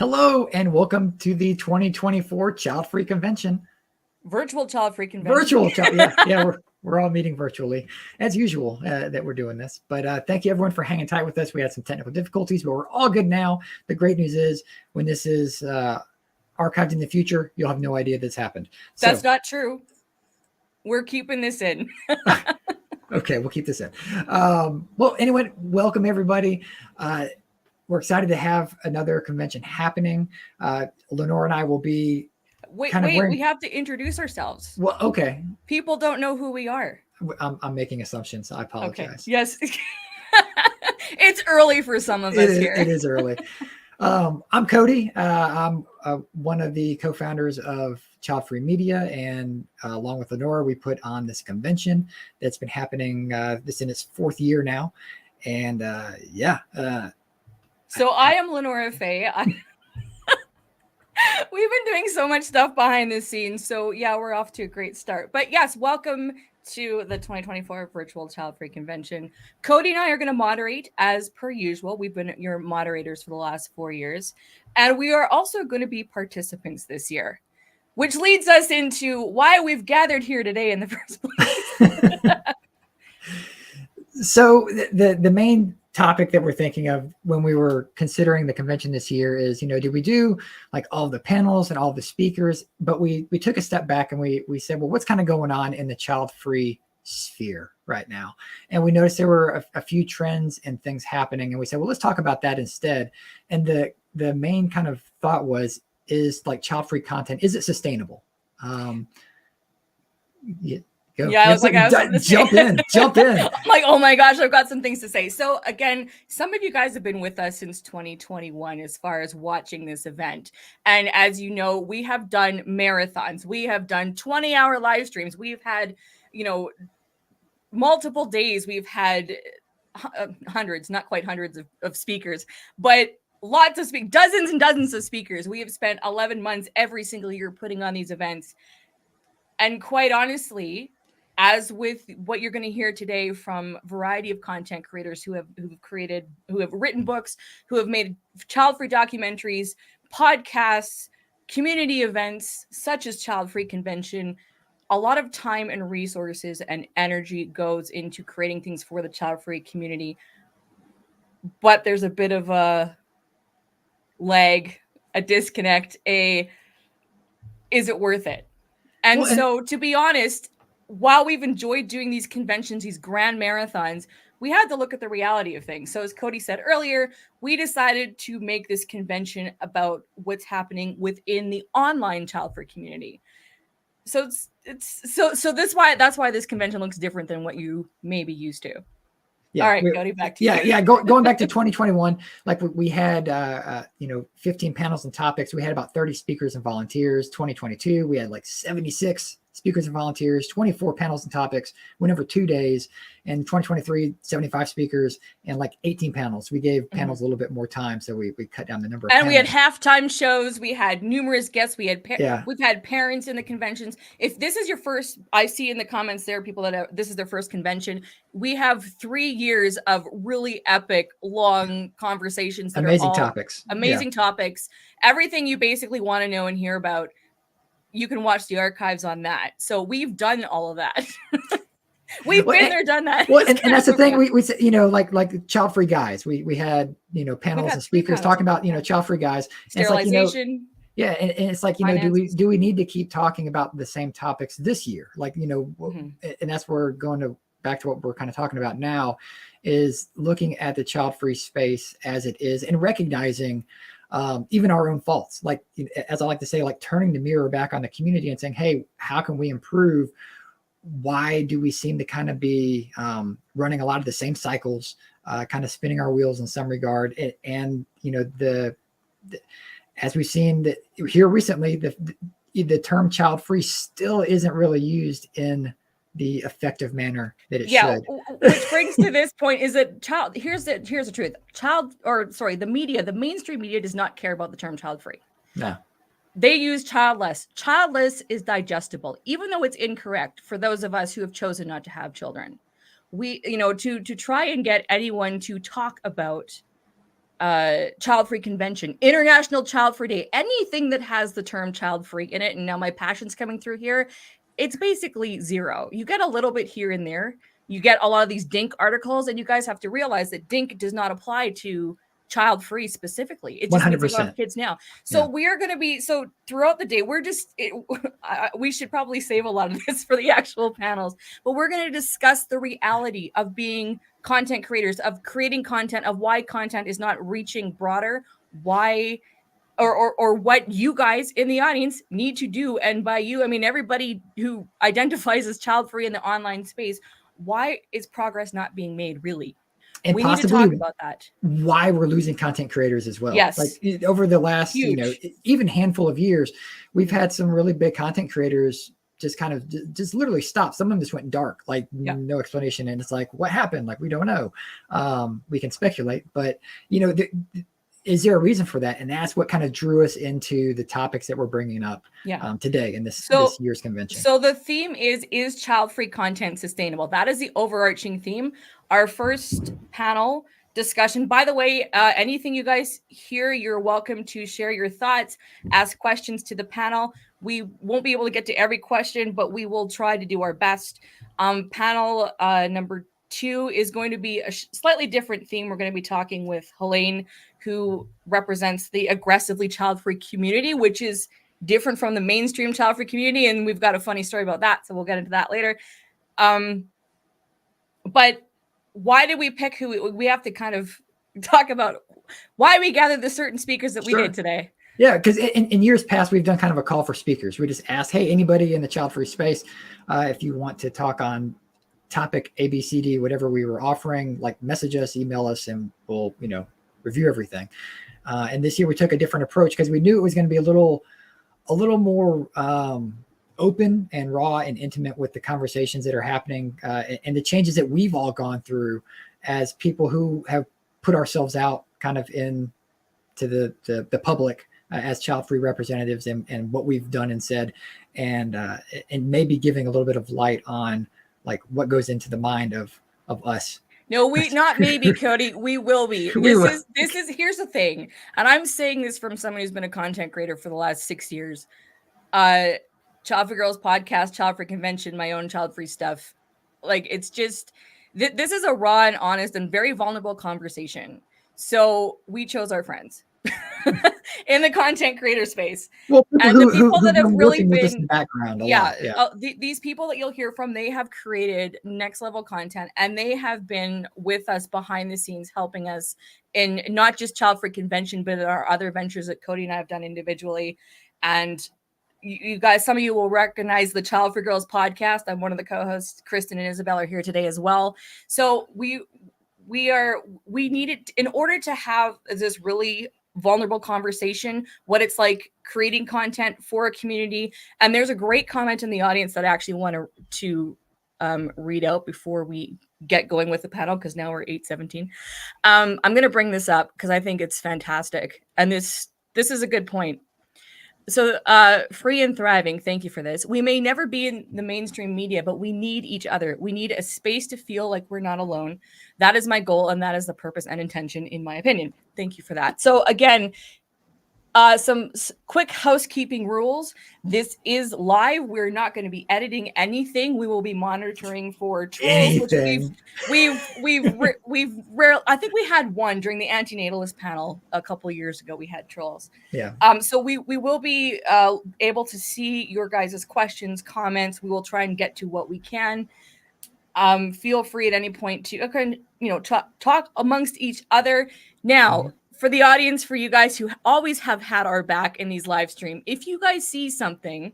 Hello and welcome to the 2024 Childfree Convention. Virtual Childfree Convention. Virtual child, yeah. We're all meeting virtually as usual that we're doing this. But thank you everyone for hanging tight with us. We had some technical difficulties, but we're all good now. The great news is when this is archived in the future, you'll have no idea this happened. That's not true. We're keeping this in. Okay, we'll keep this in. Well, anyway, welcome everybody. We're excited to have another convention happening. LeNora and I will be. Wait, we have to introduce ourselves. Well, okay. People don't know who we are. I'm making assumptions. I apologize. Okay. Yes. It's early for some of us here. It is early. I'm Cody. I'm one of the co-founders of Childfree Media, and along with LeNora, we put on this convention that's been happening. This in its fourth year now, and So I am LeNora Faye. We've been doing so much stuff behind the scenes. So yeah, we're off to a great start. But yes, welcome to the 2024 Virtual Childfree Convention. Cody and I are going to moderate as per usual. We've been your moderators for the last 4 years. And we are also going to be participants this year, which leads us into why we've gathered here today in the first place. So the main topic that we're thinking of when we were considering the convention this year is, did we do like all the panels and all the speakers? But we took a step back and we said, well, what's kind of going on in the child-free sphere right now? And we noticed there were a few trends and things happening. And we said, well, let's talk about that instead. And the main kind of thought is like child-free content, is it sustainable? Yeah, I was like, jump in. I'm like, oh my gosh, I've got some things to say. So again, some of you guys have been with us since 2021 as far as watching this event. And as you know, we have done marathons. We have done 20-hour live streams. We've had, multiple days. We've had hundreds, not quite hundreds of speakers, but lots of dozens and dozens of speakers. We have spent 11 months every single year putting on these events. And quite honestly, as with what you're going to hear today from a variety of content creators who have written books, who have made child-free documentaries, podcasts, community events such as Childfree Convention, a lot of time and resources and energy goes into creating things for the child-free community. But there's a bit of a lag, a disconnect, is it worth it? And so, to be honest, while we've enjoyed doing these conventions, these grand marathons, we had to look at the reality of things. So as Cody said earlier, we decided to make this convention about what's happening within the online child-free community. So that's why this convention looks different than what you may be used to. Yeah, all right, Cody, back to you. Yeah. Going back to 2021, like we had, 15 panels and topics. We had about 30 speakers and volunteers. 2022, we had like 76 speakers and volunteers, 24 panels and topics, went over 2 days. And 2023, 75 speakers and like 18 panels. We gave panels a little bit more time, so we cut down the number of panels. We had halftime shows. We had numerous guests. We've had parents in the conventions. If this is your first, I see in the comments there people that this is their first convention. We have 3 years of really epic, long conversations. That amazing are all topics. Amazing topics. Everything you basically want to know and hear about, you can watch the archives on that. So we've done all of that. We've been there, done that. Well, and that's the thing we said, like the child-free guys. We had, panels and speakers talking about, child-free guys. Sterilization. And it's like, do we need to keep talking about the same topics this year? Like, and that's where we're going back to what we're kind of talking about now, is looking at the child-free space as it is and recognizing even our own faults. Like, as I like to say, like turning the mirror back on the community and saying, hey, how can we improve? Why do we seem to kind of be running a lot of the same cycles, kind of spinning our wheels in some regard? And as we've seen that here recently, the term child-free still isn't really used in the effective manner that it should. Which brings to this point is that here's the truth. The media, the mainstream media does not care about the term child-free. No. They use childless. Childless is digestible, even though it's incorrect for those of us who have chosen not to have children. We, to try and get anyone to talk about Childfree Convention, International Childfree Day, anything that has the term child-free in it. And now my passion's coming through here. It's basically zero. You get a little bit here and there. You get a lot of these DINK articles, and you guys have to realize that DINK does not apply to child-free specifically. It just 100%. means they have kids now. So we are going to be, so throughout the day, we should probably save a lot of this for the actual panels, but we're going to discuss the reality of being content creators, of creating content, of why content is not reaching broader, why or what you guys in the audience need to do. And by you, I mean everybody who identifies as child-free in the online space. Why is progress not being made, really? And we need to talk about that. Why we're losing content creators as well. Yes. Like over the last, even handful of years, we've had some really big content creators just kind of just literally stop. Some of them just went dark, like no explanation. And it's like, what happened? Like, we don't know. We can speculate, but is there a reason for that? And that's what kind of drew us into the topics that we're bringing up today in this year's convention. So the theme is child-free content sustainable? That is the overarching theme. Our first panel discussion, by the way, anything you guys hear, you're welcome to share your thoughts, ask questions to the panel. We won't be able to get to every question, but we will try to do our best. Panel number 2 is going to be a slightly different theme. We're going to be talking with Helene, who represents the Aggressively Childfree community, which is different from the mainstream child-free community. And we've got a funny story about that, so we'll get into that later. But why did we pick who we have to kind of talk about why we gathered the certain speakers that we did today? Yeah, because in years past, we've done kind of a call for speakers. We just asked, hey, anybody in the child-free space, if you want to talk on topic ABCD, whatever we were offering, like message us, email us, and we'll, review everything. And this year we took a different approach because we knew it was going to be a little more open and raw and intimate with the conversations that are happening and the changes that we've all gone through as people who have put ourselves out kind of in to the public as child-free representatives and what we've done and said, and maybe giving a little bit of light on like what goes into the mind of us. No, not maybe, Cody. We will be. This is here's the thing, and I'm saying this from someone who's been a content creator for the last 6 years. Childfree Girls podcast, Childfree Convention, my own child-free stuff. Like, it's just this is a raw and honest and very vulnerable conversation. So we chose our friends in the content creator space. Well, and the people that have really been in the background these people that you'll hear from, they have created next level content, and they have been with us behind the scenes, helping us in not just Childfree Convention, but our other ventures that Cody and I have done individually. And you guys, some of you will recognize the Childfree Girls podcast. I'm one of the co-hosts. Kristen and Isabel are here today as well. So we needed, in order to have this really vulnerable conversation, what it's like creating content for a community. And there's a great comment in the audience that I actually want to read out before we get going with the panel, because now we're 8:17. I'm going to bring this up because I think it's fantastic. And this is a good point. So free and thriving, thank you for this. We may never be in the mainstream media, but we need each other. We need a space to feel like we're not alone. That is my goal, and that is the purpose and intention, in my opinion. Thank you for that. So again, some quick housekeeping rules. This is live. We're not going to be editing anything. We will be monitoring for trolls, which we've I think we had one during the antinatalist panel a couple of years ago. We had trolls. Yeah. So we will be able to see your guys' questions, comments. We will try and get to what we can. Feel free at any point to talk amongst each other. Now, for the audience, for you guys who always have had our back in these live stream, if you guys see something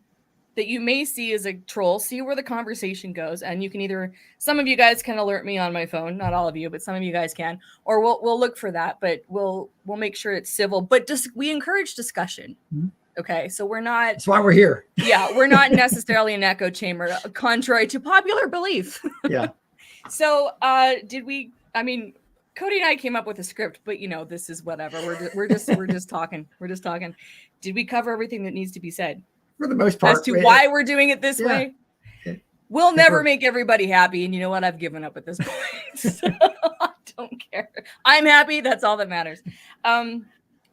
that you may see as a troll, see where the conversation goes, and you can either, some of you guys can alert me on my phone, not all of you, but some of you guys can, or we'll look for that, but we'll make sure it's civil. But we encourage discussion. Mm-hmm. Okay, so we're not. That's why we're here. Yeah, we're not necessarily an echo chamber, contrary to popular belief. Yeah. So, Cody and I came up with a script, but this is whatever. We're just talking. We're just talking. Did we cover everything that needs to be said? For the most part. As to why we're doing it this way? We'll never make everybody happy, and you know what? I've given up at this point. So, don't care. I'm happy. That's all that matters. All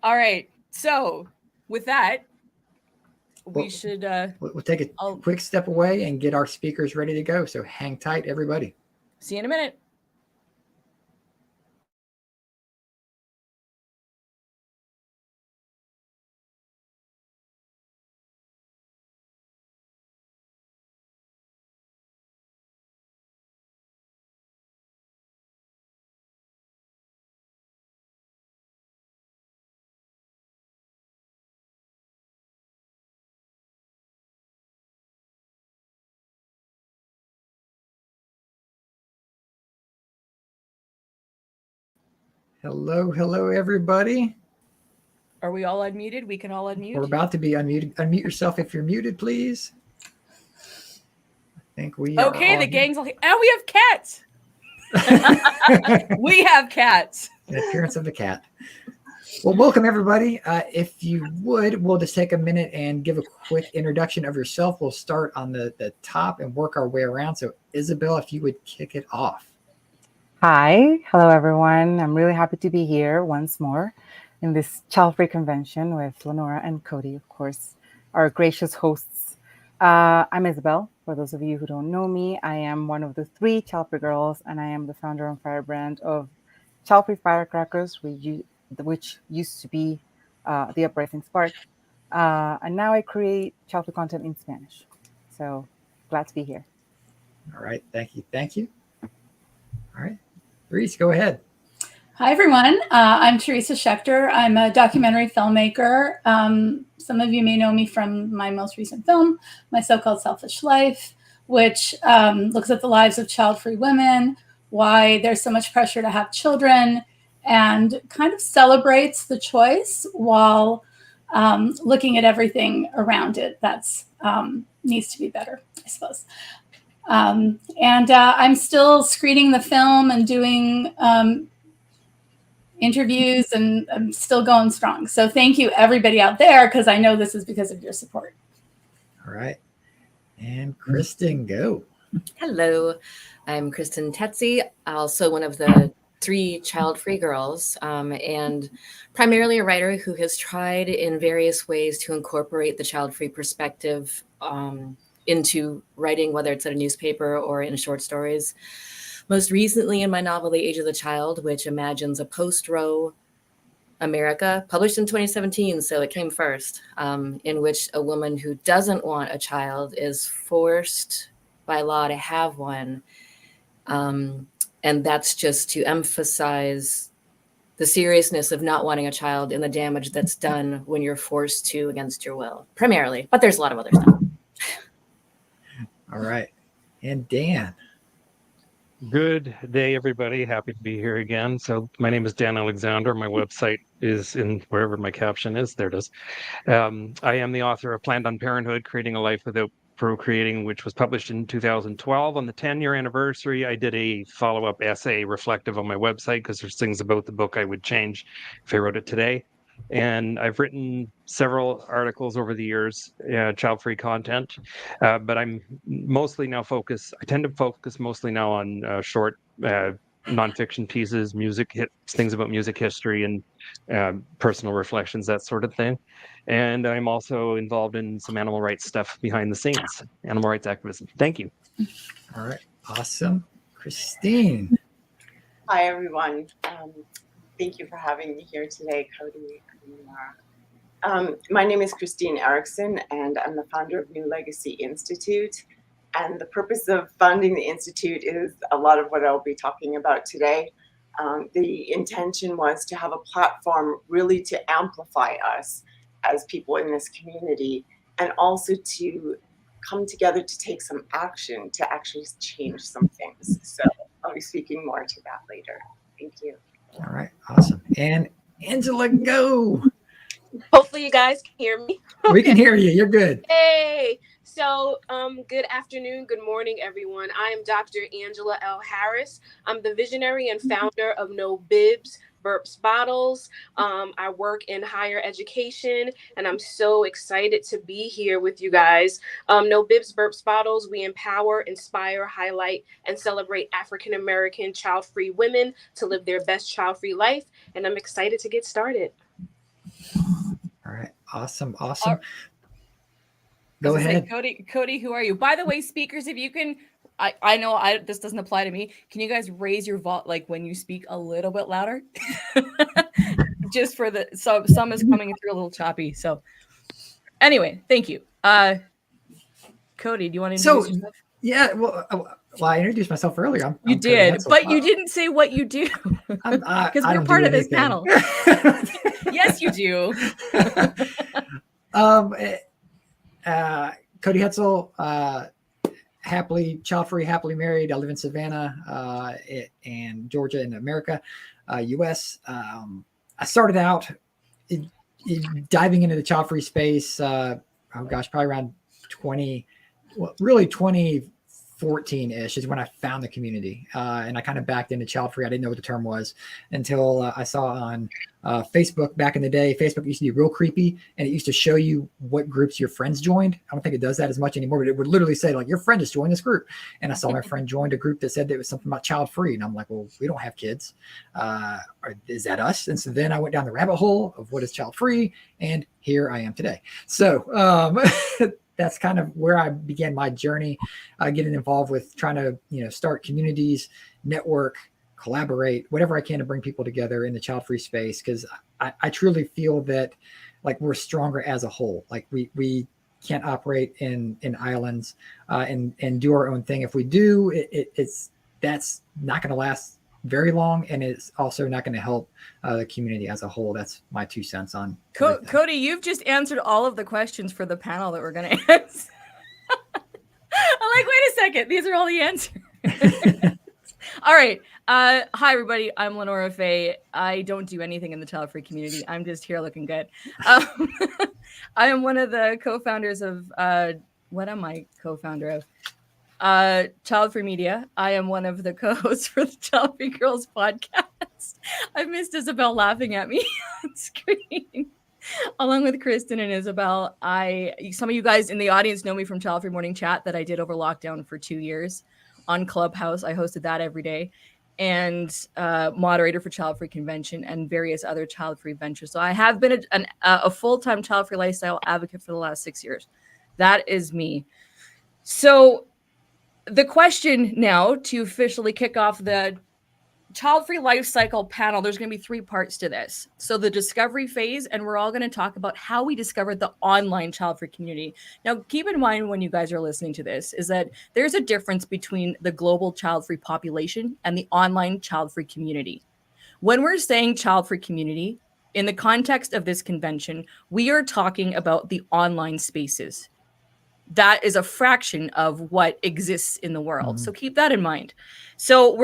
right. So with that, we should we'll take a quick step away and get our speakers ready to go. So hang tight, everybody. See you in a minute. Hello, everybody. Are we all unmuted? We can all unmute. We're about to be unmuted. Unmute yourself if you're muted, please. I think we are. Okay, the gang's all here. And we have cats. We have cats. The appearance of the cat. Well, welcome, everybody. If you would, we'll just take a minute and give a quick introduction of yourself. We'll start on the top and work our way around. So, Isabel, if you would kick it off. Hi. Hello, everyone. I'm really happy to be here once more in this Childfree Convention with LeNora and Cody, of course, our gracious hosts. I'm Isabel. For those of you who don't know me, I am one of the 3 Childfree girls, and I am the founder and firebrand of Childfree Firecrackers, which used to be the Uprising Spark. And now I create Childfree content in Spanish. So glad to be here. All right. Thank you. Thank you. All right. Therese, go ahead. Hi, everyone. I'm Therese Shechter. I'm a documentary filmmaker. Some of you may know me from my most recent film, My So-Called Selfish Life, which looks at the lives of child-free women, why there's so much pressure to have children, and kind of celebrates the choice while looking at everything around it that's needs to be better, I suppose. And I'm still screening the film and doing interviews, and I'm still going strong. So thank you, everybody out there, because I know this is because of your support. All right. And Kristen, go. Hello, I'm Kristen Tsetsi, also one of the 3 child-free girls, and primarily a writer who has tried in various ways to incorporate the child-free perspective into writing, whether it's at a newspaper or in short stories. Most recently in my novel, The Age of the Child, which imagines a post-Roe America, published in 2017, so it came first, in which a woman who doesn't want a child is forced by law to have one. And that's just to emphasize the seriousness of not wanting a child and the damage that's done when you're forced to against your will, primarily, but there's a lot of other stuff. All right. And Dan. Good day, everybody. Happy to be here again. So my name is Dan Alexander. My website is in wherever my caption is. There it is. I am the author of Planned Unparenthood, Creating a Life Without Procreating, which was published in 2012. On the 10-year anniversary, I did a follow-up essay reflective on my website because there's things about the book I would change if I wrote it today. And I've written several articles over the years, child-free content, but I'm mostly now I tend to focus mostly now on short nonfiction pieces, things about music history and personal reflections, that sort of thing. And I'm also involved in some animal rights stuff behind the scenes, animal rights activism. Thank you. All right. Awesome. Christine. Hi, everyone. Thank you for having me here today, Cody and LeNora. My name is Christine Erickson, and I'm the founder of New Legacy Institute. And the purpose of founding the Institute is a lot of what I'll be talking about today. The intention was to have a platform really to amplify us as people in this community, and also to come together to take some action to actually change some things. So I'll be speaking more to that later. Thank you. All right. Awesome. And Angela, go. Hopefully you guys can hear me. We can hear you. You're good. Hey. Good afternoon, good morning, everyone. I am Dr. Angela L. Harris. I'm the visionary and founder of No Bibs, Burps Bottles. I work in higher education, and I'm so excited to be here with you guys. No Bibs, Burps Bottles, we empower, inspire, highlight, and celebrate African-American child-free women to live their best child-free life, and I'm excited to get started. All right, awesome. Go ahead. Cody, who are you? By the way, speakers, if you can, I know this doesn't apply to me. Can you guys raise your voice, like when you speak, a little bit louder? Just for some is coming through a little choppy. So anyway, thank you. Cody, do you want to introduce yourself? Yeah, well, I introduced myself earlier. You did, but you didn't say what you do because we're part of this panel. Yes, you do. Cody Hetzel, child-free, happily married. I live in Savannah and Georgia in America, US. I started out diving into the child-free space, probably around 2014-ish is when I found the community. And I kind of backed into child-free. I didn't know what the term was until I saw on Facebook back in the day. Facebook used to be real creepy, and it used to show you what groups your friends joined. I don't think it does that as much anymore, but it would literally say, like, your friend just joined this group. And I saw my friend joined a group that said that it was something about child-free. And I'm like, well, we don't have kids. Is that us? And so then I went down the rabbit hole of what is child-free, and here I am today. So that's kind of where I began my journey, getting involved with trying to, start communities, network, collaborate, whatever I can to bring people together in the child-free space. Because I truly feel that, like, we're stronger as a whole. Like we can't operate in islands and do our own thing. If we do, that's not going to last very long, and it's also not going to help the community as a whole. That's my 2 cents on Cody, you've just answered all of the questions for the panel that we're going to answer. I'm like, wait a second, these are all the answers. All right. Hi, everybody. I'm LeNora Faye. I don't do anything in the child-free community. I'm just here looking good. I am one of the co-founders of what am I co-founder of? Childfree Media. I am one of the co-hosts for the Childfree Girls podcast. I missed Isabel laughing at me on screen, along with Kristen and Isabel. Some of you guys in the audience know me from Childfree Morning Chat that I did over lockdown for 2 years on Clubhouse. I hosted that every day, and moderator for Childfree Convention and various other child-free ventures. So I have been a full-time child-free lifestyle advocate for the last 6 years. That is me. So the question now, to officially kick off the child-free life cycle panel, there's going to be 3 parts to this. So the discovery phase, and we're all going to talk about how we discovered the online child-free community. Now, keep in mind when you guys are listening to this is that there's a difference between the global child-free population and the online child-free community. When we're saying child-free community, in the context of this convention, we are talking about the online spaces. That is a fraction of what exists in the world. So keep that in mind. So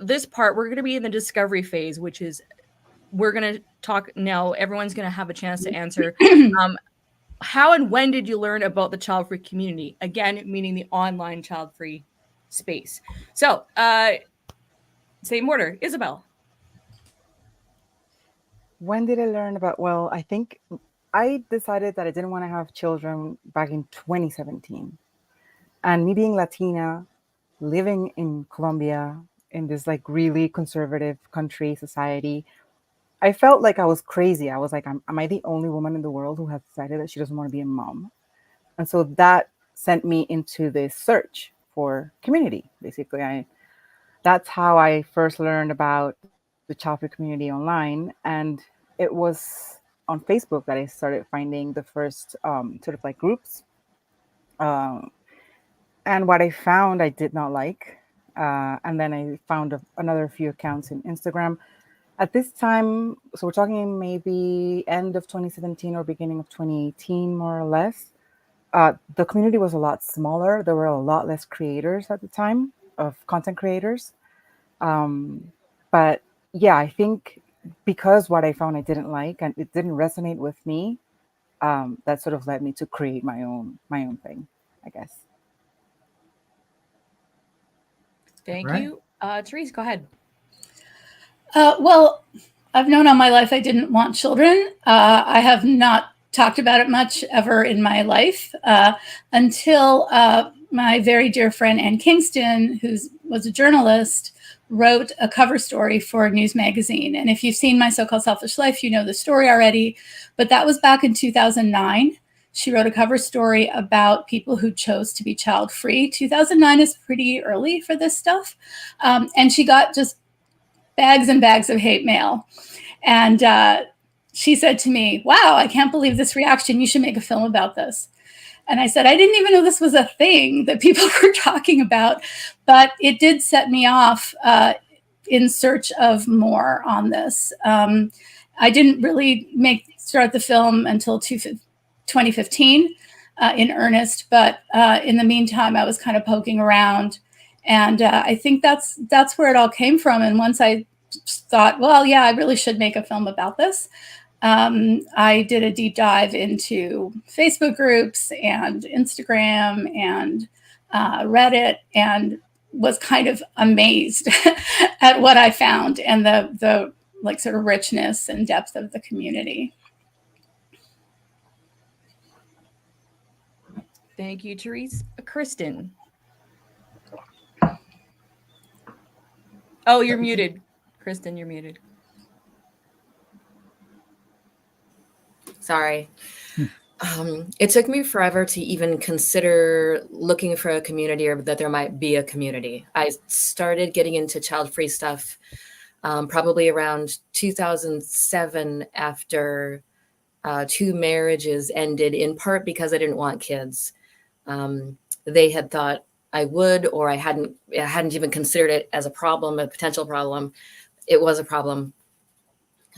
this part, we're going to be in the discovery phase, which is we're going to talk now. Everyone's going to have a chance to answer. How and when did you learn about the child-free community? Again, meaning the online child-free space. So same order, Isabel. When did I learn about, well, I think I decided that I didn't want to have children back in 2017. And me being Latina, living in Colombia, in this like really conservative country, society, I felt like I was crazy. I was like, am I the only woman in the world who has decided that she doesn't want to be a mom? And so that sent me into this search for community. Basically, that's how I first learned about the child-free community online. And it was on Facebook that I started finding the first sort of like groups. And what I found I did not like. And then I found another few accounts in Instagram. At this time, so we're talking maybe end of 2017 or beginning of 2018, more or less. The community was a lot smaller. There were a lot less creators at the time, of content creators. But yeah, I think because what I found I didn't like and it didn't resonate with me, that sort of led me to create my own thing. I guess. Thank Right. you. Therese, go ahead. Well, I've known all my life I didn't want children. I have not talked about it much ever in my life until my very dear friend Ann Kingston, who was a journalist, wrote a cover story for News Magazine. And if you've seen My So-Called Selfish Life, you know the story already. But that was back in 2009. She wrote a cover story about people who chose to be child-free. 2009 is pretty early for this stuff. And she got just bags and bags of hate mail. And she said to me, wow, I can't believe this reaction. You should make a film about this. And I said, I didn't even know this was a thing that people were talking about, but it did set me off in search of more on this. I didn't really start the film until 2015 in earnest, but in the meantime, I was kind of poking around. And I think that's where it all came from. And once I thought, well, yeah, I really should make a film about this, I did a deep dive into Facebook groups and Instagram and Reddit, and was kind of amazed at what I found and the like sort of richness and depth of the community. Thank you, Therese. Kristen. Oh, you're muted. Kristen, you're muted. Sorry. It took me forever to even consider looking for a community or that there might be a community. I started getting into child-free stuff probably around 2007 after 2 marriages ended, in part because I didn't want kids. They had thought I would, or I hadn't even considered it as a problem, a potential problem. It was a problem.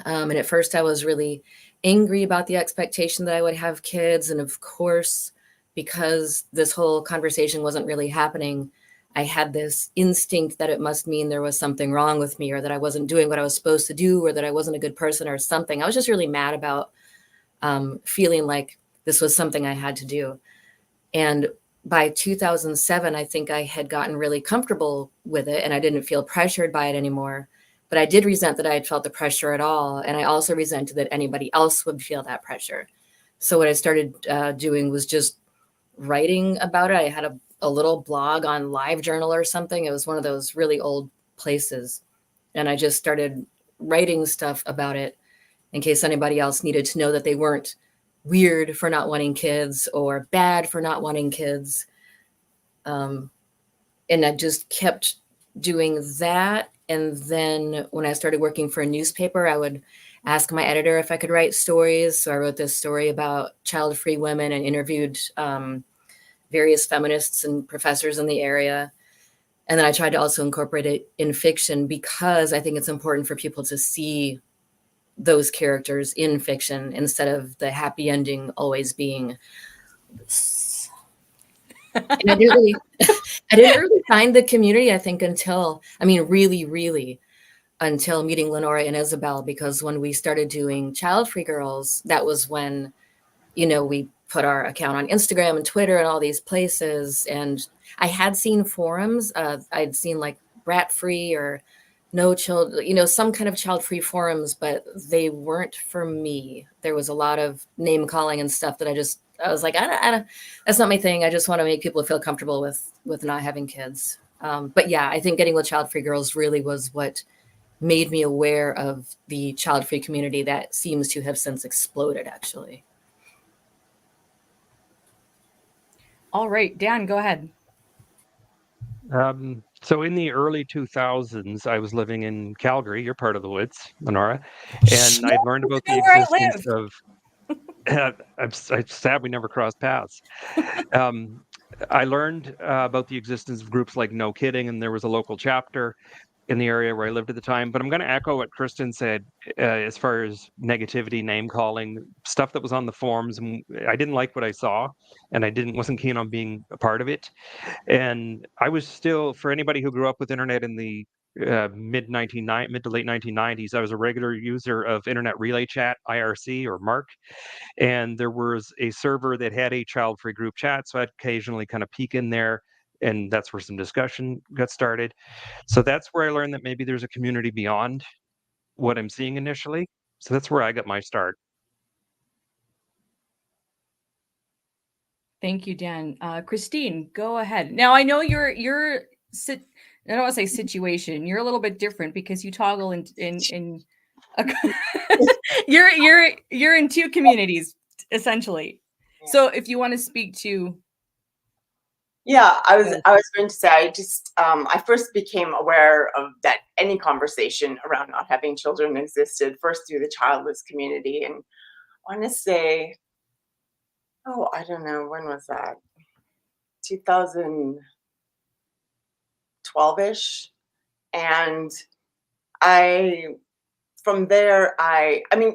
And at first I was really angry about the expectation that I would have kids. And of course, because this whole conversation wasn't really happening, I had this instinct that it must mean there was something wrong with me, or that I wasn't doing what I was supposed to do, or that I wasn't a good person or something. I was just really mad about feeling like this was something I had to do. And by 2007, I think I had gotten really comfortable with it and I didn't feel pressured by it anymore. But I did resent that I had felt the pressure at all. And I also resented that anybody else would feel that pressure. So what I started doing was just writing about it. I had a little blog on LiveJournal or something. It was one of those really old places. And I just started writing stuff about it in case anybody else needed to know that they weren't weird for not wanting kids or bad for not wanting kids. And I just kept doing that. And then when I started working for a newspaper, I would ask my editor if I could write stories. So I wrote this story about child-free women and interviewed various feminists and professors in the area. And then I tried to also incorporate it in fiction because I think it's important for people to see those characters in fiction instead of the happy ending always being this. And I didn't really find the community, I think, until meeting LeNora and Isabel, because when we started doing Childfree Girls, that was when, we put our account on Instagram and Twitter and all these places. And I had seen forums. I'd seen like Brat Free or No Child, some kind of child-free forums, but they weren't for me. There was a lot of name calling and stuff that I was like, that's not my thing. I just want to make people feel comfortable with not having kids. But yeah, I think getting with Childfree Girls really was what made me aware of the child-free community that seems to have since exploded, actually. All right, Dan, go ahead. So in the early 2000s, I was living in Calgary. You're part of the woods, LeNora, and I learned about the existence of. I'm sad we never crossed paths. I learned about the existence of groups like No Kidding, and there was a local chapter in the area where I lived at the time. But I'm going to echo what Kristen said as far as negativity, name calling, stuff that was on the forums. And I didn't like what I saw, and I wasn't keen on being a part of it. And I was still, for anybody who grew up with internet in the mid to late 1990s, I was a regular user of Internet Relay Chat, IRC or MARC, and there was a server that had a child-free group chat, so I'd occasionally kind of peek in there, and that's where some discussion got started. So that's where I learned that maybe there's a community beyond what I'm seeing initially. So that's where I got my start. Thank you, Dan. Christine, go ahead. Now I know I don't want to say situation. You're a little bit different because you toggle in you're in two communities essentially. Yeah. So if you want to speak to. Yeah, I was going to say, I first became aware of that any conversation around not having children existed first through the childless community. And I want to say, I don't know, when was that? 2012-ish. And from there,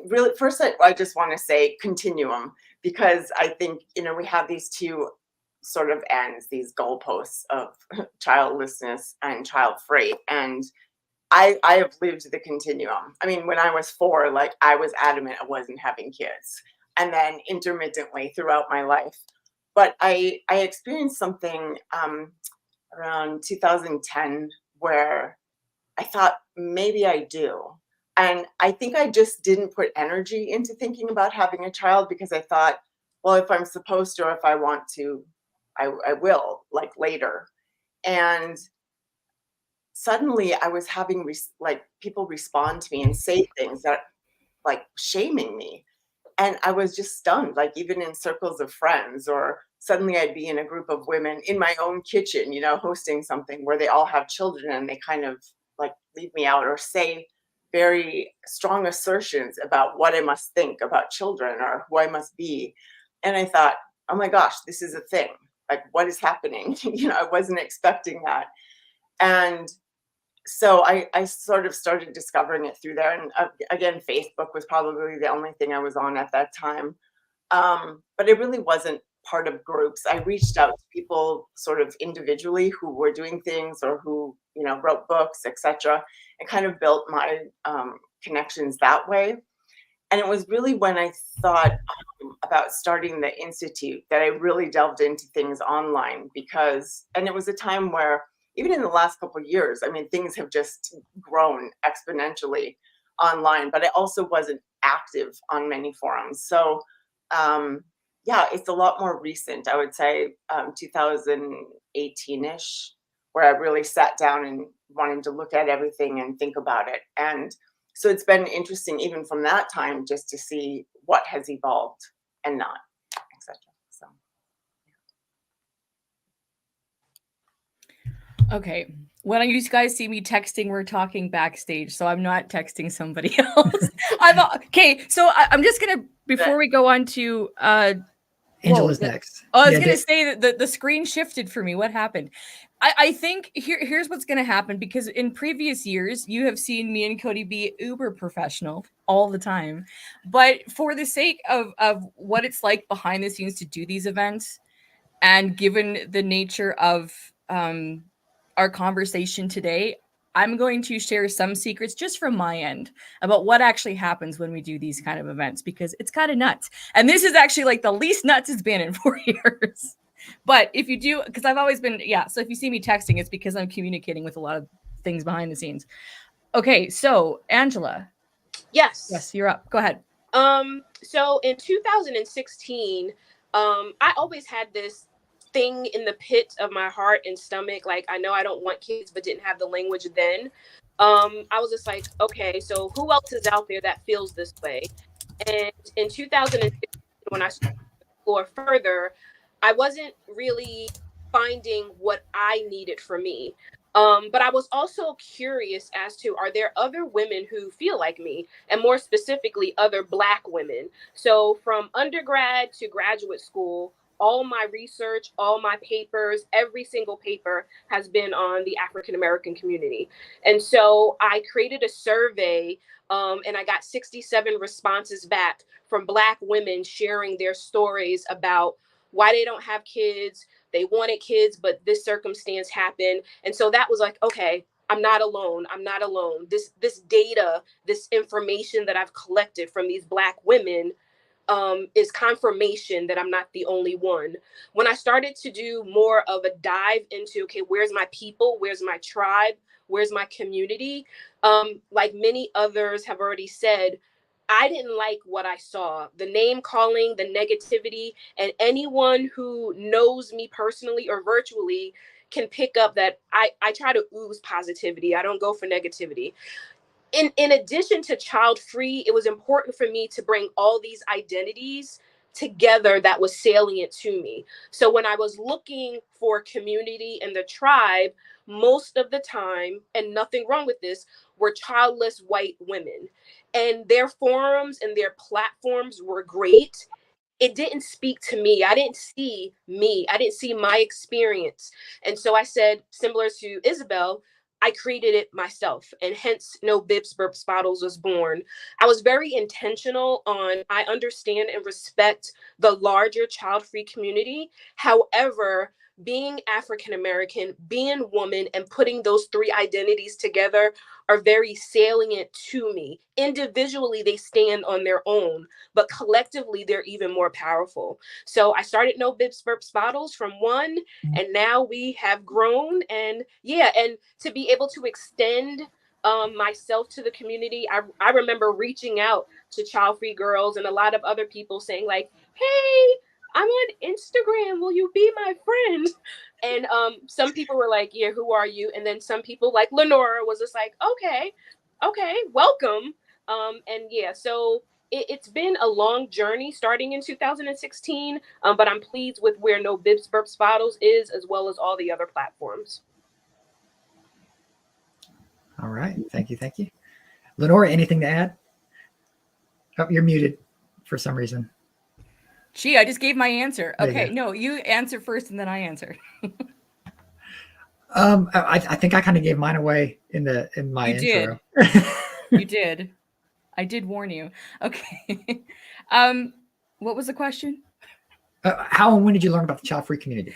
really, first I just want to say continuum, because I think, we have these two sort of ends, these goalposts of childlessness and child-free. And I have lived the continuum. I mean, when I was 4, I was adamant I wasn't having kids. And then intermittently throughout my life. But I experienced something around 2010 where I thought maybe I do. And I think I just didn't put energy into thinking about having a child because I thought, well, if I'm supposed to or if I want to, I will, later. And suddenly I was having people respond to me and say things that shaming me. And I was just stunned, even in circles of friends, or suddenly I'd be in a group of women in my own kitchen, hosting something where they all have children and they kind of leave me out or say very strong assertions about what I must think about children or who I must be. And I thought, oh my gosh, this is a thing. What is happening? I wasn't expecting that. And so I sort of started discovering it through there. And again, Facebook was probably the only thing I was on at that time. But it really wasn't part of groups. I reached out to people sort of individually who were doing things or who, wrote books, etc., and kind of built my connections that way. And it was really when I thought about starting the Institute that I really delved into things online and it was a time where even in the last couple of years, things have just grown exponentially online, but I also wasn't active on many forums. So, it's a lot more recent, I would say 2018-ish, where I really sat down and wanted to look at everything and think about it. And so it's been interesting even from that time just to see what has evolved and not, etc. So. Okay. When you guys see me texting, we're talking backstage, so I'm not texting somebody else. Okay, so I'm just gonna, before we go on to Angela's next. I was gonna say that the screen shifted for me. What happened? I think here's what's gonna happen, because in previous years you have seen me and Cody be uber professional all the time, but for the sake of what it's like behind the scenes to do these events, and given the nature of our conversation today, I'm going to share some secrets just from my end about what actually happens when we do these kind of events, because it's kind of nuts. And this is actually the least nuts it's been in 4 years. But if you do, because I've always been, so if you see me texting, it's because I'm communicating with a lot of things behind the scenes. Okay, so Angela. Yes, you're up. Go ahead. So in 2016, I always had this thing in the pit of my heart and stomach. I know I don't want kids, but didn't have the language then. I was just okay, so who else is out there that feels this way? And in 2016, when I started to explore further, I wasn't really finding what I needed for me. But I was also curious as to, are there other women who feel like me, and more specifically, other Black women? So from undergrad to graduate school, all my research, all my papers, every single paper has been on the African-American community. And so I created a survey, and I got 67 responses back from Black women sharing their stories about why they don't have kids. They wanted kids, but this circumstance happened. And so that was okay, I'm not alone. I'm not alone. This data, this information that I've collected from these Black women is confirmation that I'm not the only one. When I started to do more of a dive into, okay, where's my people? Where's my tribe? Where's my community? Like many others have already said, I didn't like what I saw, the name calling, the negativity, and anyone who knows me personally or virtually can pick up that I try to ooze positivity. I don't go for negativity. In addition to Childfree, it was important for me to bring all these identities together that was salient to me. So when I was looking for community and the tribe, most of the time, and nothing wrong with this, were childless white women. And their forums and their platforms were great. It didn't speak to me. I didn't see me. I didn't see my experience. And so I said, similar to Isabel, I created it myself, and hence No Bibs, Burps, Bottles was born. I was very intentional on, I understand and respect the larger child-free community. However, being African-American, being woman, and putting those three identities together are very salient to me. Individually, they stand on their own, but collectively, they're even more powerful. So I started No Bibs, Burps, Bottles from one, and now we have grown. And yeah, and to be able to extend myself to the community, I remember reaching out to Childfree girls and a lot of other people saying like, hey, I'm on Instagram. Will you be my friend? And some people were like, yeah, who are you? And then some people like LeNora was just like, okay, welcome. And yeah, so it's been a long journey starting in 2016, but I'm pleased with where No Bibs, Burps, Bottles is, as well as all the other platforms. All right. Thank you. Thank you. LeNora, anything to add? Oh, you're muted for some reason. Gee, I just gave my answer. Okay, no, you answer first and then I answer. I think I kind of gave mine away in my intro. You did. I did warn you. Okay. What was the question? How and when did you learn about the Childfree community?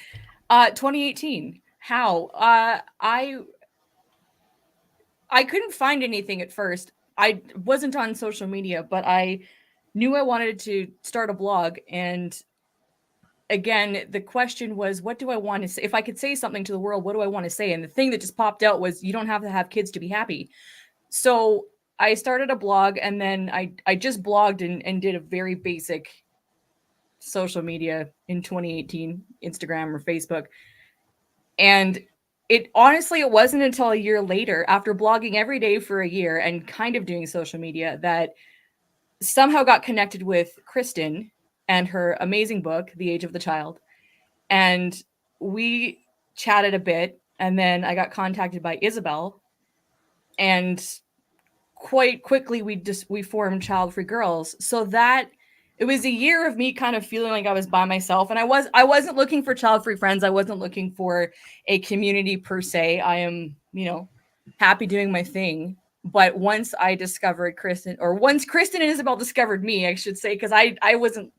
2018. How? I couldn't find anything at first. I wasn't on social media, but I knew I wanted to start a blog. And again, the question was, what do I want to say? If I could say something to the world, what do I want to say? And the thing that just popped out was, you don't have to have kids to be happy. So I started a blog, and then I just blogged and did a very basic social media in 2018, Instagram or Facebook. And it wasn't until a year later, after blogging every day for a year and kind of doing social media, that somehow got connected with Kristen and her amazing book, The Age of the Child. And we chatted a bit, and then I got contacted by Isabel, and quite quickly we formed Childfree Girls. So that it was a year of me kind of feeling like I was by myself, and I wasn't looking for Childfree friends. I wasn't looking for a community per se. I am, happy doing my thing. But once I discovered Kristen, or once Kristen and Isabel discovered me, I should say, because I wasn't,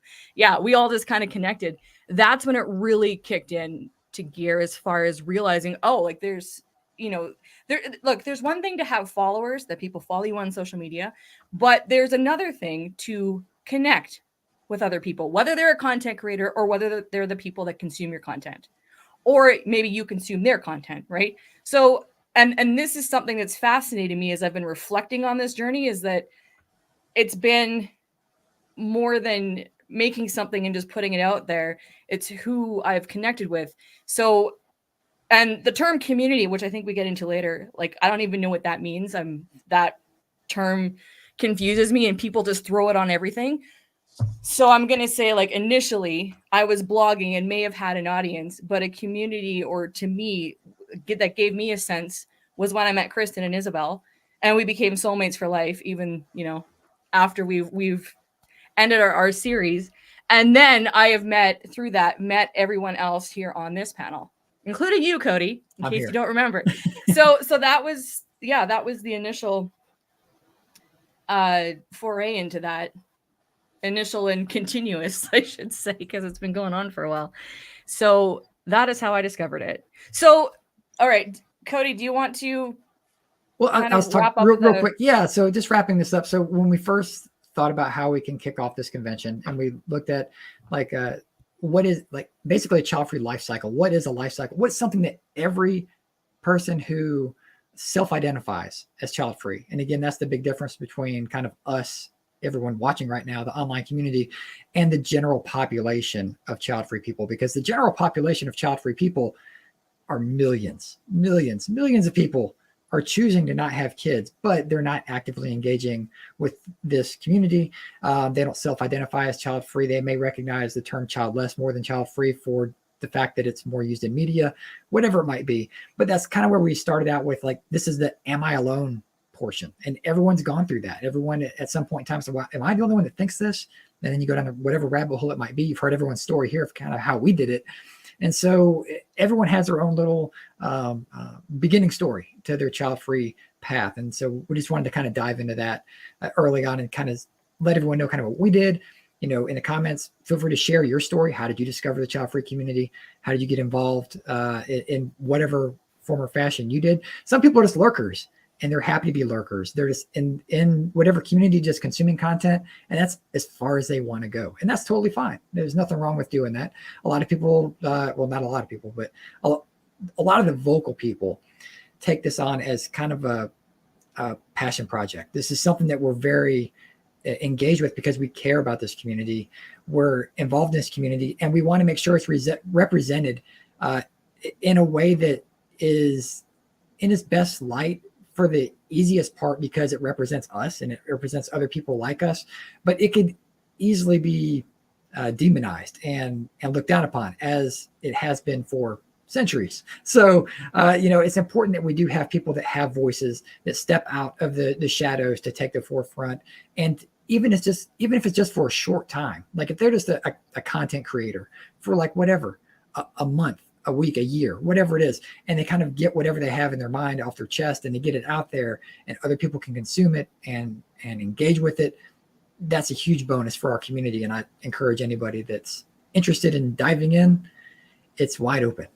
we all just kind of connected. That's when it really kicked in to gear, as far as realizing, there's one thing to have followers, that people follow you on social media, but there's another thing to connect with other people, whether they're a content creator or whether they're the people that consume your content, or maybe you consume their content, right? So, and this is something that's fascinating me as I've been reflecting on this journey, is that it's been more than making something and just putting it out there. It's who I've connected with. So, and the term community, which I think we get into later, like, I don't even know what that means. That term confuses me, and people just throw it on everything. So I'm going to say, like, initially I was blogging and may have had an audience, but a community, or to me, that gave me a sense, was when I met Kristen and Isabel, and we became soulmates for life, even, after we've ended our series. And then I have met everyone else here on this panel, including you, Cody, in case you don't remember. So that was the initial foray into that. Initial and continuous, I should say, because it's been going on for a while. So that is how I discovered it. So, all right, Cody, do you want to Well, I was talking real quick. Yeah. So just wrapping this up. So when we first thought about how we can kick off this convention, and we looked at like what is like basically a child-free life cycle. What is a life cycle? What's something that every person who self-identifies as child-free, and again, that's the big difference between kind of us, everyone watching right now, the online community, and the general population of child-free people, because the general population of child-free people are millions of people are choosing to not have kids, but they're not actively engaging with this community. They don't self-identify as child-free. They may recognize the term childless more than child-free for the fact that it's more used in media, whatever it might be. But that's kind of where we started out with, like, this is the am I alone portion. And everyone's gone through that. Everyone at some point in time said, well, am I the only one that thinks this? And then you go down to whatever rabbit hole it might be. You've heard everyone's story here of kind of how we did it. And so everyone has their own little beginning story to their child-free path. And so we just wanted to kind of dive into that early on and kind of let everyone know kind of what we did. You know, in the comments, feel free to share your story. How did you discover the child-free community? How did you get involved in whatever form or fashion you did? Some people are just lurkers, and they're happy to be lurkers. They're just in whatever community, just consuming content, and that's as far as they want to go. And that's totally fine. There's nothing wrong with doing that. A lot of people, well, not a lot of people, but a lot of the vocal people take this on as kind of a passion project. This is something that we're very engaged with because we care about this community. We're involved in this community, and we want to make sure it's represented in a way that is in its best light for the easiest part, because it represents us and it represents other people like us. But it could easily be demonized and looked down upon, as it has been for centuries. So, you know, it's important that we do have people that have voices that step out of the shadows to take the forefront. And even if it's just for a short time, like if they're just a content creator for like whatever, a month, a week, a year, whatever it is, and they kind of get whatever they have in their mind off their chest and they get it out there and other people can consume it and engage with it, that's a huge bonus for our community. And I encourage anybody that's interested in diving in, it's wide open.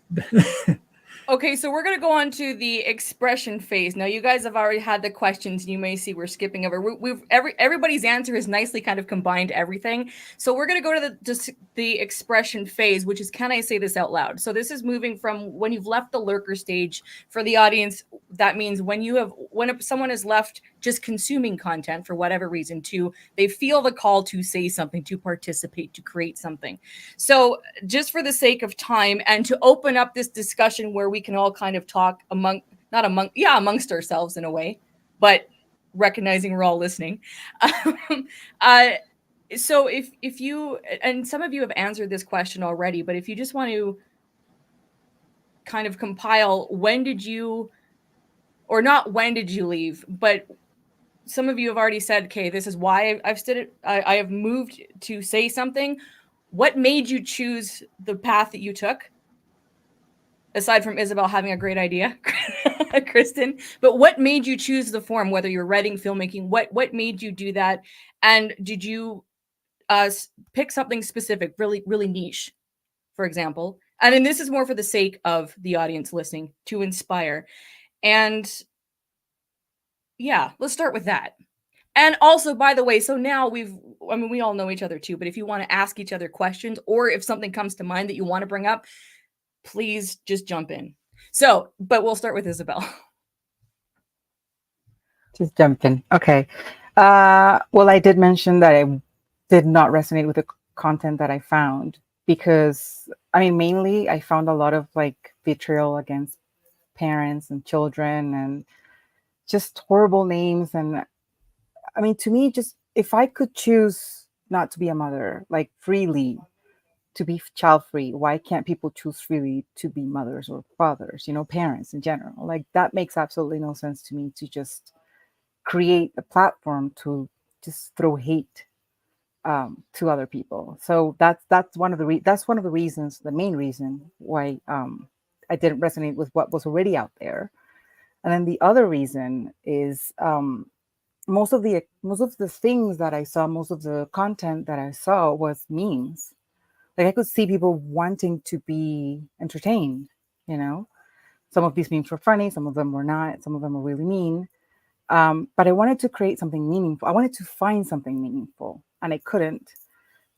Okay, so we're going to go on to the expression phase. Now, you guys have already had the questions, and you may see we're skipping over. Everybody's answer has nicely kind of combined everything. So we're going to go to the expression phase, which is, can I say this out loud? So this is moving from when you've left the lurker stage. For the audience, that means when someone has left just consuming content for whatever reason, they feel the call to say something, to participate, to create something. So just for the sake of time and to open up this discussion where we can all kind of talk amongst ourselves in a way, but recognizing we're all listening. So if you, and some of you have answered this question already, but if you just want to kind of compile, when did you leave, but some of you have already said, okay, this is why I have moved to say something. What made you choose the path that you took? Aside from Isabel having a great idea, Kristen, but what made you choose the form, whether you're writing, filmmaking, what made you do that? And did you pick something specific, really, really niche, for example? And then this is more for the sake of the audience listening, to inspire. And yeah, let's start with that. And also, by the way, so now we all know each other too, but if you want to ask each other questions, or if something comes to mind that you want to bring up, please just jump in. So, but we'll start with Isabel. Just jump in. Okay. Well, I did mention that I did not resonate with the content that I found because, mainly I found a lot of like vitriol against parents and children and just horrible names. And to me, just if I could choose not to be a mother, like freely, to be child-free, why can't people choose freely to be mothers or fathers, parents in general? Like, that makes absolutely no sense to me, to just create a platform to just throw hate to other people. So that's one of the reasons, the main reason why I didn't resonate with what was already out there. And then the other reason is most of the things that I saw, most of the content that I saw was memes. Like, I could see people wanting to be entertained, Some of these memes were funny, some of them were not, some of them were really mean. But I wanted to create something meaningful. I wanted to find something meaningful, and I couldn't.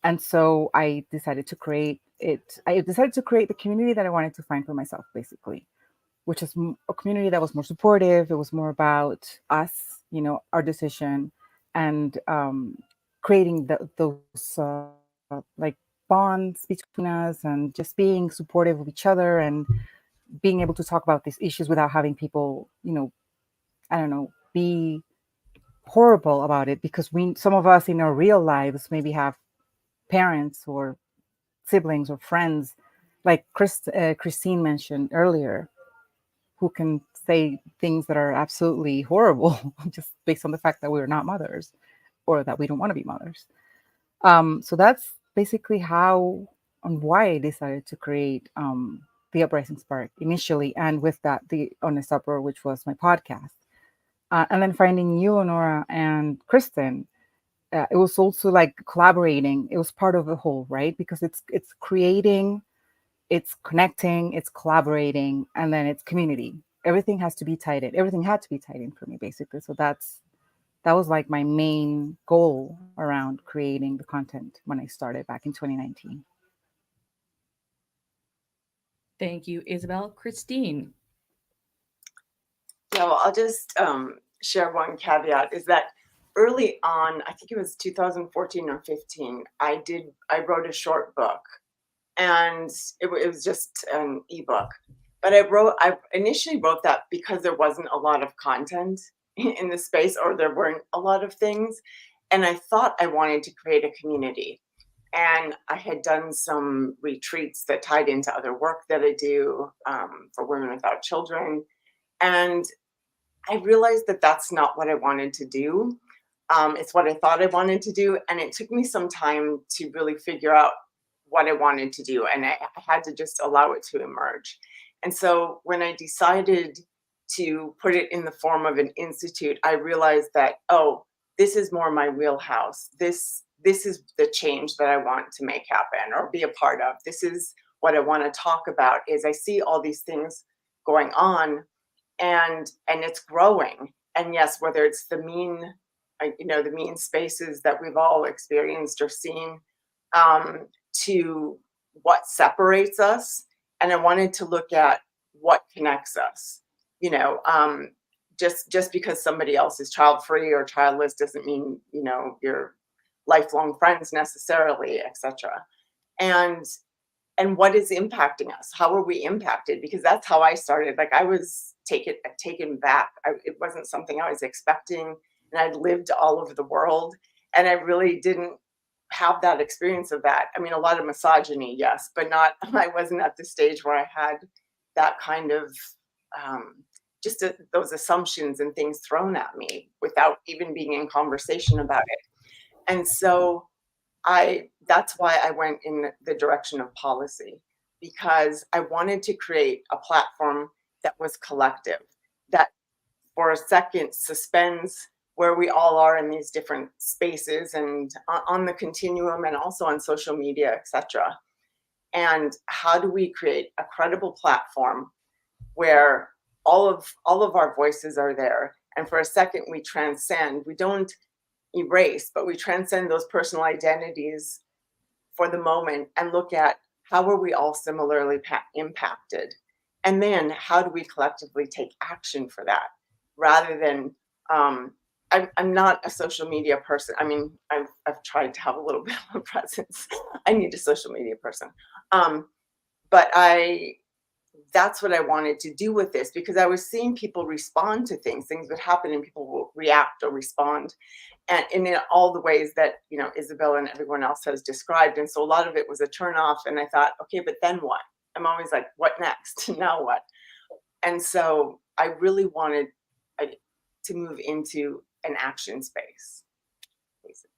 And so I decided to create it. I decided to create the community that I wanted to find for myself, basically, which is a community that was more supportive. It was more about us, our decision, and creating those like bonds between us, and just being supportive of each other, and being able to talk about these issues without having people, I don't know, be horrible about it, because some of us in our real lives maybe have parents or siblings or friends, like Christine mentioned earlier, who can say things that are absolutely horrible just based on the fact that we're not mothers, or that we don't want to be mothers. So that's basically how and why I decided to create the Uprising Spark initially, and with that, the Honest Uproar, which was my podcast. And then finding you, LeNora, and Kristen, it was also like collaborating. It was part of the whole, right? Because it's creating, it's connecting, it's collaborating, and then it's community. Everything has to be tied in. Everything had to be tied in for me, basically. So that was like my main goal around creating the content when I started back in 2019. Thank you, Isabel. Christine. Yeah, well, I'll just share one caveat, is that early on, I think it was 2014 or 15, I wrote a short book, and it was just an ebook. But I initially wrote that because there wasn't a lot of content in the space, or there weren't a lot of things. And I thought I wanted to create a community. And I had done some retreats that tied into other work that I do for women without children. And I realized that that's not what I wanted to do. It's what I thought I wanted to do. And it took me some time to really figure out what I wanted to do. And I had to just allow it to emerge. And so when I decided to put it in the form of an institute, I realized that, oh, this is more my wheelhouse. This is the change that I want to make happen or be a part of. This is what I want to talk about. Is I see all these things going on, and it's growing. And yes, whether it's the mean spaces that we've all experienced or seen, to what separates us. And I wanted to look at what connects us. Just because somebody else is child-free or childless doesn't mean, you're lifelong friends necessarily, etc. And what is impacting us? How are we impacted? Because that's how I started. Like, I was taken back. It wasn't something I was expecting. And I'd lived all over the world, and I really didn't have that experience of that. I mean, a lot of misogyny, yes, but I wasn't at the stage where I had that kind of those assumptions and things thrown at me without even being in conversation about it. And so that's why I went in the direction of policy, because I wanted to create a platform that was collective, that for a second suspends where we all are in these different spaces and on the continuum, and also on social media, etc. And how do we create a credible platform where all of our voices are there, and for a second we transcend. We don't erase, but we transcend those personal identities for the moment and look at how are we all similarly impacted, and then how do we collectively take action for that, rather than I'm not a social media person. I mean, I've tried to have a little bit of a presence. I need a social media person, but that's what I wanted to do with this, because I was seeing people respond to things. Things would happen and people will react or respond, and in all the ways that Isabel and everyone else has described. And so a lot of it was a turnoff. And I thought, okay, but then what? I'm always like, what next? Now what? And so I really wanted to move into an action space, basically.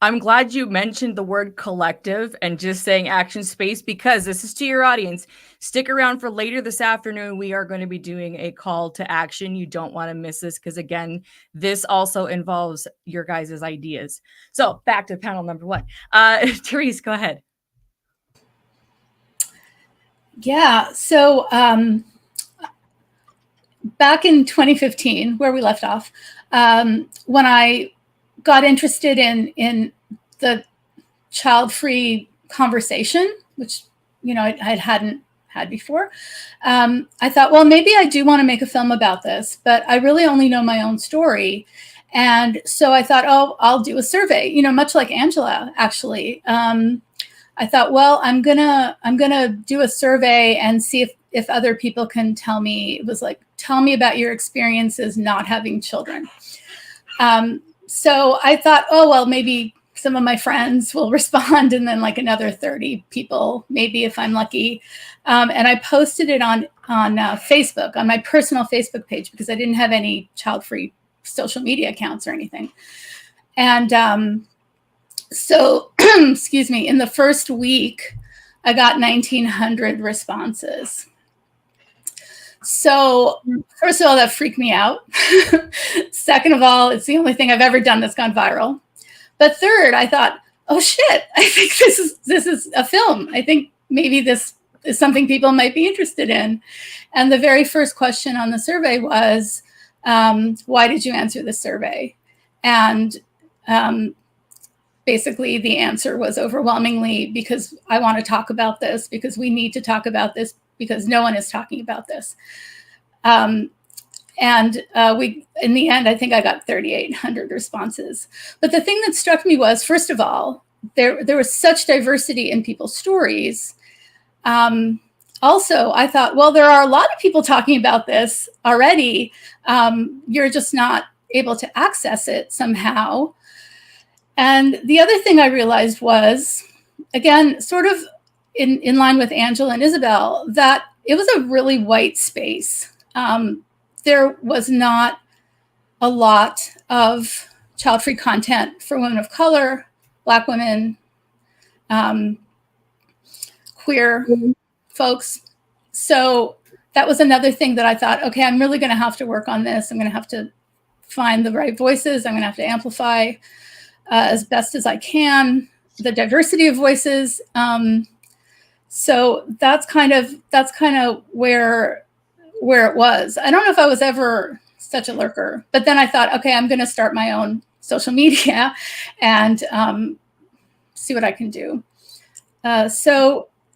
I'm glad you mentioned the word collective and just saying action space, because this is to your audience. Stick around for later this afternoon. We are going to be doing a call to action. You don't want to miss this, because again, this also involves your guys' ideas. So back to panel number one. Therese, go ahead. Yeah. So back in 2015, where we left off, when I got interested in the child-free conversation, which, you know, I hadn't had before, I thought, well, maybe I do want to make a film about this, but I really only know my own story. And so I thought, oh, I'll do a survey, you know, much like Angela, actually. I thought, well, I'm gonna do a survey and see if other people can tell me. It was like, tell me about your experiences not having children. So I thought, oh, well, maybe some of my friends will respond, and then like another 30 people, maybe if I'm lucky. And I posted it on Facebook, on my personal Facebook page, because I didn't have any child-free social media accounts or anything. And so, excuse me, in the first week, I got 1,900 responses. So first of all, that freaked me out. Second of all, it's the only thing I've ever done that's gone viral. But third, I thought, oh shit, I think this is a film. I think maybe this is something people might be interested in. And the very first question on the survey was, why did you answer the survey? And basically the answer was overwhelmingly because I want to talk about this, because we need to talk about this, because no one is talking about this. And in the end, I think I got 3,800 responses. But the thing that struck me was, first of all, there was such diversity in people's stories. Also, I thought, well, there are a lot of people talking about this already. You're just not able to access it somehow. And the other thing I realized was, again, sort of in line with Angela and Isabel, that it was a really white space. There was not a lot of child-free content for women of color, Black women, queer folks. So that was another thing that I thought, okay, I'm really going to have to work on this. I'm going to have to find the right voices. I'm going to have to amplify as best as I can the diversity of voices. So that's kind of where it was. I don't know if I was ever such a lurker, but then I thought, okay, I'm going to start my own social media and see what I can do.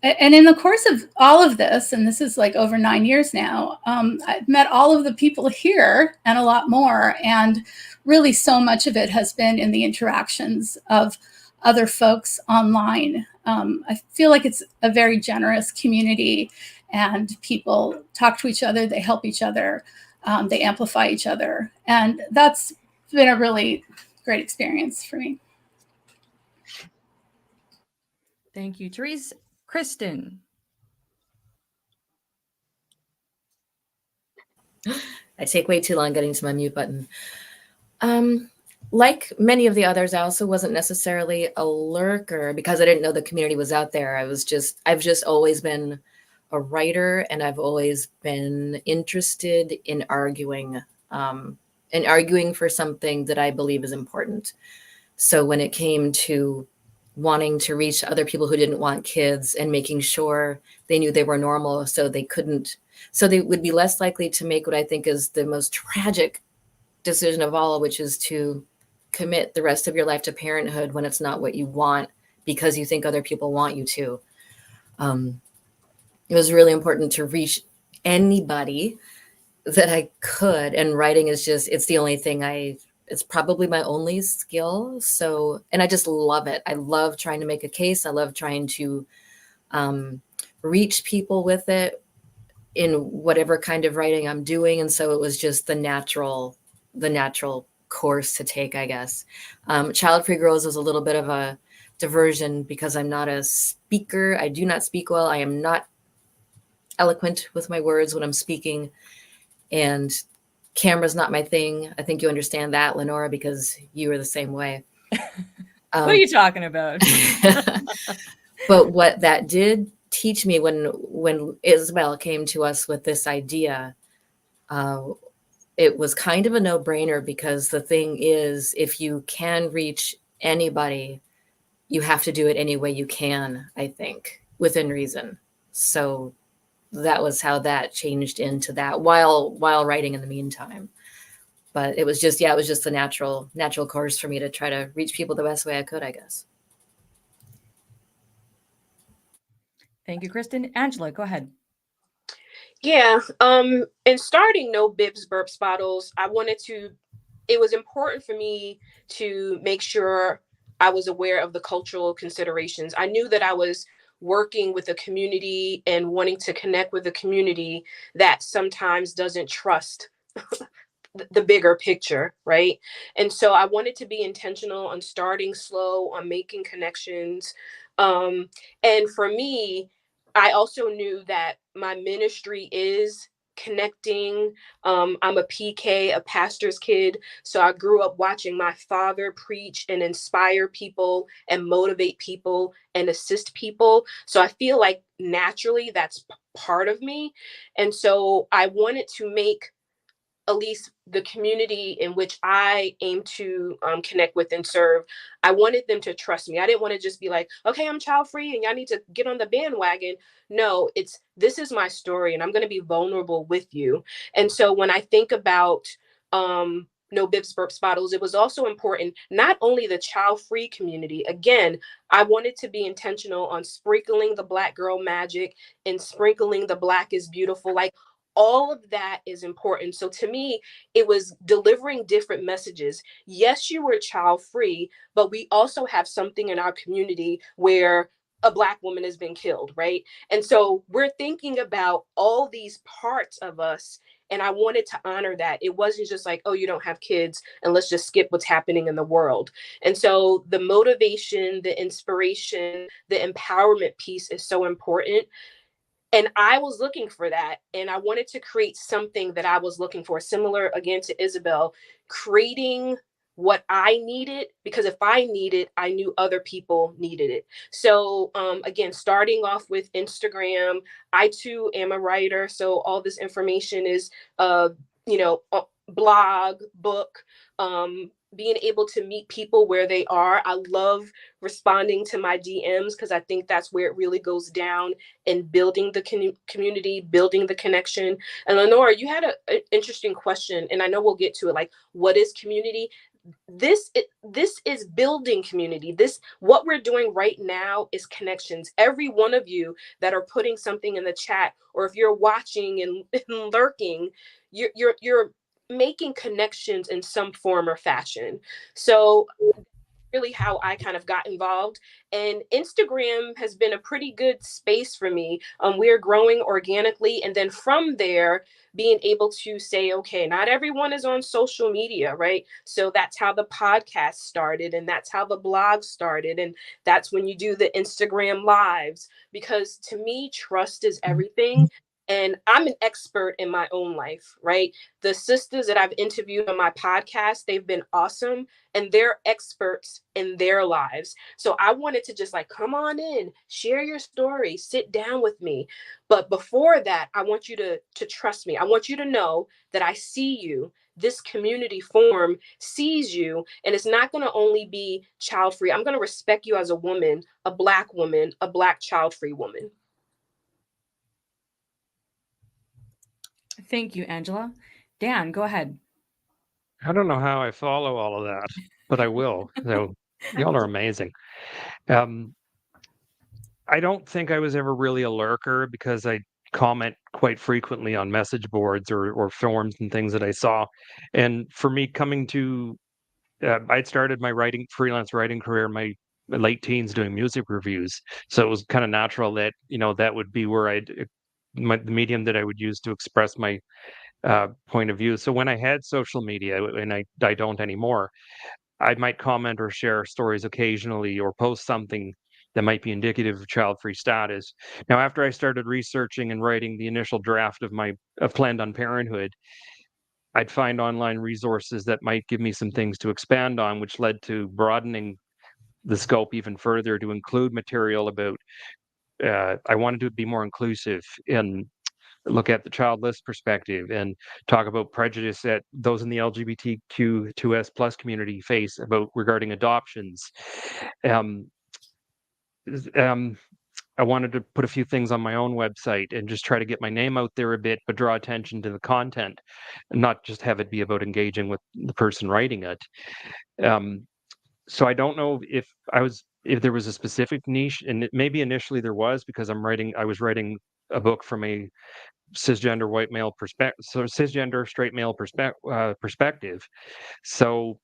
And in the course of all of this, and this is like over 9 years now, I've met all of the people here and a lot more. And really so much of it has been in the interactions of other folks online. I feel like it's a very generous community, and people talk to each other, they help each other, they amplify each other. And that's been a really great experience for me. Thank you, Therese. Kristen. I take way too long getting to my mute button. Like many of the others, I also wasn't necessarily a lurker because I didn't know the community was out there. I've just always been a writer, and I've always been interested in arguing for something that I believe is important. So when it came to wanting to reach other people who didn't want kids and making sure they knew they were normal so they would be less likely to make what I think is the most tragic decision of all, which is to commit the rest of your life to parenthood when it's not what you want because you think other people want you to. It was really important to reach anybody that I could. And writing is it's the only thing it's probably my only skill. So, and I just love it. I love trying to make a case. I love trying to reach people with it in whatever kind of writing I'm doing. And so it was just the natural course to take, I guess. Childfree Girls was a little bit of a diversion because I'm not a speaker. I do not speak well. I am not eloquent with my words when I'm speaking, and camera's not my thing. I think you understand that, LeNora, because you were the same way. What are you talking about? But what that did teach me when Isabel came to us with this idea, it was kind of a no-brainer, because the thing is, if you can reach anybody, you have to do it any way you can, I think, within reason. So that was how that changed into that while writing in the meantime. But it was just the natural course for me to try to reach people the best way I could, I guess. Thank you, Kristen. Angela, go ahead. Yeah. In starting No Bibs Burps Bottles, it was important for me to make sure I was aware of the cultural considerations. I knew that I was working with a community and wanting to connect with a community that sometimes doesn't trust the bigger picture, right? And so I wanted to be intentional on starting slow, on making connections. And for me, I also knew that my ministry is connecting. I'm a PK, a pastor's kid. So I grew up watching my father preach and inspire people and motivate people and assist people. So I feel like naturally that's part of me. And so I wanted to make at least the community in which I aim to connect with and serve, I wanted them to trust me. I didn't want to just be like, okay, I'm child free and y'all need to get on the bandwagon. No, this is my story and I'm going to be vulnerable with you. And so when I think about No Bibs Burps Bottles, it was also important, not only the child free community. Again, I wanted to be intentional on sprinkling the Black girl magic and sprinkling the Black is beautiful. Like, all of that is important. So to me, it was delivering different messages. Yes, you were child free, but we also have something in our community where a Black woman has been killed, right? And so we're thinking about all these parts of us. And I wanted to honor that. It wasn't just like, oh, you don't have kids and let's just skip what's happening in the world. And so the motivation, the inspiration, the empowerment piece is so important. And I was looking for that. And I wanted to create something that I was looking for, similar again to Isabel, creating what I needed, because if I need it, I knew other people needed it. So again, starting off with Instagram, I too am a writer. So all this information is, blog, book, being able to meet people where they are. I love responding to my DMs because I think that's where it really goes down in building the community, building the connection. And LeNora, you had an interesting question, and I know we'll get to it. Like, what is community? This is building community. What we're doing right now is connections. Every one of you that are putting something in the chat, or if you're watching and lurking, you're making connections in some form or fashion. So really how I kind of got involved. And Instagram has been a pretty good space for me. We're growing organically. And then from there, being able to say, okay, not everyone is on social media, right? So that's how the podcast started. And that's how the blog started. And that's when you do the Instagram lives. Because to me, trust is everything. And I'm an expert in my own life, right? The sisters that I've interviewed on my podcast, they've been awesome and they're experts in their lives. So I wanted to just like, come on in, share your story, sit down with me. But before that, I want you to trust me. I want you to know that I see you. This community form sees you, and it's not going to only be child free. I'm going to respect you as a woman, a Black child free woman. Thank you, Angela. Dan, go ahead. I don't know how I follow all of that, but I will. So y'all are amazing. I don't think I was ever really a lurker because I comment quite frequently on message boards or forums and things that I saw. And for me, coming to, I'd started my freelance writing career in my late teens doing music reviews. So it was kind of natural that, that would be where the medium that I would use to express my point of view. So when I had social media, and I don't anymore, I might comment or share stories occasionally or post something that might be indicative of child-free status. Now, after I started researching and writing the initial draft of Planned on Parenthood, I'd find online resources that might give me some things to expand on, which led to broadening the scope even further to include material about, I wanted to be more inclusive and look at the childless perspective and talk about prejudice that those in the LGBTQ2S plus community face regarding adoptions. I wanted to put a few things on my own website and just try to get my name out there a bit, but draw attention to the content and not just have it be about engaging with the person writing it. So I don't know if there was a specific niche, and maybe initially there was, because I was writing a book from a cisgender white male perspective, so cisgender straight male perspective. So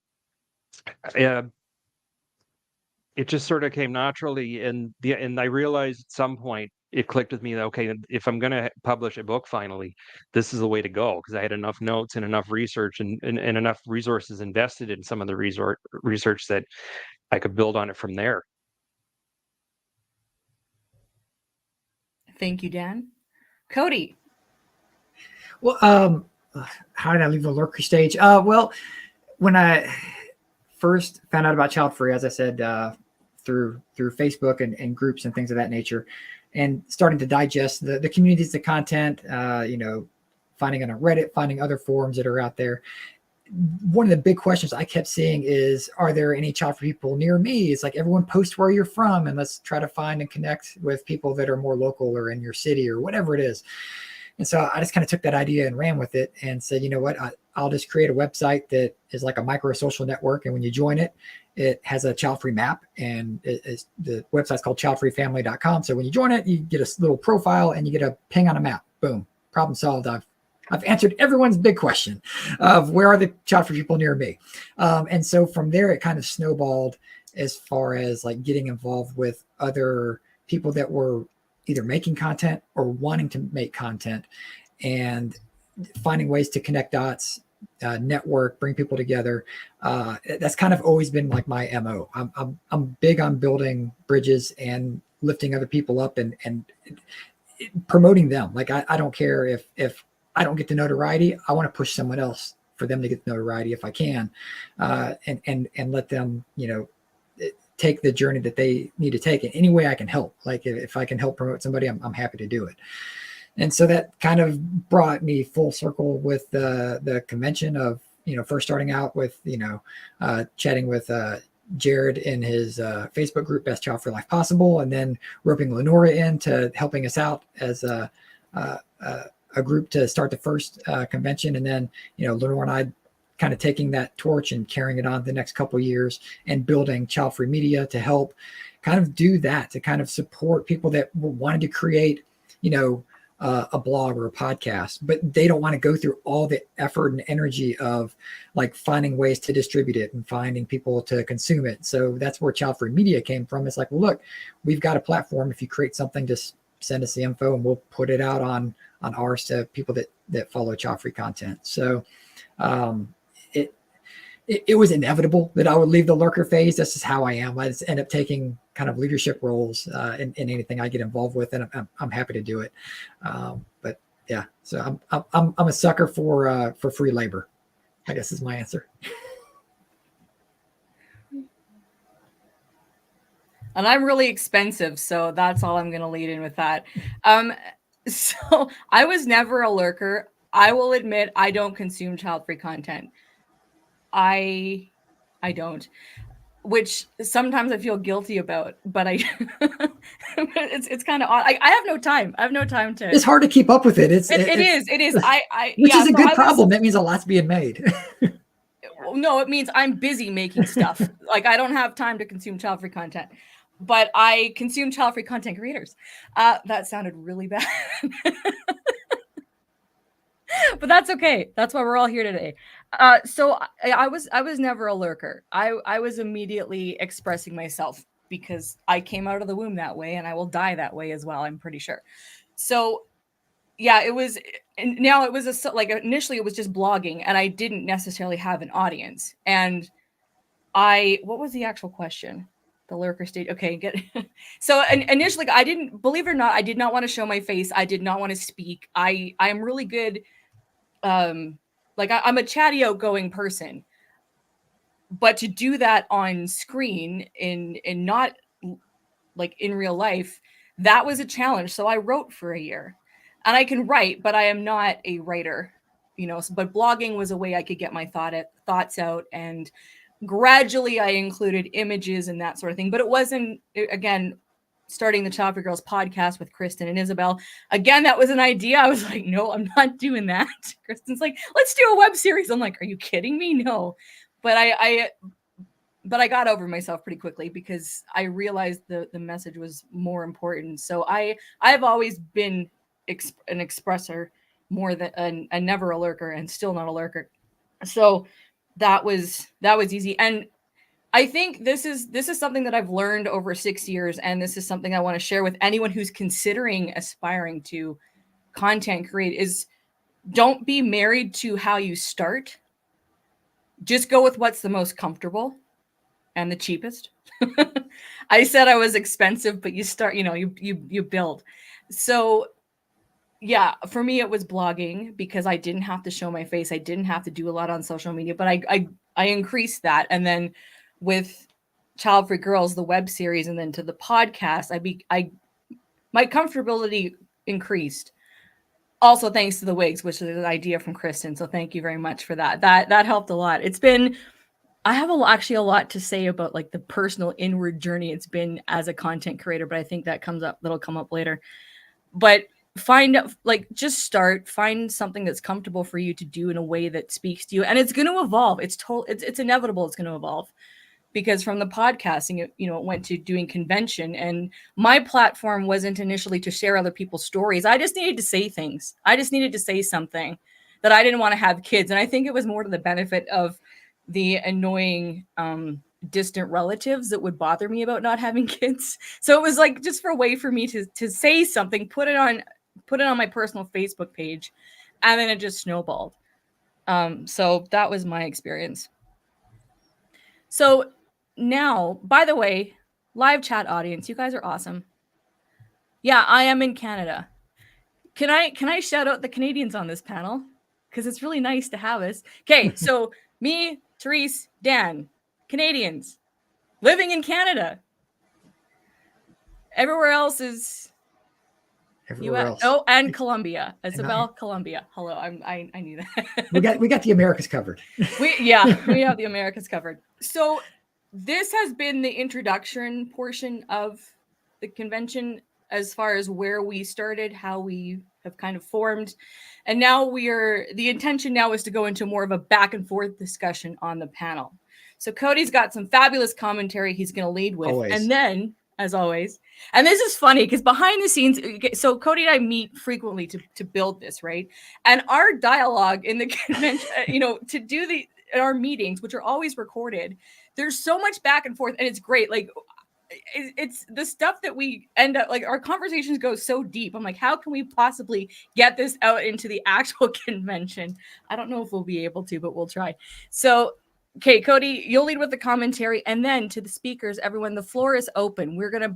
it just sort of came naturally, and I realized at some point it clicked with me that, okay, if I'm going to publish a book finally, this is the way to go, because I had enough notes and enough research and enough resources invested in some of the research that I could build on it from there. Thank you, Dan. Cody. Well, how did I leave the lurker stage? Well, when I first found out about Childfree, as I said, through Facebook and groups and things of that nature, and starting to digest the communities, the content, finding it on Reddit, finding other forums that are out there. One of the big questions I kept seeing is, are there any Childfree people near me? It's like, everyone post where you're from, and let's try to find and connect with people that are more local or in your city or whatever it is. And so I just kind of took that idea and ran with it and said, you know what, I'll just create a website that is like a micro social network. And when you join it, it has a Childfree map, and the website's called childfreefamily.com. So when you join it, you get a little profile and you get a ping on a map. Boom, problem solved. I've answered everyone's big question of where are the Childfree people near me. And so from there, it kind of snowballed as far as like getting involved with other people that were either making content or wanting to make content, and finding ways to connect dots, network, bring people together. That's kind of always been like my MO. I'm big on building bridges and lifting other people up and promoting them. Like I don't care if I don't get the notoriety. I want to push someone else for them to get the notoriety if I can, and let them, take the journey that they need to take in any way I can help. Like if I can help promote somebody, I'm happy to do it. And so that kind of brought me full circle with the convention of, first starting out with, chatting with Jared in his Facebook group, Best Child for Life Possible, and then roping LeNora into helping us out as a group to start the first convention. And then, LeNora and I kind of taking that torch and carrying it on the next couple of years and building Childfree Media to help kind of do that, to kind of support people that wanted to create, a blog or a podcast, but they don't want to go through all the effort and energy of like finding ways to distribute it and finding people to consume it. So that's where Childfree Media came from. It's like, well, look, we've got a platform. If you create something, just send us the info and we'll put it out on ours to people that follow Childfree content. So it was inevitable that I would leave the lurker phase. This is how I am. I just end up taking kind of leadership roles in anything I get involved with, and I'm happy to do it. But yeah, so I'm a sucker for free labor, I guess is my answer. And I'm really expensive, so that's all I'm going to lead in with that. So I was never a lurker. I will admit I don't consume Childfree content. I don't, which sometimes I feel guilty about, but it's kind of odd. I have no time. I have no time to. It's hard to keep up with it. It is. Which is a good problem. That means a lot's being made. No, it means I'm busy making stuff. Like I don't have time to consume Childfree content, but I consume Childfree content creators. That sounded really bad. But that's okay. That's why we're all here today. So I was never a lurker. I was immediately expressing myself because I came out of the womb that way, and I will die that way as well, I'm pretty sure. So yeah, it was initially it was just blogging, and I didn't necessarily have an audience. And what was the actual question? The lurker stage. Okay, so initially I didn't, believe it or not, I did not want to show my face. I did not want to speak. I am really good. I'm a chatty, outgoing person, but to do that on screen in not like in real life, that was a challenge. So I wrote for a year, and I can write, but I am not a writer, but blogging was a way I could get my thoughts out, and gradually I included images and that sort of thing. But it wasn't, again, starting the Childfree Girls podcast with Kristen and Isabel. Again, that was an idea. I was like, no, I'm not doing that. Kristen's like, let's do a web series. I'm like, are you kidding me? No. But I got over myself pretty quickly because I realized the message was more important. So I've always been an expressor more than and never a lurker, and still not a lurker. So that was easy. And I think this is something that I've learned over 6 years, and this is something I want to share with anyone who's considering aspiring to content create is don't be married to how you start. Just go with what's the most comfortable and the cheapest. I said I was expensive, but you start, you build. So yeah, for me, it was blogging because I didn't have to show my face. I didn't have to do a lot on social media, but I increased that. And then with Childfree Girls, the web series, and then to the podcast, my comfortability increased. Also, thanks to the wigs, which is an idea from Kristen. So thank you very much for that. That helped a lot. I have actually a lot to say about like the personal inward journey it's been as a content creator, but I think that'll come up later. But find something that's comfortable for you to do in a way that speaks to you, and it's going to evolve. It's inevitable. It's going to evolve because from the podcasting, it went to doing convention, and my platform wasn't initially to share other people's stories. I just needed to say things. I just needed to say something that I didn't want to have kids. And I think it was more to the benefit of the annoying, distant relatives that would bother me about not having kids. So it was like just for a way for me to say something, put it on my personal Facebook page, and then it just snowballed. So that was my experience. So now, by the way, live chat audience, you guys are awesome. Yeah, I am in Canada. Can I shout out the Canadians on this panel? Because it's really nice to have us. Okay, so me, Therese, Dan, Canadians, living in Canada. Everywhere else is Everywhere else. Oh, and Colombia. Isabel, Colombia. Hello, I knew that. we got the Americas covered. We have the Americas covered. So this has been the introduction portion of the convention as far as where we started, how we have kind of formed. And now the intention now is to go into more of a back and forth discussion on the panel. So Cody's got some fabulous commentary he's going to lead with. Always. And then, as always, and this is funny because behind the scenes, so Cody and I meet frequently to build this, right? And our dialogue in the convention, to do our meetings, which are always recorded, there's so much back and forth, and it's great. Like, it's the stuff that we end up, like, our conversations go so deep. I'm like, how can we possibly get this out into the actual convention? I don't know if we'll be able to, but we'll try. So, okay, Cody, you'll lead with the commentary, and then to the speakers, everyone, the floor is open. We're going to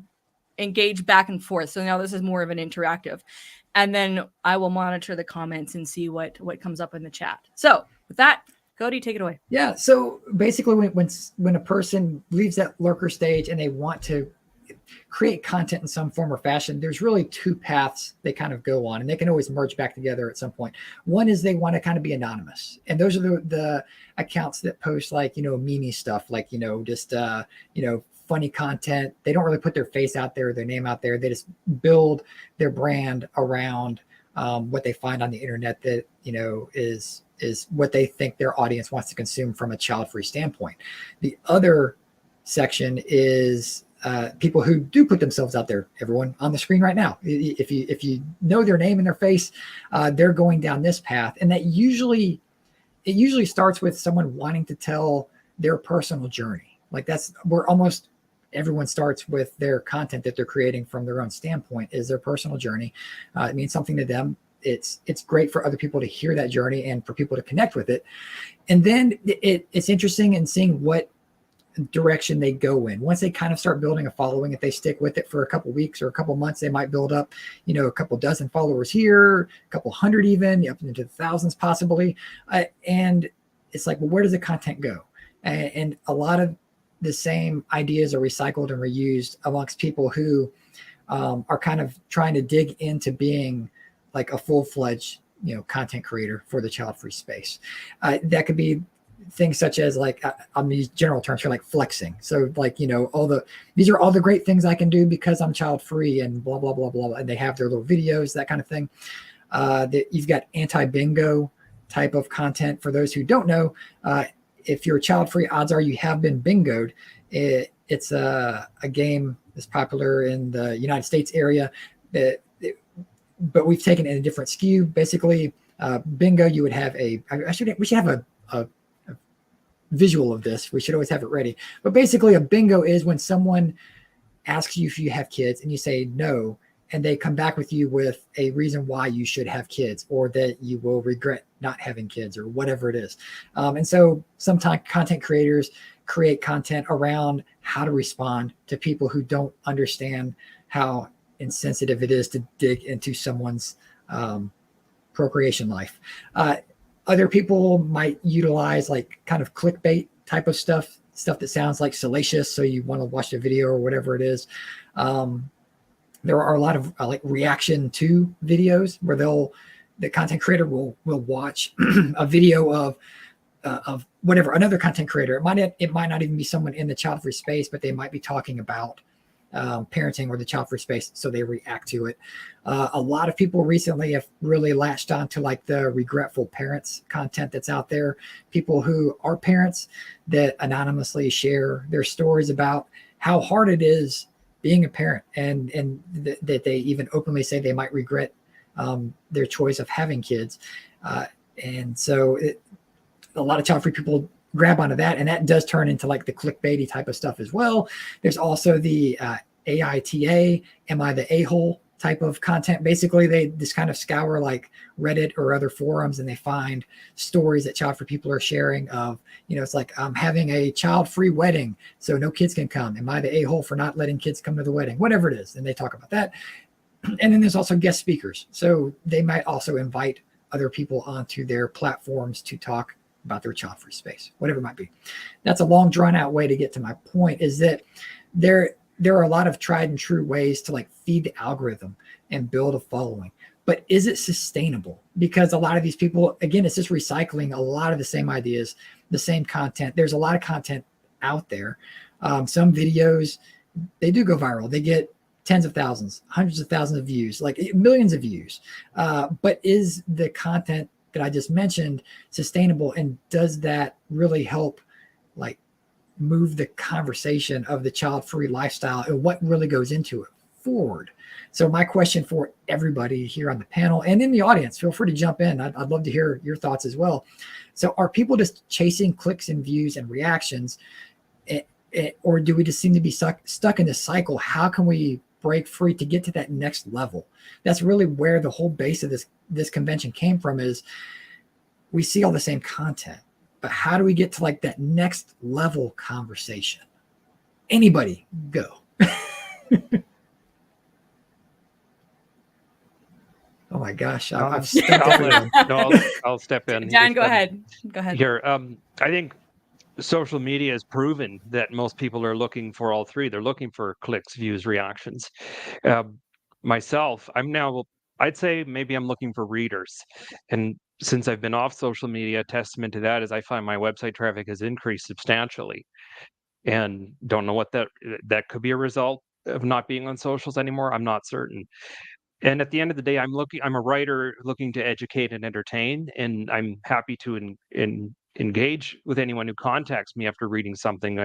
engage back and forth. So now this is more of an interactive. And then I will monitor the comments and see what comes up in the chat. So with that, Cody, take it away. Yeah. So basically when a person leaves that lurker stage and they want to create content in some form or fashion, there's really two paths they kind of go on, and they can always merge back together at some point. One is they want to kind of be anonymous. And those are the accounts that post like, meme stuff, like, just, funny content. They don't really put their face out there, their name out there. They just build their brand around what they find on the internet that, is what they think their audience wants to consume from a child-free standpoint. The other section is people who do put themselves out there. Everyone on the screen right now, if you know their name and their face, they're going down this path. And that usually starts with someone wanting to tell their personal journey. Like that's where almost everyone starts with their content that they're creating from their own standpoint, is their personal journey. It means something to them. It's great for other people to hear that journey and for people to connect with it. And then it's interesting in seeing what direction they go in. Once they kind of start building a following, if they stick with it for a couple weeks or a couple months, they might build up, a couple dozen followers here, a couple hundred even, up into the thousands possibly. And it's like, well, where does the content go? And a lot of the same ideas are recycled and reused amongst people who are kind of trying to dig into being like a full-fledged, content creator for the child-free space. That could be things such as like, I'm these general terms here, like flexing. So like, these are all the great things I can do because I'm child free and blah, blah, blah, blah. And they have their little videos, that kind of thing. You've got anti-bingo type of content. For those who don't know, if you're child free, odds are you have been bingoed. It's a game that's popular in the United States area, but we've taken it in a different skew. Basically, bingo, you would have we should have a visual of this. We should always have it ready. But basically, a bingo is when someone asks you if you have kids and you say no, and they come back with you with a reason why you should have kids, or that you will regret not having kids, or whatever it is. And so sometimes content creators create content around how to respond to people who don't understand how insensitive it is to dig into someone's procreation life. Other people might utilize like kind of clickbait type of stuff that sounds like salacious, so you want to watch the video or whatever it is. There are a lot of like reaction to videos where the content creator will watch a video of whatever, another content creator. It might not even be someone in the child-free space, but they might be talking about parenting or the child-free space, so they react to it. A lot of people recently have really latched on to like the regretful parents content that's out there. People who are parents that anonymously share their stories about how hard it is being a parent, and that they even openly say they might regret their choice of having kids. And so a lot of child-free people grab onto that, and that does turn into like the clickbaity type of stuff as well. There's also the AITA, am I the a-hole type of content. Basically, they just kind of scour like Reddit or other forums, and they find stories that child-free people are sharing of, it's like, I'm having a child-free wedding, so no kids can come. Am I the a-hole for not letting kids come to the wedding? Whatever it is. And they talk about that. And then there's also guest speakers. So they might also invite other people onto their platforms to talk about their child-free space, whatever it might be. That's a long, drawn-out way to get to my point, is that there are a lot of tried and true ways to like feed the algorithm and build a following. But is it sustainable? Because a lot of these people, again, it's just recycling a lot of the same ideas, the same content. There's a lot of content out there. Some videos, they do go viral. They get tens of thousands, hundreds of thousands of views, like millions of views. But is the content that I just mentioned sustainable, and does that really help like move the conversation of the child-free lifestyle and what really goes into it forward? So my question for everybody here on the panel and in the audience, feel free to jump in. I'd love to hear your thoughts as well. So are people just chasing clicks and views and reactions, or do we just seem to be stuck in this cycle? How can we break free to get to that next level? That's really where the whole base of this convention came from, is we see all the same content, but how do we get to like that next level conversation? Anybody go. Oh my gosh. I've I'll step in. Dan, go ahead. Go ahead. Here, I think social media has proven that most people are looking for all three. They're looking for clicks, views, reactions. Myself, I'd say maybe I'm looking for readers. And since I've been off social media, a testament to that is I find my website traffic has increased substantially. And don't know what that could be a result of not being on socials anymore. I'm not certain. And at the end of the day, I'm a writer looking to educate and entertain, and I'm happy to engage with anyone who contacts me after reading something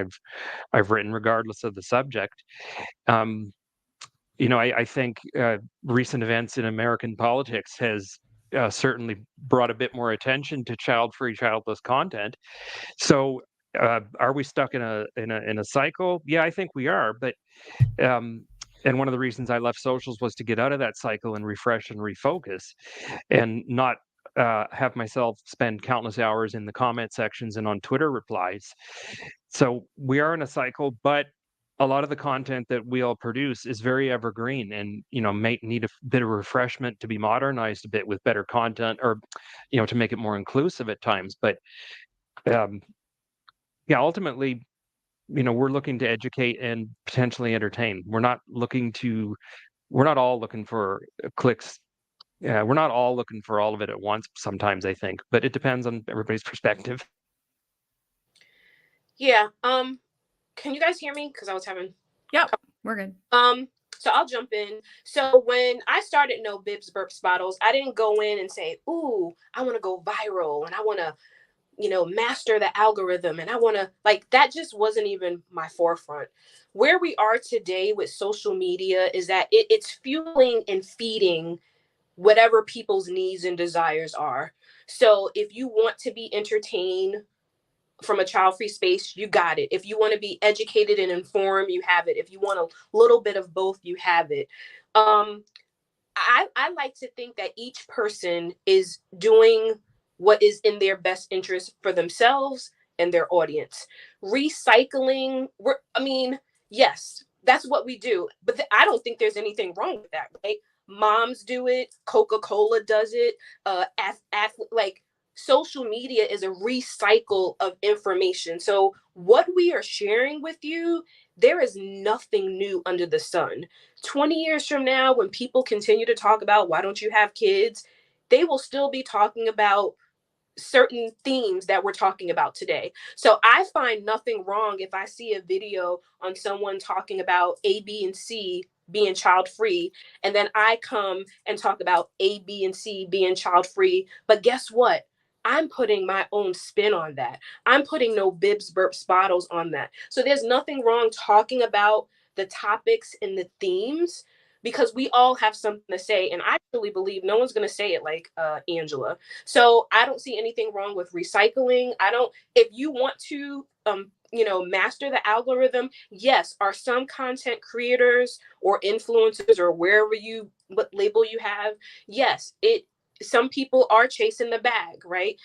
I've written, regardless of the subject. I think recent events in American politics has certainly brought a bit more attention to child-free, childless content. So, are we stuck in a cycle? Yeah, I think we are. But and one of the reasons I left socials was to get out of that cycle and refresh and refocus, and not have myself spend countless hours in the comment sections and on Twitter replies. So we are in a cycle, but a lot of the content that we all produce is very evergreen, and may need a bit of refreshment to be modernized a bit with better content, or to make it more inclusive at times. But ultimately, we're looking to educate and potentially entertain. We're not all looking for clicks. We're not all looking for all of it at once sometimes, I think, but it depends on everybody's perspective. Yeah. Can you guys hear me? Because I was having. Yep, we're good. So I'll jump in. So when I started No Bibs Burps Bottles, I didn't go in and say, "Ooh, I want to go viral and I want to, master the algorithm and I want to," like, that just wasn't even my forefront. Where we are today with social media is that it's fueling and feeding whatever people's needs and desires are. So if you want to be entertained from a child-free space, you got it. If you want to be educated and informed, you have it. If you want a little bit of both, you have it. I like to think that each person is doing what is in their best interest for themselves and their audience. Recycling, yes, that's what we do. But I don't think there's anything wrong with that, right? Moms do it. Coca-Cola does it. Like, social media is a recycle of information. So what we are sharing with you, there is nothing new under the sun. 20 years from now, when people continue to talk about why don't you have kids, they will still be talking about certain themes that we're talking about today. So I find nothing wrong if I see a video on someone talking about A, B, and C being child free, and then I come and talk about A, B, and C being child free. But guess what? I'm putting my own spin on that. I'm putting No Bibs Burps Bottles on that. So there's nothing wrong talking about the topics and the themes, because we all have something to say. And I really believe no one's going to say it like Angela. So I don't see anything wrong with recycling. If you want to, master the algorithm, yes, are some content creators or influencers or what label you have, yes, some people are chasing the bag, right?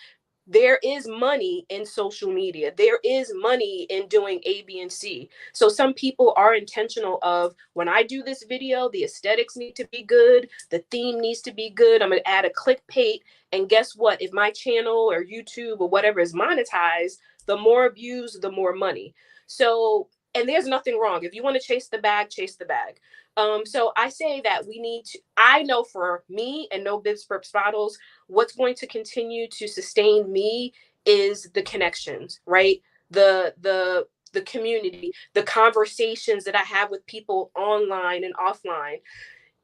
There is money in social media. There is money in doing A, B, and C. So some people are intentional of, when I do this video, the aesthetics need to be good. The theme needs to be good. I'm going to add a clickbait. And guess what? If my channel or YouTube or whatever is monetized, the more views, the more money. So, and there's nothing wrong. If you want to chase the bag, chase the bag. So I say that I know for me and No Bibs Burps Bottles, what's going to continue to sustain me is the connections, right? The community, the conversations that I have with people online and offline.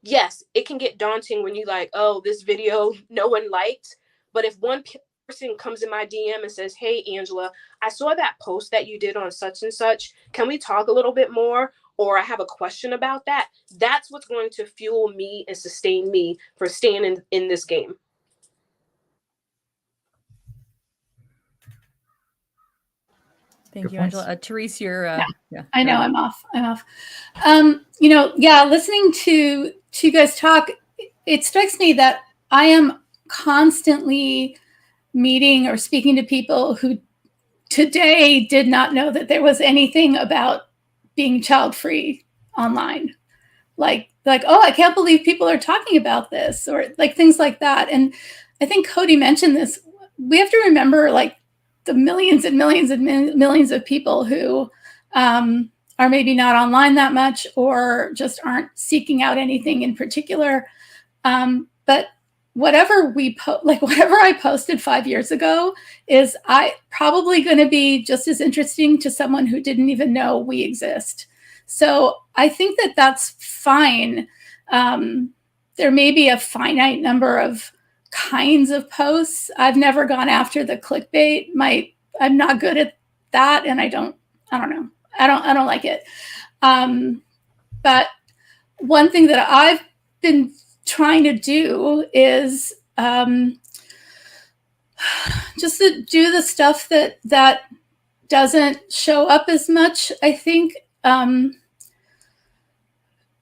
Yes, it can get daunting when you like, oh, this video no one liked. But if one person comes in my DM and says, "Hey, Angela, I saw that post that you did on such and such. Can we talk a little bit more?" Or I have a question about that. That's what's going to fuel me and sustain me for staying in this game. Thank you, Angela. Therese, you're yeah. I know I'm off. Listening to you guys talk, it strikes me that I am constantly meeting or speaking to people who today did not know that there was anything about being child free online. Like, oh, I can't believe people are talking about this, or like things like that. And I think Cody mentioned this. We have to remember, like, the millions and millions and millions of people who are maybe not online that much, or just aren't seeking out anything in particular. But whatever whatever I posted 5 years ago is probably going to be just as interesting to someone who didn't even know we exist. So I think that that's fine. There may be a finite number of kinds of posts. I've never gone after the clickbait. I'm not good at that, and I don't know. I don't like it. But one thing that I've been trying to do is just to do the stuff that doesn't show up as much. I think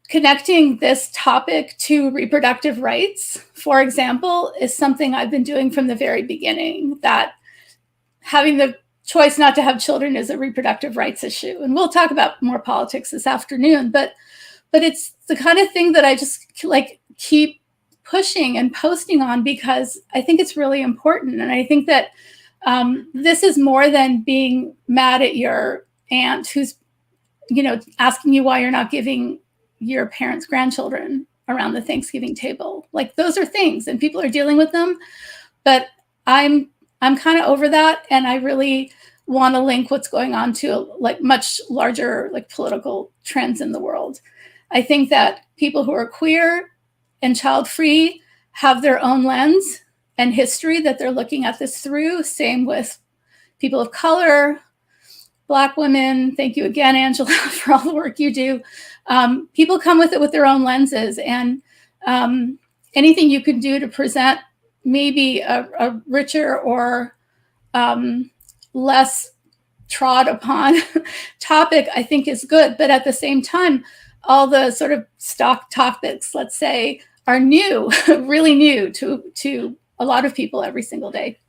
connecting this topic to reproductive rights, for example, is something I've been doing from the very beginning, that having the choice not to have children is a reproductive rights issue. And we'll talk about more politics this afternoon, but it's the kind of thing that I just keep pushing and posting on, because I think it's really important. And I think that this is more than being mad at your aunt who's, asking you why you're not giving your parents' grandchildren around the Thanksgiving table. Like, those are things, and people are dealing with them. But I'm kind of over that, and I really want to link what's going on to like much larger like political trends in the world. I think that people who are queer and child-free have their own lens and history that they're looking at this through. Same with people of color, Black women. Thank you again, Angela, for all the work you do. People come with it with their own lenses, and anything you can do to present maybe a richer or less trod upon topic, I think is good. But at the same time, all the sort of stock topics, let's say, are new, really new to a lot of people every single day.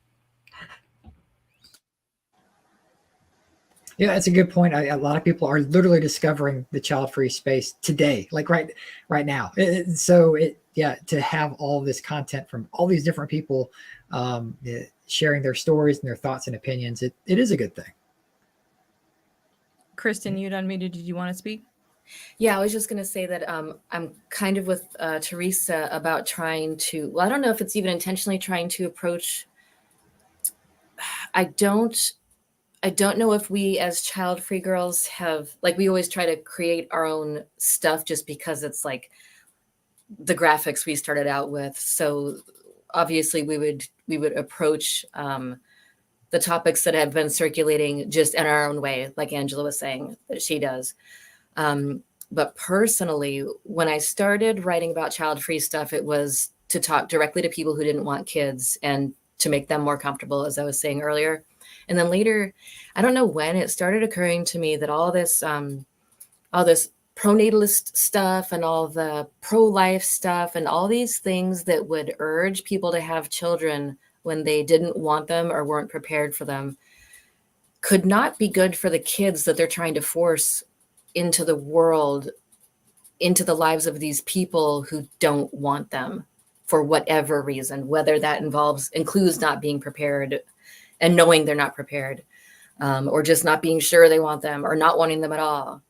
Yeah, that's a good point. A lot of people are literally discovering the child-free space today, like right now. To have all this content from all these different people sharing their stories and their thoughts and opinions, it is a good thing. Kristen, you'd unmuted. Did you want to speak? Yeah, I was just going to say that I'm kind of with Theresa about trying to, well, I don't know if it's even intentionally trying to approach, I don't know if we as child-free girls have, like, we always try to create our own stuff just because it's like the graphics we started out with. So obviously we would approach the topics that have been circulating just in our own way, like Angela was saying that she does. But personally, when I started writing about child-free stuff, it was to talk directly to people who didn't want kids and to make them more comfortable, as I was saying earlier. And then later, I don't know when, it started occurring to me that all this pronatalist stuff and all the pro-life stuff and all these things that would urge people to have children when they didn't want them or weren't prepared for them could not be good for the kids that they're trying to force into the world, into the lives of these people who don't want them for whatever reason, whether that includes not being prepared and knowing they're not prepared, or just not being sure they want them or not wanting them at all.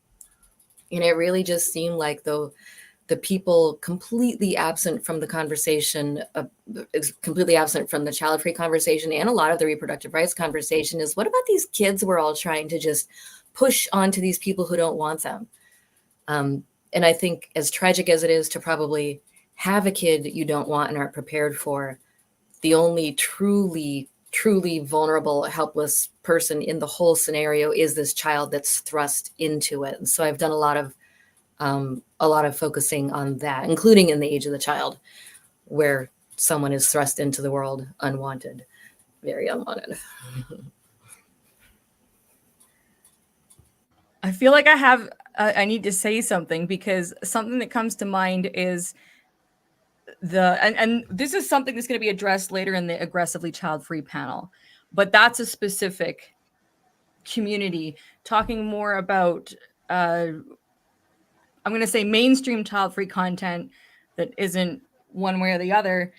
And it really just seemed like the people completely absent from the conversation, completely absent from the child-free conversation and a lot of the reproductive rights conversation is, what about these kids we're all trying to just push onto these people who don't want them? And I think as tragic as it is to probably have a kid you don't want and aren't prepared for, the only truly vulnerable, helpless person in the whole scenario is this child that's thrust into it. And so I've done a lot of focusing on that, including in the age of the child, where someone is thrust into the world unwanted, very unwanted. I feel like I need to say something, because something that comes to mind is and this is something that's going to be addressed later in the Aggressively Childfree panel, but that's a specific community talking more about, I'm going to say, mainstream child-free content that isn't one way or the other.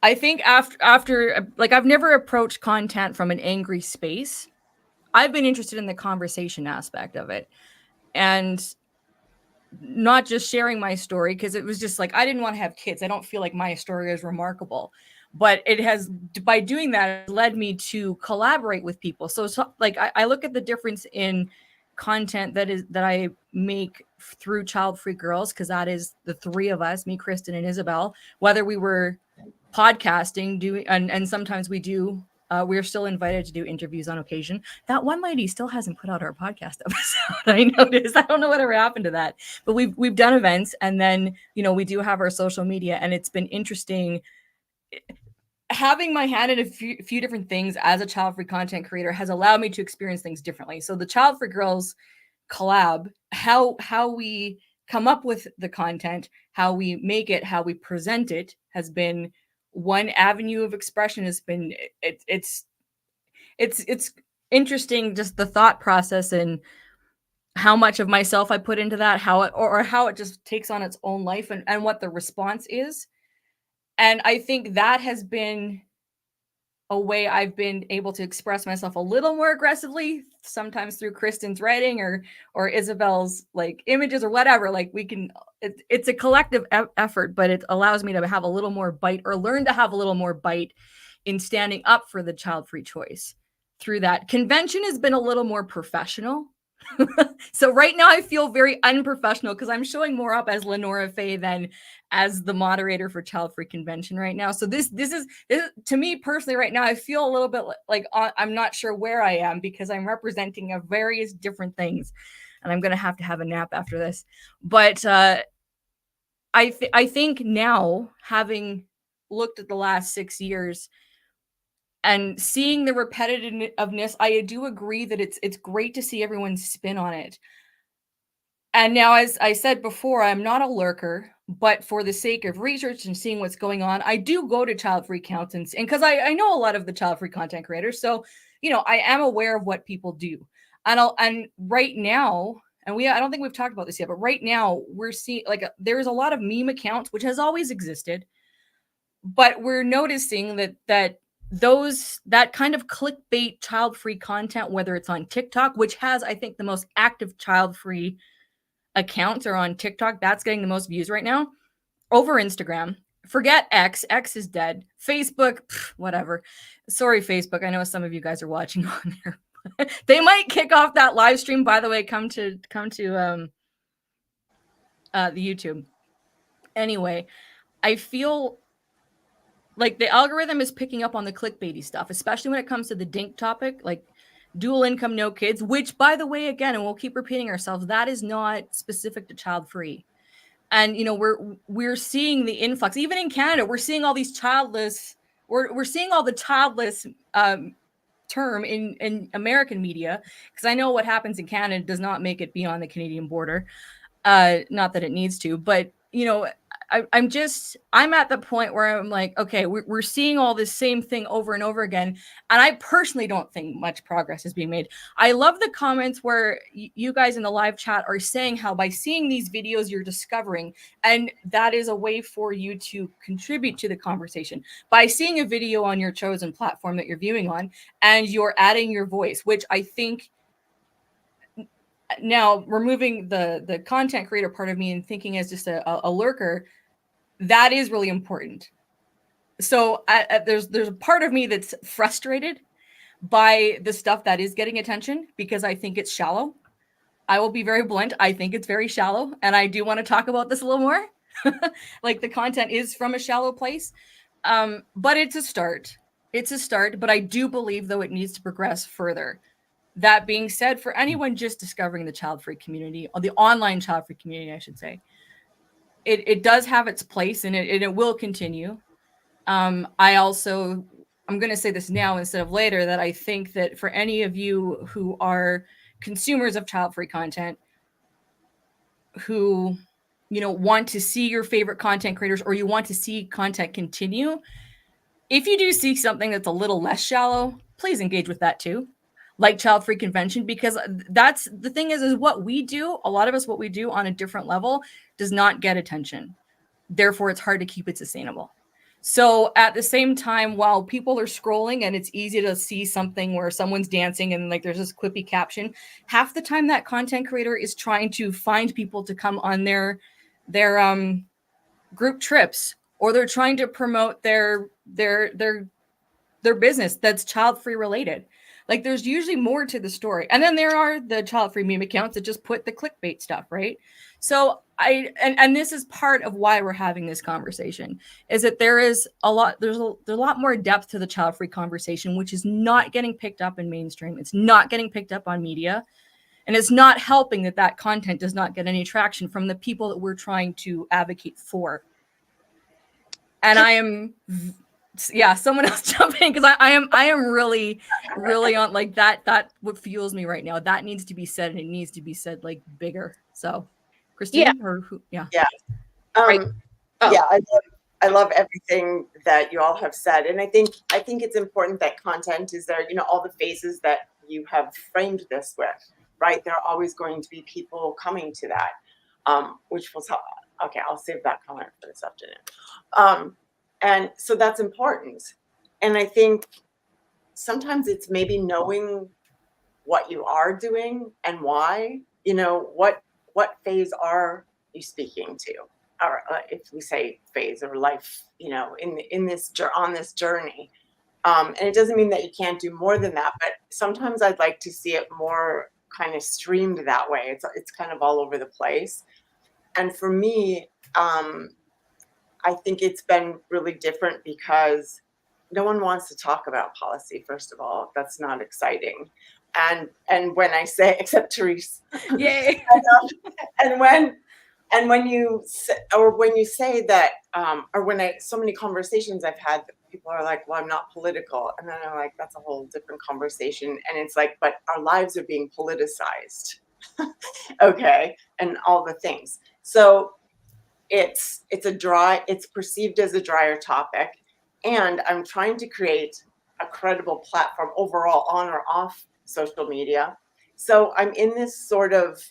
I think after like, I've never approached content from an angry space. I've been interested in the conversation aspect of it, and not just sharing my story, because it was just like, I didn't want to have kids. I don't feel like my story is remarkable, but it has, by doing that, led me to collaborate with people. So like, I look at the difference in content that I make through Childfree Girls, because that is the three of us, me, Kristen, and Isabel, whether we were podcasting, doing, and sometimes we do. We're still invited to do interviews on occasion. That one lady still hasn't put out our podcast episode. I noticed. I don't know whatever happened to that. But we've done events, and then we do have our social media, and it's been interesting. Having my hand in a few different things as a child-free content creator has allowed me to experience things differently. So the Childfree Girls collab, how we come up with the content, how we make it, how we present it, has been one avenue of expression. Has been it's interesting, just the thought process and how much of myself I put into that, how it just takes on its own life, and what the response is. And I think that has been a way I've been able to express myself a little more aggressively, sometimes through Kristen's writing or Isabel's like images or whatever. Like, we can, it's a collective effort, but it allows me to have a little more bite, or learn to have a little more bite in standing up for the child-free choice through that. Convention has been a little more professional. So right now I feel very unprofessional because I'm showing more up as LeNora Faye than as the moderator for Childfree Convention right now. So this is to me personally right now, I feel a little bit like I'm not sure where I am because I'm representing a various different things, and I'm going to have a nap after this. But I think now, having looked at the last 6 years and seeing the repetitiveness, I do agree that it's great to see everyone's spin on it. And now, as I said before, I'm not a lurker, but for the sake of research and seeing what's going on, I do go to Childfree Accountants, and because I know a lot of the Childfree content creators, so I am aware of what people do. And right now, and I don't think we've talked about this yet, but right now we're seeing there's a lot of meme accounts, which has always existed, but we're noticing that kind of clickbait child-free content, whether it's on TikTok, which has, I think, the most active child-free accounts are on TikTok. That's getting the most views right now. Over Instagram. Forget X. X is dead. Facebook, whatever. Sorry, Facebook. I know some of you guys are watching on there. They might kick off that live stream. By the way, come to the YouTube. Anyway, I feel like the algorithm is picking up on the clickbaity stuff, especially when it comes to the dink topic, like dual income, no kids, which, by the way, again, and we'll keep repeating ourselves, that is not specific to Childfree. And, we're seeing the influx, even in Canada, we're seeing all these childless, we're seeing all the childless term in American media, because I know what happens in Canada does not make it beyond the Canadian border. Not that it needs to, but, I'm at the point where I'm like, okay, we're seeing all this same thing over and over again. And I personally don't think much progress is being made. I love the comments where you guys in the live chat are saying how by seeing these videos, you're discovering, and that is a way for you to contribute to the conversation by seeing a video on your chosen platform that you're viewing on, and you're adding your voice, which I think now removing the content creator part of me and thinking as just a lurker, that is really important. So there's a part of me that's frustrated by the stuff that is getting attention because I think it's shallow. I will be very blunt. I think it's very shallow, and I do want to talk about this a little more. Like the content is from a shallow place, but it's a start. It's a start, but I do believe, though, it needs to progress further. That being said, for anyone just discovering the Childfree community, or the online Childfree community, I should say, it does have its place, and it will continue. I'm going to say this now instead of later, that I think that for any of you who are consumers of Childfree content, who want to see your favorite content creators, or you want to see content continue, if you do see something that's a little less shallow, please engage with that too, like Childfree Convention, because that's the thing is what we do, a lot of us, what we do on a different level does not get attention. Therefore, it's hard to keep it sustainable. So at the same time, while people are scrolling and it's easy to see something where someone's dancing and like there's this quippy caption, half the time that content creator is trying to find people to come on their group trips, or they're trying to promote their business that's Childfree related. Like there's usually more to the story. And then there are the Childfree meme accounts that just put the clickbait stuff, right? So and this is part of why we're having this conversation, is that there's a lot more depth to the Childfree conversation, which is not getting picked up in mainstream. It's not getting picked up on media. And it's not helping that content does not get any traction from the people that we're trying to advocate for. And I am... Yeah, someone else jump in, because I am really on like that what fuels me right now. That needs to be said, and it needs to be said like bigger. So Kristen, yeah. or who? Yeah. Yeah. Yeah, I love everything that you all have said. And I think it's important that content is there, all the phases that you have framed this with, right? There are always going to be people coming to that, which will tell. Okay, I'll save that comment for this afternoon. And so that's important. And I think sometimes it's maybe knowing what you are doing and why, what phase are you speaking to? Or if we say phase or life, on this journey, And it doesn't mean that you can't do more than that, but sometimes I'd like to see it more kind of streamed that way. It's kind of all over the place. And for me, I think it's been really different because no one wants to talk about policy, first of all. That's not exciting. And when I say, except Therese. Yay. and when you say that, or when so many conversations I've had, people are like, well, I'm not political. And then I'm like, that's a whole different conversation. And it's like, but our lives are being politicized. Okay. And all the things. So it's perceived as a drier topic. And I'm trying to create a credible platform overall on or off social media. So I'm in this sort of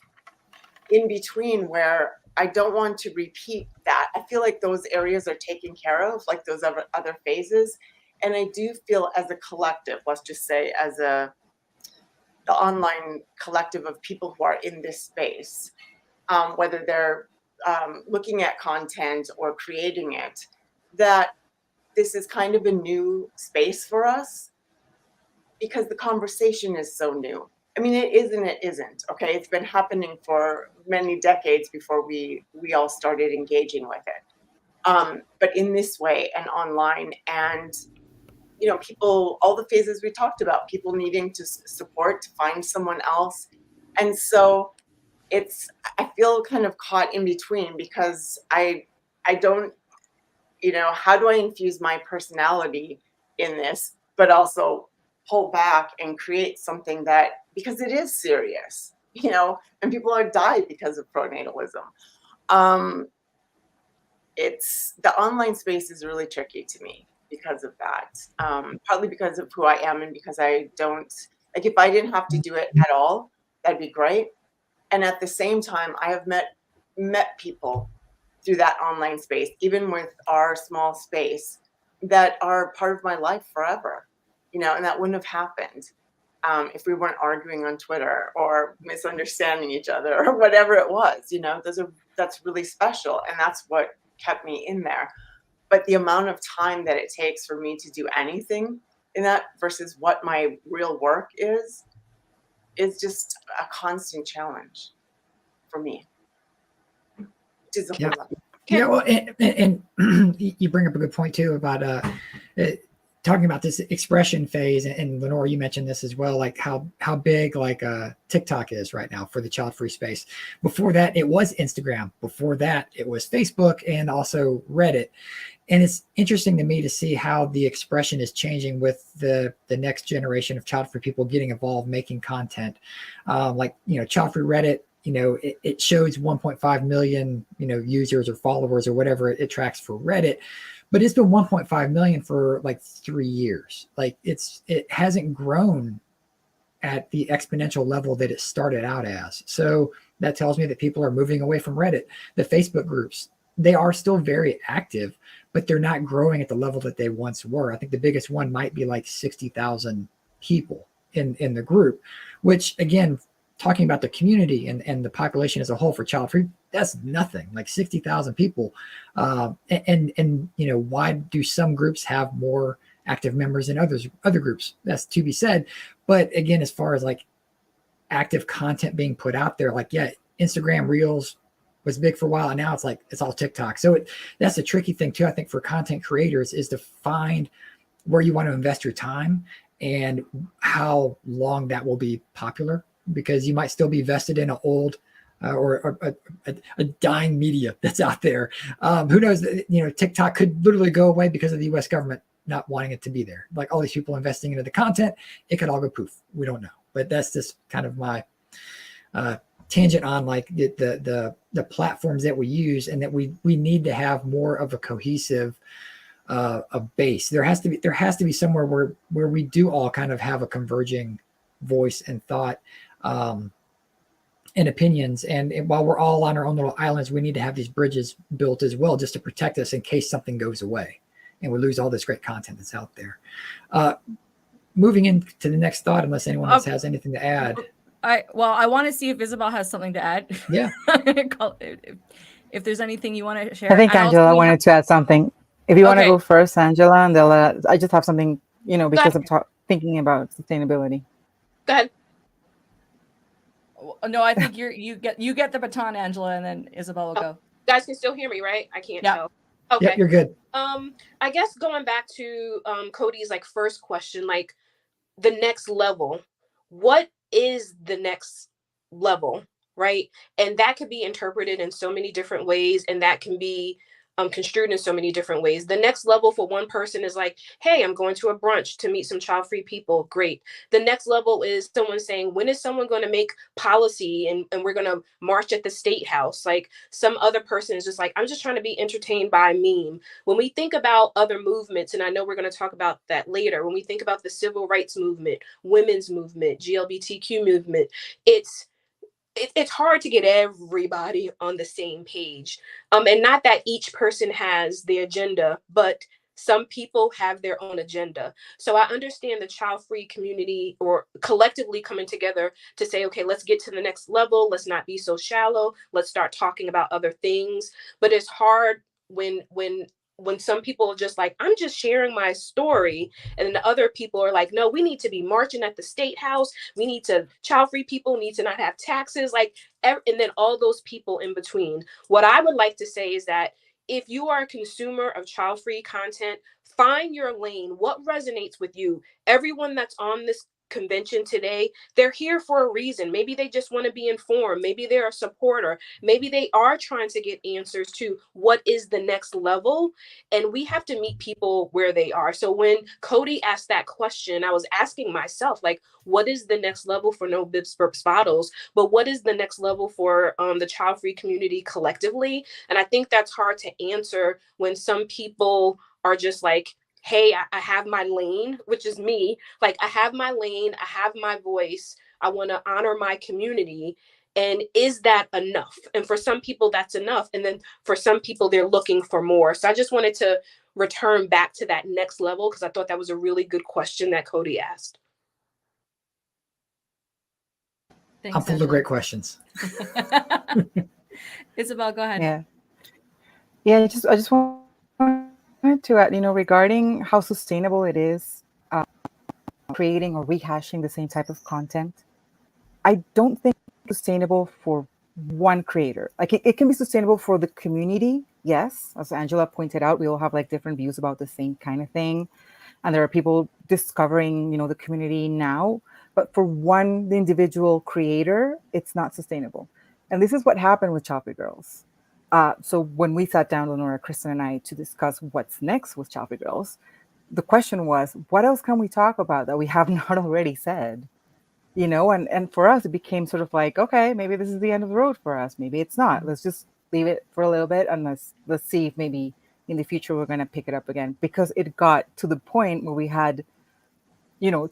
in between where I don't want to repeat that. I feel like those areas are taken care of, like those other phases. And I do feel as a collective, let's just say as the online collective of people who are in this space, whether they're looking at content or creating it, that this is kind of a new space for us because the conversation is so new. I mean, it is and it isn't, okay? It's been happening for many decades before we all started engaging with it. But in this way and online and, people, all the phases we talked about, people needing to support, to find someone else. And so I feel kind of caught in between because I don't, how do I infuse my personality in this, but also pull back and create something that, because it is serious, and people are died because of pronatalism. It's the online space is really tricky to me because of that. Partly because of who I am and because I don't, like, if I didn't have to do it at all, that'd be great. And at the same time, I have met people through that online space, even with our small space, that are part of my life forever, and that wouldn't have happened if we weren't arguing on Twitter or misunderstanding each other or whatever it was. That's really special, and that's what kept me in there. But the amount of time that it takes for me to do anything in that versus what my real work is just a constant challenge for me. Yeah, well, and you bring up a good point too about talking about this expression phase, and LeNora, you mentioned this as well, like how big like TikTok is right now for the child-free space. Before that, it was Instagram. Before that, it was Facebook and also Reddit. And it's interesting to me to see how the expression is changing with the next generation of child-free people getting involved, making content. Child-free Reddit, it shows 1.5 million, users or followers or whatever it tracks for Reddit, but it's been 1.5 million for like 3 years. Like it hasn't grown at the exponential level that it started out as. So that tells me that people are moving away from Reddit. The Facebook groups, they are still very active, but they're not growing at the level that they once were. I think the biggest one might be like 60,000 people in the group, which again, talking about the community and the population as a whole for child-free, that's nothing, like 60,000 people. Why do some groups have more active members than other groups? That's to be said. But again, as far as like active content being put out there, like, yeah, Instagram Reels was big for a while, and now it's like, it's all TikTok. So that's a tricky thing too, I think, for content creators, is to find where you want to invest your time and how long that will be popular, because you might still be vested in an old or a dying media that's out there. Who knows, TikTok could literally go away because of the US government not wanting it to be there. Like all these people investing into the content, it could all go poof. We don't know. But that's just kind of my tangent on like the platforms that we use, and that we need to have more of a cohesive a base. There has to be somewhere where we do all kind of have a converging voice and thought and opinions. And while we're all on our own little islands, we need to have these bridges built as well, just to protect us in case something goes away and we lose all this great content that's out there. Moving into the next thought, unless anyone else has anything to add. I want to see if Isabel has something to add. Yeah. If there's anything you want to share. I think Angela wanted to add something. If you want to go first, Angela, and I just have something because I'm thinking about sustainability. Go ahead. No, I think you get the baton, Angela, and then Isabel will go. You guys can still hear me, right? I can't tell. Okay. Yep, you're good. I guess going back to Cody's like first question, like the next level. What is the next level, right? And that could be interpreted in so many different ways, and that can be construed in so many different ways. The next level for one person is like, hey, I'm going to a brunch to meet some child-free people. Great. The next level is someone saying, when is someone going to make policy and we're going to march at the State House? Like some other person is just like, I'm just trying to be entertained by a meme. When we think about other movements, and I know we're going to talk about that later, when we think about the civil rights movement, women's movement, GLBTQ movement, it's hard to get everybody on the same page. And not that each person has the agenda, but some people have their own agenda. So I understand the child-free community or collectively coming together to say, okay, let's get to the next level. Let's not be so shallow. Let's start talking about other things. But it's hard when some people are just like, I'm just sharing my story. And then the other people are like, no, we need to be marching at the State House. We need to, child-free people need to not have taxes. Like, and then all those people in between. What I would like to say is that if you are a consumer of child-free content, find your lane. What resonates with you? Everyone that's on this convention today, they're here for a reason. Maybe they just want to be informed. Maybe they're a supporter. Maybe they are trying to get answers to what is the next level. And we have to meet people where they are. So when Cody asked that question, I was asking myself, like, what is the next level for No Bibs, Burps, Bottles? But what is the next level for the child-free community collectively? And I think that's hard to answer when some people are just like, hey, I have my lane, which is me. Like, I have my lane, I have my voice. I want to honor my community. And is that enough? And for some people, that's enough. And then for some people, they're looking for more. So I just wanted to return back to that next level because I thought that was a really good question that Cody asked. Thanks, I'm full of great questions. Isabel, go ahead. Yeah. I just wanted to add, regarding how sustainable it is creating or rehashing the same type of content. I don't think it's sustainable for one creator. Like it can be sustainable for the community. Yes. As Angela pointed out, we all have like different views about the same kind of thing. And there are people discovering, the community now. But for one individual creator, it's not sustainable. And this is what happened with Childfree Girls. So when we sat down, LeNora, Kristen, and I, to discuss what's next with Childfree Girls, the question was, what else can we talk about that we have not already said? And for us, it became sort of like, okay, maybe this is the end of the road for us. Maybe it's not. Let's just leave it for a little bit and let's see if maybe in the future we're going to pick it up again. Because it got to the point where we had,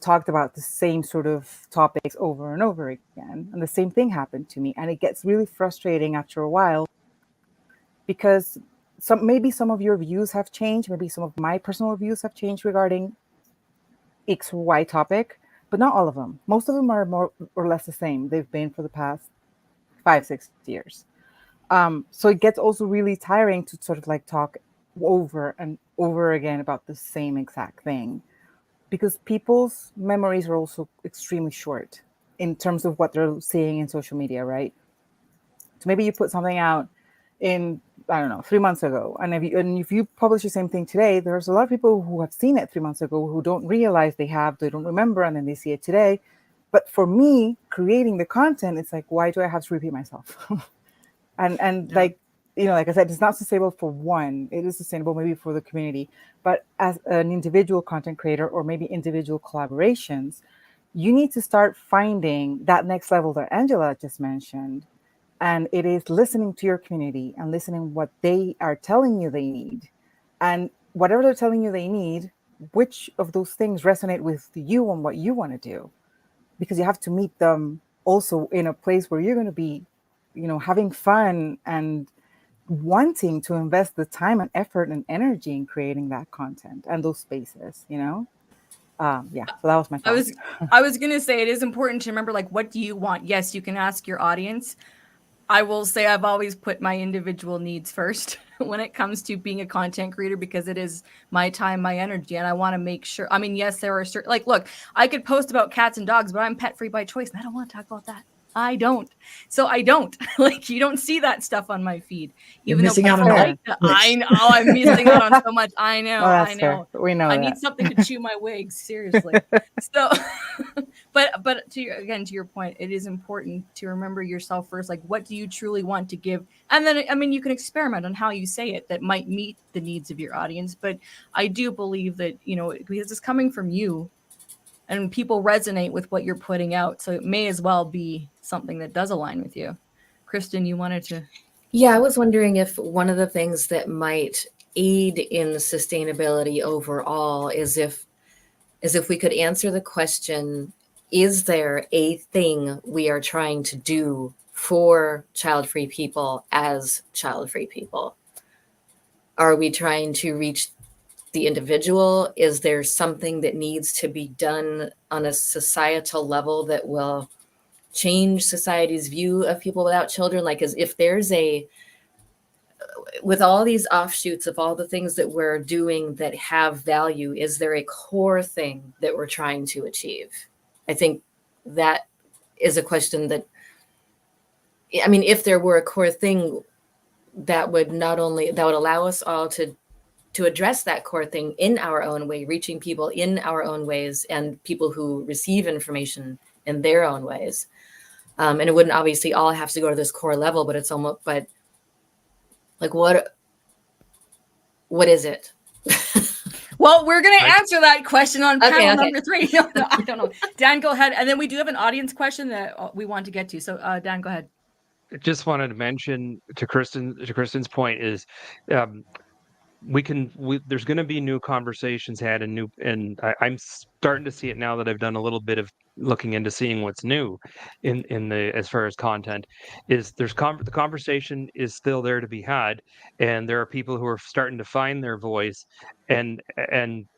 talked about the same sort of topics over and over again. And the same thing happened to me. And it gets really frustrating after a while because maybe some of your views have changed. Maybe some of my personal views have changed regarding X or Y topic, but not all of them. Most of them are more or less the same. They've been for the past 5-6 years. So it gets also really tiring to sort of like talk over and over again about the same exact thing, because people's memories are also extremely short in terms of what they're seeing in social media, right? So maybe you put something out in, 3 months ago, and if you publish the same thing today, there's a lot of people who have seen it 3 months ago who don't realize they don't remember, and then they see it today. But for me, creating the content, it's like, why do I have to repeat myself? and like I said, it's not sustainable for one. It is sustainable maybe for the community, but as an individual content creator or maybe individual collaborations, you need to start finding that next level that Angela just mentioned. And it is listening to your community and listening what they are telling you they need. And whatever they're telling you they need, which of those things resonate with you and what you want to do? Because you have to meet them also in a place where you're going to be, having fun and wanting to invest the time and effort and energy in creating that content and those spaces, so that was my thought. I was going to say, it is important to remember, like, what do you want? Yes, you can ask your audience, I will say I've always put my individual needs first when it comes to being a content creator, because it is my time, my energy, and I want to make sure. I mean, yes, there are certain, like, look, I could post about cats and dogs, but I'm pet free by choice, and I don't want to talk about that. I don't. So I don't. Like, you don't see that stuff on my feed. You're Even missing though out on like that, I know I'm missing out on so much. I know. Well, that's I know. fair. We know I that. need something to chew my wigs, seriously. So, but to your point, it is important to remember yourself first. Like, what do you truly want to give? And then, I mean, you can experiment on how you say it that might meet the needs of your audience. But I do believe that, you know, because it's coming from you, and people resonate with what you're putting out. So it may as well be something that does align with you. Kristen, you wanted to. Yeah, I was wondering if one of the things that might aid in sustainability overall is if we could answer the question, is there a thing we are trying to do for child-free people as child-free people? Are we trying to reach the individual? Is there something that needs to be done on a societal level that will change society's view of people without children? Like, as if there's with all these offshoots of all the things that we're doing that have value, is there a core thing that we're trying to achieve? I think that is a question that, I mean, if there were a core thing that would allow us all to address that core thing in our own way, reaching people in our own ways and people who receive information in their own ways. And it wouldn't obviously all have to go to this core level, but it's almost, but like, what is it? Well, we're going to answer that question on panel number 3. No, I don't know. Dan, go ahead. And then we do have an audience question that we want to get to. So Dan, go ahead. Just wanted to mention to Kristen's point is, there's going to be new conversations had and I'm starting to see it now that I've done a little bit of looking into seeing what's new in the, as far as content is, the conversation is still there to be had, and there are people who are starting to find their voice, and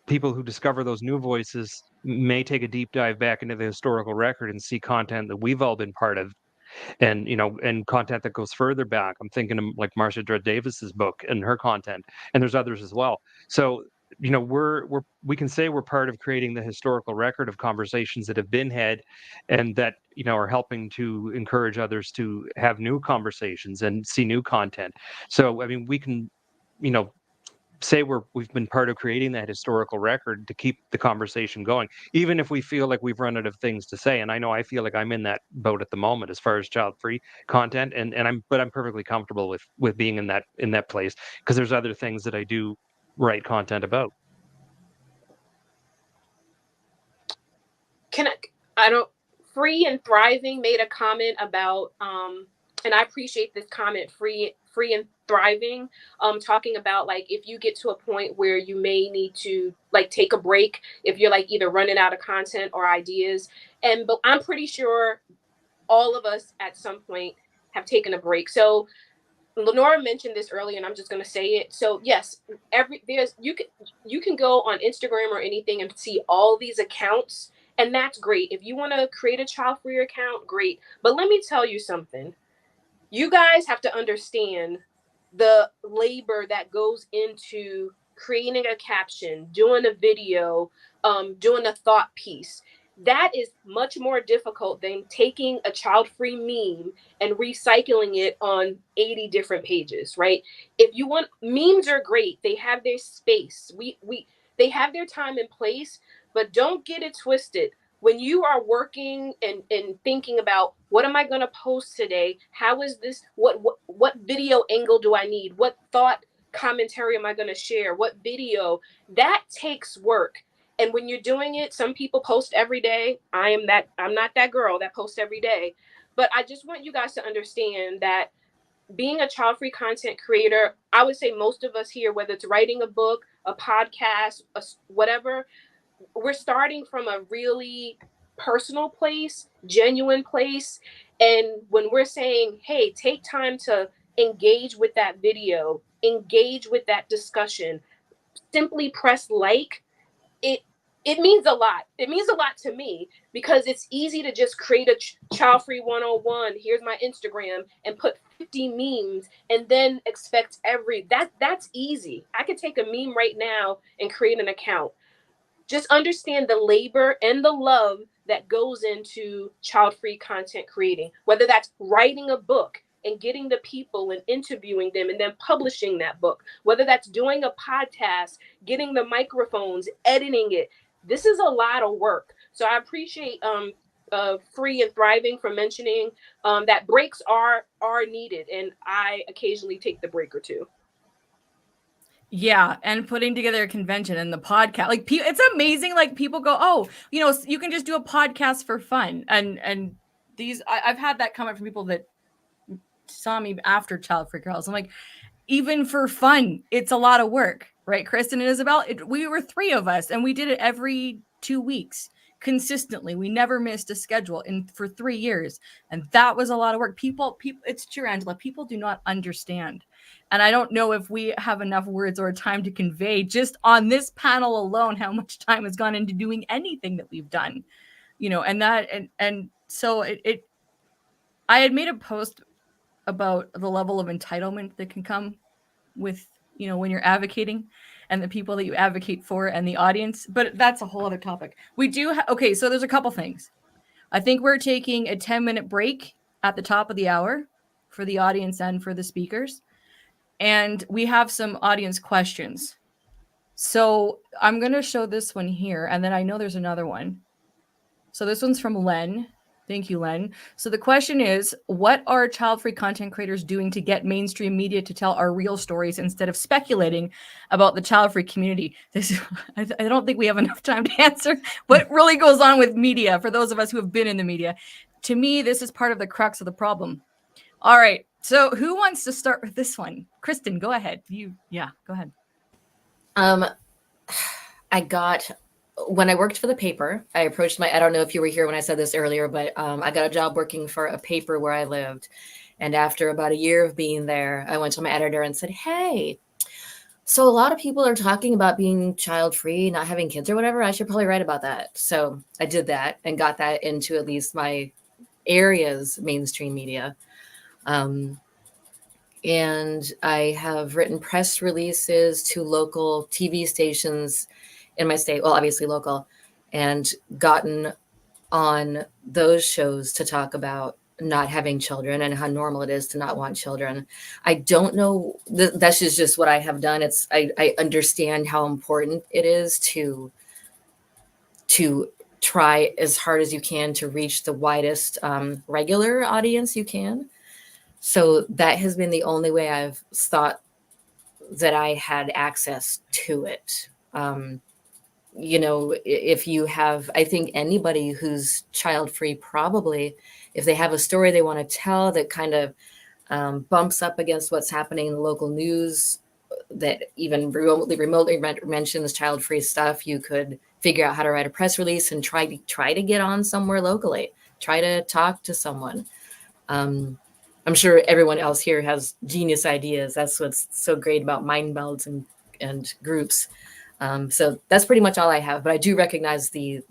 people who discover those new voices may take a deep dive back into the historical record and see content that we've all been part of. And, you know, and content that goes further back. I'm thinking of like Marcia Dredd Davis's book and her content, and there's others as well. So, you know, we can say we're part of creating the historical record of conversations that have been had, and that, you know, are helping to encourage others to have new conversations and see new content. So, I mean, we can, you know, say we've been part of creating that historical record to keep the conversation going, even if we feel like we've run out of things to say. And I know I feel like I'm in that boat at the moment as far as child-free content, and I'm perfectly comfortable with being in that place, because there's other things that I do write content about. Free and Thriving made a comment about, and I appreciate this comment, free and thriving, talking about, like, if you get to a point where you may need to, like, take a break, if you're, like, either running out of content or ideas. But I'm pretty sure all of us at some point have taken a break. So LeNora mentioned this earlier, and I'm just going to say it. So yes, you can go on Instagram or anything and see all these accounts, and that's great. If you want to create a child-free account, great. But let me tell you something. You guys have to understand the labor that goes into creating a caption, doing a video, doing a thought piece. That is much more difficult than taking a child-free meme and recycling it on 80 different pages, right? If you want, memes are great. They have their space. They have their time and place, but don't get it twisted. When you are working and thinking about, what am I going to post today? How is this? What video angle do I need? What thought commentary am I going to share? What video? That takes work. And when you're doing it, some people post every day. I'm not that girl that posts every day. But I just want you guys to understand that being a child-free content creator, I would say most of us here, whether it's writing a book, a podcast, whatever, we're starting from a really personal place, genuine place. And when we're saying, hey, take time to engage with that video, engage with that discussion, simply press like, it means a lot. It means a lot to me because it's easy to just create a Child-Free 101. Here's my Instagram and put 50 memes and then expect that's easy. I could take a meme right now and create an account. Just understand the labor and the love that goes into child-free content creating, whether that's writing a book and getting the people and interviewing them and then publishing that book, whether that's doing a podcast, getting the microphones, editing it. This is a lot of work. So I appreciate Free and Thriving for mentioning that breaks are needed. And I occasionally take the break or two. Yeah, and putting together a convention and the podcast, like it's amazing. Like people go, oh, you can just do a podcast for fun, and these I've had that comment from people that saw me after Childfree Girls. I'm like, even for fun, it's a lot of work, right? Kristen and Isabel, we were 3 of us, and we did it every 2 weeks consistently. We never missed a schedule for 3 years, and that was a lot of work. People, it's true, Angela. People do not understand. And I don't know if we have enough words or time to convey just on this panel alone how much time has gone into doing anything that we've done, and so I had made a post about the level of entitlement that can come with, when you're advocating and the people that you advocate for and the audience, but that's a whole other topic. We do. Okay. So there's a couple things. I think we're taking a 10-minute break at the top of the hour for the audience and for the speakers. And we have some audience questions. So I'm going to show this one here. And then I know there's another one. So this one's from Len. Thank you, Len. So the question is, what are child-free content creators doing to get mainstream media to tell our real stories instead of speculating about the child-free community? I don't think we have enough time to answer what really goes on with media for those of us who have been in the media. To me, this is part of the crux of the problem. All right. So who wants to start with this one? Kristen, go ahead. Go ahead. When I worked for the paper, I approached I don't know if you were here when I said this earlier, but I got a job working for a paper where I lived. And after about a year of being there, I went to my editor and said, hey, so a lot of people are talking about being child-free, not having kids or whatever. I should probably write about that. So I did that and got that into at least my area's mainstream media. And I have written press releases to local TV stations in my state, well, obviously local, and gotten on those shows to talk about not having children and how normal it is to not want children. I don't know, that's just what I have done. I understand how important it is to try as hard as you can to reach the widest regular audience you can. So that has been the only way I've thought that I had access to it. If you have, I think anybody who's child-free, probably, if they have a story they want to tell that kind of bumps up against what's happening in the local news, that even remotely mentions child-free stuff, you could figure out how to write a press release and try to get on somewhere locally, try to talk to someone. I'm sure everyone else here has genius ideas. That's what's so great about mind melds and groups. So that's pretty much all I have, but I do recognize the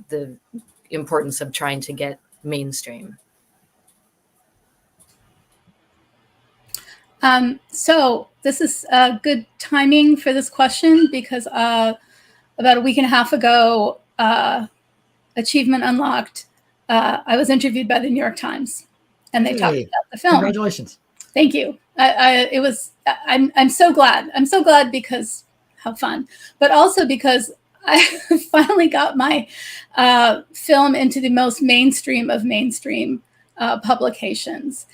importance of trying to get mainstream. So this is good timing for this question because about a week and a half ago, Achievement Unlocked, I was interviewed by the New York Times, and they talked about the film. Congratulations! Thank you. I'm so glad. I'm so glad because how fun, but also because I finally got my film into the most mainstream of mainstream publications.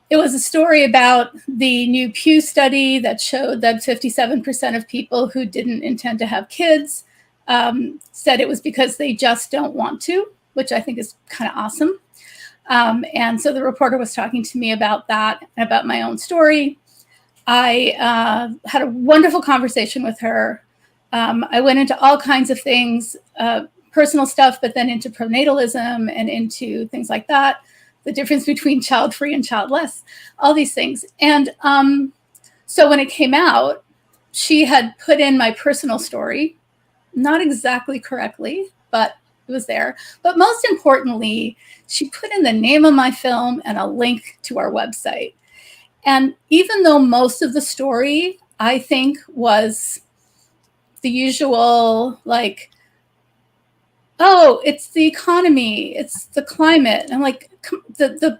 It was a story about the new Pew study that showed that 57% of people who didn't intend to have kids said it was because they just don't want to, which I think is kind of awesome. And so the reporter was talking to me about that and about my own story. I had a wonderful conversation with her. I went into all kinds of things, personal stuff, but then into pronatalism and into things like that, the difference between child-free and childless, all these things. And so when it came out, she had put in my personal story not exactly correctly, but it was there. But most importantly, she put in the name of my film and a link to our website. And even though most of the story, I think, was the usual, like, oh, it's the economy, it's the climate. I'm like, the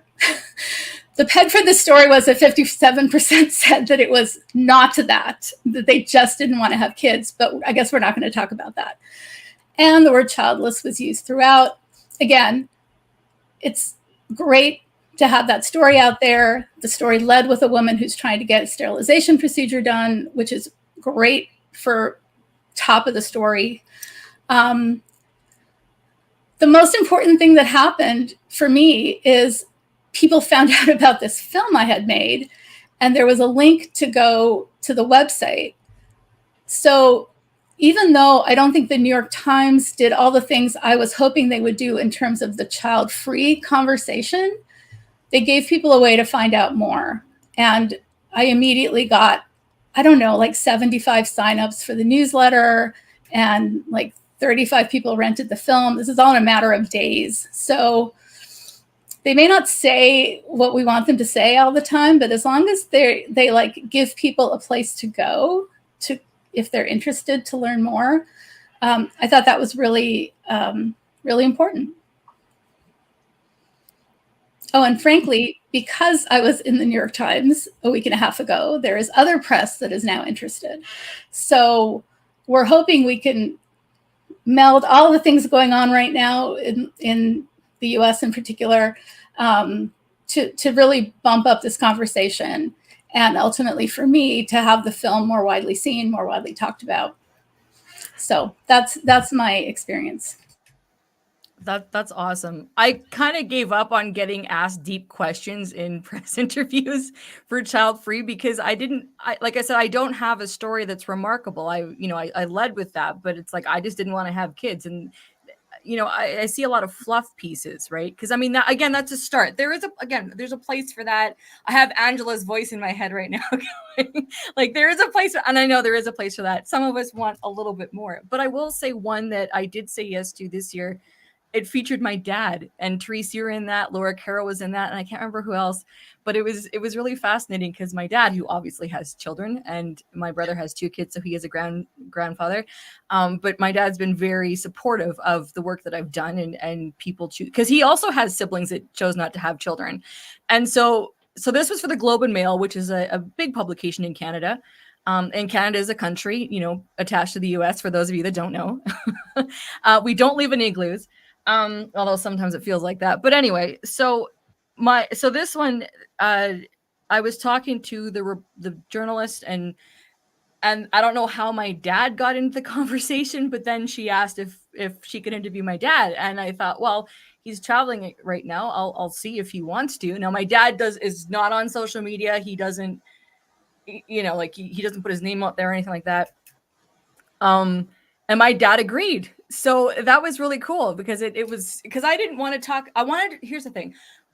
peg for the story was that 57% said that it was not that they just didn't want to have kids. But I guess we're not going to talk about that. And the word childless was used throughout. Again, it's great to have that story out there. The story led with a woman who's trying to get a sterilization procedure done, which is great for top of the story. The most important thing that happened for me is people found out about this film I had made, and there was a link to go to the website. So even though I don't think the New York Times did all the things I was hoping they would do in terms of the child-free conversation, they gave people a way to find out more. And I immediately got, I don't know, like 75 signups for the newsletter, and like 35 people rented the film. This is all in a matter of days. So they may not say what we want them to say all the time, but as long as they like give people a place to go to, if they're interested to learn more, I thought that was really, really important. Oh, and frankly, because I was in the New York Times a week and a half ago, there is other press that is now interested. So we're hoping we can meld all the things going on right now in the US in particular, to really bump up this conversation, and ultimately for me to have the film more widely seen, more widely talked about. So that's my experience. That's awesome. I kind of gave up on getting asked deep questions in press interviews for Childfree because like I said, I don't have a story that's remarkable. I led with that, but it's like, I just didn't want to have kids. And, I see a lot of fluff pieces, right? Because I mean, that's a start. There's a place for that. I have Angela's voice in my head right now. Like there is a place, and I know there is a place for that. Some of us want a little bit more, but I will say one that I did say yes to this year. It featured my dad, and Therese, you were in that, Laura Carroll was in that, and I can't remember who else, but it was really fascinating because my dad, who obviously has children, and my brother has 2 kids, so he is a grandfather. But my dad's been very supportive of the work that I've done, and people choose, because he also has siblings that chose not to have children. And so this was for the Globe and Mail, which is a big publication in Canada. And Canada is a country, attached to the US, for those of you that don't know. We don't live in igloos. Although sometimes it feels like that. But anyway, so this one, I was talking to the journalist, and I don't know how my dad got into the conversation, but then she asked if she could interview my dad, and I thought, well, he's traveling right now. I'll see if he wants to. Now, my dad is not on social media. He doesn't, he doesn't put his name out there or anything like that. And my dad agreed. So that was really cool because it was, because I didn't want to talk. Here's the thing.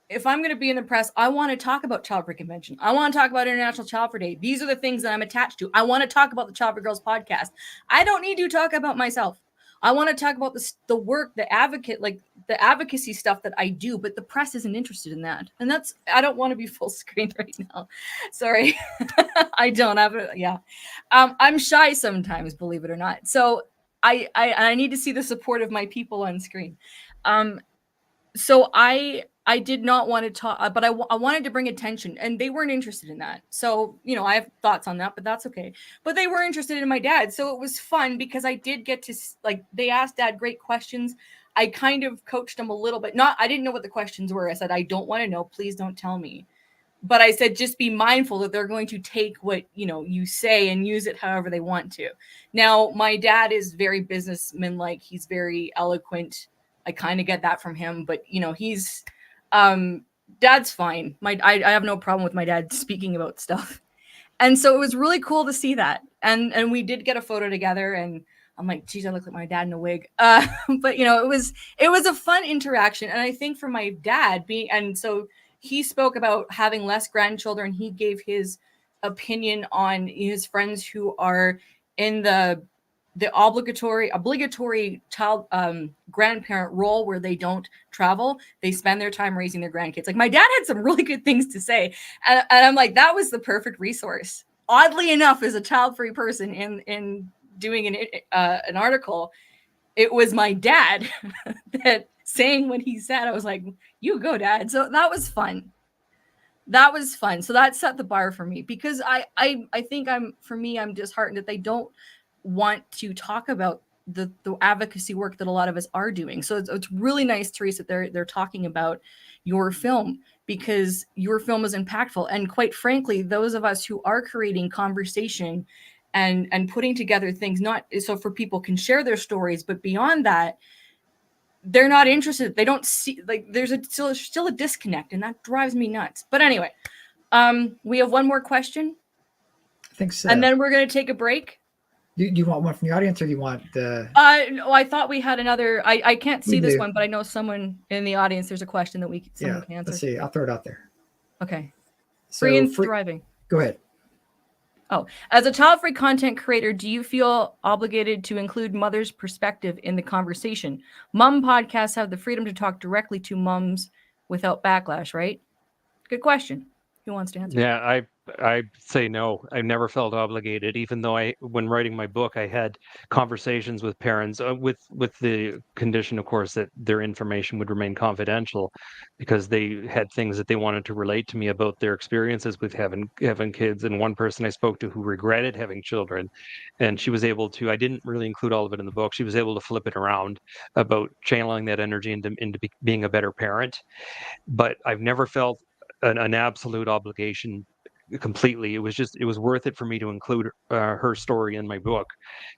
If I'm going to be in the press, I want to talk about Childfree Convention. I want to talk about International Childfree Day. These are the things that I'm attached to. I want to talk about the Childfree Girls podcast. I don't need to talk about myself. I want to talk about the work, the advocacy stuff that I do, but the press isn't interested in that. And I don't want to be full screen right now. Sorry. I don't have it. Yeah. I'm shy sometimes, believe it or not. So I need to see the support of my people on screen. So I did not want to talk, but I wanted to bring attention, and they weren't interested in that. So, I have thoughts on that, but that's okay. But they were interested in my dad. So it was fun because I did get to, they asked Dad great questions. I kind of coached him a little bit. I didn't know what the questions were. I said, I don't want to know. Please don't tell me. But I said, just be mindful that they're going to take what, you say and use it however they want to. Now, my dad is very businessman-like. He's very eloquent. I kind of get that from him, but he's, Dad's fine. I have no problem with my dad speaking about stuff. And so it was really cool to see that. And we did get a photo together, and I'm like, geez, I look like my dad in a wig. But it was a fun interaction. And I think for my dad so he spoke about having less grandchildren. He gave his opinion on his friends who are in the the obligatory child grandparent role where they don't travel. They spend their time raising their grandkids. Like my dad had some really good things to say. And I'm like, that was the perfect resource. Oddly enough, as a child-free person in doing an article, it was my dad that saying what he said. I was like, you go, Dad. So that was fun. So that set the bar for me, because I think I'm disheartened that they don't want to talk about the advocacy work that a lot of us are doing. So it's really nice, Therese, that they're talking about your film, because your film is impactful. And quite frankly, those of us who are creating conversation and putting together things, not so for people can share their stories, but beyond that, they're not interested. They don't see, like, there's still a disconnect, and that drives me nuts. But anyway, we have one more question. I think so. And then we're going to take a break. Do you want one from the audience, or do you want the? No, I thought we had another. I can't see this one, but I know someone in the audience. There's a question that someone can answer. Let's see. I'll throw it out there. Okay. So, free and thriving. Go ahead. Oh, as a child-free content creator, do you feel obligated to include mother's perspective in the conversation? Mom podcasts have the freedom to talk directly to moms without backlash, right? Good question. Who wants to answer? Yeah, I say no. I've never felt obligated, even though when writing my book, I had conversations with parents with the condition, of course, that their information would remain confidential, because they had things that they wanted to relate to me about their experiences with having kids. And one person I spoke to who regretted having children, and she was able to, I didn't really include all of it in the book, she was able to flip it around about channeling that energy into being a better parent. But I've never felt an absolute obligation completely. It was worth it for me to include her story in my book,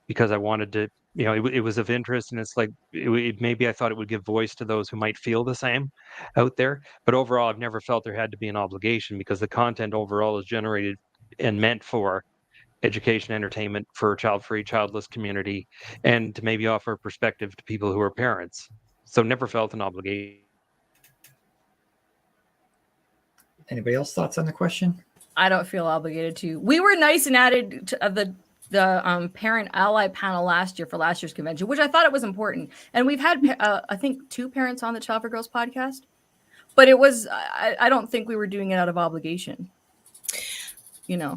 because I wanted to, it was of interest, and it's like maybe I thought it would give voice to those who might feel the same out there. But overall, I've never felt there had to be an obligation, because the content overall is generated and meant for education, entertainment for child-free, childless community, and to maybe offer perspective to people who are parents. So never felt an obligation. Anybody else thoughts on the question? I don't feel obligated to. We were nice and added to the parent ally panel last year for last year's convention, which I thought it was important. And we've had, I think, 2 parents on the Child for Girls podcast. But it was, I don't think we were doing it out of obligation. Yeah.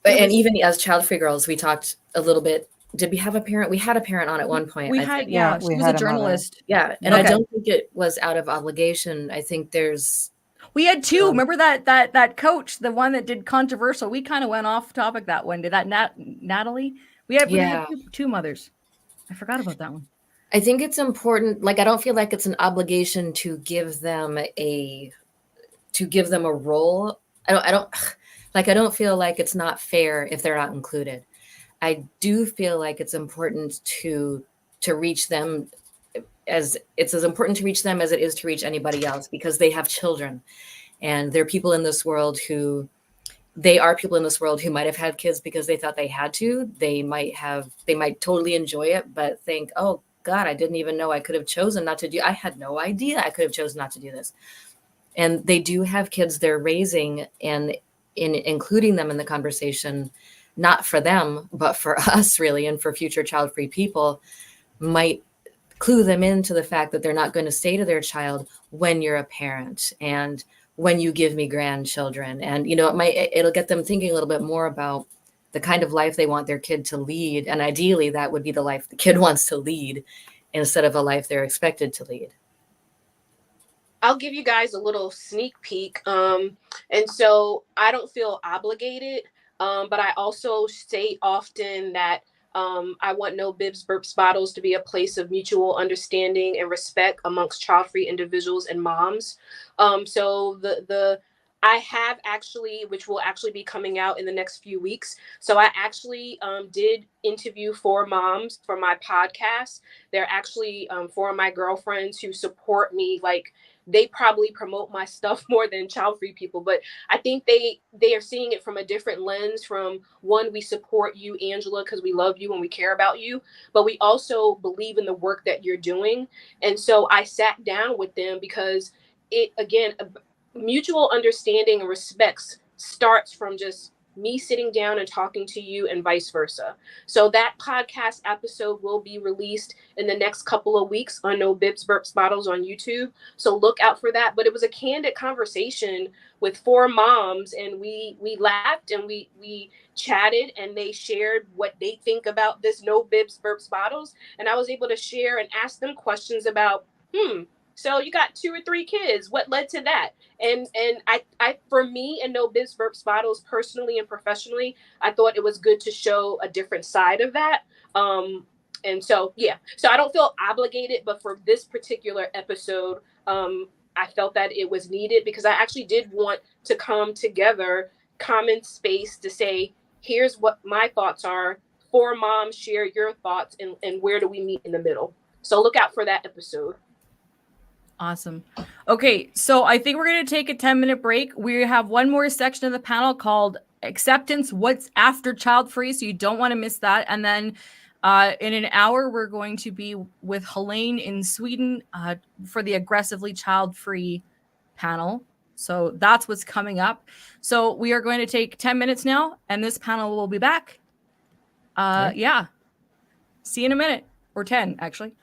And even as Child Free Girls, we talked a little bit. Did we have a parent? We had a parent on at one point. We had, she was a journalist. Yeah. And I don't think it was out of obligation. I think we had 2. Remember that coach, the one that did controversial. We kind of went off topic that one. Did that Natalie? We had 2 mothers. I forgot about that one. I think it's important. Like, I don't feel like it's an obligation to give them a role. I don't feel like it's not fair if they're not included. I do feel like it's important to reach them, as it's as important to reach them as it is to reach anybody else, because they have children, and they're people in this world who might have had kids because they thought they had to. They might totally enjoy it, but think, oh God, I didn't even know I could have chosen not to do. I had no idea I could have chosen not to do this. And they do have kids they're raising, and in including them in the conversation, not for them, but for us really, and for future child-free people, might clue them into the fact that they're not going to say to their child, when you're a parent and when you give me grandchildren. And, it'll get them thinking a little bit more about the kind of life they want their kid to lead. And ideally that would be the life the kid wants to lead, instead of a life they're expected to lead. I'll give you guys a little sneak peek. And so I don't feel obligated, but I also say often that I want No Bibs, Burps, Bottles to be a place of mutual understanding and respect amongst child-free individuals and moms. So I have actually, which will actually be coming out in the next few weeks. So I actually did interview 4 moms for my podcast. They're actually 4 of my girlfriends who support me. Like, they probably promote my stuff more than child-free people, but I think they are seeing it from a different lens. From one, we support you, Angela, because we love you and we care about you, but we also believe in the work that you're doing. And so I sat down with them, because mutual understanding and respect starts from just me sitting down and talking to you and vice versa. So that podcast episode will be released in the next couple of weeks on No Bibs Burps Bottles on YouTube. So look out for that. But it was a candid conversation with 4 moms, and we laughed and we chatted, and they shared what they think about this No Bibs Burps Bottles. And I was able to share and ask them questions about, so you got 2 or 3 kids. What led to that? And I for me and No Bibs Burps Bottles, personally and professionally, I thought it was good to show a different side of that. And so so I don't feel obligated, but for this particular episode, I felt that it was needed because I actually did want to come together, common space to say, here's what my thoughts are. 4 moms, share your thoughts, and where do we meet in the middle? So look out for that episode. Awesome. Okay, so I think we're going to take a 10-minute break. We have one more section of the panel called Acceptance, What's After Childfree, so you don't want to miss that. And then in an hour, we're going to be with Helene in Sweden for the Aggressively Childfree panel. So that's what's coming up. So we are going to take 10 minutes now, and this panel will be back. Yeah. See you in a minute, or 10, actually.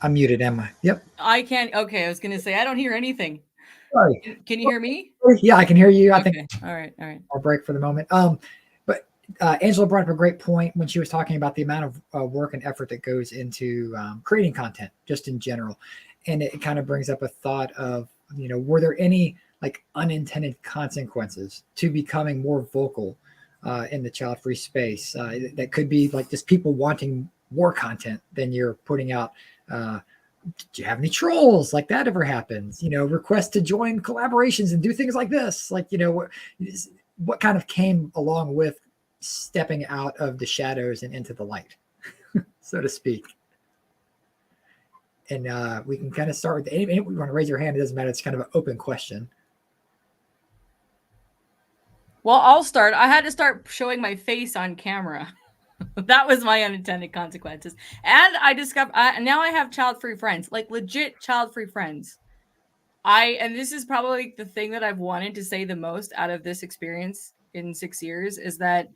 I'm muted, am I? Yep. I can't. Okay, I was going to say, I don't hear anything. Sorry. Can you hear me? Yeah, I can hear you. I Okay. think. All right. All right. I'll break for the moment. But Angela brought up a great point when she was talking about the amount of work and effort that goes into creating content, just in general, and it kind of brings up a thought of, were there any like unintended consequences to becoming more vocal in the child-free space? That could be like just people wanting more content than you're putting out. Do you have any trolls? Like that ever happens? Requests to join collaborations and do things like this. Like, what kind of came along with stepping out of the shadows and into the light, so to speak. And we can kind of start with any we want to raise your hand. It doesn't matter. It's kind of an open question. Well, I'll start. I had to start showing my face on camera. That was my unintended consequences. And I discovered now I have child-free friends, like legit child-free friends. And this is probably the thing that I've wanted to say the most out of this experience in 6 years is that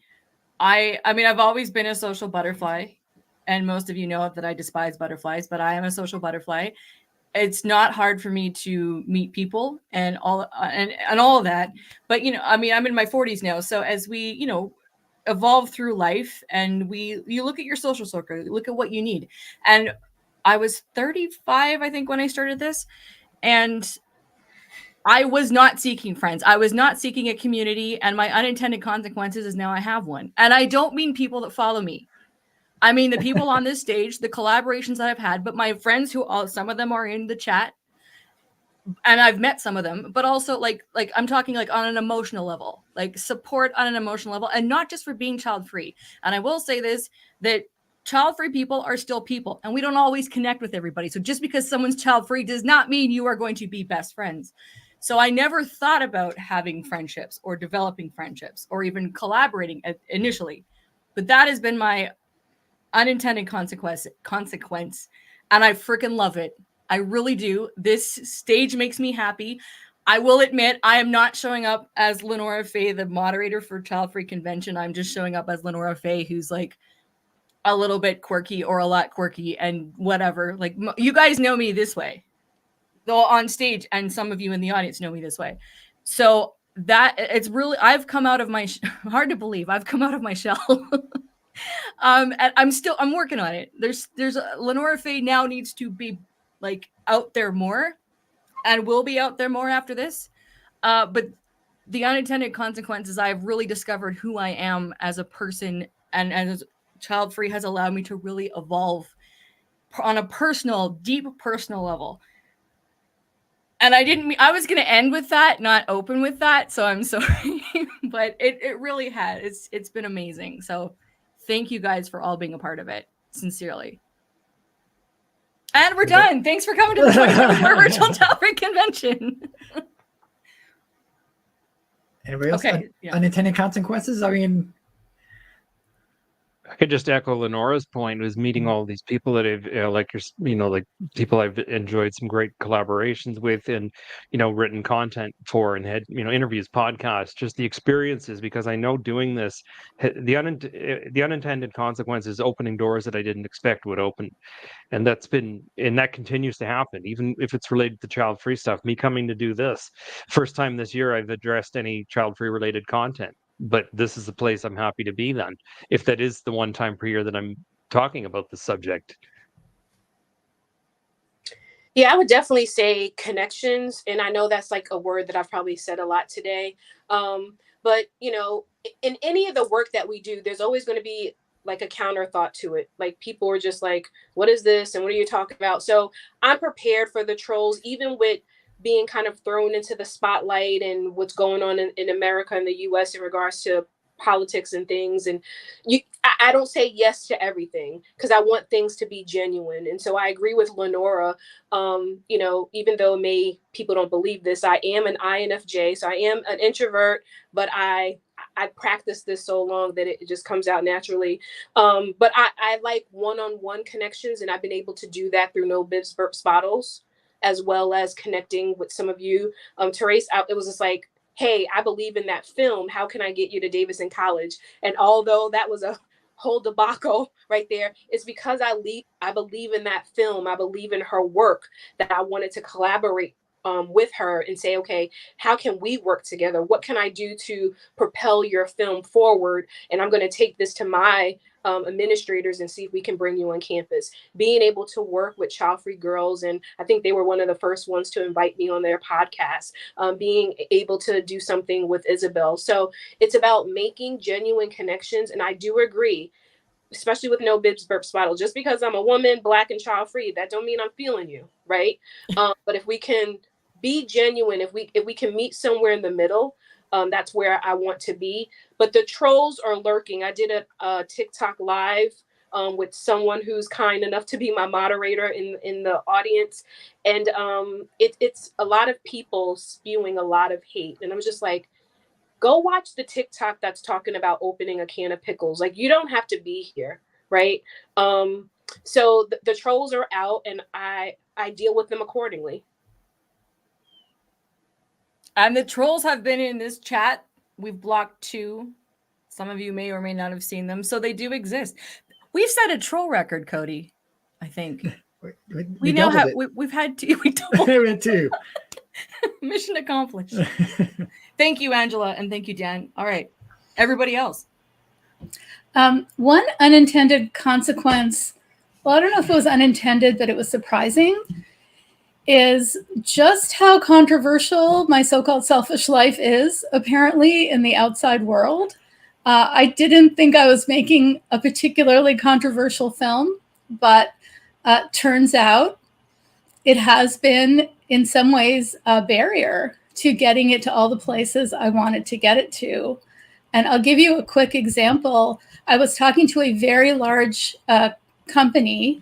I mean, I've always been a social butterfly, and most of you know that I despise butterflies, but I am a social butterfly. It's not hard for me to meet people and all of that. But, I mean, I'm in my 40s now. So as we, evolve through life and you look at your social circle, you look at what you need. And I was 35, I think, when I started this. And I was not seeking friends. I was not seeking a community. And my unintended consequences is now I have one. And I don't mean people that follow me. I mean the people on this stage, the collaborations that I've had, but my friends some of them are in the chat. And I've met some of them, but also like I'm talking like on an emotional level, like support on an emotional level, and not just for being child-free. And I will say this, that child-free people are still people, and we don't always connect with everybody. So just because someone's child-free does not mean you are going to be best friends. So I never thought about having friendships or developing friendships or even collaborating initially, but that has been my unintended consequence, and I freaking love it. I really do. This stage makes me happy. I will admit I am not showing up as LeNora Faye, the moderator for Childfree Convention. I'm just showing up as LeNora Faye, who's like a little bit quirky or a lot quirky and whatever. Like you guys know me this way, though on stage, and some of you in the audience know me this way. So that it's really, I've come out of my, hard to believe, I've come out of my shell. And I'm working on it. There's LeNora Faye now needs to be like out there more, and will be out there more after this. But the unintended consequences, I've really discovered who I am as a person, and as child-free has allowed me to really evolve on a personal, deep personal level. And I was going to end with that, not open with that. So I'm sorry, but it really has. It's been amazing. So thank you guys for all being a part of it. Sincerely. And we're done. Thanks for coming to the 2024 Virtual Childfree Convention. Anybody else? Okay, Unintended consequences? I mean, I could just echo Lenora's point, was meeting all these people that I've like people I've enjoyed some great collaborations with, and written content for, and had interviews, podcasts, just the experiences, because I know doing this, the unintended consequences, opening doors that I didn't expect would open, and that continues to happen, even if it's related to child-free stuff. Me coming to do this, first time this year I've addressed any child-free related content. But this is the place I'm happy to be then, if that is the one time per year that I'm talking about the subject. Yeah, I would definitely say connections. And I know that's like a word that I've probably said a lot today. But, in any of the work that we do, there's always going to be like a counter thought to it. Like people are just like, what is this? And what are you talking about? So I'm prepared for the trolls, even with being kind of thrown into the spotlight and what's going on in America and the US in regards to politics and things. And I don't say yes to everything, because I want things to be genuine. And so I agree with LeNora. Even though people don't believe this, I am an INFJ. So I am an introvert, but I practiced this so long that it just comes out naturally. But I like one-on-one connections, and I've been able to do that through No Bibs, Burps, Bottles, as well as connecting with some of you. Therese, it was just like, hey, I believe in that film. How can I get you to Davidson College? And although that was a whole debacle right there is because I believe in that film. I believe in her work, that I wanted to collaborate with her and say, okay, how can we work together? What can I do to propel your film forward? And I'm going to take this to my administrators and see if we can bring you on campus. Being able to work with Childfree girls, and I think they were one of the first ones to invite me on their podcast, being able to do something with Isabel. So it's about making genuine connections. And I do agree, especially with No Bibs, Burps, Bottle, just because I'm a woman, Black, and child-free, that don't mean I'm feeling you, right? But if we can be genuine, if we can meet somewhere in the middle, that's where I want to be. But the trolls are lurking. I did a TikTok live with someone who's kind enough to be my moderator in the audience, and it's a lot of people spewing a lot of hate, and I'm just like, go watch the TikTok that's talking about opening a can of pickles. Like, you don't have to be here, right? So the trolls are out, and I deal with them accordingly. And the trolls have been in this chat. We've blocked 2. Some of you may or may not have seen them. So they do exist. We've set a troll record, Cody, I think. We now have, we've had 2. We doubled 2. Mission accomplished. Thank you, Angela. And thank you, Dan. All right. Everybody else. One unintended consequence, well, I don't know if it was unintended, but it was surprising, is just how controversial my so-called selfish life is, apparently, in the outside world. I didn't think I was making a particularly controversial film, but turns out it has been, in some ways, a barrier to getting it to all the places I wanted to get it to. And I'll give you a quick example. I was talking to a very large company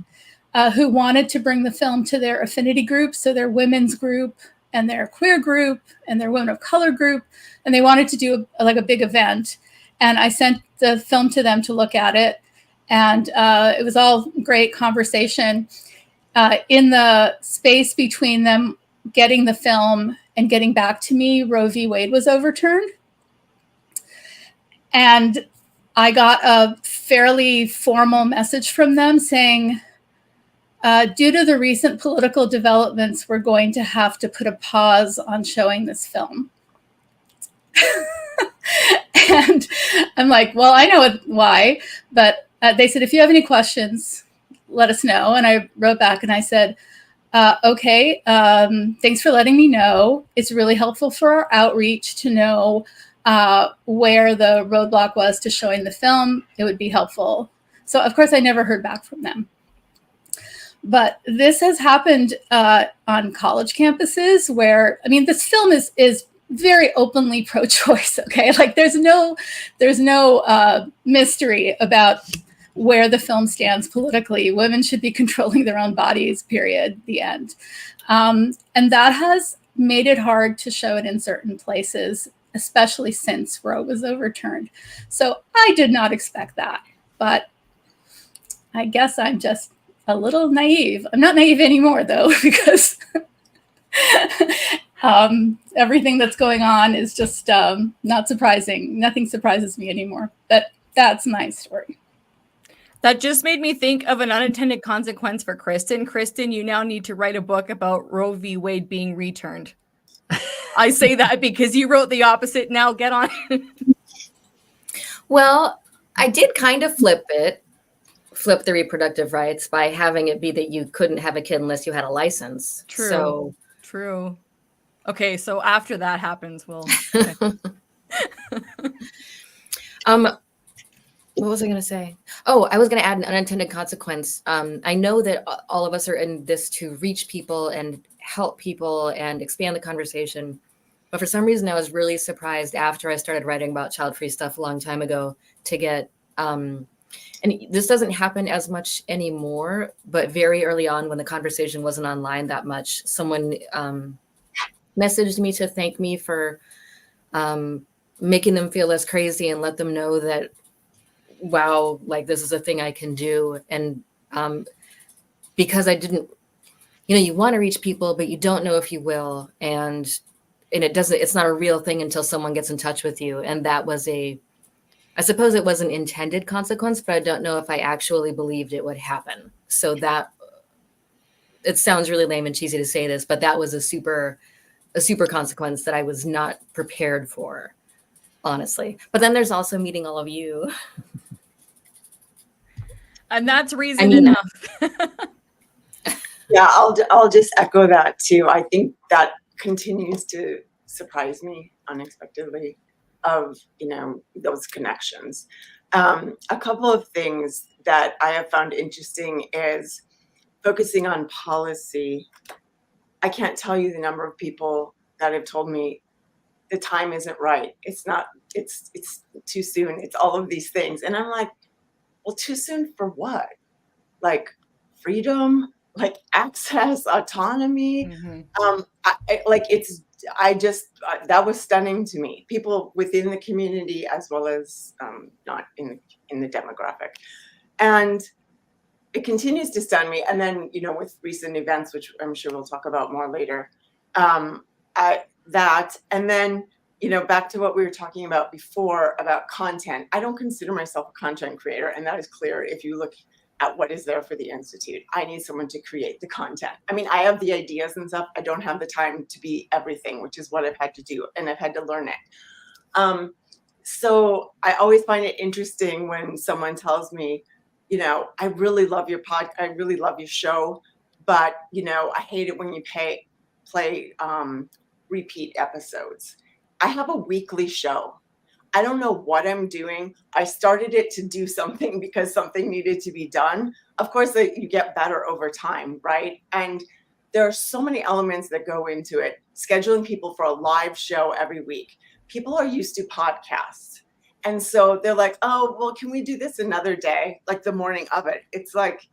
who wanted to bring the film to their affinity groups, so their women's group and their queer group and their women of color group, and they wanted to do a big event. And I sent the film to them to look at it, and it was all great conversation. In the space between them getting the film and getting back to me, Roe v. Wade was overturned. And I got a fairly formal message from them saying, due to the recent political developments, we're going to have to put a pause on showing this film. And I'm like, well, I know why, but they said, if you have any questions, let us know. And I wrote back and I said, okay, thanks for letting me know. It's really helpful for our outreach to know where the roadblock was to showing the film. It would be helpful. So, of course, I never heard back from them. But this has happened on college campuses where, I mean, this film is very openly pro-choice, okay? Like, there's no mystery about where the film stands politically. Women should be controlling their own bodies, period, the end. And that has made it hard to show it in certain places, especially since Roe was overturned. So I did not expect that, but I guess I'm just a little naive. I'm not naive anymore, though, because everything that's going on is just not surprising. Nothing surprises me anymore. But that's my story. That just made me think of an unintended consequence for Kristen. Kristen, you now need to write a book about Roe v. Wade being returned. I say that because you wrote the opposite. Now get on. Well, I did kind of flip the reproductive rights by having it be that you couldn't have a kid unless you had a license. True. So true. Okay, so after that happens, we'll. Okay. What was I going to say? Oh, I was going to add an unintended consequence. I know that all of us are in this to reach people and help people and expand the conversation. But for some reason, I was really surprised after I started writing about child-free stuff a long time ago to get, and this doesn't happen as much anymore, but very early on when the conversation wasn't online that much, someone messaged me to thank me for making them feel less crazy and let them know that, wow, like this is a thing I can do. And because I didn't, you want to reach people, but you don't know if you will. And it's not a real thing until someone gets in touch with you. And that was a I suppose it was an intended consequence, but I don't know if I actually believed it would happen. So that, it sounds really lame and cheesy to say this, but that was a super consequence that I was not prepared for, honestly. But then there's also meeting all of you. And that's reason enough. Yeah, I'll just echo that too. I think that continues to surprise me unexpectedly, of, you know, those connections. A couple of things that I have found interesting is focusing on policy. I can't tell you the number of people that have told me the time isn't right. It's not, it's too soon. It's all of these things. And I'm like, well, too soon for what? Like freedom, like access, autonomy. That was stunning to me. People within the community as well as not in the demographic. And it continues to stun me. And then, you know, with recent events, which I'm sure we'll talk about more later, that, and then, you know, back to what we were talking about before about content. I don't consider myself a content creator, and that is clear if you look at what is there for the Institute. I need someone to create the content. I mean, I have the ideas and stuff. I don't have the time to be everything, which is what I've had to do, and I've had to learn it. So I always find it interesting when someone tells me, you know, I really love your I really love your show, but, you know, I hate it when you play repeat episodes. I have a weekly show. I don't know what I'm doing. I started it to do something because something needed to be done. Of course, you get better over time, right? And there are so many elements that go into it. Scheduling people for a live show every week. People are used to podcasts. And so they're like, oh, well, can we do this another day? Like the morning of it. It's like,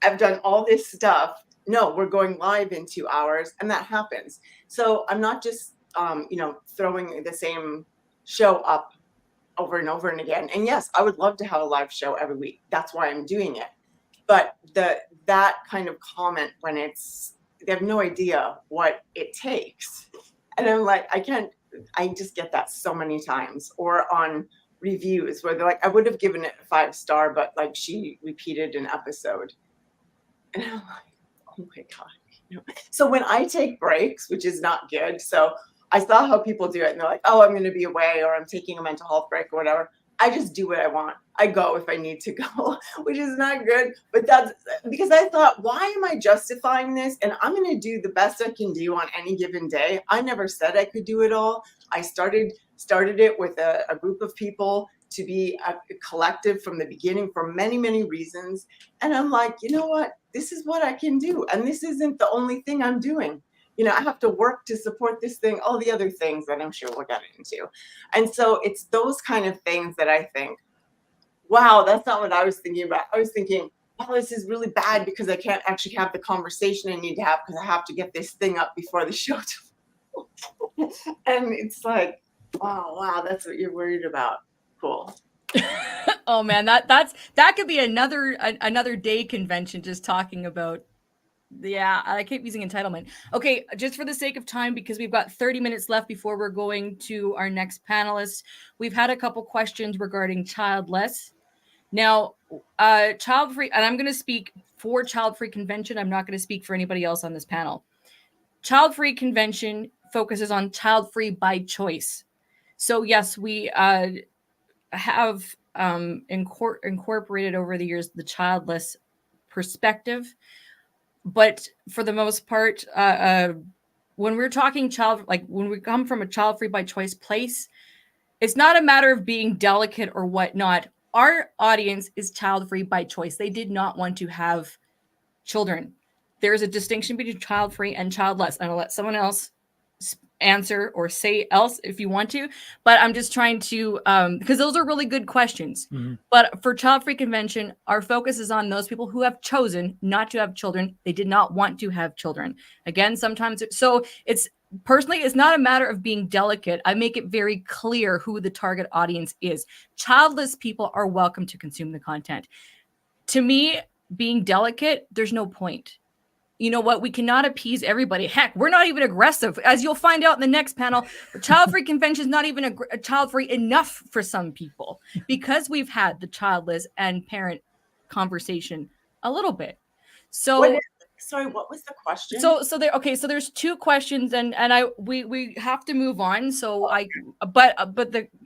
I've done all this stuff. No, we're going live in 2 hours, and that happens. So I'm not just, you know, throwing the same show up over and over and again. And yes, I would love to have a live show every week. That's why I'm doing it. But that kind of comment when they have no idea what it takes. And I'm like, I just get that so many times. Or on reviews where they're like, I would have given it a 5-star, but like she repeated an episode. And I'm like, oh my God. You know? So when I take breaks, which is not good. So I saw how people do it, and they're like, oh, I'm going to be away, or I'm taking a mental health break or whatever. I just do what I want. I go if I need to go, which is not good. But that's because I thought, why am I justifying this? And I'm going to do the best I can do on any given day. I never said I could do it all. I started it with a group of people to be a collective from the beginning for many, many reasons. And I'm like, you know what? This is what I can do. And this isn't the only thing I'm doing. You know, I have to work to support this thing, all the other things that I'm sure we'll get into. And so it's those kind of things that I think, wow, that's not what I was thinking about. I was thinking, oh, this is really bad because I can't actually have the conversation I need to have because I have to get this thing up before the show. And it's like, wow, that's what you're worried about. Cool. Oh man, that could be another day convention just talking about. Yeah, I keep using entitlement. Okay, just for the sake of time, because we've got 30 minutes left before we're going to our next panelist, we've had a couple questions regarding childless. Now, Childfree, and I'm going to speak for Childfree Convention. I'm not going to speak for anybody else on this panel. Childfree Convention focuses on child-free by choice. So yes, we have incorporated over the years the childless perspective. But for the most part, when we're talking when we come from a child-free by choice place, it's not a matter of being delicate or whatnot. Our audience is child-free by choice. They did not want to have children. There's a distinction between child-free and childless. And I'll let someone else answer or say else if you want to, but I'm just trying to because those are really good questions. Mm-hmm. But for Childfree Convention, our focus is on those people who have chosen not to have children. They did not want to have children. Again, sometimes so it's not a matter of being delicate. I make it very clear who the target audience is. Childless people are welcome to consume the content. To me, being delicate, there's no point. you know what? We cannot appease everybody. Heck, we're not even aggressive. As you'll find out in the next panel, the Childfree Convention is not even a child-free enough for some people because we've had the childless and parent conversation a little bit. So sorry, what was the question? So there's two questions and we have to move on. So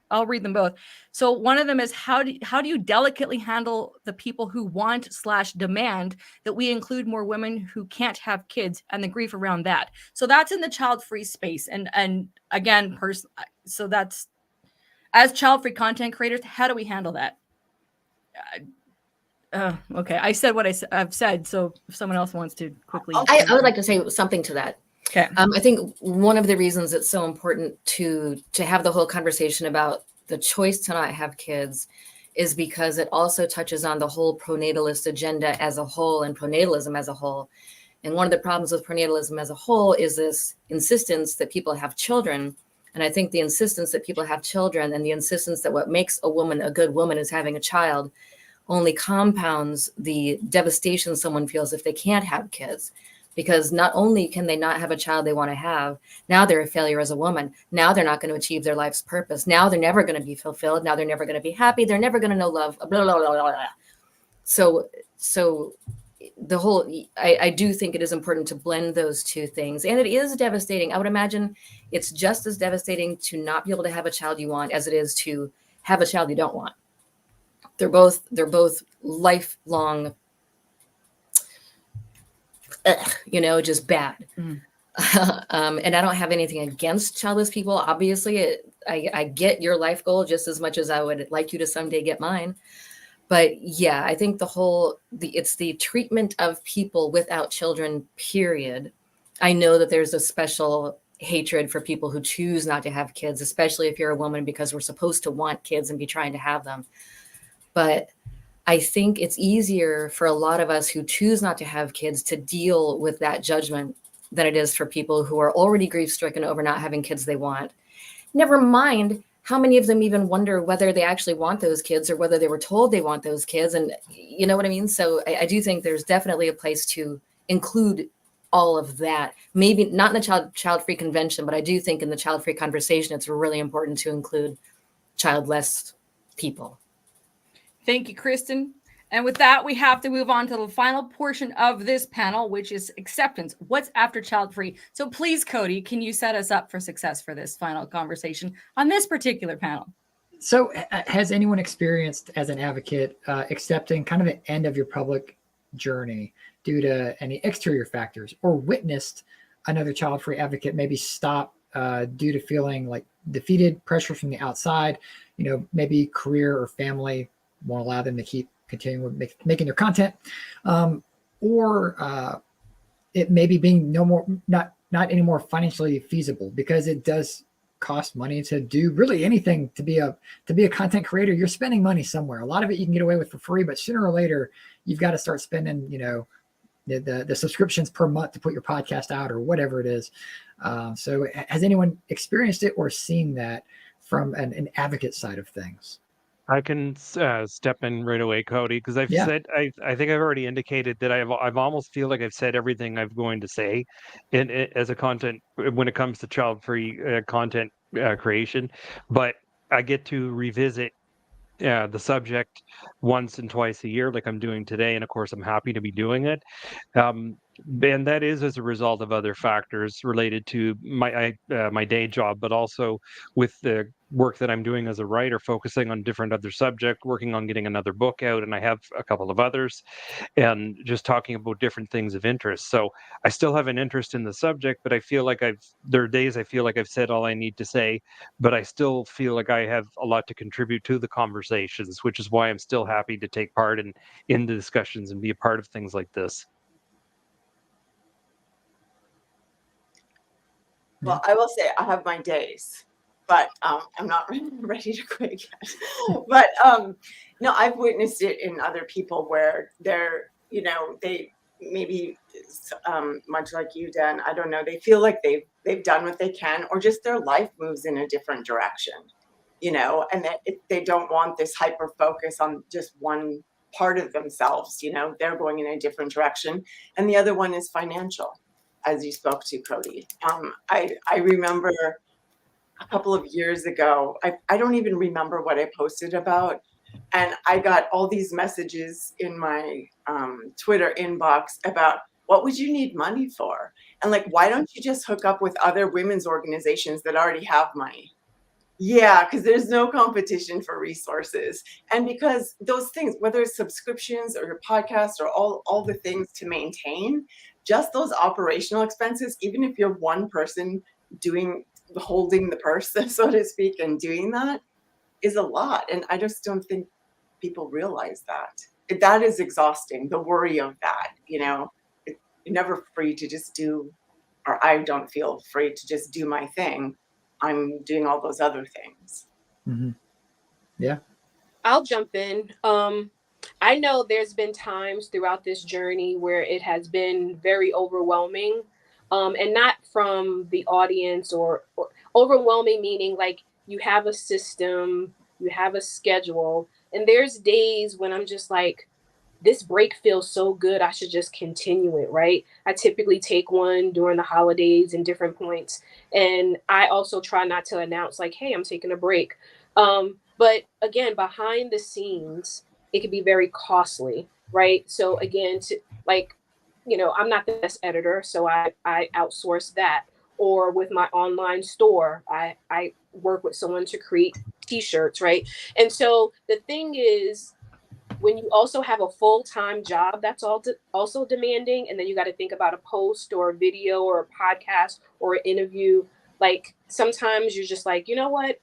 I'll read them both. So one of them is how do you delicately handle the people who want / demand that we include more women who can't have kids and the grief around that. So that's in the child-free space. And again, so that's as child-free content creators, how do we handle that? Okay, I said what I've said. So if someone else wants to quickly, I would like to say something to that. Okay. I think one of the reasons it's so important to have the whole conversation about the choice to not have kids is because it also touches on the whole pronatalist agenda as a whole and pronatalism as a whole. And one of the problems with pronatalism as a whole is this insistence that people have children. And I think the insistence that people have children and the insistence that what makes a woman a good woman is having a child only compounds the devastation someone feels if they can't have kids. Because not only can they not have a child they want to have, now they're a failure as a woman. Now they're not going to achieve their life's purpose. Now they're never going to be fulfilled. Now they're never going to be happy. They're never going to know love. Blah, blah, blah, blah, blah. So the whole, I do think it is important to blend those two things. And it is devastating. I would imagine it's just as devastating to not be able to have a child you want as it is to have a child you don't want. They're both lifelong, just bad. Mm. And I don't have anything against childless people. Obviously, I get your life goal just as much as I would like you to someday get mine. But yeah, I think it's the treatment of people without children, period. I know that there's a special hatred for people who choose not to have kids, especially if you're a woman, because we're supposed to want kids and be trying to have them. But I think it's easier for a lot of us who choose not to have kids to deal with that judgment than it is for people who are already grief-stricken over not having kids they want. Never mind how many of them even wonder whether they actually want those kids or whether they were told they want those kids. And you know what I mean? So I do think there's definitely a place to include all of that. Maybe not in the Child-Free Convention, but I do think in the Child-Free conversation, it's really important to include childless people. Thank you, Kristen. And with that, we have to move on to the final portion of this panel, which is acceptance. What's after child-free? So please, Cody, can you set us up for success for this final conversation on this particular panel? So has anyone experienced as an advocate accepting kind of the end of your public journey due to any exterior factors, or witnessed another child-free advocate maybe stop due to feeling like defeated, pressure from the outside, maybe career or family won't allow them to keep continuing with making their content, or it maybe being not anymore financially feasible, because it does cost money to do really anything. To be a content creator, you're spending money somewhere. A lot of it you can get away with for free, but sooner or later you've got to start spending the subscriptions per month to put your podcast out or whatever it is. So has anyone experienced it or seen that from an advocate side of things? I can step in right away, Cody, because I think I've already indicated that I've almost feel like I've said everything I'm going to say as a content when it comes to child-free content creation, but I get to revisit the subject once and twice a year, like I'm doing today, and of course I'm happy to be doing it. And that is as a result of other factors related to my day job, but also with the work that I'm doing as a writer, focusing on different other subjects, working on getting another book out, and I have a couple of others, and just talking about different things of interest. So I still have an interest in the subject, but I feel like there are days I feel like I've said all I need to say, but I still feel like I have a lot to contribute to the conversations, which is why I'm still happy to take part in the discussions and be a part of things like this. Well, I will say I have my days, but I'm not ready to quit yet. But no, I've witnessed it in other people where they maybe much like you, Dan. I don't know. They feel like they've done what they can, or just their life moves in a different direction, and that they don't want this hyper focus on just one part of themselves, they're going in a different direction. And the other one is financial, as you spoke to, Cody. I remember a couple of years ago, I don't even remember what I posted about. And I got all these messages in my Twitter inbox about, what would you need money for? And like, why don't you just hook up with other women's organizations that already have money? Yeah, because there's no competition for resources. And because those things, whether it's subscriptions or your podcast or all the things to maintain, just those operational expenses, even if you're one person holding the purse, so to speak, and doing that, is a lot. And I just don't think people realize that. That is exhausting, the worry of that, you're never free to just do, or I don't feel free to just do my thing. I'm doing all those other things. Mm-hmm. Yeah. I'll jump in. I know there's been times throughout this journey where it has been very overwhelming, and not from the audience or overwhelming, meaning like you have a system, you have a schedule, and there's days when I'm just like, this break feels so good, I should just continue it, right? I typically take one during the holidays and different points. And I also try not to announce like, hey, I'm taking a break. But again, behind the scenes, it can be very costly, right? So again, I'm not the best editor, so I outsource that. Or with my online store, I work with someone to create t-shirts, right? And so the thing is, when you also have a full-time job that's also demanding, and then you got to think about a post or a video or a podcast or an interview, like sometimes you're just like, you know what,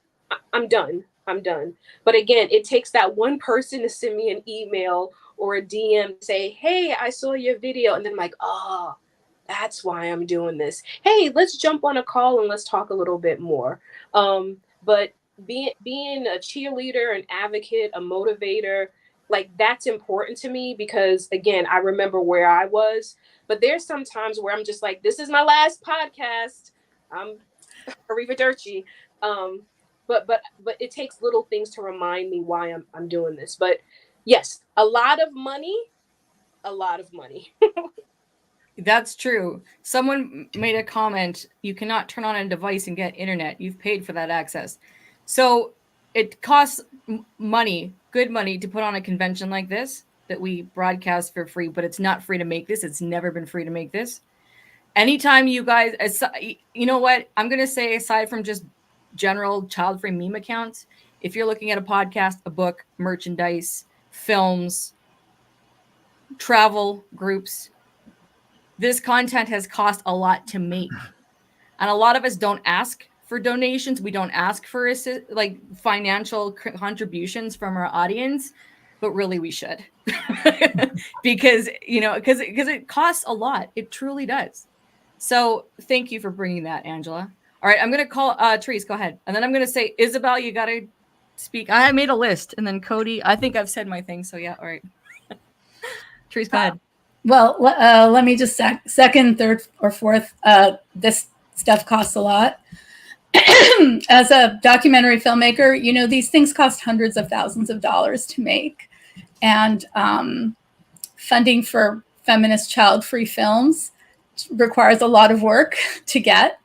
I'm done. But again, it takes that one person to send me an email or a DM to say, hey, I saw your video. And then I'm like, oh, that's why I'm doing this. Hey, let's jump on a call and let's talk a little bit more. But being a cheerleader, an advocate, a motivator, like that's important to me because again, I remember where I was, but there's some times where I'm just like, this is my last podcast. I'm arrivederci. But it takes little things to remind me why I'm doing this. But yes, a lot of money. That's true. Someone made a comment, you cannot turn on a device and get internet. You've paid for that access. So it costs money, good money, to put on a convention like this that we broadcast for free, but it's not free to make this. It's never been free to make this. Anytime you guys, you know what? I'm going to say, aside from just general child-free meme accounts, if you're looking at a podcast, a book, merchandise, films, travel groups, this content has cost a lot to make. And a lot of us don't ask for donations. We don't ask for financial contributions from our audience, but really we should. because it costs a lot. It truly does. So thank you for bringing that, Angela. All right, I'm going to call Therese, go ahead. And then I'm going to say, Isabel, you got to speak. I made a list. And then Cody, I think I've said my thing. So yeah, all right. Therese, go ahead. Well, let me just second, third, or fourth. This stuff costs a lot. As a documentary filmmaker, these things cost hundreds of thousands of dollars to make. And funding for feminist child-free films requires a lot of work to get.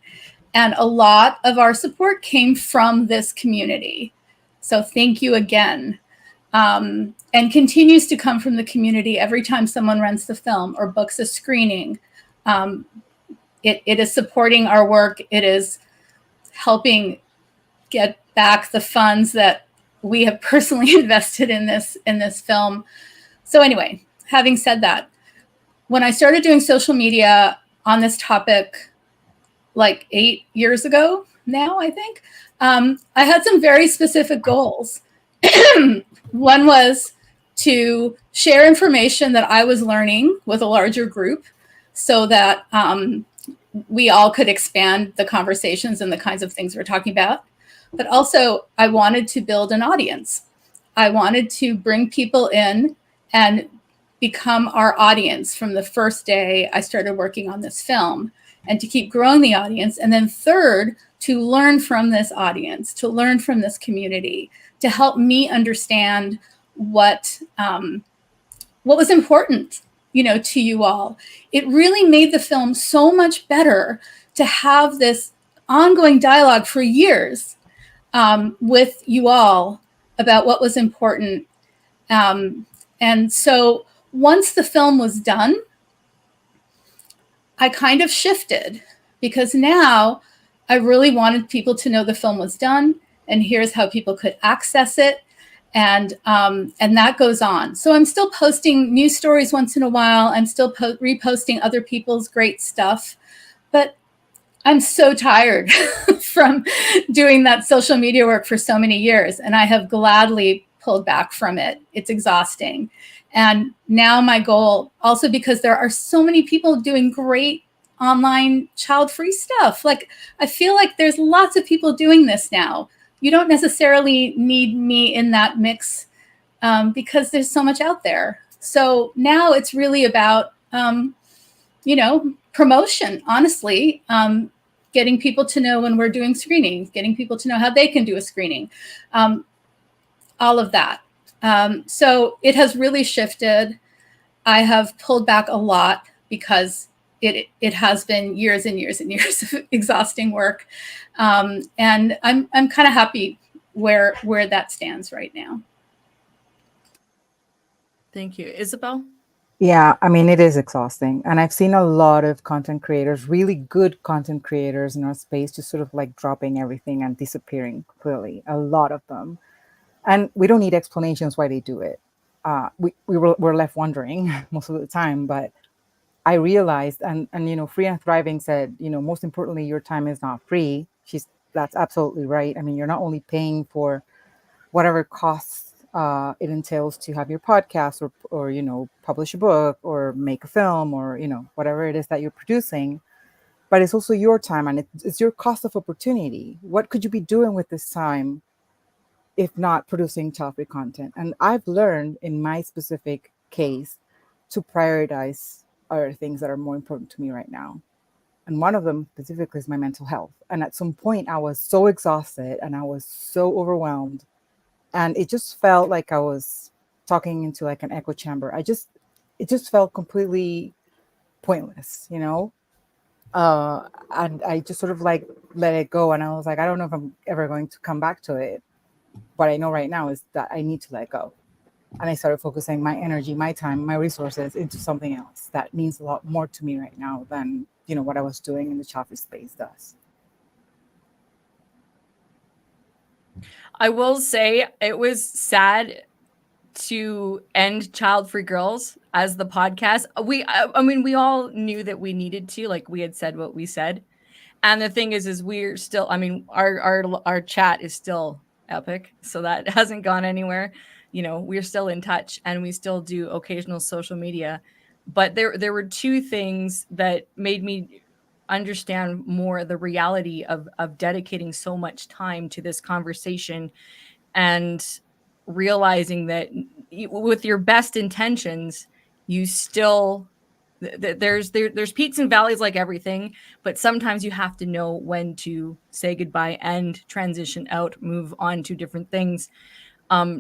And a lot of our support came from this community. So thank you again. And continues to come from the community every time someone rents the film or books a screening. It is supporting our work. It is helping get back the funds that we have personally invested in this film. So anyway, having said that, when I started doing social media on this topic, like 8 years ago now, I think, I had some very specific goals. One was to share information that I was learning with a larger group so that we all could expand the conversations and the kinds of things we're talking about. But also, I wanted to build an audience. I wanted to bring people in and become our audience from the first day I started working on this film, and to keep growing the audience. And then third, to learn from this audience, to learn from this community, to help me understand what what was important, to you all. It really made the film so much better to have this ongoing dialogue for years with you all about what was important. And so once the film was done, I kind of shifted, because now I really wanted people to know the film was done, and here's how people could access it. And that goes on. So I'm still posting news stories once in a while. I'm still reposting other people's great stuff, but I'm so tired from doing that social media work for so many years, and I have gladly pulled back from it. It's exhausting. And now my goal, also because there are so many people doing great online child-free stuff. Like, I feel like there's lots of people doing this now. You don't necessarily need me in that mix because there's so much out there. So now it's really about, promotion, honestly, getting people to know when we're doing screenings, getting people to know how they can do a screening, all of that. So it has really shifted. I have pulled back a lot because it has been years and years and years of exhausting work. And I'm kind of happy where that stands right now. Thank you. Isabel? Yeah, I mean, it is exhausting. And I've seen a lot of content creators, really good content creators in our space, just sort of like dropping everything and disappearing completely. A lot of them. And we don't need explanations why they do it. We're left wondering most of the time, but I realized, and Free and Thriving said, most importantly, your time is not free. That's absolutely right. I mean, you're not only paying for whatever costs it entails to have your podcast or publish a book or make a film or, whatever it is that you're producing, but it's also your time, and it's your cost of opportunity. What could you be doing with this time if not producing Childfree content? And I've learned in my specific case to prioritize other things that are more important to me right now. And one of them specifically is my mental health. And at some point I was so exhausted and I was so overwhelmed, and it just felt like I was talking into like an echo chamber. It just felt completely pointless, and I just sort of like let it go. And I was like, I don't know if I'm ever going to come back to it. What I know right now is that I need to let go. And I started focusing my energy, my time, my resources into something else that means a lot more to me right now than, what I was doing in the Childfree space does. I will say it was sad to end Childfree Girls as the podcast. We all knew that we needed to, like we had said what we said. And the thing is we're still, our chat is still epic. So that hasn't gone anywhere. We're still in touch and we still do occasional social media. But there were two things that made me understand more the reality of dedicating so much time to this conversation, and realizing that with your best intentions, you still there's peaks and valleys like everything, but sometimes you have to know when to say goodbye and transition out, move on to different things.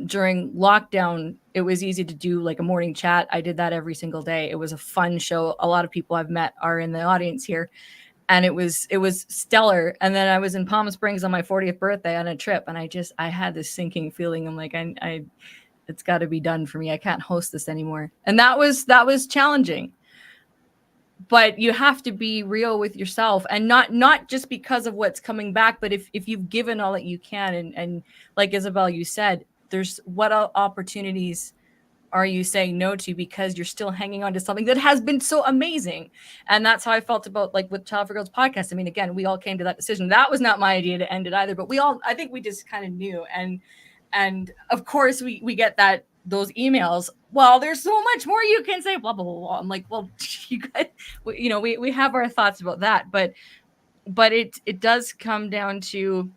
During lockdown, it was easy to do like a morning chat. I did that every single day. It was a fun show. A lot of people I've met are in the audience here, and it was stellar. And then I was in Palm Springs on my 40th birthday on a trip, and I had this sinking feeling. I'm like, I it's got to be done for me. I can't host this anymore. And that was challenging. But you have to be real with yourself, and not just because of what's coming back, but if you've given all that you can, and like Isabel, you said, there's what opportunities are you saying no to because you're still hanging on to something that has been so amazing. And that's how I felt about like with Childfree Girls podcast. I mean, again, we all came to that decision. That was not my idea to end it either, but I think we just kind of knew. And of course we get those emails. Well, there's so much more you can say, blah, blah, blah, blah. I'm like, well, we have our thoughts about that, but it does come down to,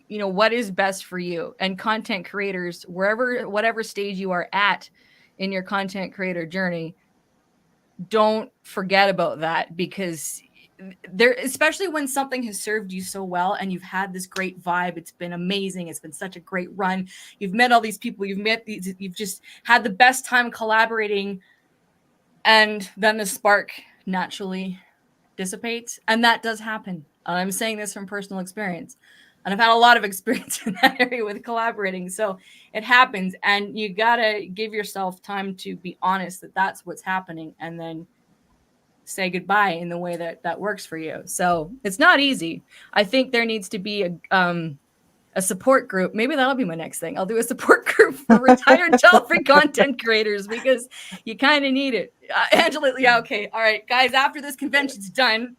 what is best for you. And content creators, whatever stage you are at in your content creator journey, don't forget about that, because there, especially when something has served you so well and you've had this great vibe, it's been amazing, it's been such a great run, you've met all these people, you've just had the best time collaborating, and then the spark naturally dissipates, and that does happen. I'm saying this from personal experience, and I've had a lot of experience in that area with collaborating, so it happens, and you gotta give yourself time to be honest that that's what's happening, and then say goodbye in the way that works for you. So it's not easy. I think there needs to be a support group. Maybe that'll be my next thing. I'll do a support group for retired Childfree content creators, because you kind of need it. Angela, yeah, okay. All right, guys, after this convention's done,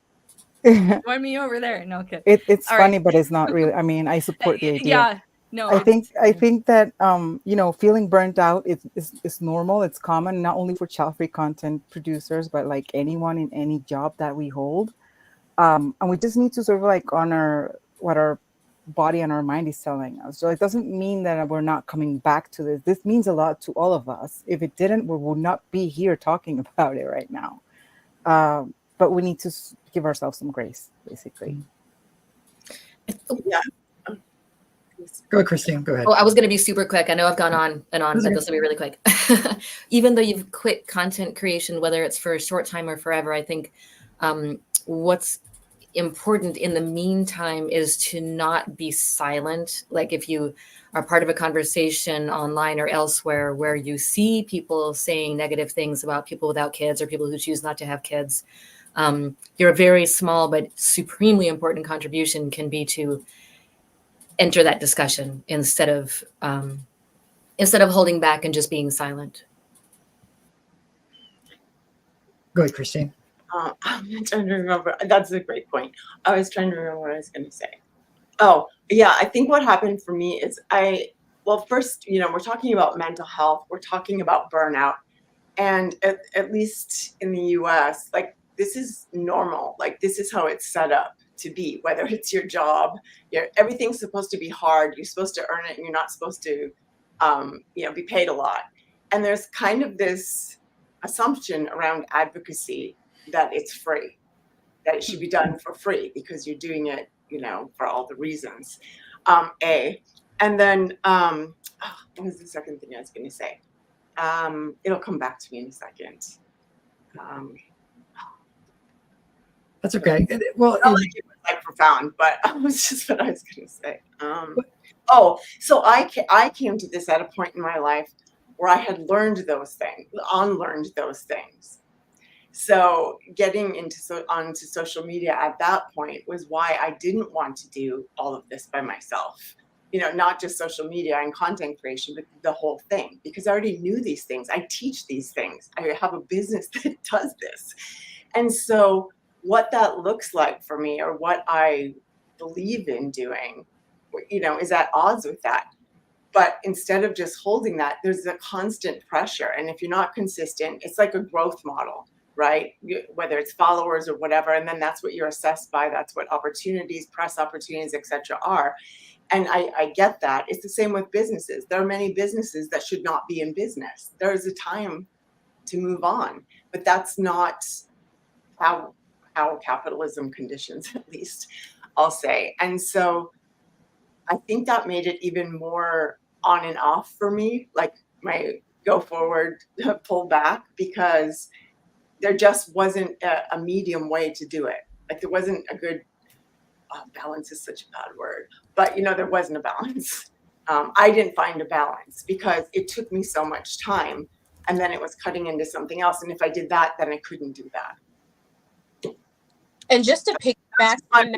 join me over there. No, okay. It's All funny, right. but it's not really. I mean, I support the idea. Yeah. No, I think that feeling burnt out is normal. It's common, not only for Childfree content producers, but like anyone in any job that we hold. And we just need to sort of like honor what our body and our mind is telling us. So it doesn't mean that we're not coming back to this. This means a lot to all of us. If it didn't, we would not be here talking about it right now. But we need to give ourselves some grace, basically. Yeah. Go ahead, Christine. Go ahead. Oh, I was going to be super quick. I know I've gone on and on, but this will be really quick. Even though you've quit content creation, whether it's for a short time or forever, I think what's important in the meantime is to not be silent. Like if you are part of a conversation online or elsewhere where you see people saying negative things about people without kids or people who choose not to have kids, your very small but supremely important contribution can be to enter that discussion instead of holding back and just being silent. Go ahead, Christine. I'm trying to remember. That's a great point. I was trying to remember what I was going to say. Oh, yeah. I think what happened for me is first, we're talking about mental health. We're talking about burnout. And at least in the US, like this is normal. Like this is how it's set up to be, whether it's your job, everything's supposed to be hard. You're supposed to earn it, and you're not supposed to, be paid a lot. And there's kind of this assumption around advocacy that it's free, that it should be done for free because you're doing it, for all the reasons. And then what was the second thing I was going to say? It'll come back to me in a second. That's okay. Well, it was like profound, but it was just what I was going to say. So I came to this at a point in my life where I had learned those things, unlearned those things. So getting onto social media at that point was why I didn't want to do all of this by myself. Not just social media and content creation, but the whole thing, because I already knew these things. I teach these things. I have a business that does this. And so what that looks like for me, or what I believe in doing, is at odds with that. But instead of just holding that, there's a constant pressure. And if you're not consistent, it's like a growth model, right? Whether it's followers or whatever, and then that's what you're assessed by. That's what opportunities, press opportunities, etc. are. And I get that. It's the same with businesses. There are many businesses that should not be in business. There is a time to move on, but that's not how capitalism conditions, at least, I'll say. And so I think that made it even more on and off for me, like my go forward, pull back, because there just wasn't a medium way to do it. Like there wasn't a good balance is such a bad word, but there wasn't a balance. I didn't find a balance because it took me so much time, and then it was cutting into something else. And if I did that, then I couldn't do that. And just to piggyback on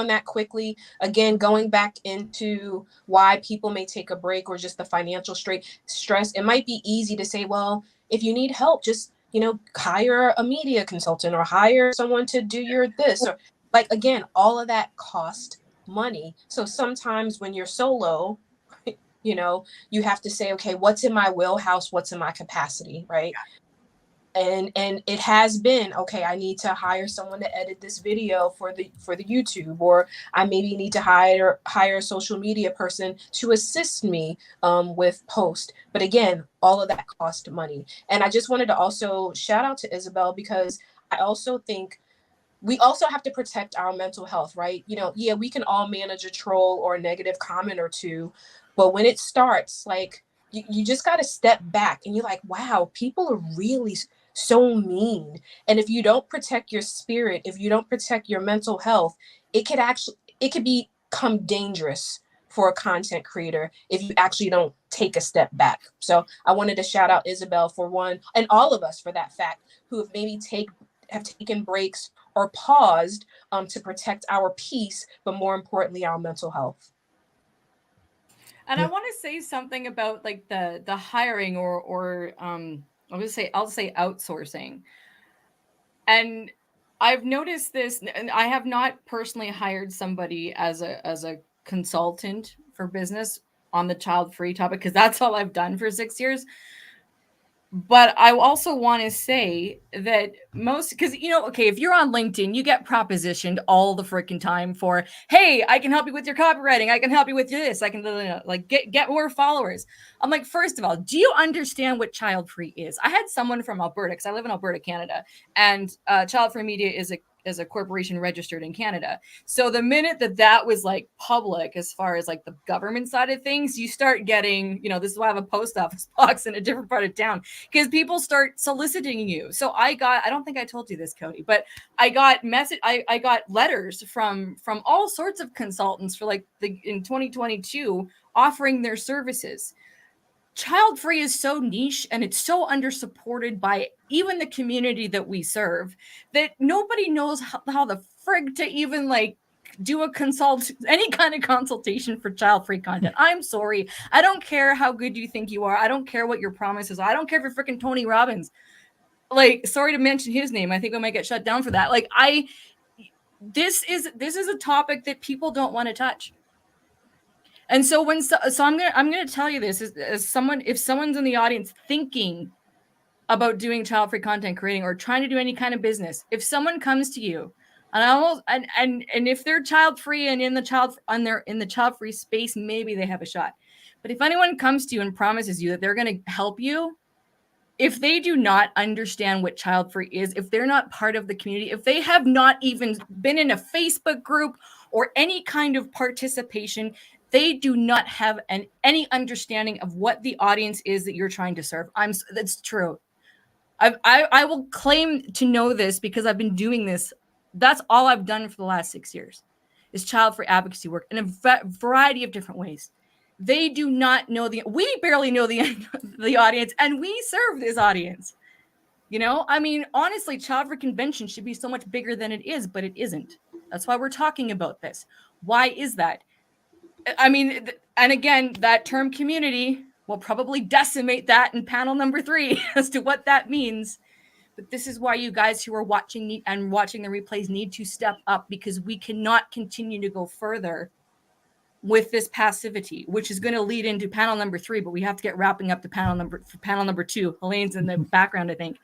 that quickly, again, going back into why people may take a break or just the financial stress, it might be easy to say, well, if you need help, just, hire a media consultant or hire someone to do your this. Or like, again, all of that cost money. So sometimes when you're solo, you have to say, okay, what's in my wheelhouse? What's in my capacity, right? And it has been, okay, I need to hire someone to edit this video for the YouTube, or I maybe need to hire a social media person to assist me with post. But again, all of that cost money. And I just wanted to also shout out to Isabel, because I also think we also have to protect our mental health, right? You know, yeah, we can all manage a troll or a negative comment or two, but when it starts, like, you just got to step back and you're like, wow, people are really so mean. And if you don't protect your spirit, if you don't protect your mental health, it could become dangerous for a content creator if you actually don't take a step back. So I wanted to shout out Isabel for one, and all of us for that fact, who have maybe have taken breaks or paused to protect our peace, but more importantly, our mental health. And I want to say something about like the hiring or I'll say outsourcing. And I've noticed this, and I have not personally hired somebody as a consultant for business on the child-free topic, because that's all I've done for 6 years. But I also want to say that because, you know, okay, if you're on LinkedIn, you get propositioned all the freaking time for, hey, I can help you with your copywriting. I can help you with this. I can like get more followers. I'm like, first of all, do you understand what Childfree is? I had someone from Alberta, because I live in Alberta, Canada, and Childfree Media is a corporation registered in Canada. So the minute that was like public, as far as like the government side of things, you start getting, you know, this is why I have a post office box in a different part of town, because people start soliciting you. So I don't think I told you this, Cody, but I got I got letters from all sorts of consultants for like in 2022 offering their services. Childfree is so niche and it's so undersupported by even the community that we serve that nobody knows how the frig to even like do any kind of consultation for child-free content. I'm sorry. I don't care how good you think you are. I don't care what your promise is. I don't care if you're freaking Tony Robbins. Like, sorry to mention his name. I think I might get shut down for that. Like, this is a topic that people don't want to touch. And so I'm gonna tell you this as someone, if someone's in the audience thinking about doing child-free content creating or trying to do any kind of business, if someone comes to you and if they're child-free and in the child-free space, maybe they have a shot. But if anyone comes to you and promises you that they're going to help you, if they do not understand what child-free is, if they're not part of the community, if they have not even been in a Facebook group or any kind of participation, they do not have any understanding of what the audience is that you're trying to serve. That's true. I will claim to know this because I've been doing this. That's all I've done for the last 6 years is child-free advocacy work in a variety of different ways. They do not know we barely know the audience, and we serve this audience. You know, I mean, honestly, Childfree Convention should be so much bigger than it is, but it isn't. That's why we're talking about this. Why is that? I mean, and again, that term community will probably decimate that in panel number 3 as to what that means. But this is why you guys who are watching the replays need to step up, because we cannot continue to go further with this passivity, which is going to lead into panel number 3, but we have to get wrapping up the panel number 2. Helene's in the background, I think.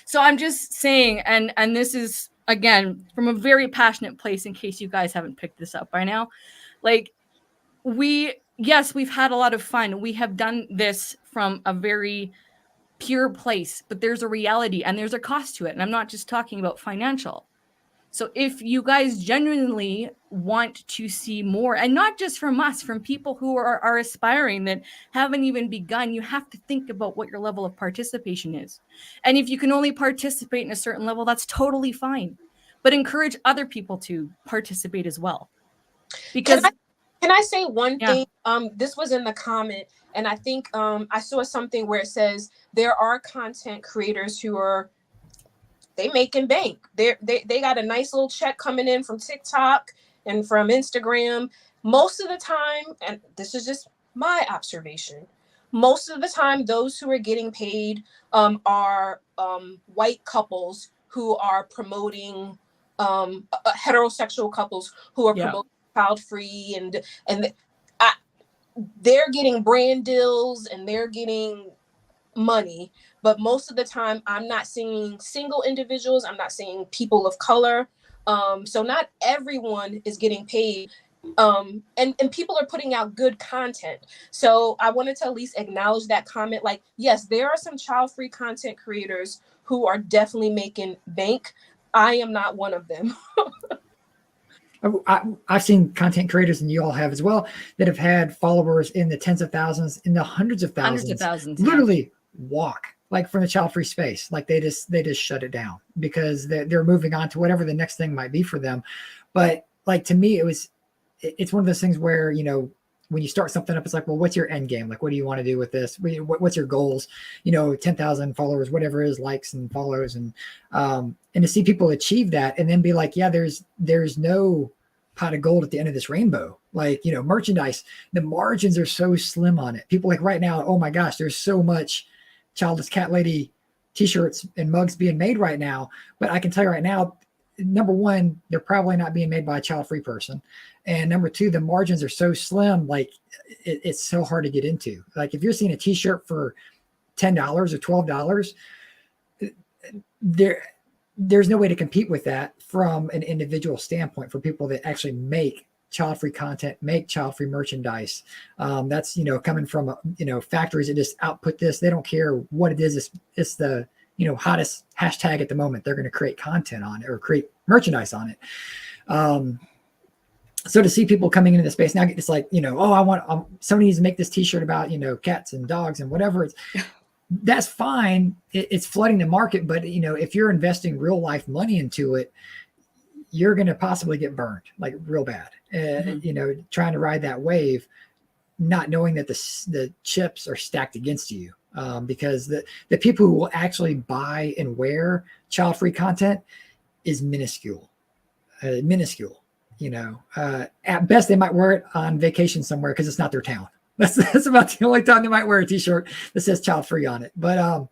So I'm just saying, and this is, again, from a very passionate place, in case you guys haven't picked this up by now, like, we've had a lot of fun. We have done this from a very pure place, but there's a reality and there's a cost to it. And I'm not just talking about financial. So if you guys genuinely want to see more, and not just from us, from people who are aspiring that haven't even begun, you have to think about what your level of participation is. And if you can only participate in a certain level, that's totally fine. But encourage other people to participate as well. Because can I say one thing? This was in the comment, and I think I saw something where it says there are content creators who are making bank. They got a nice little check coming in from TikTok and from Instagram. Most of the time, and this is just my observation, most of the time those who are getting paid are white couples who are promoting heterosexual couples who are promoting child-free, and they're getting brand deals and they're getting money. But most of the time I'm not seeing single individuals, I'm not seeing people of color, so not everyone is getting paid, and people are putting out good content. So I wanted to at least acknowledge that comment. Like, yes, there are some child-free content creators who are definitely making bank, I am not one of them. I've seen content creators, and you all have as well, that have had followers in the tens of thousands, in the hundreds of thousands, literally walk like from the child-free space. Like they just shut it down because they're moving on to whatever the next thing might be for them. But like, to me, it's one of those things where, you know, when you start something up, it's like, well, what's your end game? Like, what do you want to do with this? What's your goals? You know, 10,000 followers, whatever it is, likes and follows. And to see people achieve that and then be like, yeah, there's no pot of gold at the end of this rainbow. Like, you know, merchandise, the margins are so slim on it. People like right now, oh my gosh, there's so much Childless Cat Lady t-shirts and mugs being made right now. But I can tell you right now, number one, they're probably not being made by a child-free person. And number two, the margins are so slim, like it's so hard to get into. Like if you're seeing a t-shirt for $10 or $12, there's no way to compete with that from an individual standpoint for people that actually make child-free content, make child-free merchandise. That's, you know, coming from, you know, factories that just output this. They don't care what it is. It's the, you know, hottest hashtag at the moment. They're going to create content on it or create merchandise on it. So to see people coming into the space now, it's like, you know, oh, somebody needs to make this t-shirt about, you know, cats and dogs and whatever. That's fine. It's flooding the market. But, you know, if you're investing real life money into it, you're going to possibly get burned like real bad, you know, trying to ride that wave, not knowing that the chips are stacked against you. Because the people who will actually buy and wear child-free content is minuscule, you know, at best they might wear it on vacation somewhere because it's not their town. That's about the only time they might wear a t-shirt that says child-free on it. But,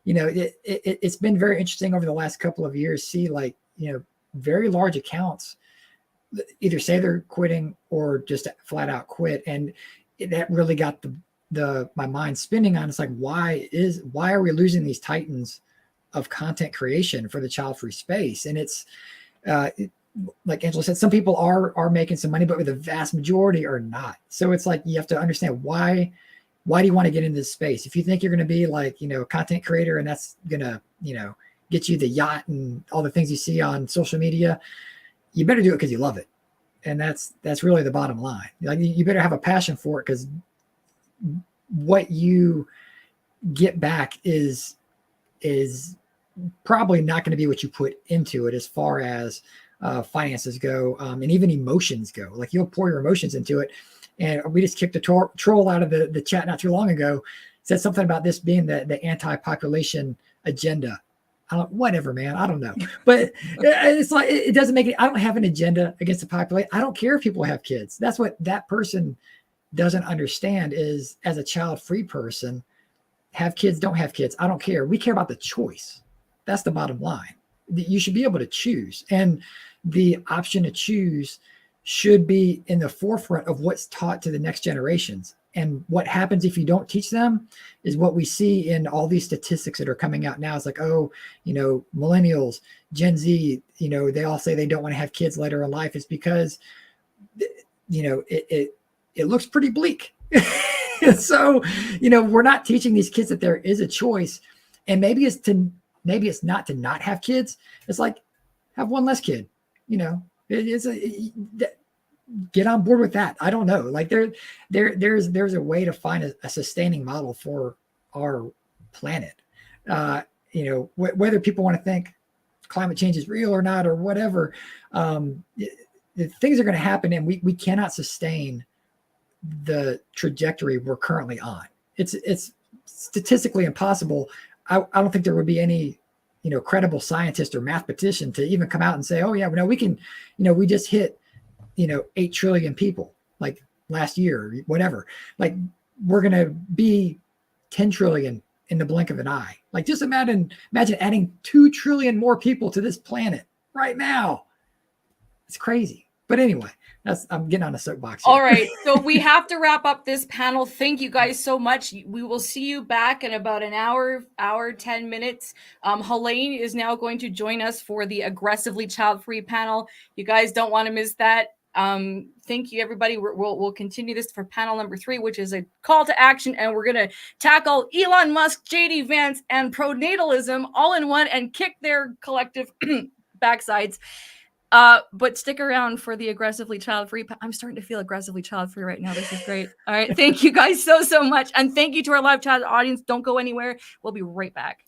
you know, it's been very interesting over the last couple of years, see like, you know, very large accounts either say they're quitting or just flat out quit. And that really got my mind spinning on, it's like, why are we losing these titans of content creation for the child-free space? And it's like Angela said, some people are making some money, but the vast majority are not. So it's like, you have to understand why do you want to get into this space? If you think you're going to be like, you know, a content creator and that's going to, you know, get you the yacht and all the things you see on social media, you better do it because you love it. And that's really the bottom line. Like, you better have a passion for it, because what you get back is probably not going to be what you put into it as far as finances go, and even emotions go. Like, you'll pour your emotions into it. And we just kicked a troll out of the chat not too long ago, said something about this being the anti-population agenda. Whatever, man. I don't know. But it's like, it doesn't make it. I don't have an agenda against the population. I don't care if people have kids. That's what that person doesn't understand is, as a child-free person, have kids, don't have kids. I don't care. We care about the choice. That's the bottom line. You should be able to choose. And the option to choose should be in the forefront of what's taught to the next generations. And what happens if you don't teach them is what we see in all these statistics that are coming out now. It's like, oh, you know, millennials, Gen Z, you know, they all say they don't want to have kids later in life. It's because, you know, it looks pretty bleak. So, you know, we're not teaching these kids that there is a choice. And maybe it's not to not have kids. It's like, have one less kid, you know, get on board with that. I don't know. Like there's a way to find a sustaining model for our planet. You know, whether people want to think climate change is real or not, or whatever, things are going to happen, and we cannot sustain the trajectory we're currently on. It's statistically impossible. I don't think there would be any, you know, credible scientist or mathematician to even come out and say, oh yeah, no, we can, you know, we just hit, you know, 8 trillion people like last year, or whatever. Like, we're going to be 10 trillion in the blink of an eye. Like, just imagine adding 2 trillion more people to this planet right now. It's crazy. But anyway, I'm getting on a soapbox here. All right. So we have to wrap up this panel. Thank you guys so much. We will see you back in about an hour, 10 minutes. Helene is now going to join us for the Aggressively Child-Free panel. You guys don't want to miss that. Thank you, everybody. We'll continue this for panel number 3, which is a call to action, and we're gonna tackle Elon Musk, JD Vance, and pronatalism all in one and kick their collective backsides. But stick around for the aggressively child-free. I'm starting to feel aggressively child-free right now. This is great. All right, thank you guys so much, and thank you to our live chat audience. Don't go anywhere. We'll be right back.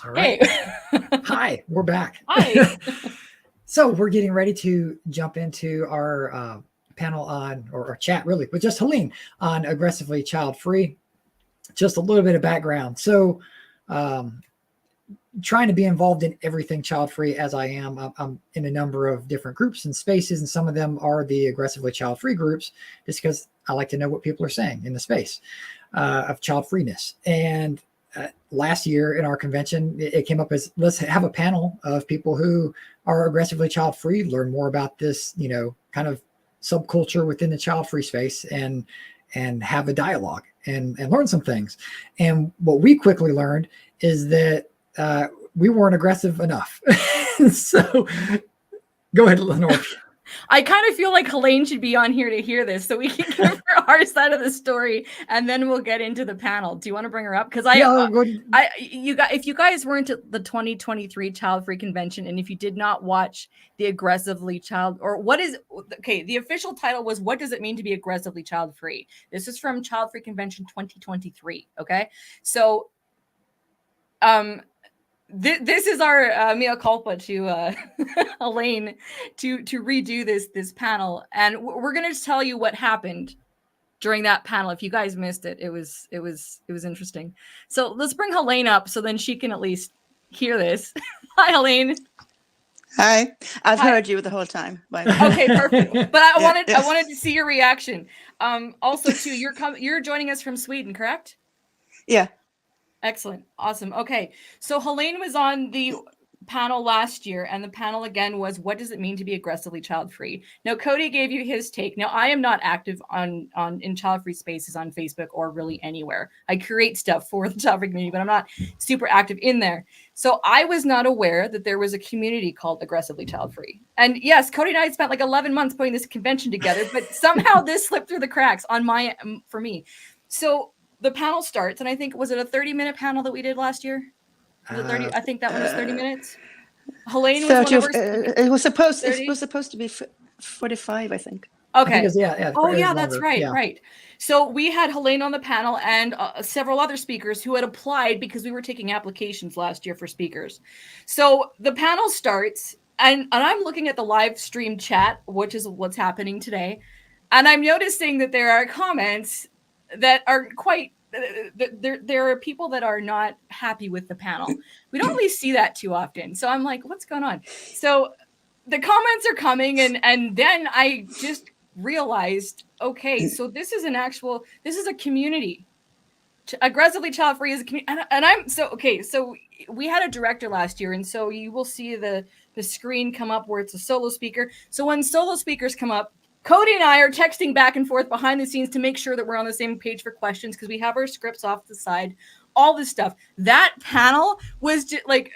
All right. Hey. Hi, we're back. Hi. So we're getting ready to jump into our panel on, or chat really, with just Helene on aggressively child-free. Just a little bit of background. So trying to be involved in everything child-free as I am. I'm in a number of different groups and spaces, and some of them are the aggressively child-free groups, just because I like to know what people are saying in the space of child-freeness. And last year in our convention, it came up as, let's have a panel of people who are aggressively child-free, learn more about this, kind of subculture within the child-free space, and have a dialogue and learn some things. And what we quickly learned is that we weren't aggressive enough. So go ahead, LeNora. I kind of feel like Helene should be on here to hear this, so we can give her our side of the story, and then we'll get into the panel. Do you want to bring her up? Because if you guys weren't at the 2023 Childfree Convention, and if you did not watch the aggressively the official title was "What Does It Mean to Be Aggressively Child-Free?" This is from Childfree Convention 2023. Okay, so this is our mea culpa to Helene to redo this panel, and we're going to tell you what happened during that panel. If you guys missed it, it was interesting. So let's bring Helene up so then she can at least hear this. Hi, Helene. Hi. I've heard you the whole time. Okay, perfect. But I wanted to see your reaction. Also, too, you're joining us from Sweden, correct? Yeah. Excellent. Awesome. Okay. So Helene was on the panel last year, and the panel again was, what does it mean to be aggressively child-free? Now, Cody gave you his take. Now, I am not active in child-free spaces on Facebook or really anywhere. I create stuff for the child-free community, but I'm not super active in there. So I was not aware that there was a community called Aggressively Child-Free. And yes, Cody and I spent like 11 months putting this convention together, but somehow this slipped through the cracks for me. So the panel starts, and I think, was it a 30-minute panel that we did last year? Was it 30? I think that one was 30 minutes. Helene was 30, one of our it was supposed to be 45, I think. Okay. Oh yeah, that's right. Yeah. Right. So we had Helene on the panel and several other speakers who had applied because we were taking applications last year for speakers. So the panel starts and I'm looking at the live stream chat, which is what's happening today. And I'm noticing that there are comments that are quite, there are people that are not happy with the panel. We don't really see that too often. So I'm like, what's going on? So the comments are coming and then I just realized, okay, so this is a community. Aggressively Childfree is a community. And I'm so we had a director last year, and so you will see the screen come up where it's a solo speaker. So when solo speakers come up, Cody and I are texting back and forth behind the scenes to make sure that we're on the same page for questions because we have our scripts off the side, all this stuff. That panel was just like,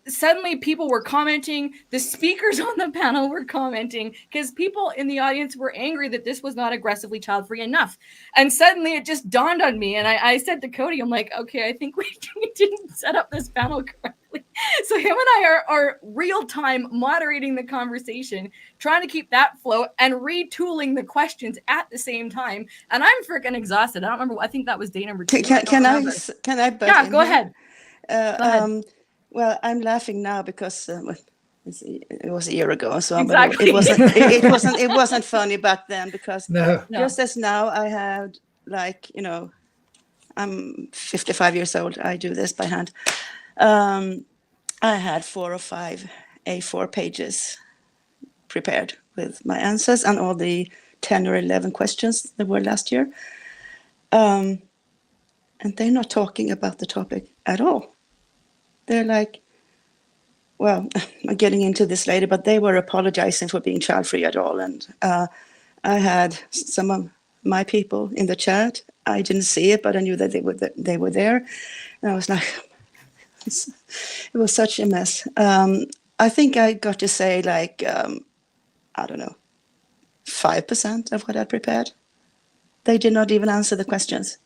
suddenly people were commenting, the speakers on the panel were commenting because people in the audience were angry that this was not aggressively child-free enough. And suddenly it just dawned on me. And I said to Cody, I'm like, okay, I think we didn't set up this panel correctly. So him and I are real time moderating the conversation, trying to keep that flow and retooling the questions at the same time. And I'm freaking exhausted. I don't remember. I think that was day number 2. Can I butt Yeah, in go here? ahead. Well, I'm laughing now because it was a year ago, so exactly. it wasn't funny back then because no. Just as now I had I'm 55 years old. I do this by hand. I had 4 or 5 A4 pages prepared with my answers and all the 10 or 11 questions that were last year. And they're not talking about the topic at all. They're like, well, I'm getting into this later, but they were apologizing for being child-free at all. And I had some of my people in the chat. I didn't see it, but I knew that they were there. And I was like, it was such a mess. I think I got to say like, I don't know, 5% of what I prepared. They did not even answer the questions.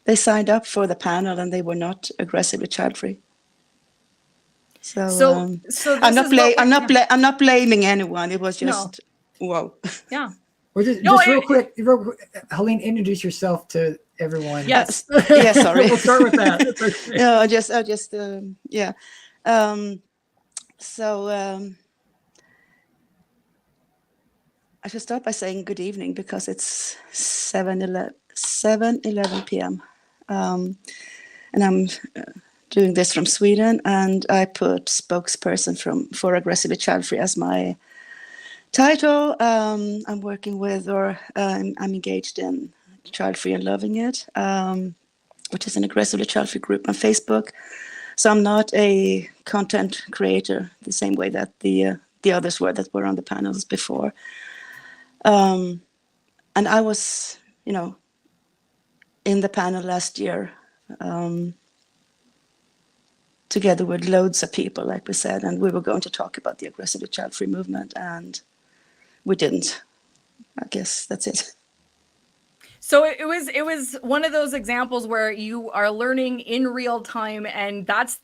They signed up for the panel and they were not aggressively child-free. So I'm not blaming anyone. It was just whoa. Yeah. Well, just real quick, Helene, introduce yourself to everyone. Yes. Yeah. Sorry. We'll start with that. Okay. No, I just yeah. I should start by saying good evening because it's 7:11 p.m. And I'm doing this from Sweden, and I put spokesperson for Aggressively Childfree as my title. I'm working with, or I'm engaged in Childfree and Loving It, which is an Aggressively Childfree group on Facebook. So I'm not a content creator the same way that the others were that were on the panels before. And I was, in the panel last year, together with loads of people, like we said, and we were going to talk about the Aggressively Childfree movement, and we didn't. I guess that's it. So it was one of those examples where you are learning in real time, and that's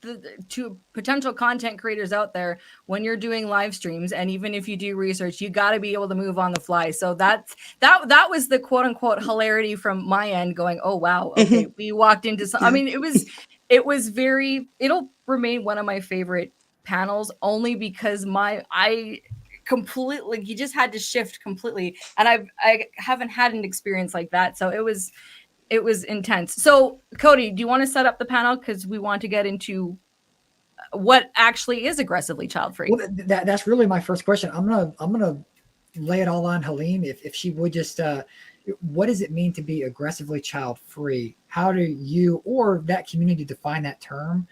to potential content creators out there, when you're doing live streams, and even if you do research, you got to be able to move on the fly. So that was the quote unquote hilarity from my end, going, oh wow, okay, we walked into some. I mean, it was very. It'll remain one of my favorite panels only because completely, you just had to shift completely, and I haven't had an experience like that, so it was intense. So Cody, do you want to set up the panel, because we want to get into what actually is aggressively child-free? Well, that's really my first question. I'm gonna lay it all on Helene, if she would just what does it mean to be aggressively child-free? How do you or that community define that term?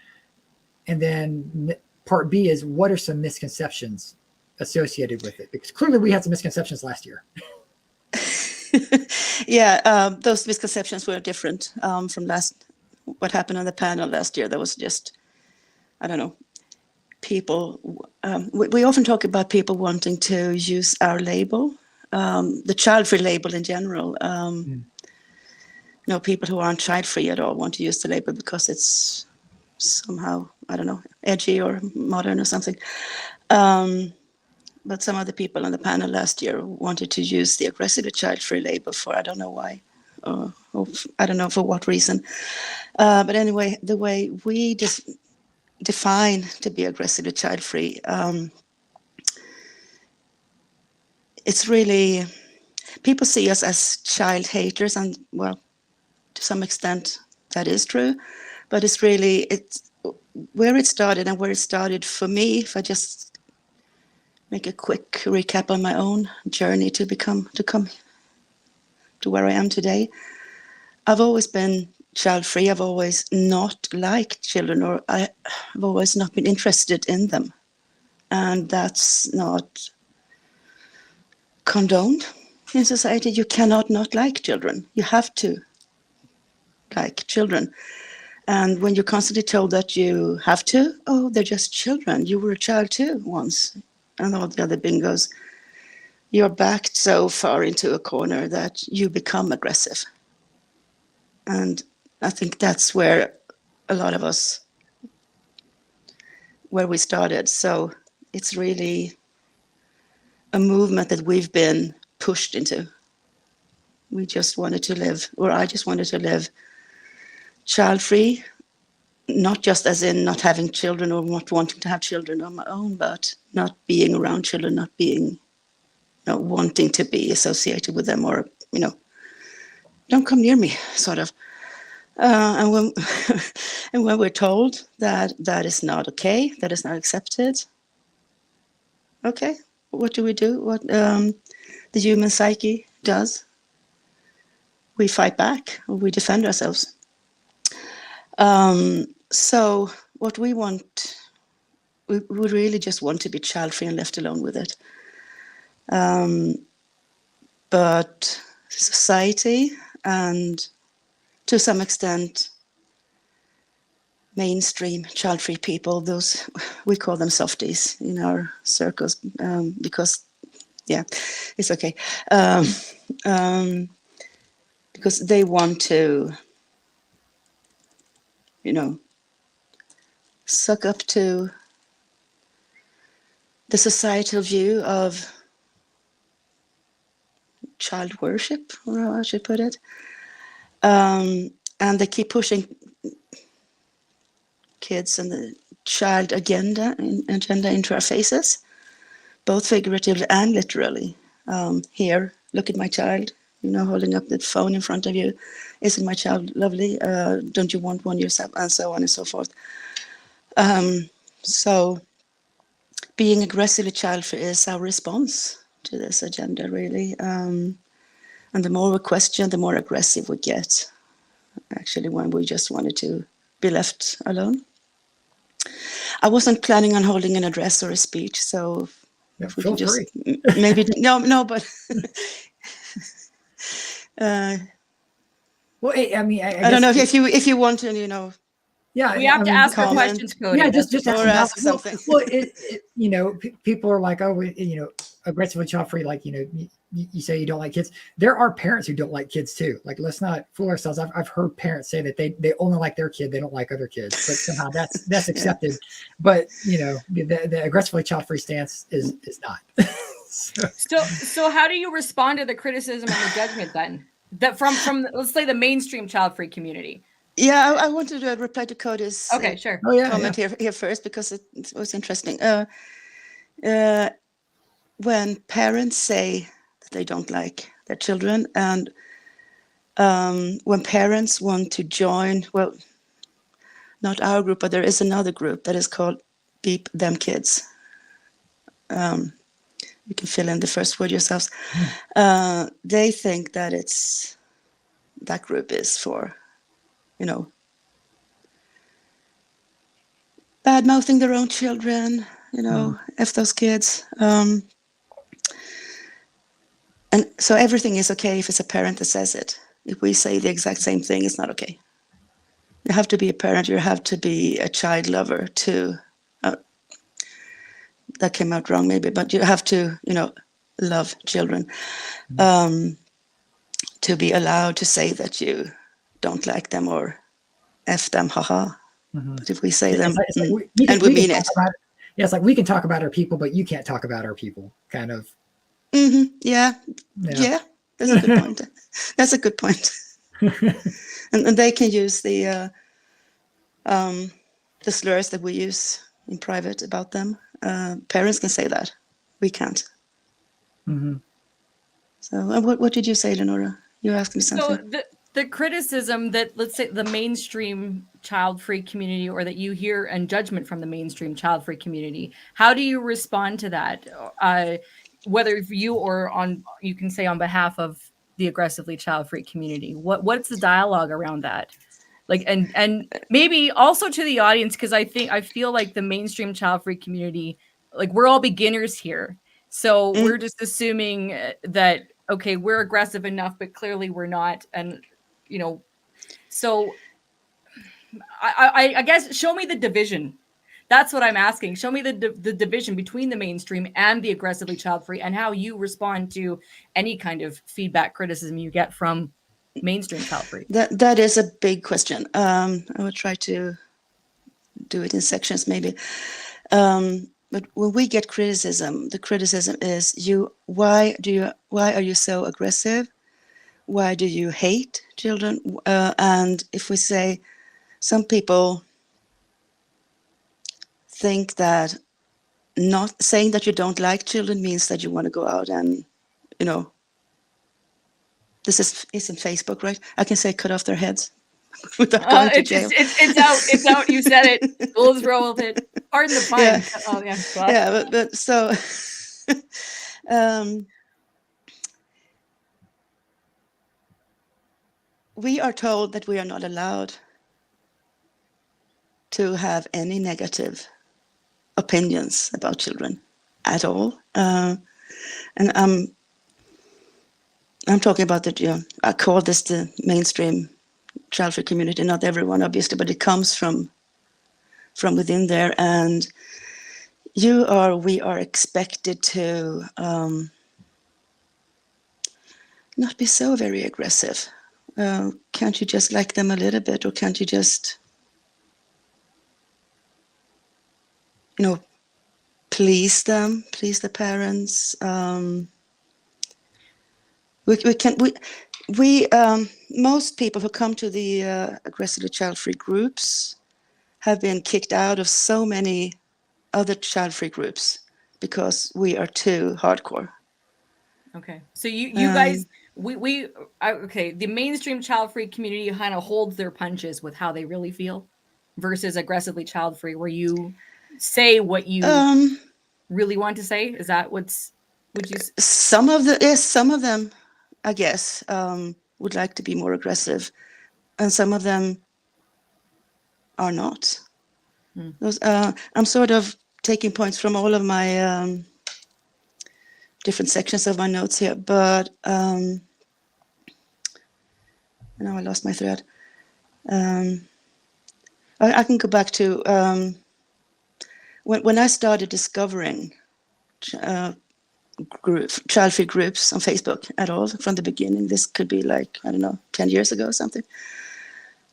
And then part B is, what are some misconceptions associated with it? Because clearly we had some misconceptions last year. Yeah, those misconceptions were different from what happened on the panel last year. There was just, I don't know, people. We often talk about people wanting to use our label, the child-free label in general. People who aren't child-free at all want to use the label because it's somehow, I don't know, edgy or modern or something. but some of the people on the panel last year wanted to use the Aggressively Childfree label for, I don't know why, or I don't know for what reason. But anyway, the way we just define to be aggressively child-free, it's really, people see us as child haters, and well, to some extent that is true, but it's really, it's where it started, and where it started for me, if I just make a quick recap on my own journey to come to where I am today. I've always been child-free. I've always not liked children, or I've always not been interested in them. And that's not condoned in society. You cannot not like children. You have to like children. And when you're constantly told that you have to, oh, they're just children. You were a child too once. And all the other bingos, you're backed so far into a corner that you become aggressive. And I think that's where a lot of us, where we started. So it's really a movement that we've been pushed into. We just wanted to live, or I just wanted to live child-free, not just as in not having children or not wanting to have children on my own, but not being around children, not being, not wanting to be associated with them, or, don't come near me, sort of. And when and when we're told that that is not okay, that is not accepted, okay, what do we do? What the human psyche does? We fight back, or we defend ourselves. So what we want, we really just want to be child-free and left alone with it. But society, and to some extent, mainstream child-free people, those, we call them softies in our circles, because, yeah, it's okay. Because they want to, suck up to the societal view of child worship, or how I should put it. And they keep pushing kids and the child agenda into our faces, both figuratively and literally. Here, look at my child, holding up the phone in front of you. Isn't my child lovely? Don't you want one yourself? And so on and so forth. So being aggressively child-free is our response to this agenda, really. And the more we question, the more aggressive we get, actually, when we just wanted to be left alone. I wasn't planning on holding an address or a speech, so if we can just maybe, no, but... well, I mean, I don't know if you want to, yeah, we have to ask for questions, Cody. Yeah, just ask something. Well, people are like, oh, aggressively child-free, like, you say you don't like kids. There are parents who don't like kids too. Like, let's not fool ourselves. I've heard parents say that they only like their kid, they don't like other kids, but somehow that's accepted. But the aggressively child-free stance is not. So how do you respond to the criticism and the judgment then? That from let's say the mainstream child-free community? Yeah, I wanted to reply to Cody's comment here first, because it was interesting. When parents say that they don't like their children, and when parents want to join, well, not our group, but there is another group that is called Beep Them Kids. You can fill in the first word yourselves. They think that that group is for, bad-mouthing their own children, F those kids. And so everything is okay if it's a parent that says it. If we say the exact same thing, it's not okay. You have to be a parent, you have to be a child lover to, that came out wrong maybe, but you have to, love children, to be allowed to say that you don't like them or F them, haha. But if we say them, and we mean it. Yeah, it's like we can talk about our people, but you can't talk about our people, kind of. Yeah. That's a good point. That's a good point. And they can use the slurs that we use in private about them. Parents can say that. We can't. So what did you say, LeNora? You asked me something. So the criticism that, let's say, the mainstream child-free community, or that you hear, and judgment from the mainstream child-free community, how do you respond to that? Whether you or you can say on behalf of the aggressively child-free community, what's the dialogue around that? Like, and maybe also to the audience, because I feel like the mainstream child-free community, like, we're all beginners here. So we're just assuming that, okay, we're aggressive enough, but clearly we're not. And, so I guess show me the division. That's what I'm asking. Show me the division between the mainstream and the aggressively child-free, and how you respond to any kind of feedback, criticism you get from mainstream child-free. That is a big question. I will try to do it in sections maybe. But when we get criticism, the criticism is why are you so aggressive? Why do you hate children? And if we say, some people think that not saying that you don't like children means that you want to go out and, this is in Facebook, right? I can say cut off their heads without going to jail. It's out. You said it. Rules rolled it. Pardon the pun. Yeah. Oh, yeah. Yeah, but so we are told that we are not allowed to have any negative opinions about children at all. And I'm talking about that, I call this the mainstream child-free community, not everyone, obviously, but it comes from within there. And we are expected to not be so very aggressive. Can't you just like them a little bit, or can't you just, please them, please the parents? Most people who come to the aggressively child-free groups have been kicked out of so many other child-free groups because we are too hardcore. Okay, so you guys, the mainstream child-free community kind of holds their punches with how they really feel, versus aggressively child-free, where you say what you really want to say. Is that would you? Some of them, I guess, would like to be more aggressive, and some of them are not. I'm sort of taking points from all of my different sections of my notes here, but now I lost my thread. I can go back to when I started discovering child-free groups on Facebook at all from the beginning. This could be 10 years ago or something.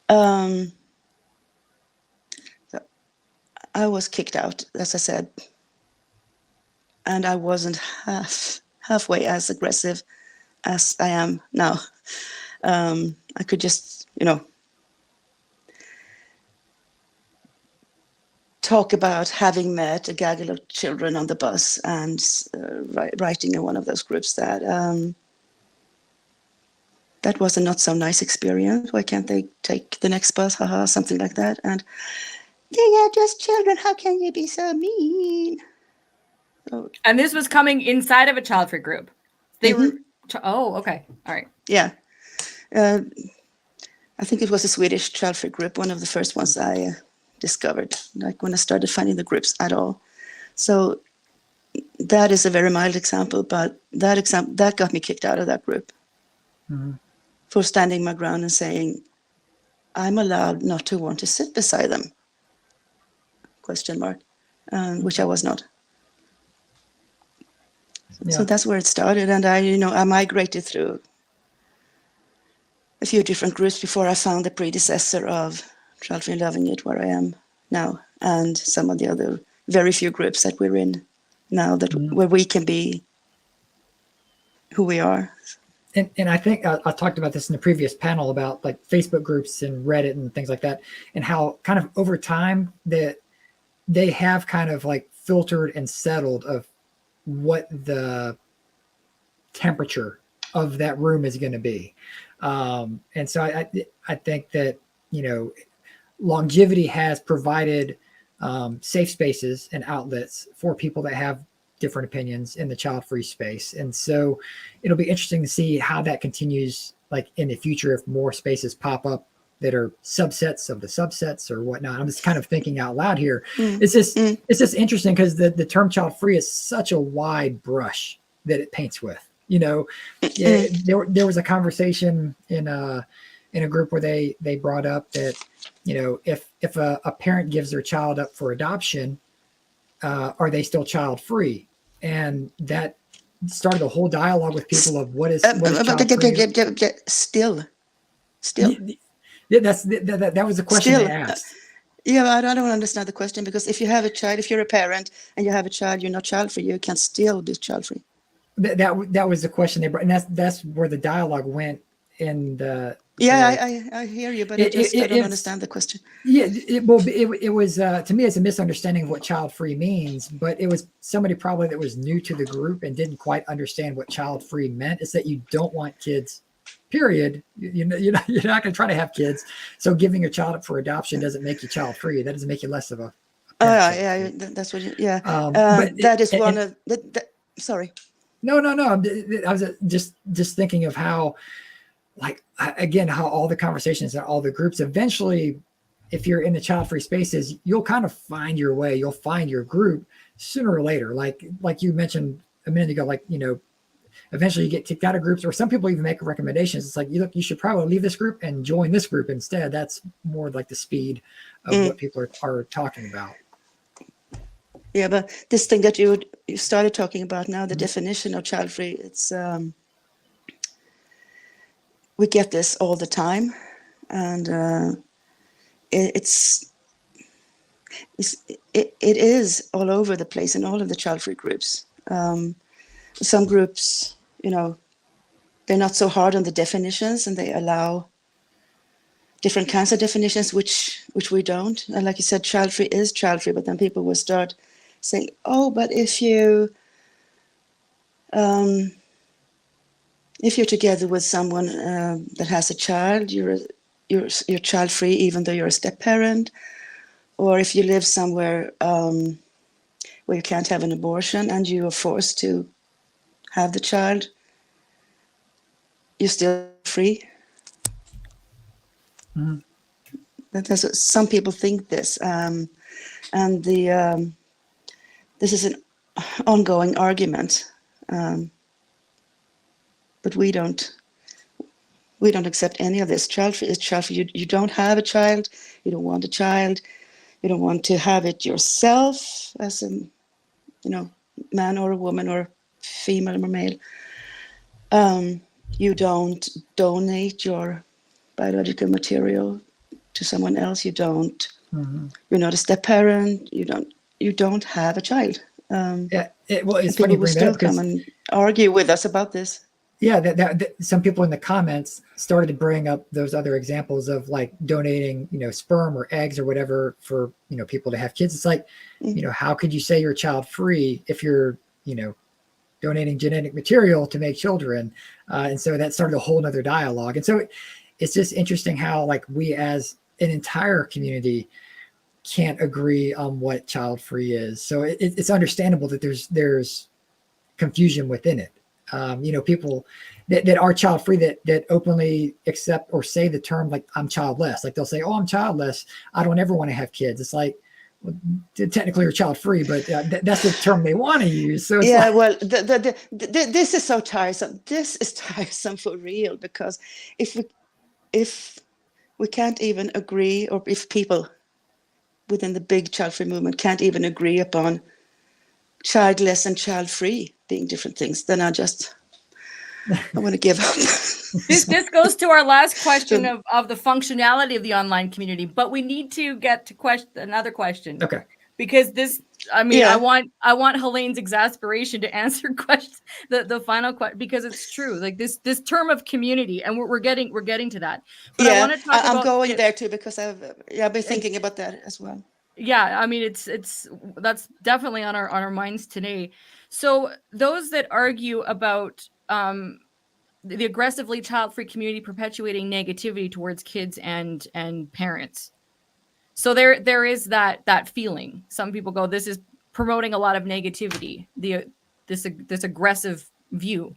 So I was kicked out, as I said, and I wasn't halfway as aggressive as I am now. I could just, talk about having met a gaggle of children on the bus and writing in one of those groups that that was a not so nice experience. Why can't they take the next bus? Haha, something like that. And they are just children. How can you be so mean? So, and this was coming inside of a child-free group. They were. Oh, okay. All right. Yeah. I think it was a Swedish child-free group, one of the first ones I discovered, when I started finding the groups at all. So that is a very mild example, but that got me kicked out of that group for standing my ground and saying, I'm allowed not to want to sit beside them, ? Which I was not. So that's where it started. And I migrated through a few different groups before I found the predecessor of Childfree and Loving It, where I am now, and some of the other very few groups that we're in now that where we can be who we are. And I think I talked about this in the previous panel about like Facebook groups and Reddit and things like that, and how kind of over time that they have kind of like filtered and settled of what the temperature of that room is going to be. And so I think that, you know, longevity has provided safe spaces and outlets for people that have different opinions in the child-free space. And so it'll be interesting to see how that continues, like in the future, if more spaces pop up that are subsets of the subsets or whatnot. I'm just kind of thinking out loud here. It's just interesting because the term child-free is such a wide brush that it paints with. You know, there was a conversation in a group where they brought up that, you know, if a parent gives their child up for adoption, are they still child free? And that started a whole dialogue with people of what is child-free? Still. Yeah, that was the question they asked. Yeah, I don't understand the question, because if you have a child, if you're a parent and you have a child, you're not child free. You can still be child free. That was the question they brought, and that's where the dialogue went in the. I hear you, but I don't understand the question. Yeah, it was to me, it's a misunderstanding of what child free means, but it was somebody probably that was new to the group and didn't quite understand what child free meant. It's that you don't want kids, period. You're not going to try to have kids. So giving your child up for adoption doesn't make you child free. That doesn't make you less of a. That's what. But that is one of. Sorry. No. I was just thinking of how. Like, again, how all the conversations and all the groups, eventually, if you're in the child-free spaces, you'll kind of find your way. You'll find your group sooner or later. Like you mentioned a minute ago, like, you know, eventually you get kicked out of groups, or some people even make recommendations. It's like, you should probably leave this group and join this group instead. That's more like the speed of what people are talking about. Yeah, but this thing that you started talking about now, the definition of child-free, it's... we get this all the time, and it is all over the place in all of the child-free groups. Some groups, you know, they're not so hard on the definitions, and they allow different kinds of definitions, which we don't. And like you said, child-free is child-free, but then people will start saying, "Oh, but if you're together with someone that has a child, you're child free, even though you're a step parent, or if you live somewhere where you can't have an abortion and you are forced to have the child, you're still free." Some people think this, and this is an ongoing argument. But we don't accept any of this. Child-free is child-free. You don't have a child. You don't want a child. You don't want to have it yourself as a, you know, man or a woman or female or male. You don't donate your biological material to someone else. You don't. You're not a step parent. You don't have a child. It's funny people will still come and argue with us about this. Yeah, that some people in the comments started to bring up those other examples of like donating, you know, sperm or eggs or whatever for, you know, people to have kids. It's like, you know, how could you say you're child free if you're, you know, donating genetic material to make children? And so that started a whole nother dialogue. And so it's just interesting how like we as an entire community can't agree on what child free is. So it's understandable that there's confusion within it. You know, people that are child free that openly accept or say the term like I'm childless. Like they'll say, "Oh, I'm childless. I don't ever want to have kids." It's like, well, technically you're child free, but that's the term they want to use. So yeah, well, this is so tiresome. This is tiresome for real, because if we can't even agree, or if people within the big child free movement can't even agree upon childless and child free being different things, then I want to give up. This goes to our last question of the functionality of the online community, but we need to get to another question. Okay. Because this I mean, Yeah. I want Helene's exasperation to answer the final question, because it's true. Like this term of community, and we're getting to that. But I want to talk I'm about going there too, because I've been thinking about that as well. Yeah, I mean, it's that's definitely on our minds today. So those that argue about the aggressively child-free community perpetuating negativity towards kids and parents. So there is that feeling. Some people go, this is promoting a lot of negativity, this aggressive view.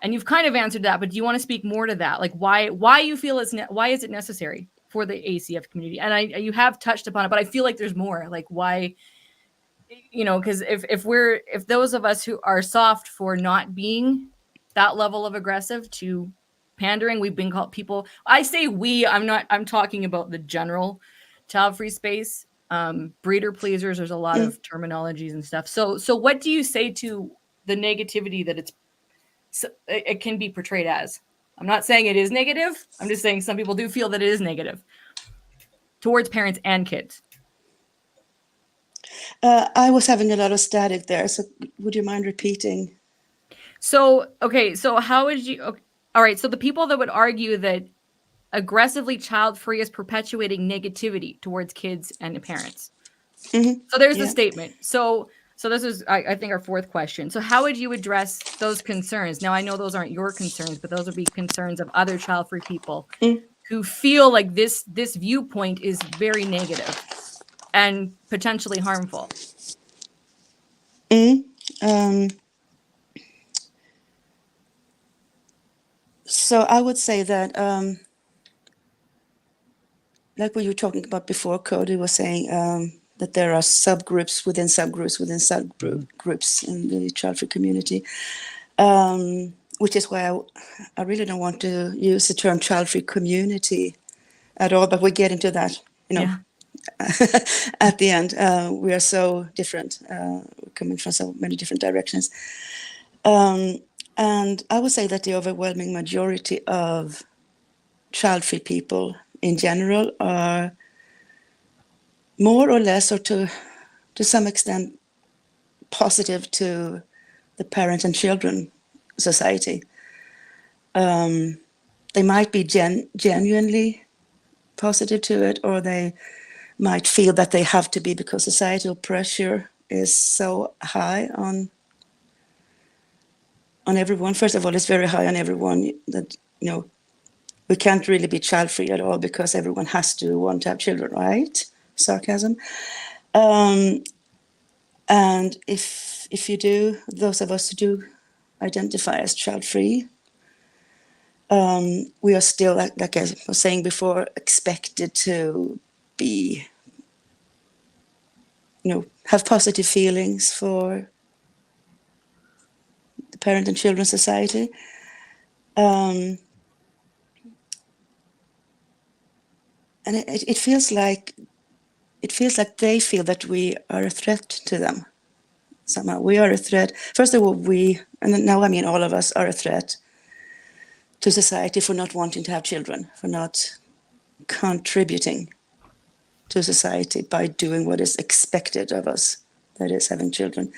And you've kind of answered that, but do you want to speak more to that? Like why you feel why is it necessary for the ACF community? And you have touched upon it, but I feel like there's more. Like why, because if those of us who are soft for not being that level of aggressive to pandering, we've been called people. I say I'm talking about the general child-free space. Breeder pleasers, there's a lot of terminologies and stuff. So what do you say to the negativity that it can be portrayed as? I'm not saying it is negative. I'm just saying some people do feel that it is negative towards parents and kids. I was having a lot of static there, so would you mind repeating? So how would you? Okay, all right. So the people that would argue that aggressively child-free is perpetuating negativity towards kids and parents. Mm-hmm. So there's the statement. So this is, I think, our fourth question. So how would you address those concerns? Now, I know those aren't your concerns, but those would be concerns of other child-free people who feel like this viewpoint is very negative and potentially harmful. So I would say that, like what you were talking about before, Cody was saying that there are subgroups within subgroups within subgroups in the child-free community, which is why I really don't want to use the term child-free community at all, but we get into that, at the end. We are so different, coming from so many different directions. And I would say that the overwhelming majority of child-free people in general are more or less, or to some extent, positive to the parent and children society. They might be genuinely positive to it, or they might feel that they have to be because societal pressure is so high on everyone. First of all, it's very high on everyone that, we can't really be child-free at all because everyone has to want to have children, right? Sarcasm. And if you do, those of us who do identify as child-free, we are still, like I was saying before, expected to be, have positive feelings for the parent and children society. And it feels like they feel that we are a threat to them. Somehow we are a threat. First of all, and now I mean all of us, are a threat to society for not wanting to have children, for not contributing to society by doing what is expected of us, that is having children.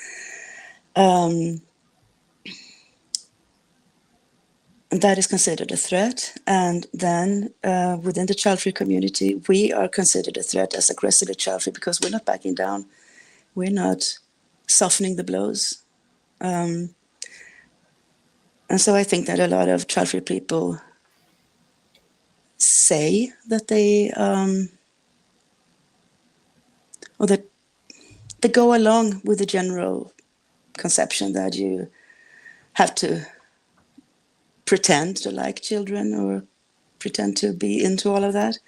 And that is considered a threat. And then within the child-free community, we are considered a threat as aggressively child-free because we're not backing down. We're not softening the blows. And so I think that a lot of child-free people say that they, or that they go along with the general conception that you have to pretend to like children or pretend to be into all of that.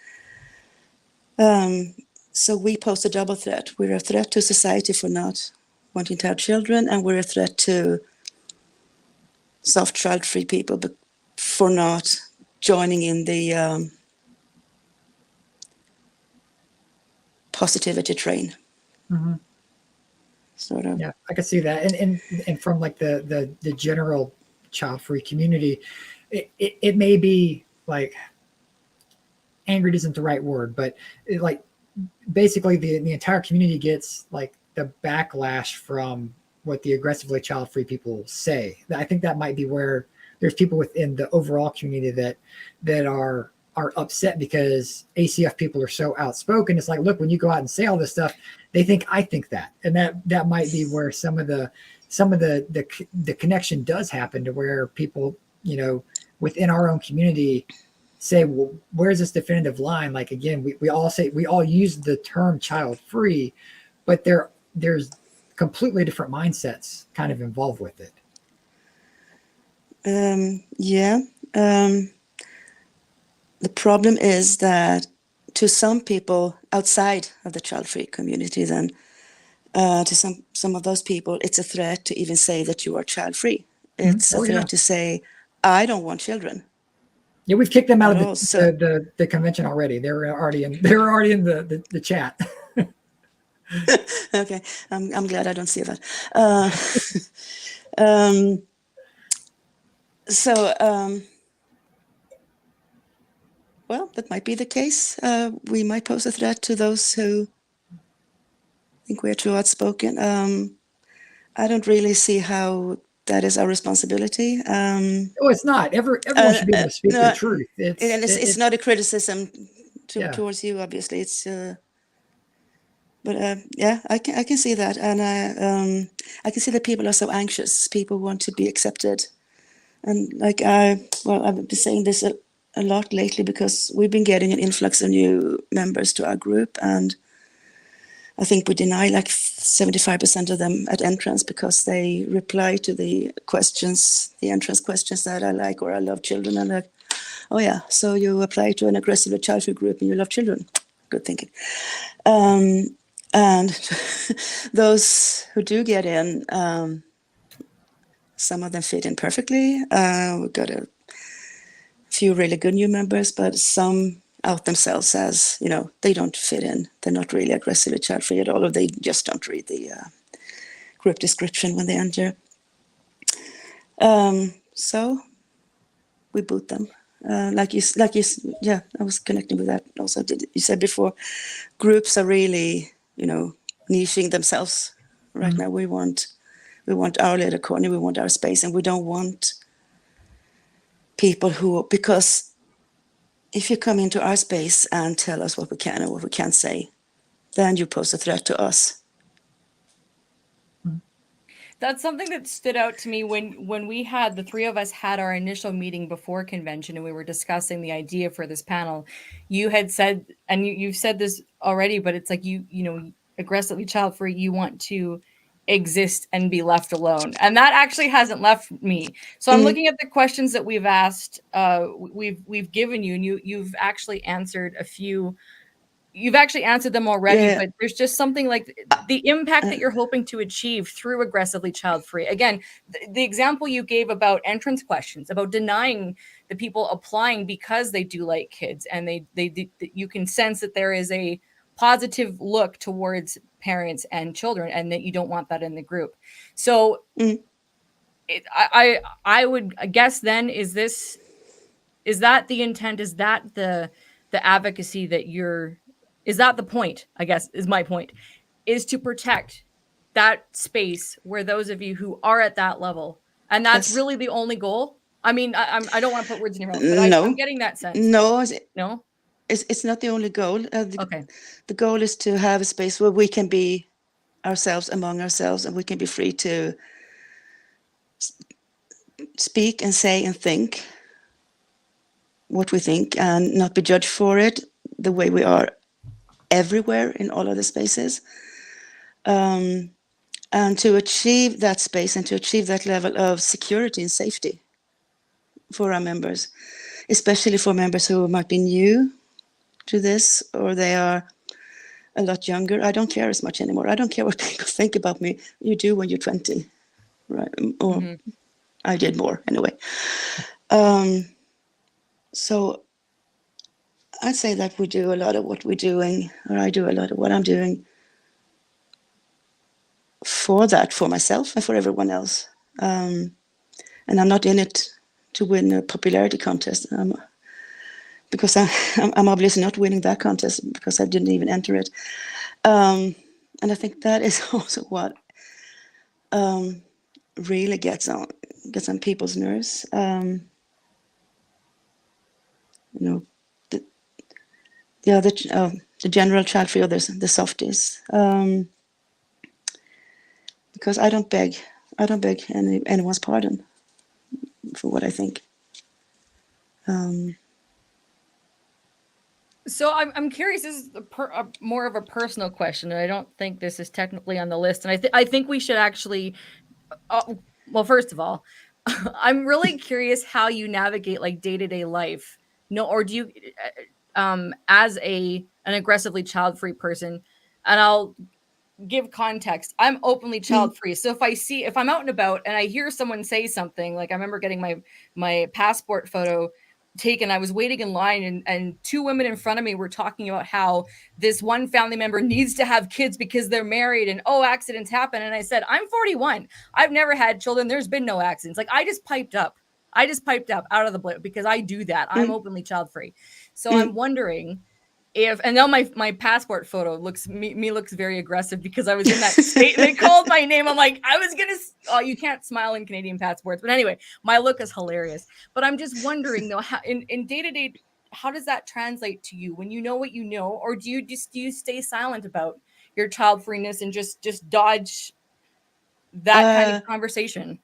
So we pose a double threat. We're a threat to society for not wanting to have children, and we're a threat to soft child-free people for not joining in the positivity train. Mm-hmm. Sort of. Yeah, I can see that. And from like the general child-free community, it may be like, angered isn't the right word, but like basically the entire community gets like backlash from what the aggressively child-free people say. I think that might be where there's people within the overall community that are upset because ACF people are so outspoken. It's like, look, when you go out and say all this stuff, they think I think that, and that might be where some of the connection does happen, to where people, you know, within our own community say, well, where's this definitive line? Like, again, we all use the term child free, but there's completely different mindsets kind of involved with it. The problem is that to some people outside of the child-free community, then to some of those people, it's a threat to even say that you are child-free. It's a threat to say, I don't want children. Yeah, we've kicked them out of the convention already. They were already in the chat. Okay, I'm glad I don't see that. Well, that might be the case. We might pose a threat to those who think we're too outspoken. I don't really see how that is our responsibility. It's not. Everyone should be able to speak their truth. It's not a criticism towards you, obviously. It's, yeah, I can see that, and I can see that people are so anxious. People want to be accepted, and like I've been saying this a lot lately because we've been getting an influx of new members to our group, and I think we deny like 75% of them at entrance because they reply to the entrance questions that I like, or I love children, and like, oh yeah, so you apply to an aggressively childfree group and you love children. Good thinking. And those who do get in, some of them fit in perfectly. We've got a few really good new members, but some out themselves as, you know, they don't fit in. They're not really aggressively child-free at all, or they just don't read the group description when they enter. So we boot them. Like you, yeah, I was connecting with that also. You said before, groups are really, you know, niching themselves right now. We want our little corner, we want our space, and we don't want people because if you come into our space and tell us what we can and what we can't say, then you pose a threat to us. That's something that stood out to me when we had, the three of us had our initial meeting before convention and we were discussing the idea for this panel. You had said, and you've said this already, but it's like, you know, aggressively child-free, you want to exist and be left alone. And that actually hasn't left me. So I'm looking at the questions that we've asked, we've given you, and you've actually answered a few. You've actually answered them already, but there's just something like the impact that you're hoping to achieve through aggressively child-free. Again, the example you gave about entrance questions, about denying the people applying because they do like kids, and you can sense that there is a positive look towards parents and children, and that you don't want that in the group. So I would guess then, is that the intent? Is that the advocacy that is that the point, I guess, is my point, is to protect that space where those of you who are at that level, and that's really the only goal? I mean, I don't want to put words in your mouth, but I'm getting that sense. No. No? It's not the only goal. Okay. The goal is to have a space where we can be ourselves among ourselves, and we can be free to speak and say and think what we think, and not be judged for it the way we are everywhere in all other spaces. And to achieve that space and to achieve that level of security and safety for our members, especially for members who might be new to this, or they are a lot younger. I don't care as much anymore. I don't care what people think about me. You do when you're 20, right? Or I did more anyway. So I'd say that we do a lot of what we're doing, or I do a lot of what I'm doing for myself and for everyone else. And I'm not in it to win a popularity contest. Because I'm obviously not winning that contest because I didn't even enter it. I think that is also what really gets on people's nerves. You know, the general Childfree, or the softies, because I don't beg anyone's pardon for what I think. So I'm curious. This is more of a personal question, and I don't think this is technically on the list. And I think we should actually. Well, first of all, I'm really curious how you navigate like day-to-day life. No, or do you, as an aggressively child-free person, and I'll give context. I'm openly child-free. So if I'm out and about and I hear someone say something, like I remember getting my passport photo taken, I was waiting in line and two women in front of me were talking about how this one family member needs to have kids because they're married and accidents happen. And I said, I'm 41. I've never had children. There's been no accidents. Like I just piped up out of the blue because I do that. I'm openly child-free. So I'm wondering and now my passport photo looks very aggressive because I was in that state. They called my name. I'm like, you can't smile in Canadian passports. But anyway, my look is hilarious. But I'm just wondering though, how, in day-to-day, how does that translate to you when you know what you know, or do you stay silent about your child-freeness and just dodge that kind of conversation?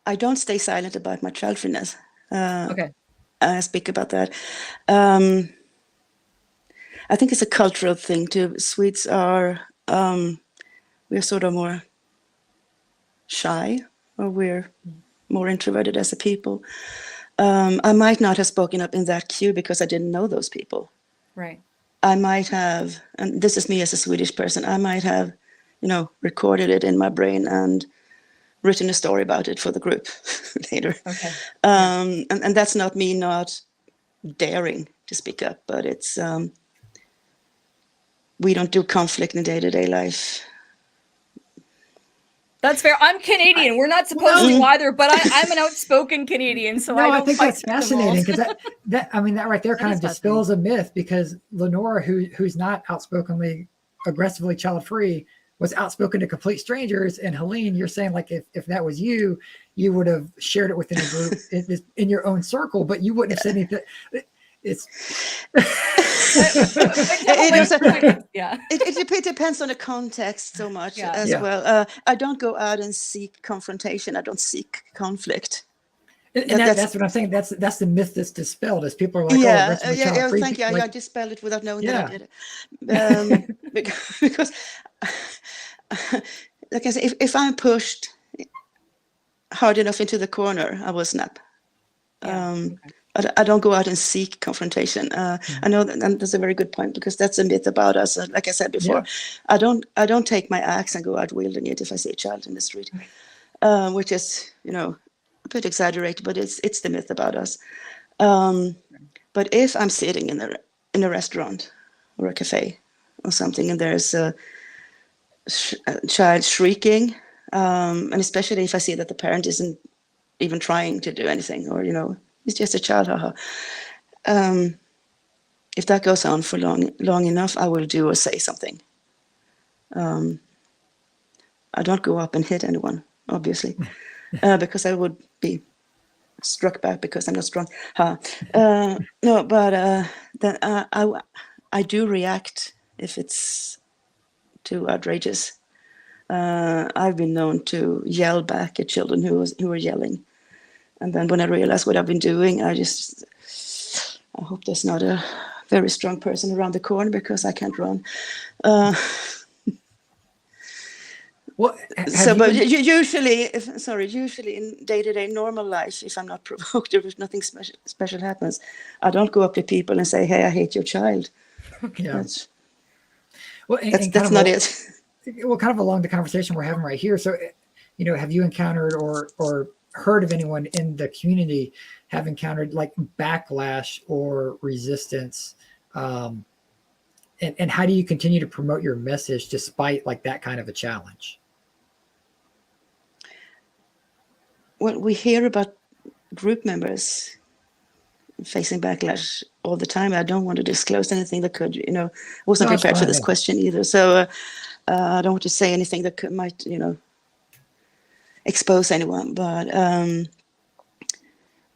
I don't stay silent about my child-freeness. Okay. I speak about that. I think it's a cultural thing too. Swedes are, we're sort of more shy, or we're more introverted as a people. I might not have spoken up in that queue because I didn't know those people. Right. I might have, and this is me as a Swedish person, I might have, recorded it in my brain and written a story about it for the group later. Okay. And that's not me not daring to speak up, but it's, we don't do conflict in day-to-day life. That's fair. I'm Canadian. We're not supposed to either, but I'm an outspoken Canadian, so I think that's fascinating because that right there kind of dispels a myth, because LeNora, who's not outspokenly aggressively child-free, was outspoken to complete strangers, and Helene, you're saying like if that was you would have shared it within a group in your own circle, but you wouldn't have said anything. It depends on the context so much well. I don't go out and seek confrontation. I don't seek conflict. And that's what I'm saying. That's the myth that's dispelled, as people are like, thank you. I dispelled it without knowing that I did it. Because like I said, if I'm pushed hard enough into the corner, I will snap. I don't go out and seek confrontation. I know that, and that's a very good point, because that's a myth about us. Like I said before, I don't take my axe and go out wielding it if I see a child in the street, which is a bit exaggerated, but it's the myth about us. But if I'm sitting in a restaurant or a cafe or something, and there's a child shrieking, and especially if I see that the parent isn't even trying to do anything, or it's just a child, haha. If that goes on for long enough, I will do or say something. I don't go up and hit anyone, obviously, because I would be struck back because I'm not strong. No, but then I do react if it's too outrageous. I've been known to yell back at children who were yelling. And then when I realize what I've been doing, I hope there's not a very strong person around the corner, because I can't run. Usually in day-to-day normal life, if I'm not provoked, or if nothing special happens, I don't go up to people and say, "Hey, I hate your child." That's not it. Well, kind of along the conversation we're having right here. So, have you encountered or heard of anyone in the community have encountered like backlash or resistance, and how do you continue to promote your message despite like that kind of a challenge? Well, we hear about group members facing backlash all the time. I don't want to disclose anything that could, I wasn't prepared for this question either. So I don't want to say anything that might, expose anyone, but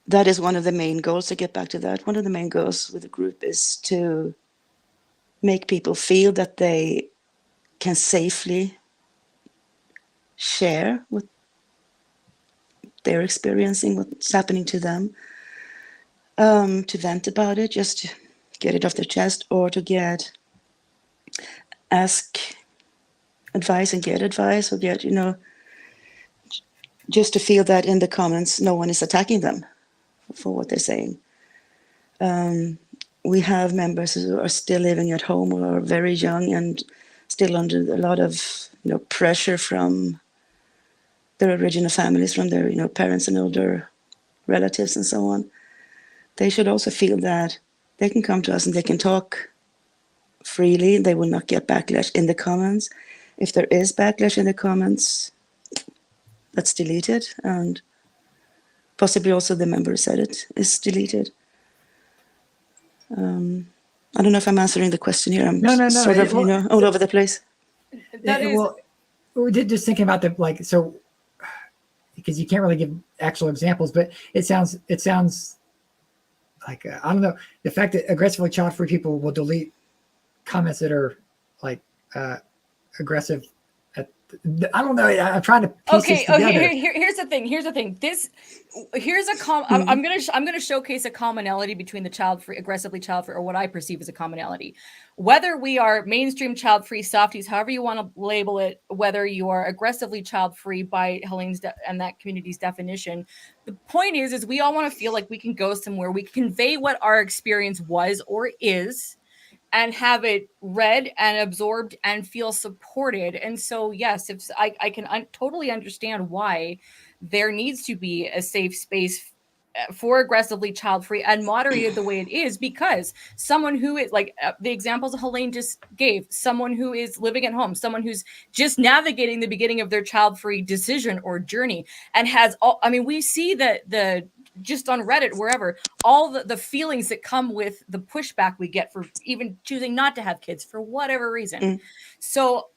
that is one of the main goals. To get back to that, one of the main goals with the group is to make people feel that they can safely share what they're experiencing, what's happening to them, to vent about it, just to get it off their chest, or to ask advice and get advice, or get, just to feel that in the comments no one is attacking them for what they're saying. We have members who are still living at home, who are very young and still under a lot of pressure from their original families, from their parents and older relatives and so on. They should also feel that they can come to us and they can talk freely. They will not get backlash in the comments. If there is backlash in the comments, that's deleted, and possibly also the member who said it is deleted. I don't know if I'm answering the question here. I'm No. sort of all over the place. That is, well, we did just thinking about because you can't really give actual examples, but it sounds like I don't know, the fact that aggressively child-free people will delete comments that are like aggressive. I don't know. I'm trying to piece this together. Here's the thing. I'm gonna showcase a commonality between the aggressively child-free, or what I perceive as a commonality. Whether we are mainstream child-free softies, however you want to label it, whether you are aggressively child-free by Helene's and that community's definition, the point is we all want to feel like we can go somewhere, we can convey what our experience was or is, and have it read and absorbed and feel supported. And so, yes, if I can totally understand why there needs to be a safe space for aggressively child-free and moderated the way it is, because someone who is like the examples Helene just gave, someone who is living at home, someone who's just navigating the beginning of their child-free decision or journey, and has we see the just on Reddit, wherever, all the feelings that come with the pushback we get for even choosing not to have kids for whatever reason. So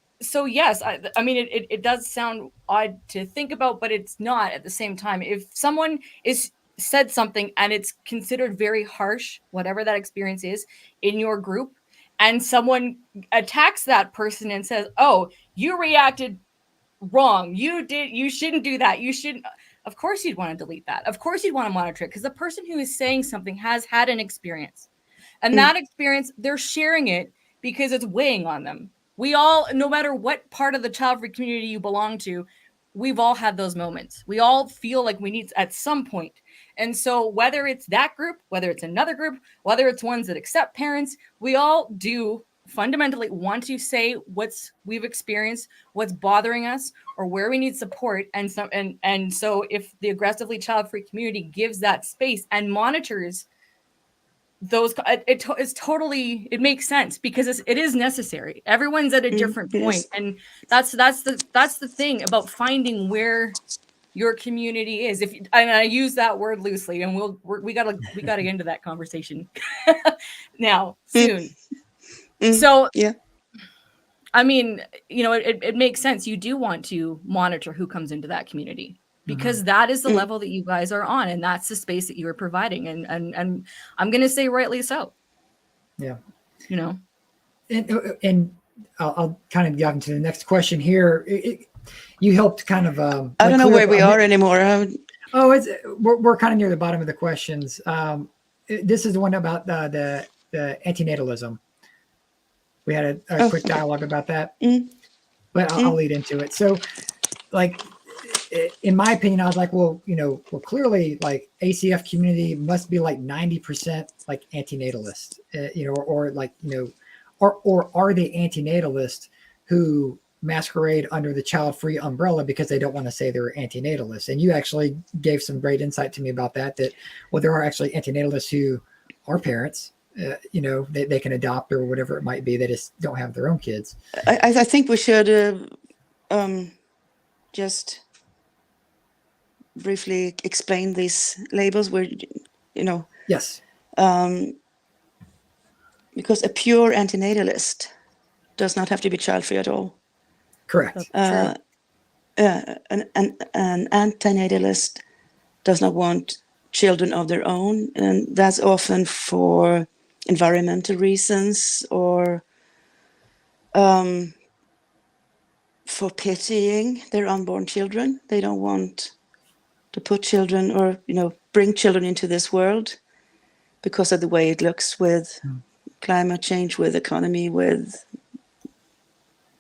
yes, it does sound odd to think about, but it's not at the same time. If someone is said something and it's considered very harsh, whatever that experience is in your group, and someone attacks that person and says, "Oh, you reacted wrong. You shouldn't do that. You shouldn't." Of course you'd want to delete that. Of course you'd want to monitor it, because the person who is saying something has had an experience. And that experience, they're sharing it because it's weighing on them. We all, no matter what part of the child-free community you belong to, we've all had those moments. We all feel like we need at some point. And so whether it's that group, whether it's another group, whether it's ones that accept parents, we all do fundamentally want to say we've experienced, what's bothering us, or where we need support. And so if the aggressively child-free community gives that space and monitors those, it makes sense, because it is necessary. Everyone's at a different point. And that's the thing about finding where your community is. And I use that word loosely, and we gotta get into that conversation now soon. So yeah, it makes sense. You do want to monitor who comes into that community, because that is the level that you guys are on, and that's the space that you're providing. And I'm going to say rightly so. Yeah. And I'll kind of get into the next question here. You helped kind of, I don't know where we are anymore. We're kind of near the bottom of the questions. This is the one about the antinatalism. We had a quick dialogue about that, but I'll lead into it. So, like, in my opinion, I was like, well, clearly, like, ACF community must be like 90% like antinatalist, or are they antinatalist who masquerade under the child-free umbrella because they don't want to say they're antinatalists? And you actually gave some great insight to me about that, well, there are actually antinatalists who are parents. They can adopt or whatever it might be. They just don't have their own kids. I think we should just briefly explain these labels where, Yes. Because a pure antinatalist does not have to be child-free at all. Correct. An antinatalist does not want children of their own, and that's often for environmental reasons or for pitying their unborn children. They don't want to put children or bring children into this world because of the way it looks with climate change, with economy, with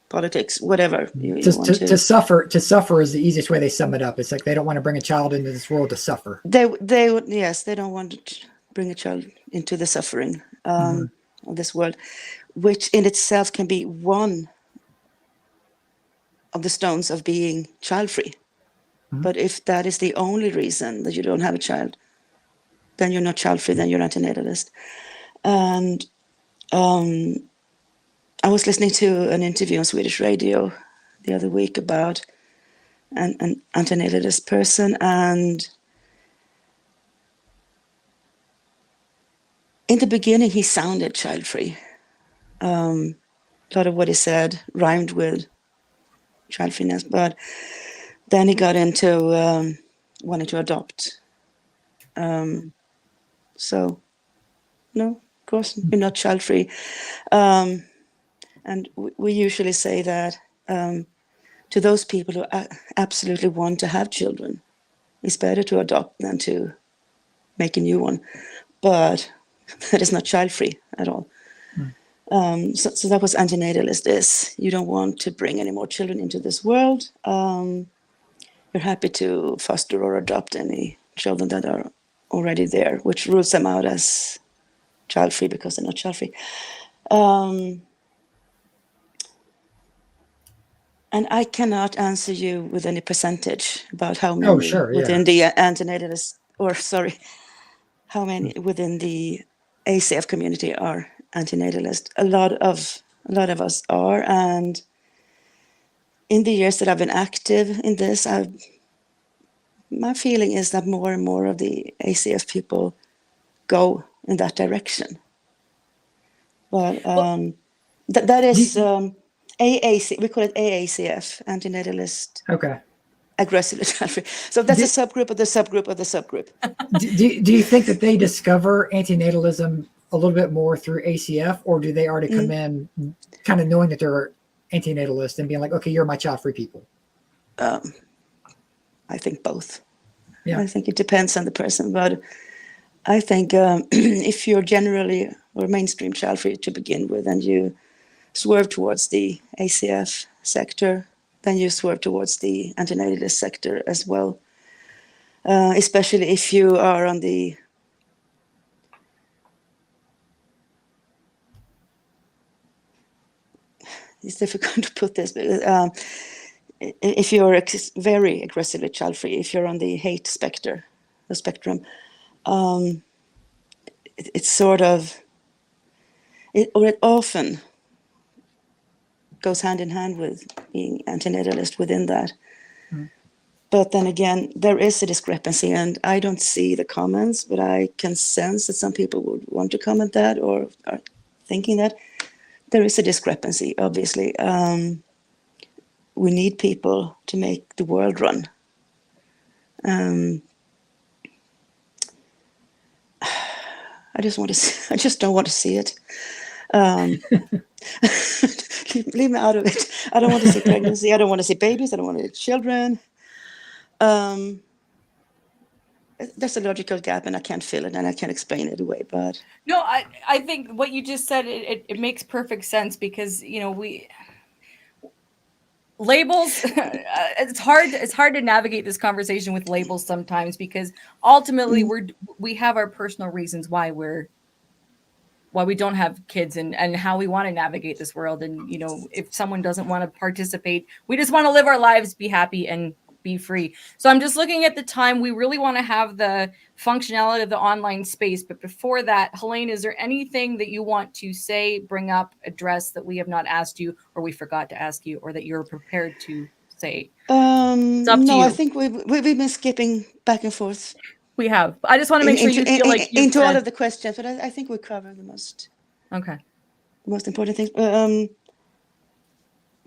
politics, whatever. To suffer is the easiest way they sum it up. It's like they don't want to bring a child into this world to suffer. They don't want to bring a child into the suffering of this world, which in itself can be one of the stones of being child-free. But if that is the only reason that you don't have a child, then you're not child-free, then you're antinatalist. And I was listening to an interview on Swedish radio the other week about an antinatalist person, and in the beginning he sounded child-free. A lot of what he said rhymed with child-freeness, but then he got into wanting to adopt. So, no, of course, you're not child-free. And we usually say that to those people who absolutely want to have children, it's better to adopt than to make a new one. But that is not child-free at all. So that was antinatalist is. You don't want to bring any more children into this world. You're happy to foster or adopt any children that are already there, which rules them out as child-free because they're not child-free. And I cannot answer you with any percentage about how many within the antinatalist, how many within the ACF community are antinatalist. A lot of us are, and in the years that I've been active in this, my feeling is that more and more of the ACF people go in that direction. But that is AAC. We call it AACF, antinatalist. Okay. Aggressively Childfree. So that's a subgroup of the subgroup of the subgroup. Do you think that they discover antinatalism a little bit more through ACF, or do they already come in kind of knowing that they're antinatalist and being like, okay, you're my child-free people? I think both. Yeah. I think it depends on the person, but I think if you're generally or mainstream child-free to begin with, and you swerve towards the ACF sector, then you swerve towards the antinatalist sector as well. Especially if you are on the it's difficult to put this, but if you're very aggressively child-free, if you're on the hate spectrum, it's sort of, it often goes hand in hand with being antinatalist within that. But then again, there is a discrepancy, and I don't see the comments, but I can sense that some people would want to comment that or are thinking that. There is a discrepancy, obviously. We need people to make the world run. I just don't want to see it. Leave me out of it. I don't want to see pregnancy. I don't want to see babies. I don't want to see children. There's a logical gap, and I can't fill it, and I can't explain it away. But no, I think what you just said it makes perfect sense, because we labels. It's hard to navigate this conversation with labels sometimes, because ultimately we have our personal reasons why we don't have kids, and how we want to navigate this world. And if someone doesn't want to participate, we just want to live our lives, be happy, and be free. So I'm just looking at the time. We really want to have the functionality of the online space. But before that, Helene, is there anything that you want to say, bring up, address that we have not asked you, or we forgot to ask you, or that you're prepared to say? It's up to you. I think we've been skipping back and forth. We have. I just want to make sure you feel like you've into all of the questions, but I think we covered the most. Okay. The most important things.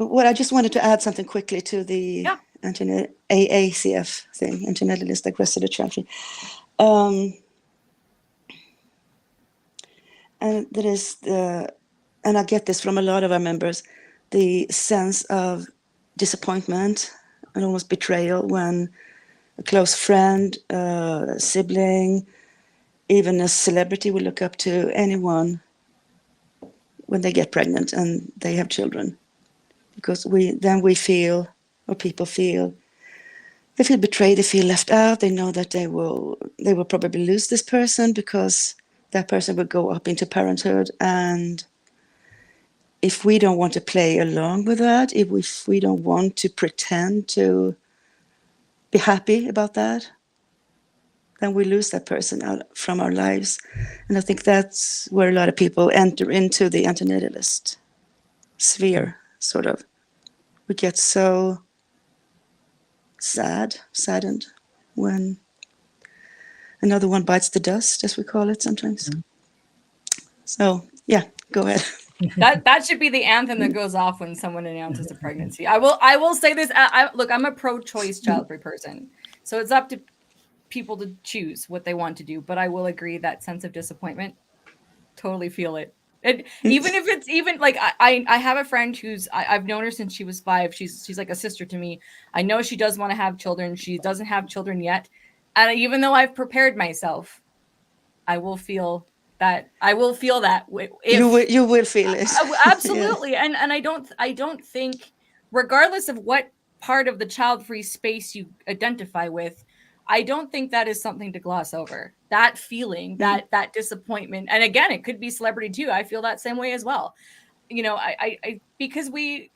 Well, I just wanted to add something quickly to the AACF thing, Antenatalist Aggressively Childfree. And there is and I get this from a lot of our members, the sense of disappointment and almost betrayal when a close friend, a sibling, even a celebrity will look up to anyone when they get pregnant and they have children. Because we feel, or people feel, they feel betrayed, they feel left out, they know that they will probably lose this person because that person will go up into parenthood. And if we don't want to play along with that, if we don't want to pretend to be happy about that, then we lose that person out from our lives. And I think that's where a lot of people enter into the antenatalist sphere, sort of. We get so saddened when another one bites the dust, as we call it sometimes. So, yeah, go ahead. That should be the anthem that goes off when someone announces a pregnancy. I will say this. Look, I'm a pro-choice child-free person, so it's up to people to choose what they want to do. But I will agree that sense of disappointment, totally feel it. Even if it's even like I have a friend who's I've known her since she was 5. She's like a sister to me. I know she does want to have children. She doesn't have children yet, and even though I've prepared myself, I will feel that. You will feel it. Absolutely. Yeah. And I don't think, regardless of what part of the child-free space you identify with, I don't think that is something to gloss over. That feeling, that disappointment. And again, it could be celebrity too. I feel that same way as well. You know, I because we've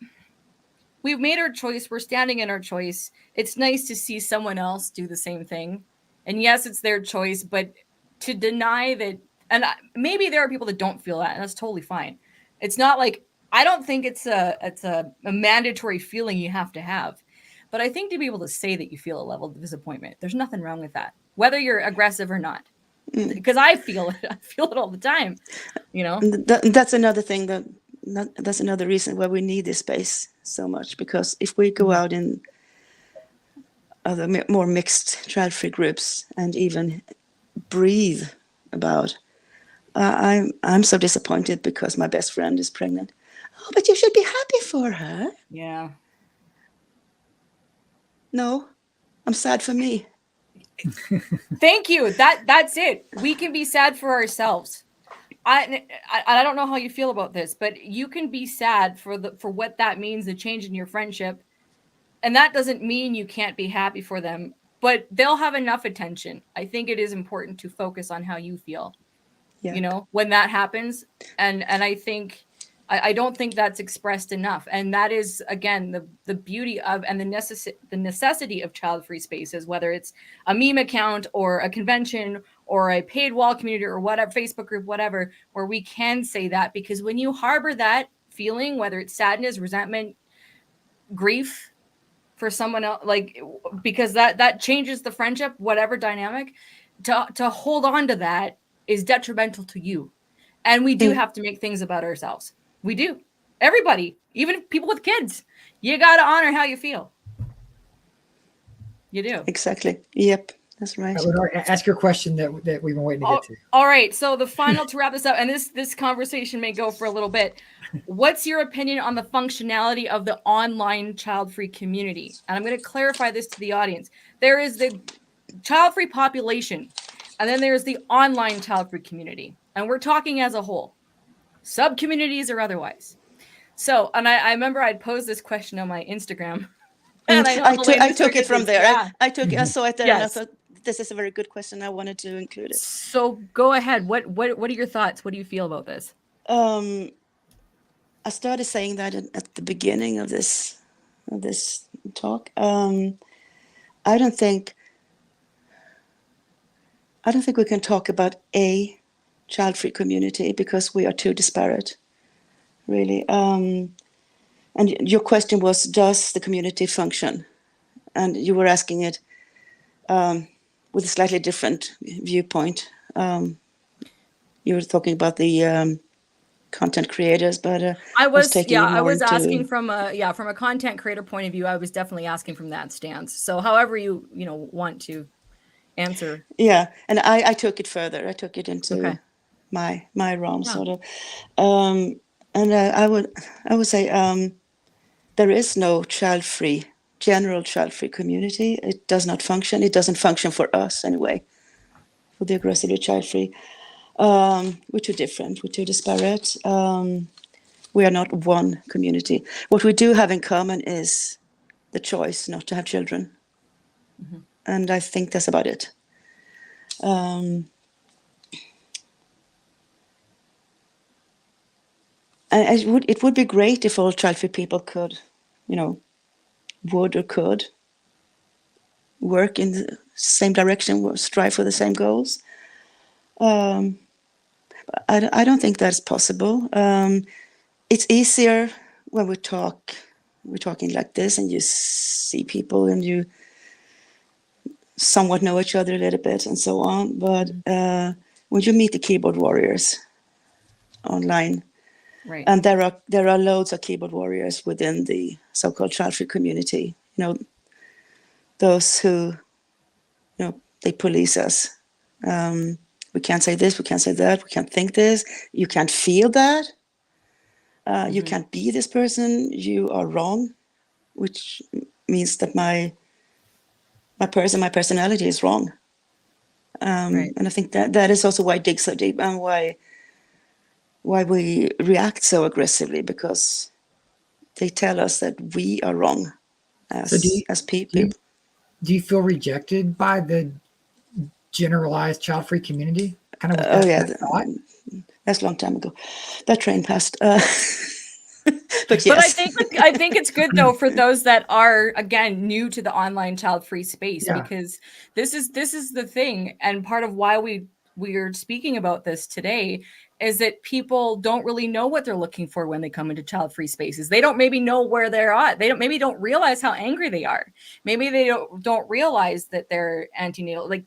made our choice. We're standing in our choice. It's nice to see someone else do the same thing. And yes, it's their choice, but to deny that, and maybe there are people that don't feel that, and that's totally fine. It's not like, I don't think it's a mandatory feeling you have to have. But I think to be able to say that you feel a level of disappointment, there's nothing wrong with that, whether you're aggressive or not. Because I feel it. I feel it all the time, you know? That's another thing that's another reason why we need this space so much. Because if we go out in other more mixed child-free groups and even breathe about, I'm so disappointed because my best friend is pregnant. Oh, but you should be happy for her. Yeah. No, I'm sad for me. Thank you. That's it. We can be sad for ourselves. I don't know how you feel about this, but you can be sad for what that means, the change in your friendship. And that doesn't mean you can't be happy for them, but they'll have enough attention. I think it is important to focus on how you feel, you know, when that happens. And I think, I don't think that's expressed enough. And that is, again, the beauty of and the necessity of child-free spaces, whether it's a meme account or a convention or a paid wall community or whatever, Facebook group, whatever, where we can say that. Because when you harbor that feeling, whether it's sadness, resentment, grief for someone else, like, because that changes the friendship, whatever dynamic, to hold on to that is detrimental to you. And we do have to make things about ourselves. We do. Everybody, even people with kids, you got to honor how you feel. You do. Exactly. Yep. That's right. LeNora, ask your question that we've been waiting to get to. All right. So the final to wrap this up, and this conversation may go for a little bit. What's your opinion on the functionality of the online child-free community? And I'm going to clarify this to the audience. There is the child-free population, and then there's the online child-free community. And we're talking as a whole. Sub-communities or otherwise. So, and I remember I'd posed this question on my Instagram. And I took it from there. Yeah. I saw it there, Yes. and I thought this is a very good question. I wanted to include it. So go ahead. What are your thoughts? What do you feel about this? I started saying that at the beginning of this talk. I don't think we can talk about a child-free community because we are too disparate, really. And your question was, does the community function? And you were asking it with a slightly different viewpoint. You were talking about the content creators, but I was taking it I more was asking into- from a content creator point of view. I was definitely asking from that stance. So however you want to answer. Yeah, and I took it further. I took it into Okay. my realm, Yeah. sort of. And I would say there is no general child-free community. It does not function. It doesn't function for us anyway, for the Aggressively Childfree. We're too different. We're too disparate. We are not one community. What we do have in common is the choice not to have children. Mm-hmm. And I think that's about it. And it would be great if all child-free people could, would or could work in the same direction, strive for the same goals. I don't think that's possible. It's easier when we're talking like this, and you see people and you somewhat know each other a little bit and so on. But when you meet the keyboard warriors online, right, and there are loads of keyboard warriors within the so-called Childfree community. Those who, they police us. We can't say this, we can't say that, we can't think this, you can't feel that, you can't be this person, you are wrong, which means that my personality is wrong. Right. And I think that is also why it digs so deep, and why we react so aggressively, because they tell us that we are wrong as people. Do you feel rejected by the generalized child-free community? Kind of. That's a long time ago. That train passed. But yes. But I think it's good though for those that are, again, new to the online child-free space, because this is the thing, and part of why we're speaking about this today is that people don't really know what they're looking for when they come into child-free spaces. They don't maybe know where they're at. They don't realize how angry they are. Maybe they don't realize that they're antenatal. Like,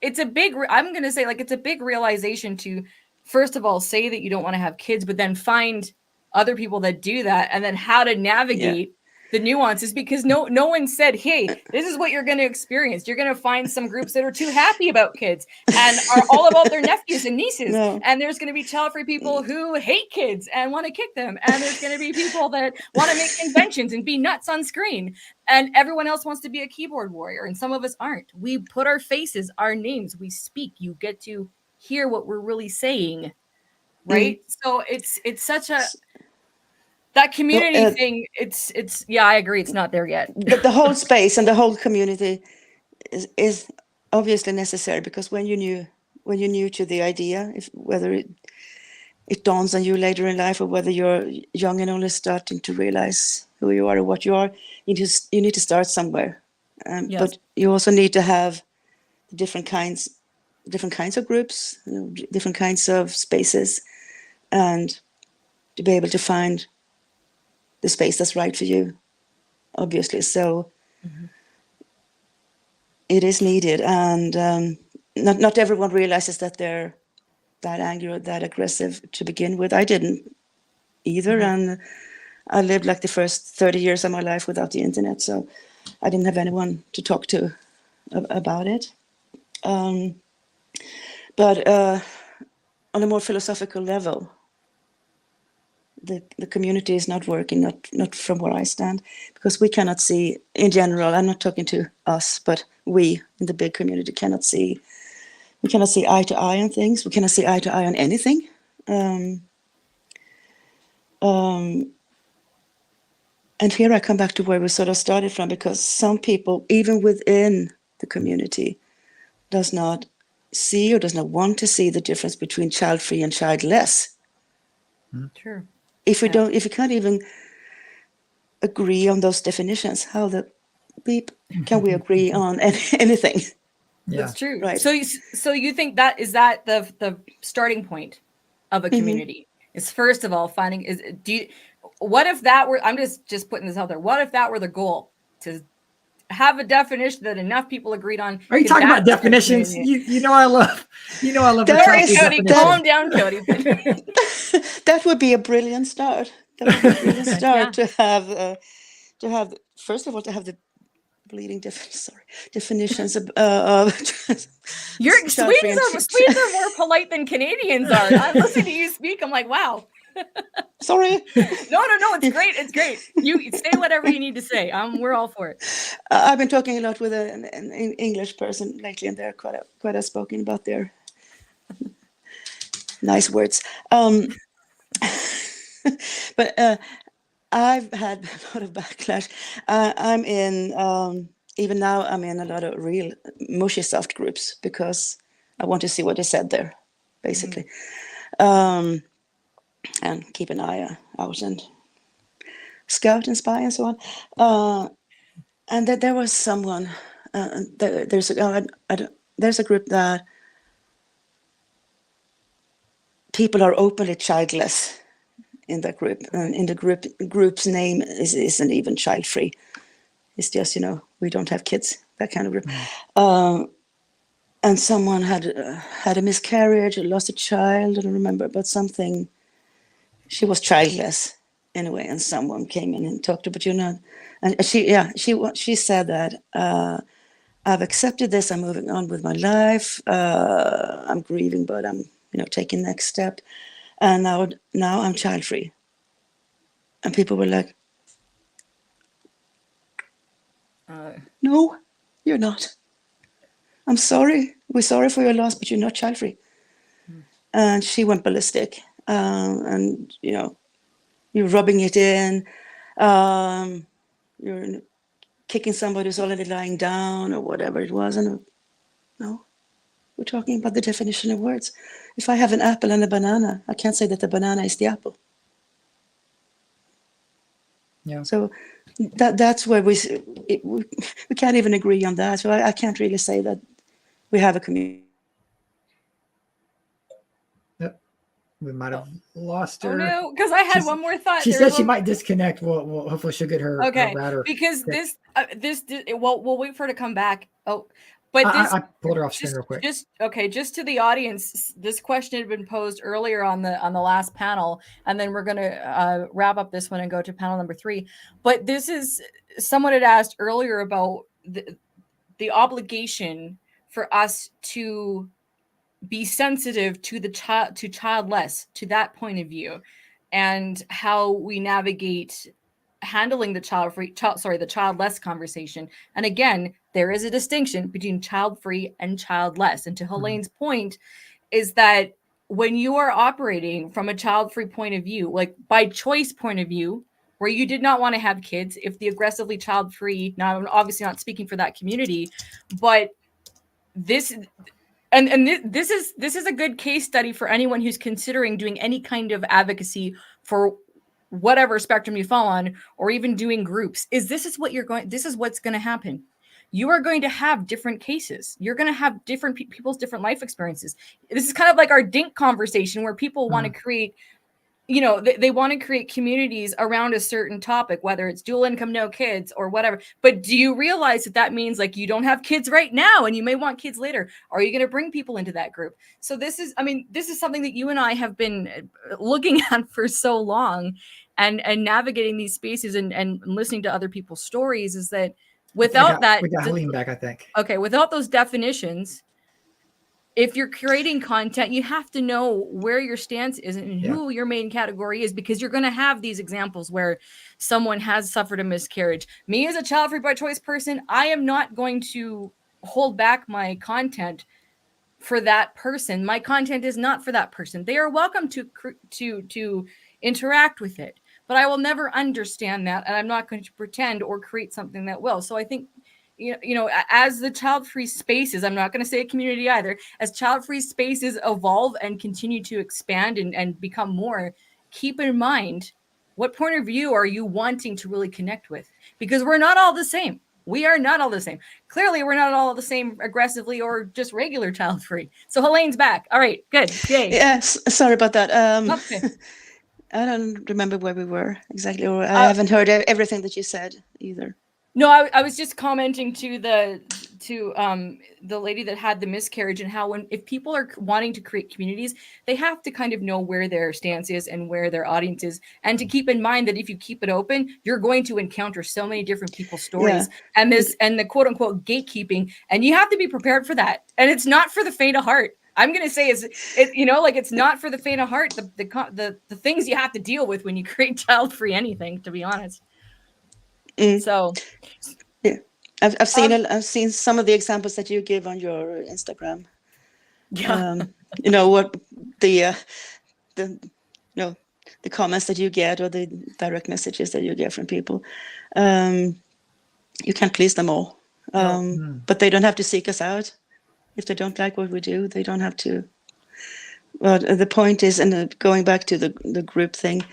it's a big, I'm going to say, like, it's a big realization to, first of all, say that you don't want to have kids, but then find other people that do that, and then how to navigate the nuances, because no one said, hey, this is what you're going to experience. You're going to find some groups that are too happy about kids and are all about their nephews and nieces. No. And there's going to be child-free people who hate kids and want to kick them. And there's going to be people that want to make conventions and be nuts on screen. And everyone else wants to be a keyboard warrior. And some of us aren't. We put our faces, our names, we speak. You get to hear what we're really saying. Right? So it's such a... That community thing, it's I agree, it's not there yet. But the whole space and the whole community is obviously necessary, because when you're new to the idea, whether it dawns on you later in life, or whether you're young and only starting to realize who you are or what you are, you need to start somewhere. Yes. But you also need to have different kinds of groups, different kinds of spaces, and to be able to find the space that's right for you, obviously. So it is needed, and not everyone realizes that they're that angry or that aggressive to begin with. I didn't either, and I lived like the first 30 years of my life without the internet, so I didn't have anyone to talk to about it. But on a more philosophical level, the community is not working, not from where I stand, because we cannot see, in general, I'm not talking to us, but we in the big community cannot see eye to eye on things. We cannot see eye to eye on anything. And here I come back to where we sort of started from, because some people, even within the community, does not see or does not want to see the difference between child-free and childless. True. If we can't even agree on those definitions, how the beep can we agree on anything? Yeah. That's true. Right. So you think that the starting point of a community is, first of all, what if that were, I'm just putting this out there, what if that were the goal, to have a definition that enough people agreed on? Are you talking about definitions? You know I love the Sorry, topic Cody, definition. calm down, Cody. That would be a brilliant start. That would be a brilliant start Yeah. to have first of all to have the bleeding definitions of Swedes Childfree are more polite than Canadians are. I'm listening to you speak. I'm like, wow. Sorry. No, it's great. It's great. You say whatever you need to say. We're all for it. I've been talking a lot with an English person lately, and they're quite outspoken about their nice words. But I've had a lot of backlash. I'm in even now. I'm in a lot of real mushy soft groups because I want to see what is said there, basically. And keep an eye out and scout and spy and so on. And that there was someone. There's a group that people are openly childless in that group, and in the group's name isn't even Childfree. It's just we don't have kids, that kind of group. And someone had a miscarriage or lost a child. I don't remember, but something. She was childless anyway, and someone came in and talked to her, and she said that I've accepted this. I'm moving on with my life. I'm grieving, but I'm taking next step, and now I'm child-free. And people were like, "No, you're not. I'm sorry. We're sorry for your loss, but you're not child-free." And she went ballistic. And you're rubbing it in, you're kicking somebody who's already lying down or whatever it was. And no, we're talking about the definition of words. If I have an apple and a banana, I can't say that the banana is the apple. Yeah. So that's where we can't even agree on that. So I can't really say that we have a community. We might have lost her. Oh no, because I had one more thought. She said she might disconnect. Well, hopefully she'll get her. Okay, her router. because this, we'll wait for her to come back. Oh, but I pulled her off screen real quick. Just to the audience, this question had been posed earlier on the last panel, and then we're gonna wrap up this one and go to panel number 3. But this is someone had asked earlier about the obligation for us to be sensitive to the child, to childless, to that point of view, and how we navigate handling the the childless conversation. And again, there is a distinction between child-free and childless. And to Helene's point is that when you are operating from a child-free point of view, like by choice point of view, where you did not want to have kids, if the aggressively child-free, now I'm obviously not speaking for that community, but this is a good case study for anyone who's considering doing any kind of advocacy for whatever spectrum you fall on, or even doing groups. This is what's going to happen. You are going to have different cases. You're going to have different people's different life experiences. This is kind of like our DINK conversation, where people want to create, they want to create communities around a certain topic, whether it's dual income, no kids, or whatever. But do you realize that means like you don't have kids right now and you may want kids later? Are you going to bring people into that group? So this is something that you and I have been looking at for so long, and navigating these spaces and listening to other people's stories, is that without we got Helene back, I think. Okay, without those definitions, if you're creating content, you have to know where your stance is and who your main category is, because you're going to have these examples where someone has suffered a miscarriage. Me as a child-free by choice person, I am not going to hold back my content for that person. My content is not for that person. They are welcome to interact with it, but I will never understand that, and I'm not going to pretend or create something that will. So I think, as the child-free spaces, I'm not going to say a community either, as child-free spaces evolve and continue to expand and become more, keep in mind, what point of view are you wanting to really connect with? Because we're not all the same. We are not all the same. Clearly, we're not all the same aggressively or just regular child-free. So Helene's back. All right, good. Yay. Yes, sorry about that. Okay. I don't remember where we were exactly, or I haven't heard everything that you said either. No, I was just commenting to to the lady that had the miscarriage, and how if people are wanting to create communities, they have to kind of know where their stance is and where their audience is, and to keep in mind that if you keep it open, you're going to encounter so many different people's stories and the quote unquote gatekeeping, and you have to be prepared for that. And it's not for the faint of heart. I'm going to say it's not for the faint of heart, the things you have to deal with when you create child-free anything, to be honest. So yeah, I've seen some of the examples that you give on your Instagram. Yeah. What the comments that you get, or the direct messages that you get from people. You can't please them all, but they don't have to seek us out. If they don't like what we do, they don't have to. But the point is, and going back to the group thing,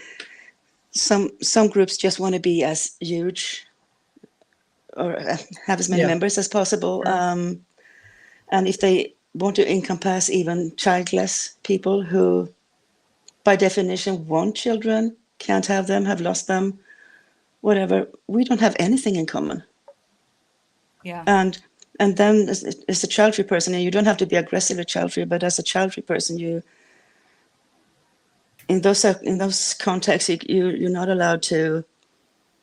some groups just want to be as huge or have as many members as possible. And if they want to encompass even childless people who, by definition, want children, can't have them, have lost them, whatever, we don't have anything in common. Yeah. And then as a child-free person, and you don't have to be aggressively child-free, but as a child-free person, you, in those contexts, you're not allowed to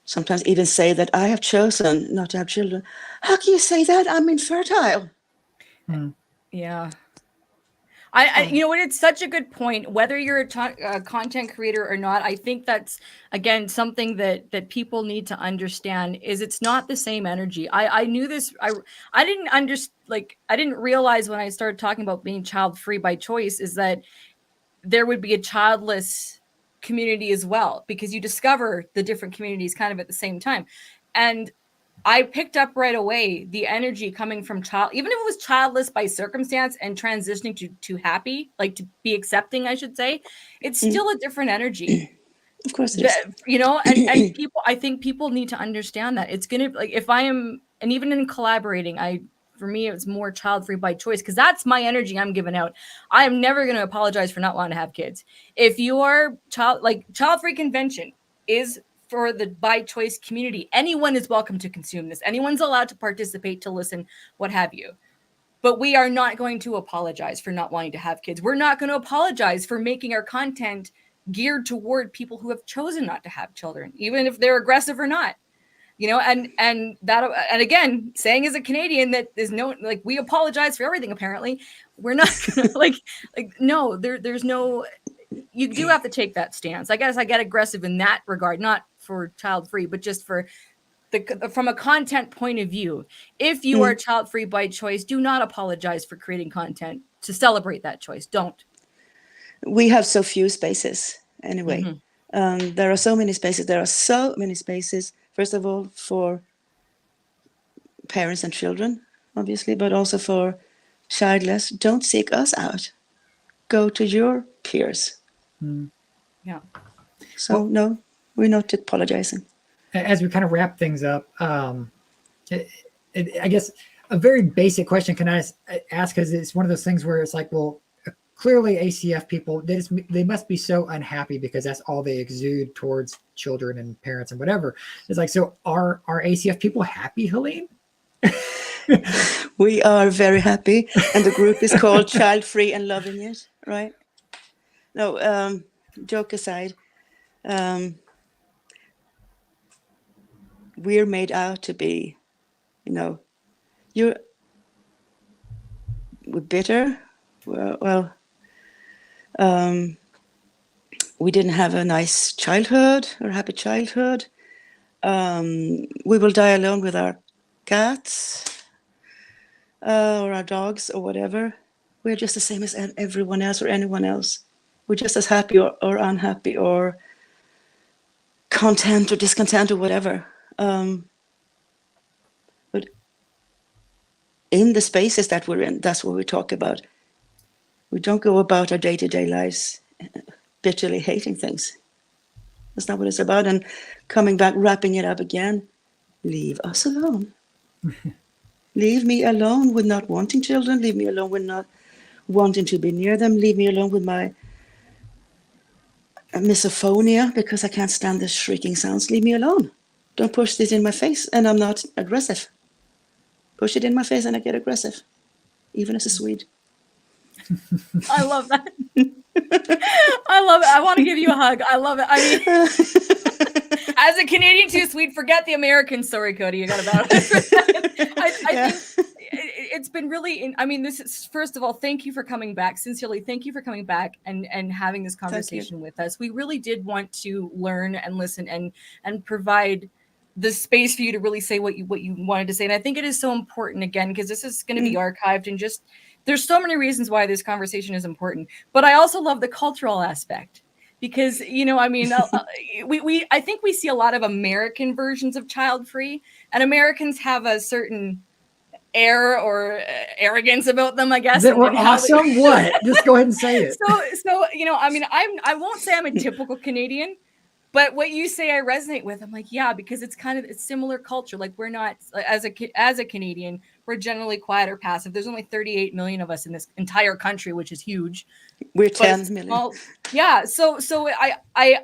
sometimes even say that I have chosen not to have children. How can you say that? I'm infertile. Yeah. It's such a good point. Whether you're a content creator or not, I think that's, again, something that people need to understand is it's not the same energy. I knew this. I didn't realize when I started talking about being child-free by choice is that there would be a childless community as well, because you discover the different communities kind of at the same time. And I picked up right away the energy coming from even if it was childless by circumstance and transitioning to happy, like to be accepting, I should say, it's still a different energy. Of course it is. And people, I think people need to understand that it's going to, like, if I am, and even in collaborating, for me, it was more child-free by choice, because that's my energy I'm giving out. I am never going to apologize for not wanting to have kids. If your Childfree Convention is for the by choice community, anyone is welcome to consume this. Anyone's allowed to participate, to listen, what have you. But we are not going to apologize for not wanting to have kids. We're not going to apologize for making our content geared toward people who have chosen not to have children, even if they're aggressive or not. And again, saying as a Canadian that there's no, like, we apologize for everything. Apparently, we're not gonna, no, there's no. You do have to take that stance. I guess I get aggressive in that regard, not for child-free, but just for from a content point of view. If you are child-free by choice, do not apologize for creating content to celebrate that choice. Don't. We have so few spaces anyway. There are so many spaces. First of all, for parents and children, obviously, but also for childless. Don't seek us out. Go to your peers. Yeah. So, no, we're not apologizing. As we kind of wrap things up, I guess a very basic question can I ask, because it's one of those things where it's like, well, clearly ACF people, they must be so unhappy because that's all they exude towards children and parents and whatever. It's like, so are ACF people happy, Helene? We are very happy, and the group is called Childfree and Loving It, right? No, joke aside, we're made out to be, we're bitter. Well, we didn't have a nice childhood or happy childhood. We will die alone with our cats or our dogs or whatever. We're just the same as everyone else or anyone else. We're just as happy or unhappy or content or discontent or whatever. But in the spaces that we're in, that's what we talk about. We don't go about our day-to-day lives bitterly hating things. That's not what it's about. And coming back, wrapping it up again, leave us alone. Leave me alone with not wanting children. Leave me alone with not wanting to be near them. Leave me alone with my misophonia because I can't stand the shrieking sounds. Leave me alone. Don't push this in my face. And I'm not aggressive. push it in my face and I get aggressive, even as a Swede. I love that. I love it. I want to give you a hug. I love it. I mean, as a Canadian too, Swede, forget the American story, Cody. You got about it. I think it's been really, I mean, this is, first of all, thank you for coming back. Sincerely, thank you for coming back and having this conversation with us. We really did want to learn and listen and provide the space for you to really say what you wanted to say. And I think it is so important, again, because this is going to be archived, and just there's so many reasons why this conversation is important. But I also love the cultural aspect, because, you know, I mean, I think we see a lot of American versions of Childfree, and Americans have a certain air or arrogance about them, I guess. That we're awesome. What? Just go ahead and say it. So, you know, I mean, I won't say I'm a typical Canadian, but what you say I resonate with. I'm like, yeah, because it's kind of a similar culture. Like, we're not, as a Canadian, we're generally quiet or passive. There's only 38 million of us in this entire country, which is huge. We're 10 million. Well, yeah. So I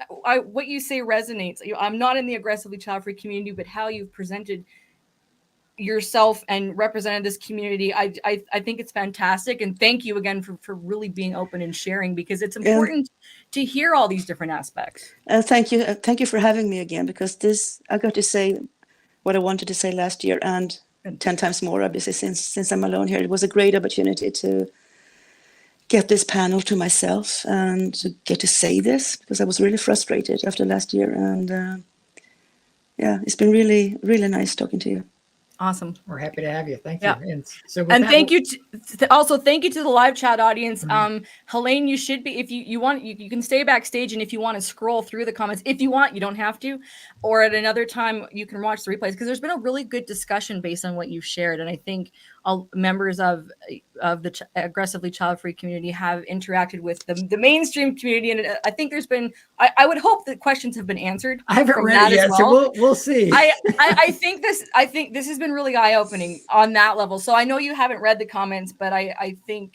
what you say resonates. I'm not in the aggressively child-free community, but how you've presented yourself and represented this community, I think it's fantastic. And thank you again for really being open and sharing, because it's important to hear all these different aspects. Thank you for having me again, because I got to say what I wanted to say last year, and 10 times more, obviously, since I'm alone here. It was a great opportunity to get this panel to myself and to get to say this, because I was really frustrated after last year. And yeah, it's been really, really nice talking to you. Awesome. We're happy to have you. Thank you. Yeah. And so thank you also thank you to the live chat audience. Helene, you should be, if you want, you can stay backstage, and if you want to scroll through the comments, if you want, you don't have to, or at another time you can watch the replays, because there's been a really good discussion based on what you've shared. And I think all members of the aggressively child-free community have interacted with the mainstream community, and I think there's been, I would hope that questions have been answered. I haven't read it yet, so we'll see. I think this has been really eye-opening on that level. So I know you haven't read the comments, but I think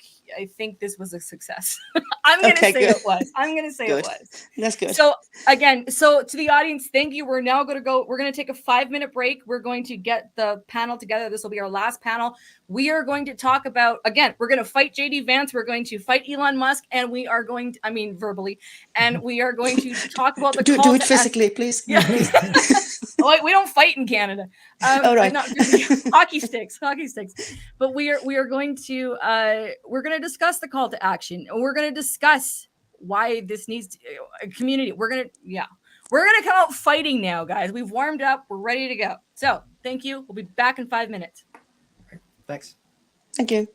this was a success. I'm going to say good. it was. I'm going to say Good. it was. That's good. So again, to the audience, thank you. We're now going to we're going to take a 5-minute break. We're going to get the panel together. This will be our last panel. We are going to talk about, again, we're going to fight JD Vance. We're going to fight Elon Musk, and we are going to, I mean, verbally, and we are going to talk about the do it physically, please. Yeah. We don't fight in Canada. All right. Hockey sticks. But we are going to we're going to discuss the call to action, and we're going to discuss why this needs a community. We're going to come out fighting now, guys. We've warmed up. We're ready to go. So thank you. We'll be back in 5 minutes. Thanks. Thank you.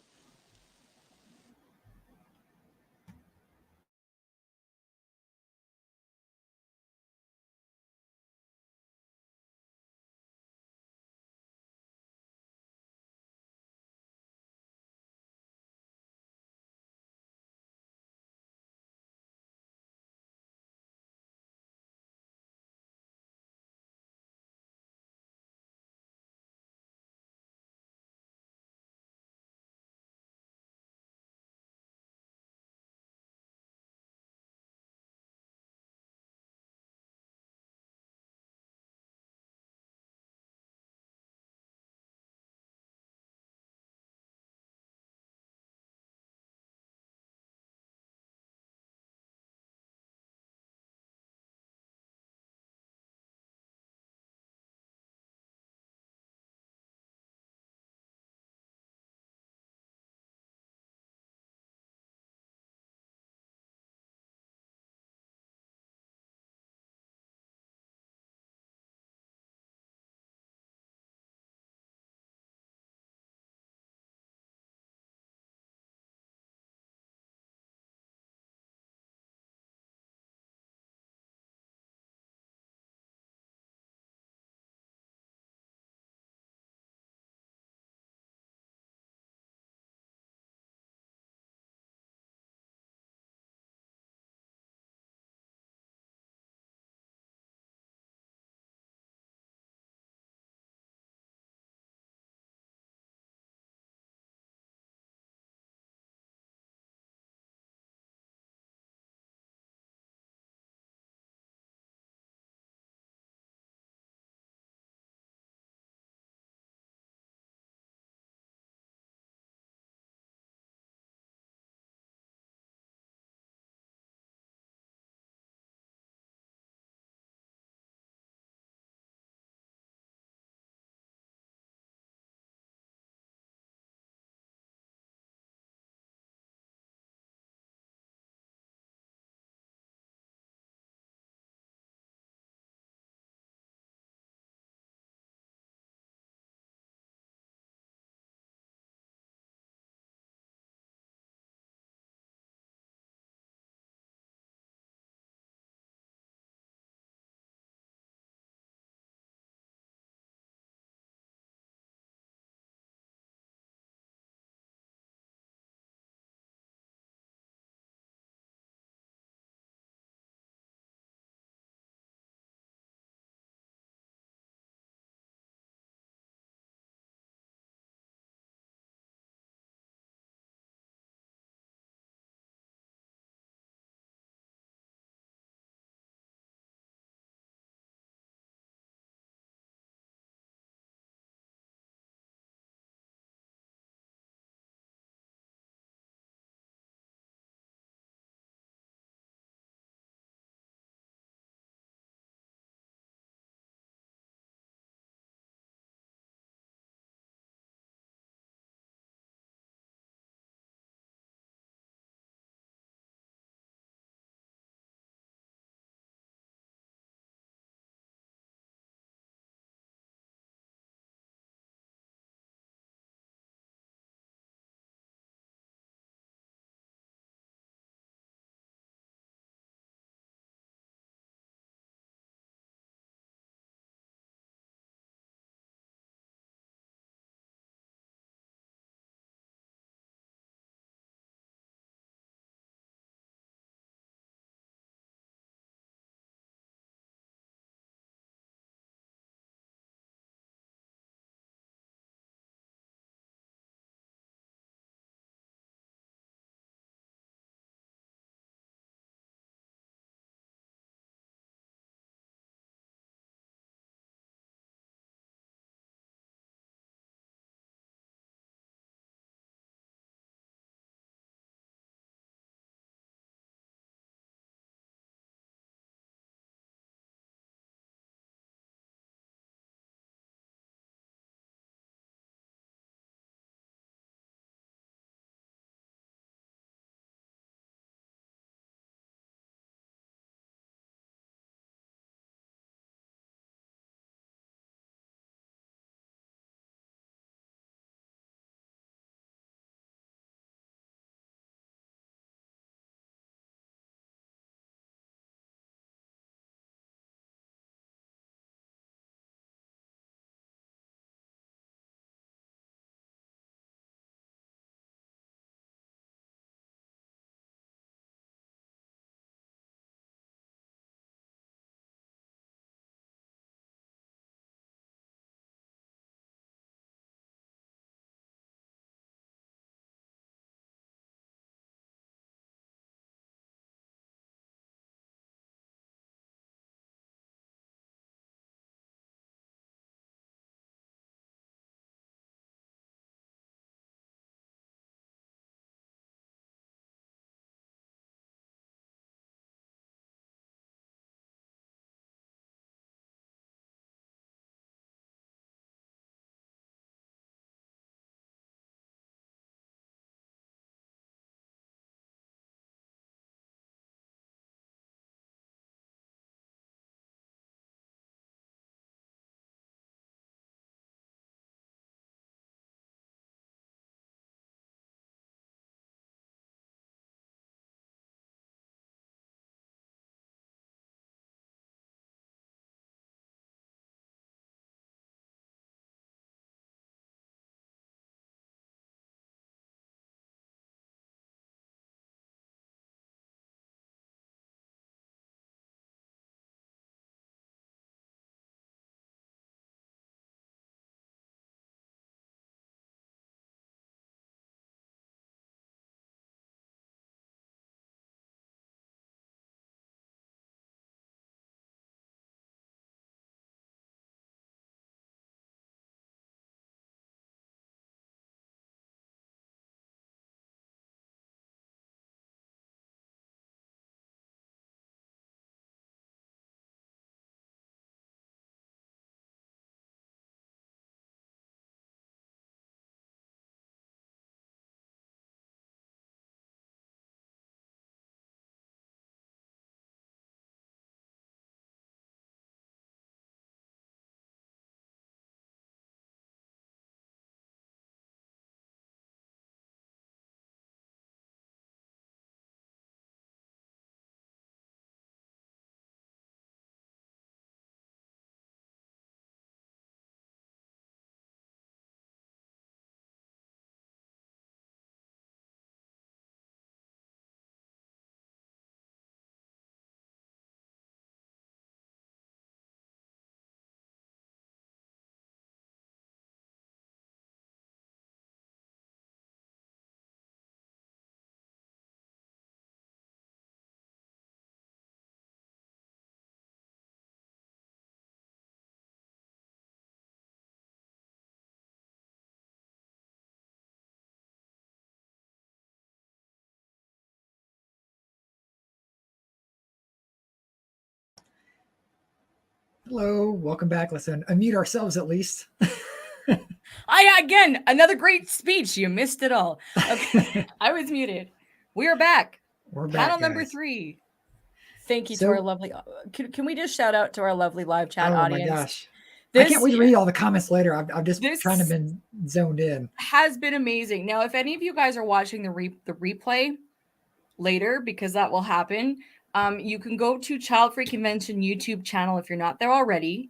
Hello, welcome back. Let's unmute ourselves at least. Again, another great speech. You missed it all. Okay, I was muted. We are back. We're back, Panel number guys. 3. Thank you to our lovely. Can we just shout out to our lovely live chat audience? Oh my gosh. I can't wait to read all the comments later. I'm just trying to been zoned in. Has been amazing. Now, if any of you guys are watching the replay later, because that will happen, you can go to Childfree Convention YouTube channel if you're not there already,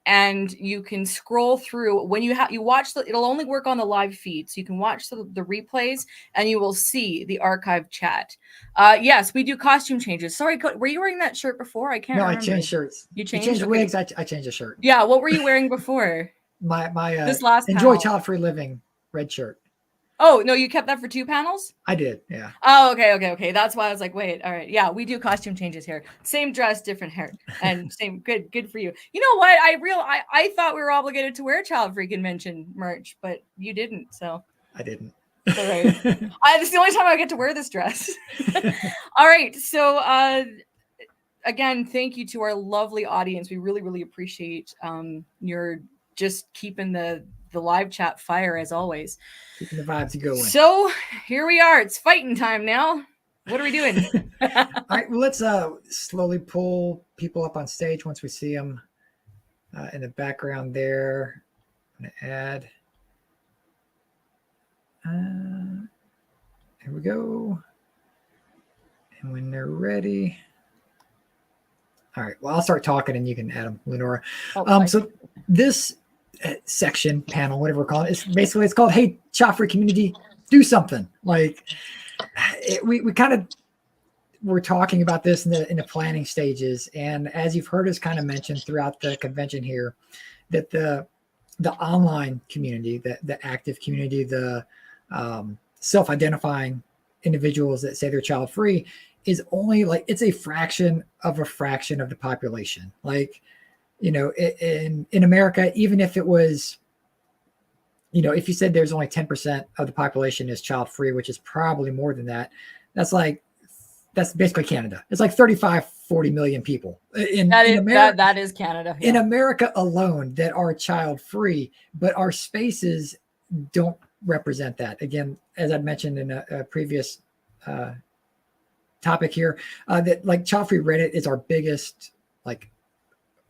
and you can scroll through. When you watch it'll only work on the live feed, so you can watch the replays and you will see the archive chat. Yes, we do costume changes. Sorry, were you wearing that shirt before? I can't remember. I changed shirts. You changed? You changed wigs. I changed a shirt. Yeah, what were you wearing before? my this last Enjoy panel. Child-Free Living red shirt. Oh, no, you kept that for 2 panels? I did, yeah. Oh, okay. That's why I was like, wait, all right. Yeah, we do costume changes here. Same dress, different hair. And same, good for you. You know what? I thought we were obligated to wear Childfree Convention merch, but you didn't, so. I didn't. All right. This is the only time I get to wear this dress. All right, so again, thank you to our lovely audience. We really, really appreciate your just keeping the live chat fire as always. Keeping the vibes going. So here we are. It's fighting time now. What are we doing? All right, well, let's slowly pull people up on stage once we see them in the background there. I'm going to add. Here we go. And when they're ready. All right, well, I'll start talking and you can add them, LeNora. So this section, panel, whatever we're calling it, it's called Hey Childfree Community, Do Something. Like we kind of were talking about this in the planning stages, and as you've heard us kind of mention throughout the convention here, that the online community, the active community, the self-identifying individuals that say they're child free is only like, it's a fraction of the population. Like, you know, in America, even if it was, you know, if you said there's only 10% of the population is child free, which is probably more than that, that's basically Canada. It's like 35-40 million people in America. That is Canada. Yeah. In America alone that are child free, but our spaces don't represent that. Again, as I mentioned in a previous topic here, that like Childfree Reddit is our biggest like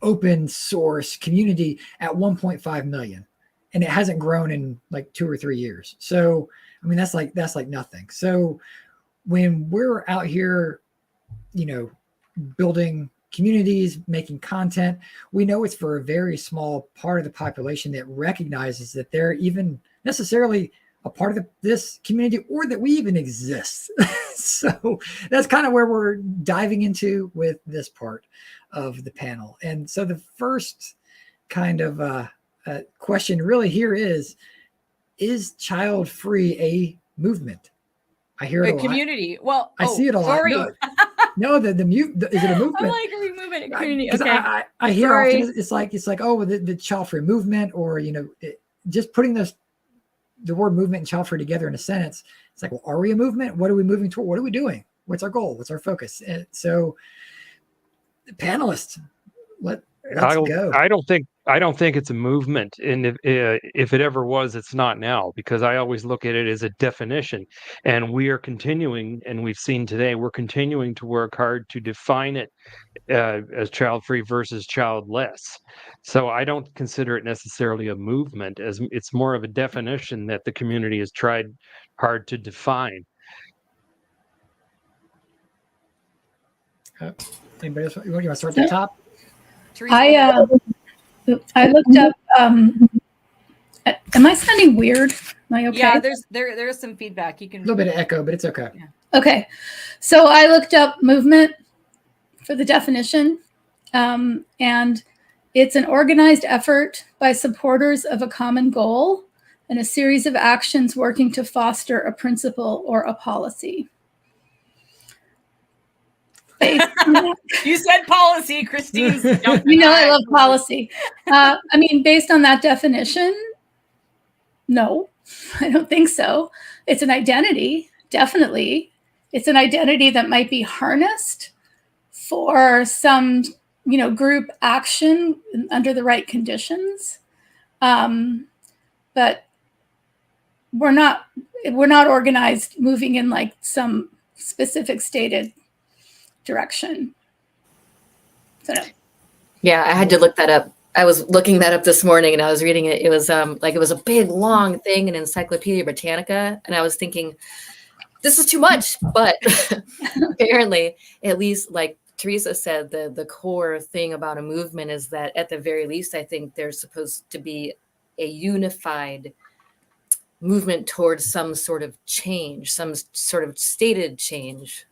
open source community at 1.5 million, and it hasn't grown in like 2 or 3 years. So I mean, that's like nothing. So when we're out here, you know, building communities, making content, we know it's for a very small part of the population that recognizes that they're even necessarily a part of this community or that we even exist. So that's kind of where we're diving into with this part of the panel. And so the first kind of question really here is child free a movement? I hear it a lot. Community. Well, I see it a lot. No, is it a movement? I like a movement community. Because okay. I hear often it's like, oh, the child free movement, or, you know, just putting the word movement and child free together in a sentence. It's like, well, are we a movement? What are we moving toward? What are we doing? What's our goal? What's our focus? And so panelists, let's go. I don't think it's a movement, and if it ever was, it's not now, because I always look at it as a definition, and we are continuing, and we've seen today, we're continuing to work hard to define it as child-free versus childless. So I don't consider it necessarily a movement, as it's more of a definition that the community has tried hard to define. Anybody else? You want to start at the top? I looked up. Am I sounding weird? Am I okay? Yeah, there's some feedback. You can a little bit of echo, but it's okay. Yeah. Okay, so I looked up movement for the definition, and it's an organized effort by supporters of a common goal and a series of actions working to foster a principle or a policy. You said policy, Christine. You know I love policy. I mean, based on that definition, no, I don't think so. It's an identity, definitely. It's an identity that might be harnessed for some group action under the right conditions. But we're not organized moving in like some specific stated direction. So no. Yeah, I had to look that up. I was looking that up this morning and I was reading it. It was it was a big long thing in Encyclopedia Britannica, and I was thinking, this is too much. But apparently, at least like Therese said, the core thing about a movement is that at the very least, I think there's supposed to be a unified movement towards some sort of change, some sort of stated change.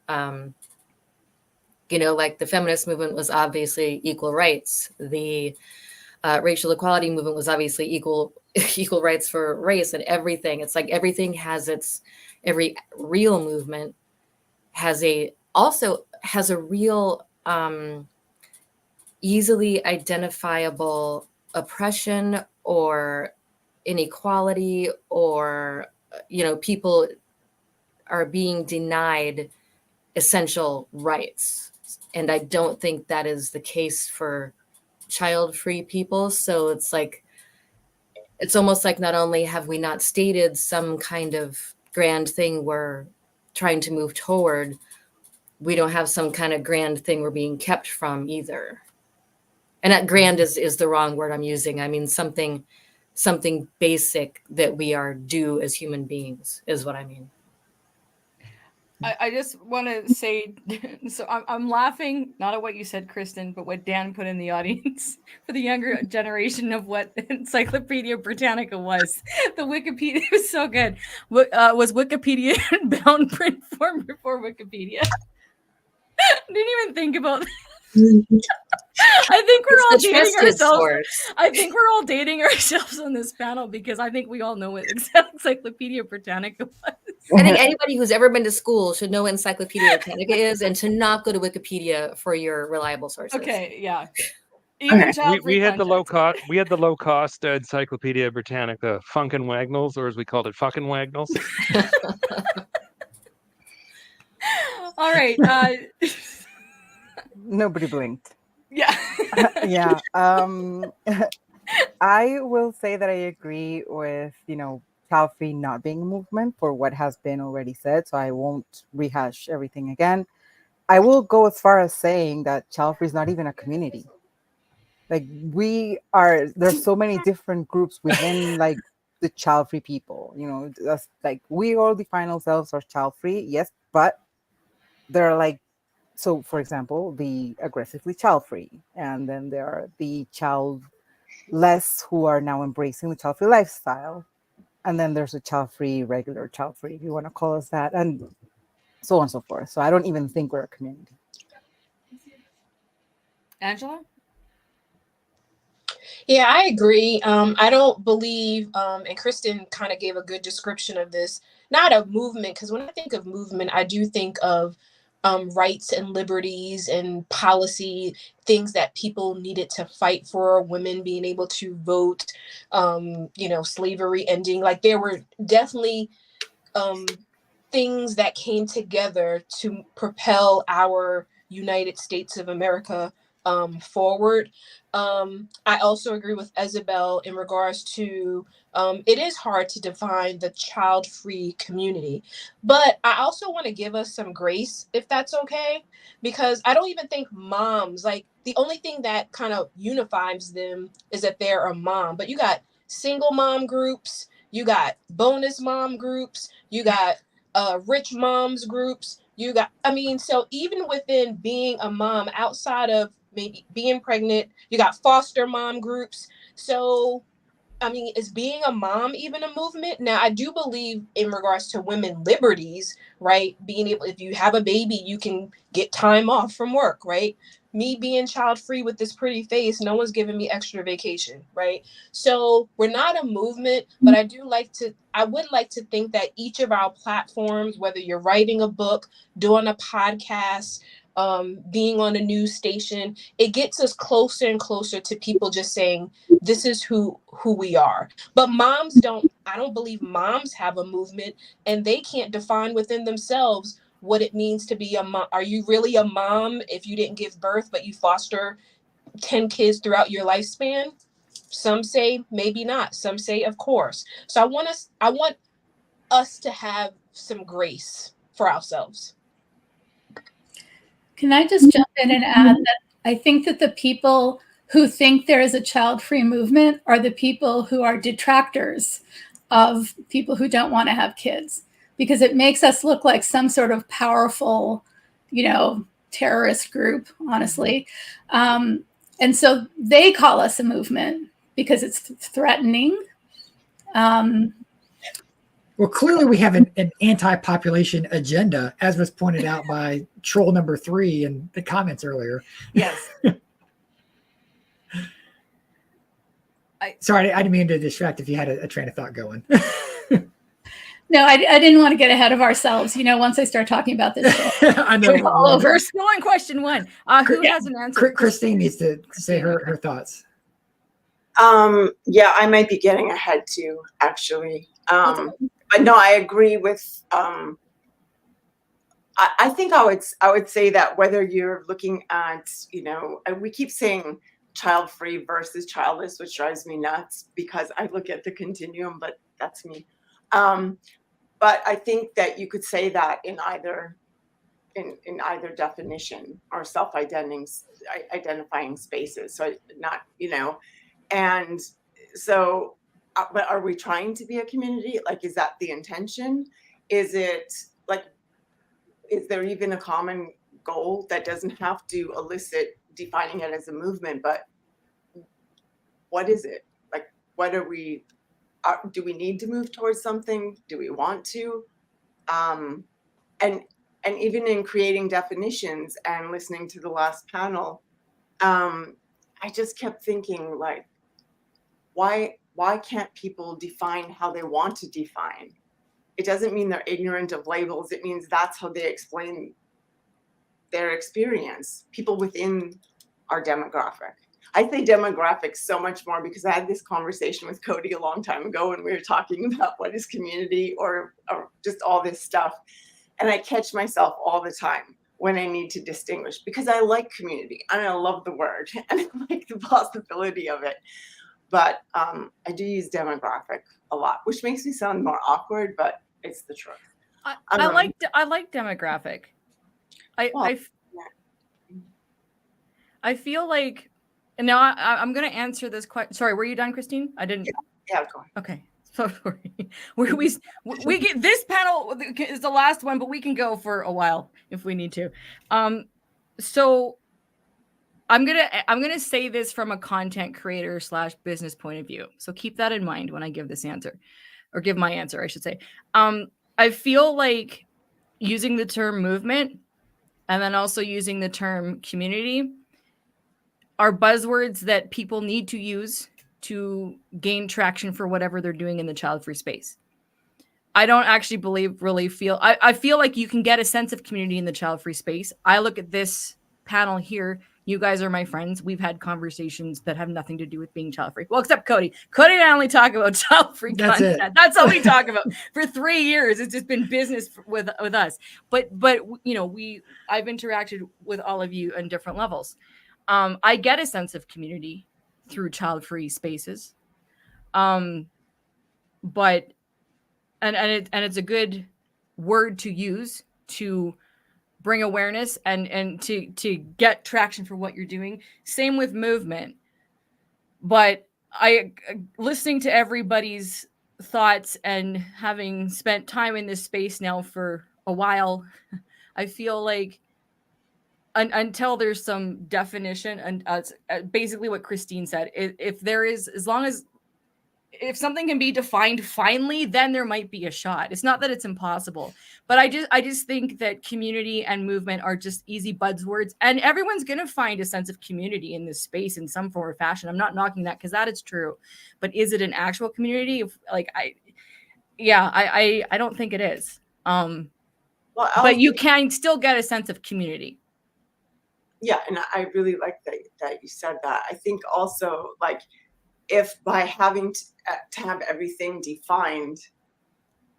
Like the feminist movement was obviously equal rights. The racial equality movement was obviously equal rights for race and everything. It's like every real movement has a real easily identifiable oppression or inequality, or people are being denied essential rights. And I don't think that is the case for child-free people. So it's almost like not only have we not stated some kind of grand thing we're trying to move toward, we don't have some kind of grand thing we're being kept from either. And that grand is the wrong word I'm using. I mean, something basic that we are due as human beings is what I mean. I just want to say, so I'm laughing, not at what you said, Kristen, but what Dan put in the audience for the younger generation of what Encyclopedia Britannica was. The Wikipedia was so good. Was Wikipedia in bound print form before Wikipedia? Didn't even think about that. I think we're all dating ourselves. I think we're all dating ourselves on this panel because I think we all know what Encyclopedia Britannica was. I think anybody who's ever been to school should know what Encyclopedia Britannica is, and to not go to Wikipedia for your reliable sources. Okay, yeah. We had the low cost. We had the low cost Encyclopedia Britannica, Funkin' Wagnalls, or as we called it, Fucking Wagnalls. All right. Nobody blinked. Yeah. Yeah. I will say that I agree with, Childfree not being a movement for what has been already said. So I won't rehash everything again. I will go as far as saying that Childfree is not even a community. Like there's so many different groups within like the Childfree people, that's like we all define ourselves as Childfree. Yes. But there are like, so for example, the Aggressively Childfree, and then there are the childless who are now embracing the Childfree lifestyle. And then there's a Childfree, regular Childfree, if you want to call us that, and so on and so forth. So I don't even think we're a community. Angela? Yeah, I agree. I don't believe, and Kristen kind of gave a good description of this, not a movement, because when I think of movement, I do think of rights and liberties and policy, things that people needed to fight for, women being able to vote, slavery ending. Like there were definitely things that came together to propel our United States of America forward. I also agree with Isabel in regards to it is hard to define the child-free community, but I also want to give us some grace, if that's okay, because I don't even think moms, like the only thing that kind of unifies them is that they're a mom, but you got single mom groups, you got bonus mom groups, you got rich moms groups, so even within being a mom, outside of maybe being pregnant, you got foster mom groups. So, is being a mom even a movement? Now, I do believe in regards to women liberties, right? Being able, if you have a baby, you can get time off from work, right? Me being child-free with this pretty face, no one's giving me extra vacation, right? So we're not a movement, but I would like to think that each of our platforms, whether you're writing a book, doing a podcast, being on a news station, it gets us closer and closer to people just saying, this is who we are. But I don't believe moms have a movement, and they can't define within themselves what it means to be a mom. Are you really a mom if you didn't give birth, but you foster 10 kids throughout your lifespan? Some say maybe not. Some say of course. So I want us to have some grace for ourselves. Can I just jump in and add that I think that the people who think there is a child-free movement are the people who are detractors of people who don't want to have kids, because it makes us look like some sort of powerful, terrorist group, honestly. And so they call us a movement because it's threatening. Well, clearly we have an anti-population agenda, as was pointed out by troll number 3 in the comments earlier. Yes. Sorry, I didn't mean to distract if you had a train of thought going. No, I didn't want to get ahead of ourselves. Once I start talking about this, I know. All over. We're still on question 1. Who has an answer? Christine needs to say her thoughts. Yeah, I might be getting ahead too, actually. But no, I agree with. I think I would say that whether you're looking at, we keep saying child-free versus childless, which drives me nuts because I look at the continuum, but that's me. But I think that you could say that in either definition or self-identifying spaces. So not, and so, but are we trying to be a community? Like, is that the intention? Is it like, is there even a common goal that doesn't have to elicit defining it as a movement, but what is it? Like, what are we, do we need to move towards something? Do we want to? And even in creating definitions and listening to the last panel, I just kept thinking, like, why can't people define how they want to define? It doesn't mean they're ignorant of labels. It means that's how they explain their experience. People within our demographic. I say demographics so much more because I had this conversation with Cody a long time ago when we were talking about what is community or just all this stuff. And I catch myself all the time when I need to distinguish, because I like community and I love the word and I like the possibility of it. But I do use demographic a lot, which makes me sound more awkward, but it's the truth. I like demographic. I feel like, and now I'm going to answer this question. Sorry, were you done, Christine? I didn't. Yeah, go on. Okay. So we get this panel is the last one, but we can go for a while if we need to. So I'm gonna say this from a content creator / business point of view. So keep that in mind when I give this answer, or give my answer, I should say. I feel like using the term movement and then also using the term community are buzzwords that people need to use to gain traction for whatever they're doing in the child-free space. I don't actually I feel like you can get a sense of community in the child-free space. I look at this panel here. You guys are my friends. We've had conversations that have nothing to do with being child-free. Well, except Cody. Cody and I only talk about child-free content. That's all we talk about. For 3 years, it's just been business with us. But I've interacted with all of you on different levels. I get a sense of community through child-free spaces. But it's a good word to use to bring awareness and to get traction for what you're doing. Same with movement. But listening to everybody's thoughts and having spent time in this space now for a while, I feel like until there's some definition, and basically what Christine said, if there is, if something can be defined finely, then there might be a shot. It's not that it's impossible, but I just think that community and movement are just easy buzzwords, and everyone's going to find a sense of community in this space in some form or fashion. I'm not knocking that because that is true, but is it an actual community? I don't think it is. But you can still get a sense of community. Yeah, and I really like that you said that. I think also, like, if by having to have everything defined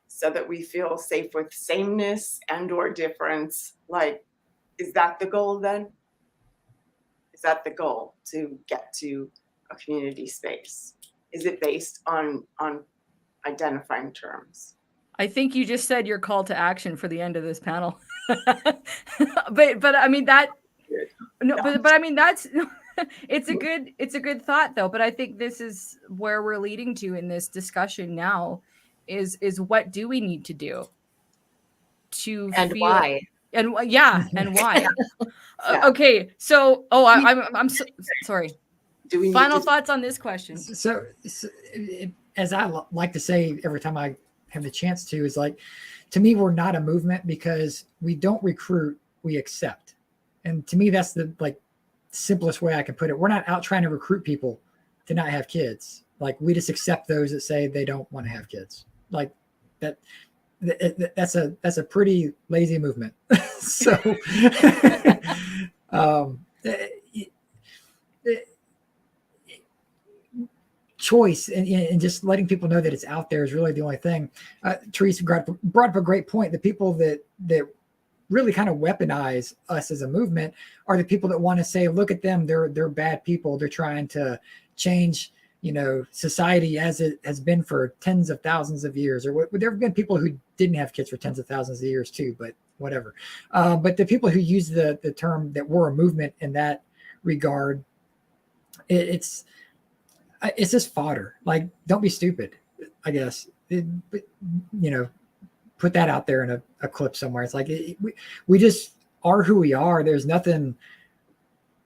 so that we feel safe with sameness and or difference, like, is that the goal then? Is that the goal, to get to a community space? Is it based on identifying terms? I think you just said your call to action for the end of this panel. but I mean that no, but I mean that's it's a good thought though. But I think this is where we're leading to in this discussion now is what do we need to do to And feel, why? and yeah, and why? Okay, so I'm sorry. Do we Final thoughts on this question? So as I like to say every time I have the chance to, is like, to me, we're not a movement because we don't recruit, we accept. And to me, that's the like simplest way I can put it. We're not out trying to recruit people to not have kids. Like, we just accept those that say they don't want to have kids. Like that's a pretty lazy movement. So choice and just letting people know that it's out there is really the only thing. Therese brought up a great point. The people that really kind of weaponize us as a movement are the people that want to say, look at them, they're bad people. They're trying to change, society as it has been for tens of thousands of years. Or there have been people who didn't have kids for tens of thousands of years too, but whatever. But the people who use the term that we're a movement in that regard, it's just fodder. Like, don't be stupid, I guess. Put that out there in a clip somewhere. It's like, we just are who we are. There's nothing,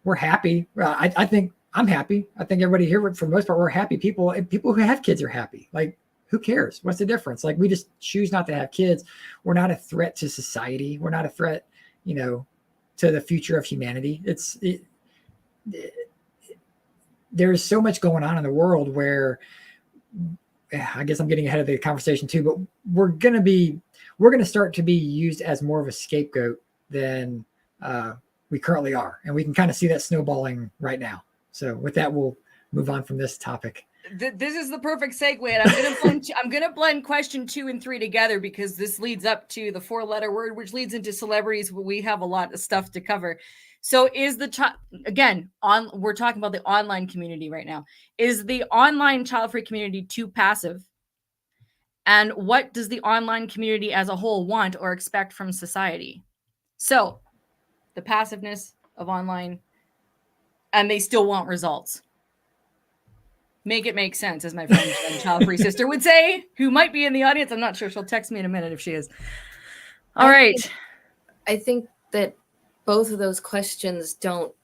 we're happy. I think I'm happy. I think everybody here, for the most part, we're happy people. And people who have kids are happy. Like, who cares? What's the difference? Like, we just choose not to have kids. We're not a threat to society. We're not a threat, to the future of humanity. There's so much going on in the world where, I guess I'm getting ahead of the conversation too, but we're going to start to be used as more of a scapegoat than we currently are. And we can kind of see that snowballing right now. So with that, we'll move on from this topic. This is the perfect segue, and I'm gonna blend question 2 and 3 together, because this leads up to the 4-letter word, which leads into celebrities. We have a lot of stuff to cover. So is we're talking about the online community right now. Is the online child-free community too passive? And what does the online community as a whole want or expect from society? So the passiveness of online, and they still want results. Make it make sense, as my friend and child-free sister would say, who might be in the audience. I'm not sure. She'll text me in a minute if she is. All right. I think that both of those questions don't.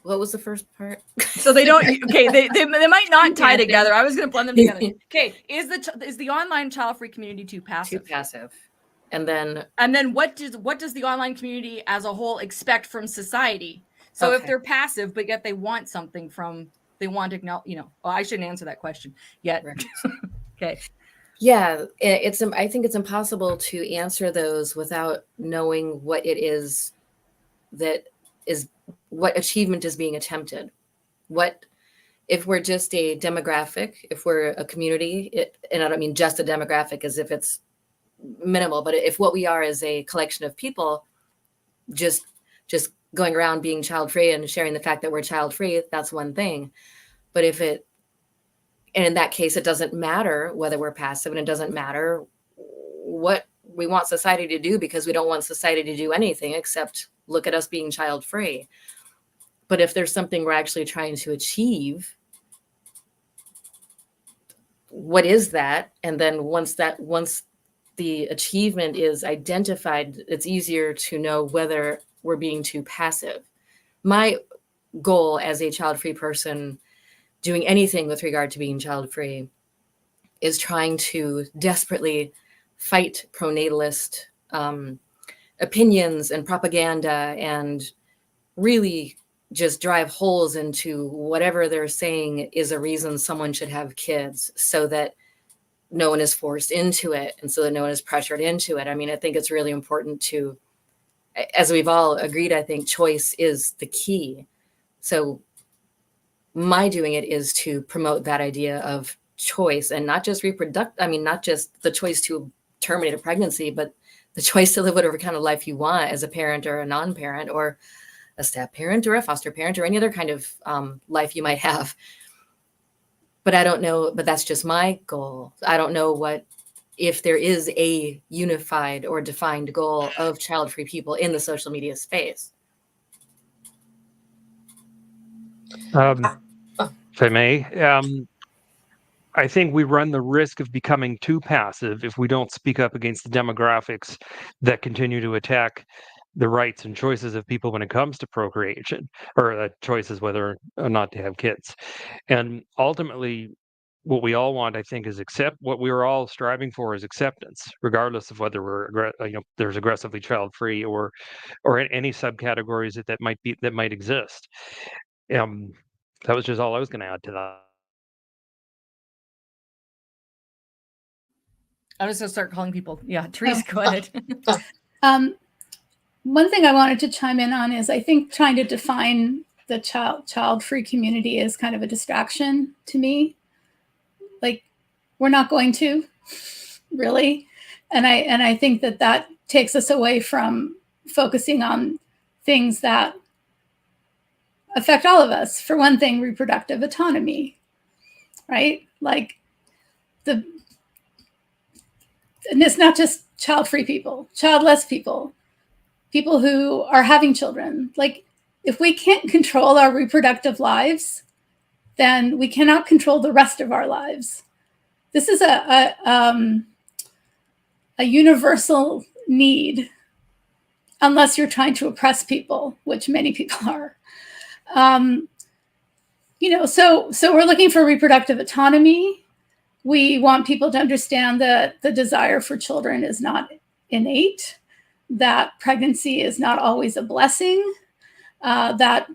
What was the first part? So they don't. Okay, they might not tie together. I was going to blend them together. Okay, is the online child-free community too passive? Too passive. And then what does the online community as a whole expect from society? So if they're passive, but yet they want something from. They want to, I shouldn't answer that question yet. Right. Okay. Yeah, I think it's impossible to answer those without knowing what it is what achievement is being attempted. What, if we're just a demographic, if we're a community, and I don't mean just a demographic as if it's minimal, but if what we are is a collection of people just going around being child-free and sharing the fact that we're child-free, that's one thing. But and in that case, it doesn't matter whether we're passive, and it doesn't matter what we want society to do, because we don't want society to do anything except look at us being child-free. But if there's something we're actually trying to achieve, what is that? And then once the achievement is identified, it's easier to know whether we're being too passive. My goal as a child-free person doing anything with regard to being child-free is trying to desperately fight pronatalist opinions and propaganda, and really just drive holes into whatever they're saying is a reason someone should have kids, so that no one is forced into it and so that no one is pressured into it. I mean, I think it's really important to, as we've all agreed, I think choice is the key. So my doing it is to promote that idea of choice, and not just not just the choice to terminate a pregnancy, but the choice to live whatever kind of life you want as a parent or a non-parent, or a step parent or a foster parent or any other kind of life you might have. But I don't know, but that's just my goal. I don't know if there is a unified or defined goal of child-free people in the social media space. If I may, I think we run the risk of becoming too passive if we don't speak up against the demographics that continue to attack the rights and choices of people when it comes to procreation, or choices whether or not to have kids. And ultimately, what we all want, I think, is what we're all striving for is acceptance, regardless of whether there's aggressively child-free or any subcategories that might exist. That was just all I was going to add to that. I'm just gonna start calling people. Yeah, Therese, go ahead. One thing I wanted to chime in on is I think trying to define the child-free community is kind of a distraction to me. Like, we're not going to, really. And I think that takes us away from focusing on things that affect all of us. For one thing, reproductive autonomy, right? Like, and it's not just child-free people, childless people, people who are having children. Like, if we can't control our reproductive lives, then we cannot control the rest of our lives. This is a universal need, unless you're trying to oppress people, which many people are. So we're looking for reproductive autonomy. We want people to understand that the desire for children is not innate, that pregnancy is not always a blessing, that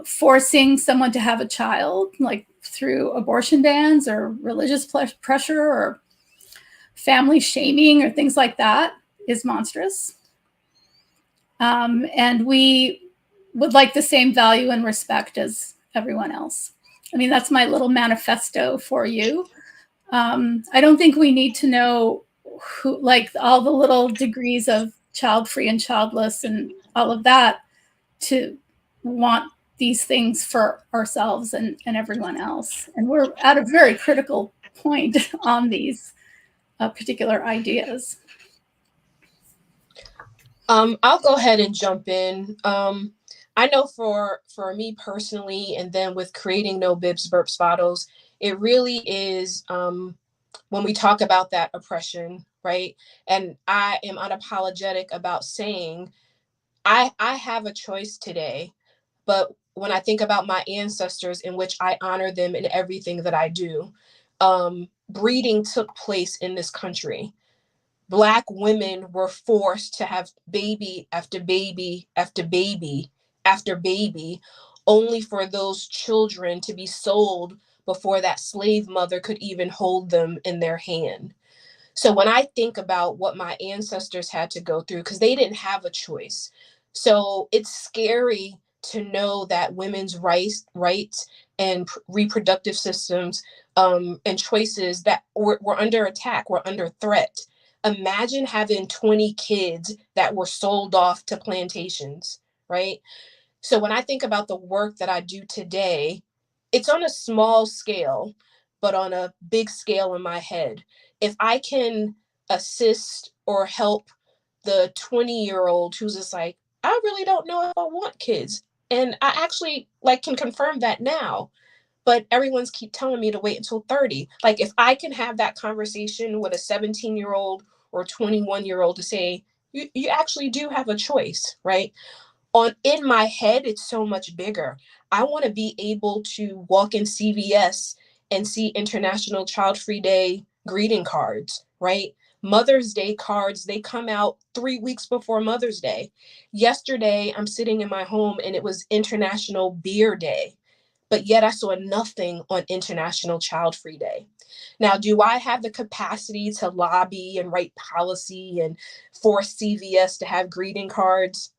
forcing someone to have a child, like through abortion bans or religious pressure or family shaming or things like that, is monstrous. And we would like the same value and respect as everyone else. I mean, that's my little manifesto for you. I don't think we need to know who, like, all the little degrees of child-free and childless and all of that to want these things for ourselves and everyone else. And we're at a very critical point on these particular ideas. I'll go ahead and jump in. I know for me personally, and then with creating No Bibs, Burps, Bottles, it really is when we talk about that oppression, right? And I am unapologetic about saying I have a choice today, but when I think about my ancestors, in which I honor them in everything that I do, breeding took place in this country. Black women were forced to have baby after baby after baby after baby, only for those children to be sold before that slave mother could even hold them in their hand. So when I think about what my ancestors had to go through, because they didn't have a choice. So it's scary to know that women's rights and reproductive systems and choices that were under attack, were under threat. Imagine having 20 kids that were sold off to plantations, right? So when I think about the work that I do today, it's on a small scale, but on a big scale in my head. If I can assist or help the 20-year-old who's just like, I really don't know if I want kids. And I actually can confirm that now, but everyone's keep telling me to wait until 30. Like, if I can have that conversation with a 17-year-old or 21-year-old to say, you actually do have a choice, right? In my head, it's so much bigger. I want to be able to walk in CVS and see International Child-Free Day greeting cards, right? Mother's Day cards, they come out 3 weeks before Mother's Day. Yesterday, I'm sitting in my home and it was International Beer Day, but yet I saw nothing on International Child-Free Day. Now, do I have the capacity to lobby and write policy and force CVS to have greeting cards?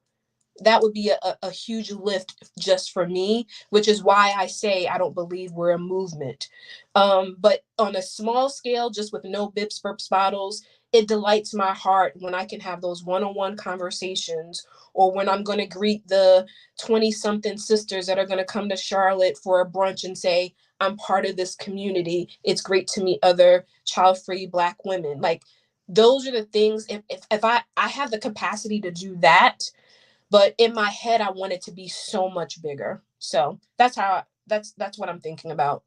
that would be a huge lift just for me, which is why I say I don't believe we're a movement. But on a small scale, just with no bips, burps, bottles, it delights my heart when I can have those one-on-one conversations, or when I'm going to greet the 20-something sisters that are going to come to Charlotte for a brunch and say, I'm part of this community. It's great to meet other child-free Black women. Like, those are the things, if I have the capacity to do that, but in my head, I want it to be so much bigger. So that's what I'm thinking about.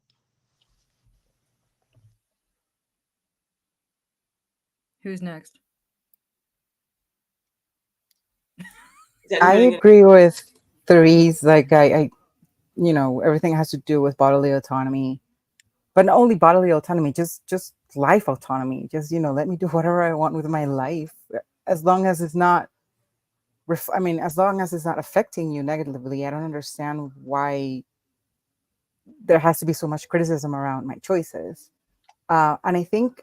Who's next? I agree with Therese. Like I, you know, everything has to do with bodily autonomy, but not only bodily autonomy, just life autonomy. Just, you know, let me do whatever I want with my life, as long as it's not. As long as it's not affecting you negatively. I don't understand why there has to be so much criticism around my choices. And I think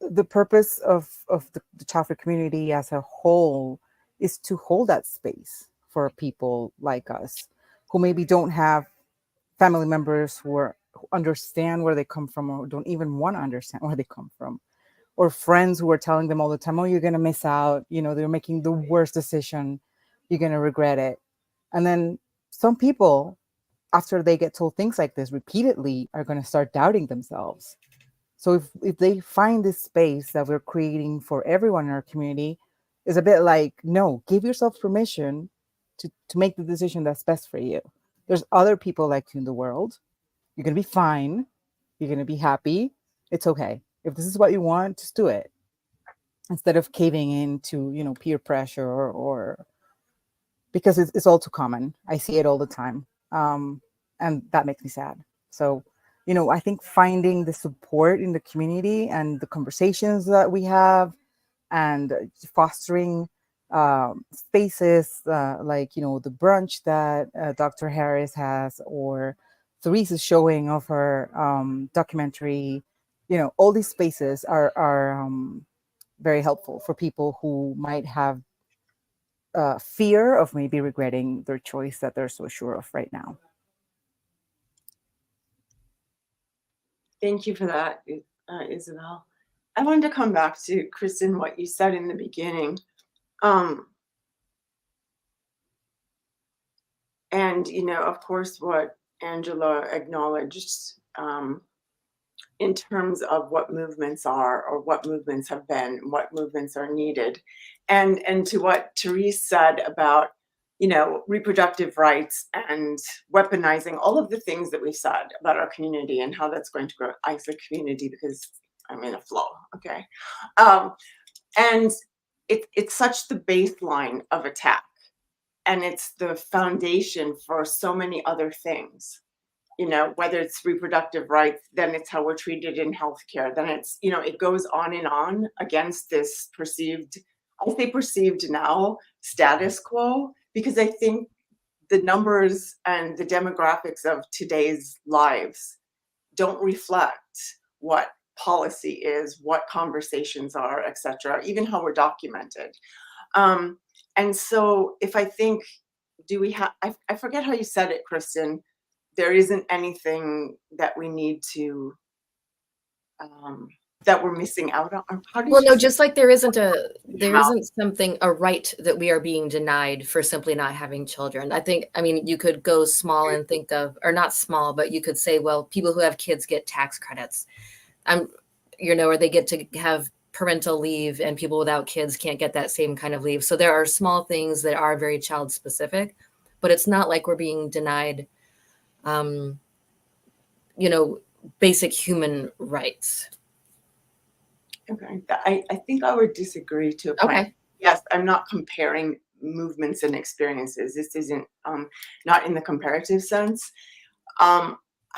the purpose of the child-free community as a whole is to hold that space for people like us who maybe don't have family members who understand where they come from, or don't even want to understand where they come from, or friends who are telling them all the time, oh, you're going to miss out, you know, they're making the worst decision, you're going to regret it. And then some people, after they get told things like this repeatedly, are going to start doubting themselves. So if they find this space that we're creating for everyone in our community, is a bit like, no, give yourself permission to make the decision that's best for you. There's other people like you in the world. You're going to be fine. You're going to be happy. It's okay. If this is what you want, just do it. Instead of caving into, you know, peer pressure or because it's all too common. I see it all the time. And that makes me sad. So, you know, I think finding the support in the community and the conversations that we have, and fostering spaces like, you know, the brunch that Dr. Harris has, or Therese's showing of her documentary, you know, all these spaces are very helpful for people who might have fear of maybe regretting their choice that they're so sure of right now. Thank you for that, Isabel. I wanted to come back to, Kristen, what you said in the beginning. And, you know, of course, what Angela acknowledged in terms of what movements are, or what movements have been, what movements are needed. And to what Therese said about, you know, reproductive rights and weaponizing all of the things that we've said about our community and how that's going to grow the community, because I'm in a flow, okay? And it's such the baseline of attack, and it's the foundation for so many other things. You know, whether it's reproductive rights, then it's how we're treated in healthcare, then it's, you know, it goes on and on against this perceived, I say perceived now, status quo, because I think the numbers and the demographics of today's lives don't reflect what policy is, what conversations are, etc., even how we're documented. And so if I think, do we have, I forget how you said it, Kristen, there isn't anything that we need to, that we're missing out on. Well, no, just like there isn't something, a right that we are being denied for simply not having children. I mean, you could go small and think of, or not small, but you could say, well, people who have kids get tax credits. You know, or they get to have parental leave, and people without kids can't get that same kind of leave. So there are small things that are very child specific, but it's not like we're being denied, you know, basic human rights. Okay, I think I would disagree to a point. Okay. Yes, I'm not comparing movements and experiences. This isn't not in the comparative sense.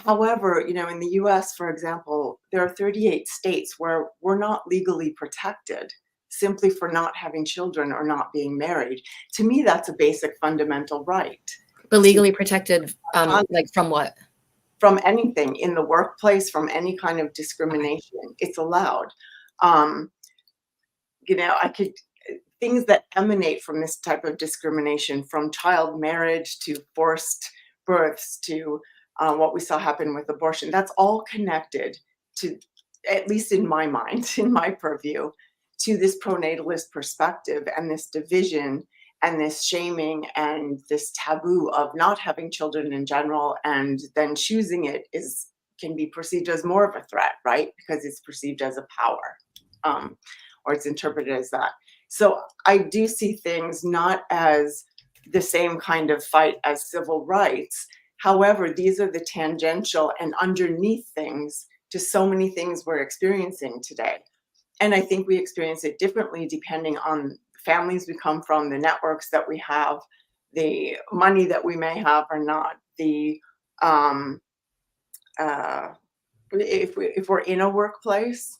However, you know, in the US, for example, there are 38 states where we're not legally protected simply for not having children or not being married. To me, that's a basic fundamental right. But legally protected, like from what? From anything in the workplace, from any kind of discrimination. It's allowed. You know, things that emanate from this type of discrimination, from child marriage to forced births to what we saw happen with abortion, that's all connected to, at least in my mind, in my purview, to this pronatalist perspective and this division and this shaming and this taboo of not having children in general, and then choosing it can be perceived as more of a threat, right? Because it's perceived as a power, or it's interpreted as that. So I do see things not as the same kind of fight as civil rights. However, these are the tangential and underneath things to so many things we're experiencing today. And I think we experience it differently depending on families we come from, the networks that we have, the money that we may have or not, if we're in a workplace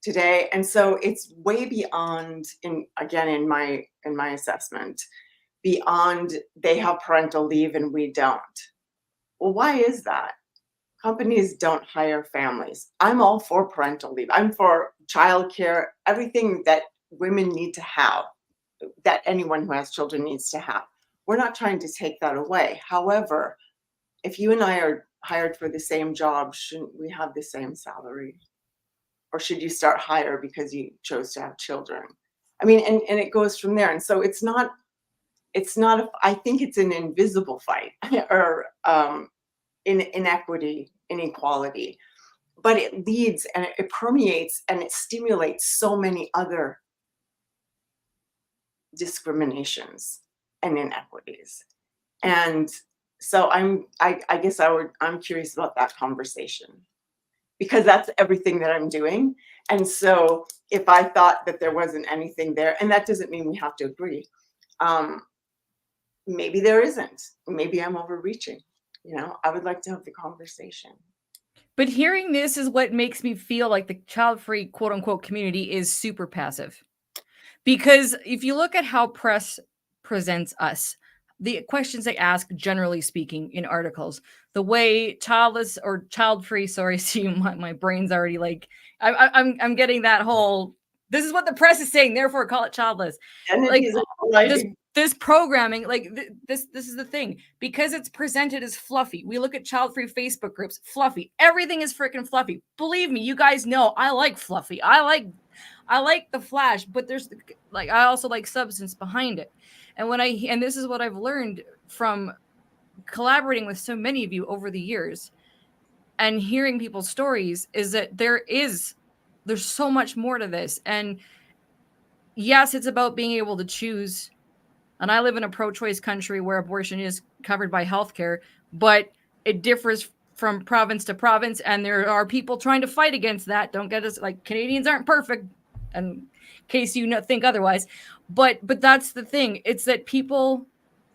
today. And so it's way beyond, in my assessment, beyond they have parental leave and we don't. Well, why is that? Companies don't hire families. I'm all for parental leave. I'm for childcare, everything that women need to have, that anyone who has children needs to have. We're not trying to take that away. However, if you and I are hired for the same job, shouldn't we have the same salary? Or should you start higher because you chose to have children? I mean, and it goes from there. And so it's not, I think it's an invisible fight or inequity, inequality, but it leads and it permeates and it stimulates so many other discriminations and inequities. And so I'm curious about that conversation, because that's everything that I'm doing. And so if I thought that there wasn't anything there, and that doesn't mean we have to agree, maybe there isn't. Maybe I'm overreaching. I would like to have the conversation. But hearing this is what makes me feel like the child-free quote unquote community is super passive. Because if you look at how press presents us, the questions they ask, generally speaking, in articles, the way childless or child-free, sorry, see, my brain's already like, I'm getting that whole, this is what the press is saying, therefore call it childless. Like this programming, like this is the thing, because it's presented as fluffy. We look at child-free Facebook groups, fluffy. Everything is freaking fluffy. Believe me, you guys know I like fluffy. I like the flash, but there's like, I also like substance behind it. And this is what I've learned from collaborating with so many of you over the years and hearing people's stories, is that there's so much more to this. And yes, it's about being able to choose. And I live in a pro-choice country where abortion is covered by healthcare, but it differs from province to province. And there are people trying to fight against that. Don't get us, like, Canadians aren't perfect, in case you think otherwise. But that's the thing. It's that people,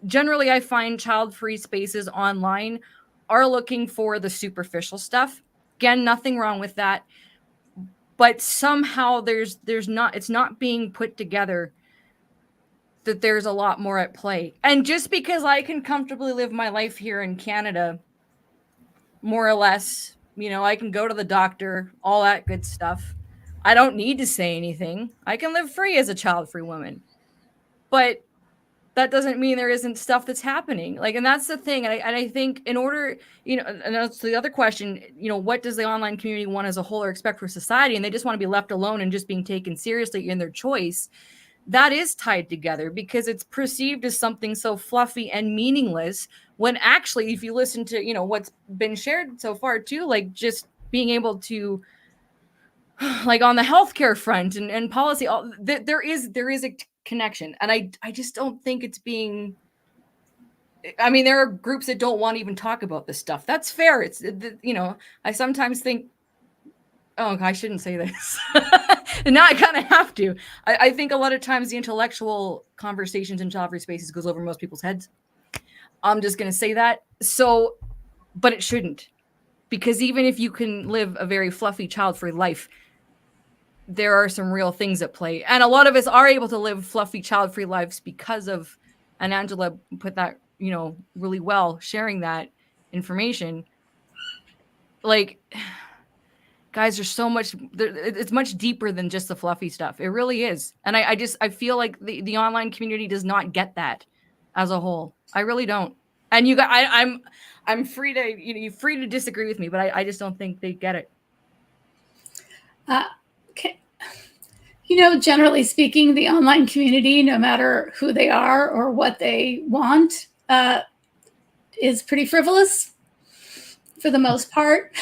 generally, I find child-free spaces online are looking for the superficial stuff. Again, nothing wrong with that. But somehow it's not being put together that there's a lot more at play. And just because I can comfortably live my life here in Canada, more or less, I can go to the doctor, all that good stuff. I don't need to say anything. I can live free as a child-free woman. But that doesn't mean there isn't stuff that's happening. Like, and that's the thing. And I think in order, and that's the other question, what does the online community want as a whole or expect for society? And they just want to be left alone and just being taken seriously in their choice. That is tied together because it's perceived as something so fluffy and meaningless, when actually, if you listen to, what's been shared so far too, like just being able to, like on the healthcare front and policy, there is a connection. And I just don't think it's being, I mean, there are groups that don't want to even talk about this stuff. That's fair. It's, I sometimes think, oh, I shouldn't say this. And now I kind of have to. I think a lot of times the intellectual conversations in child-free spaces goes over most people's heads. I'm just going to say that. So, but it shouldn't. Because even if you can live a very fluffy child-free life, there are some real things at play. And a lot of us are able to live fluffy child-free lives because of, and Angela put that, really well, sharing that information. Like, guys, there's so much, it's much deeper than just the fluffy stuff. It really is. And I feel like the online community does not get that as a whole. I really don't. And you guys, I'm free to, you're free to disagree with me, but I just don't think they get it. Okay. Generally speaking, the online community, no matter who they are or what they want, is pretty frivolous for the most part.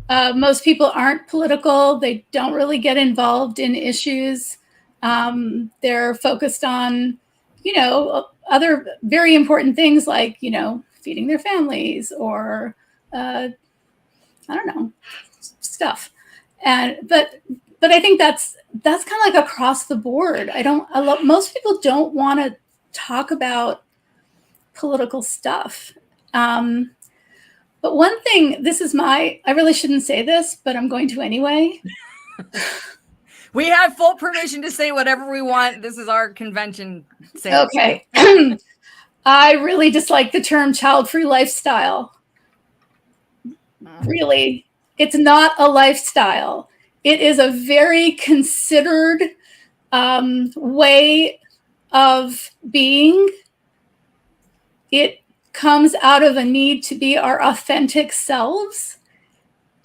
Most people aren't political. They don't really get involved in issues. They're focused on, other very important things like, feeding their families or, I don't know, stuff. But I think that's kind of like across the board. Most people don't want to talk about political stuff. But one thing, I really shouldn't say this, but I'm going to anyway. We have full permission to say whatever we want. This is our convention. Okay. I really dislike the term child-free lifestyle. Really, it's not a lifestyle. It is a very considered way of being. It comes out of a need to be our authentic selves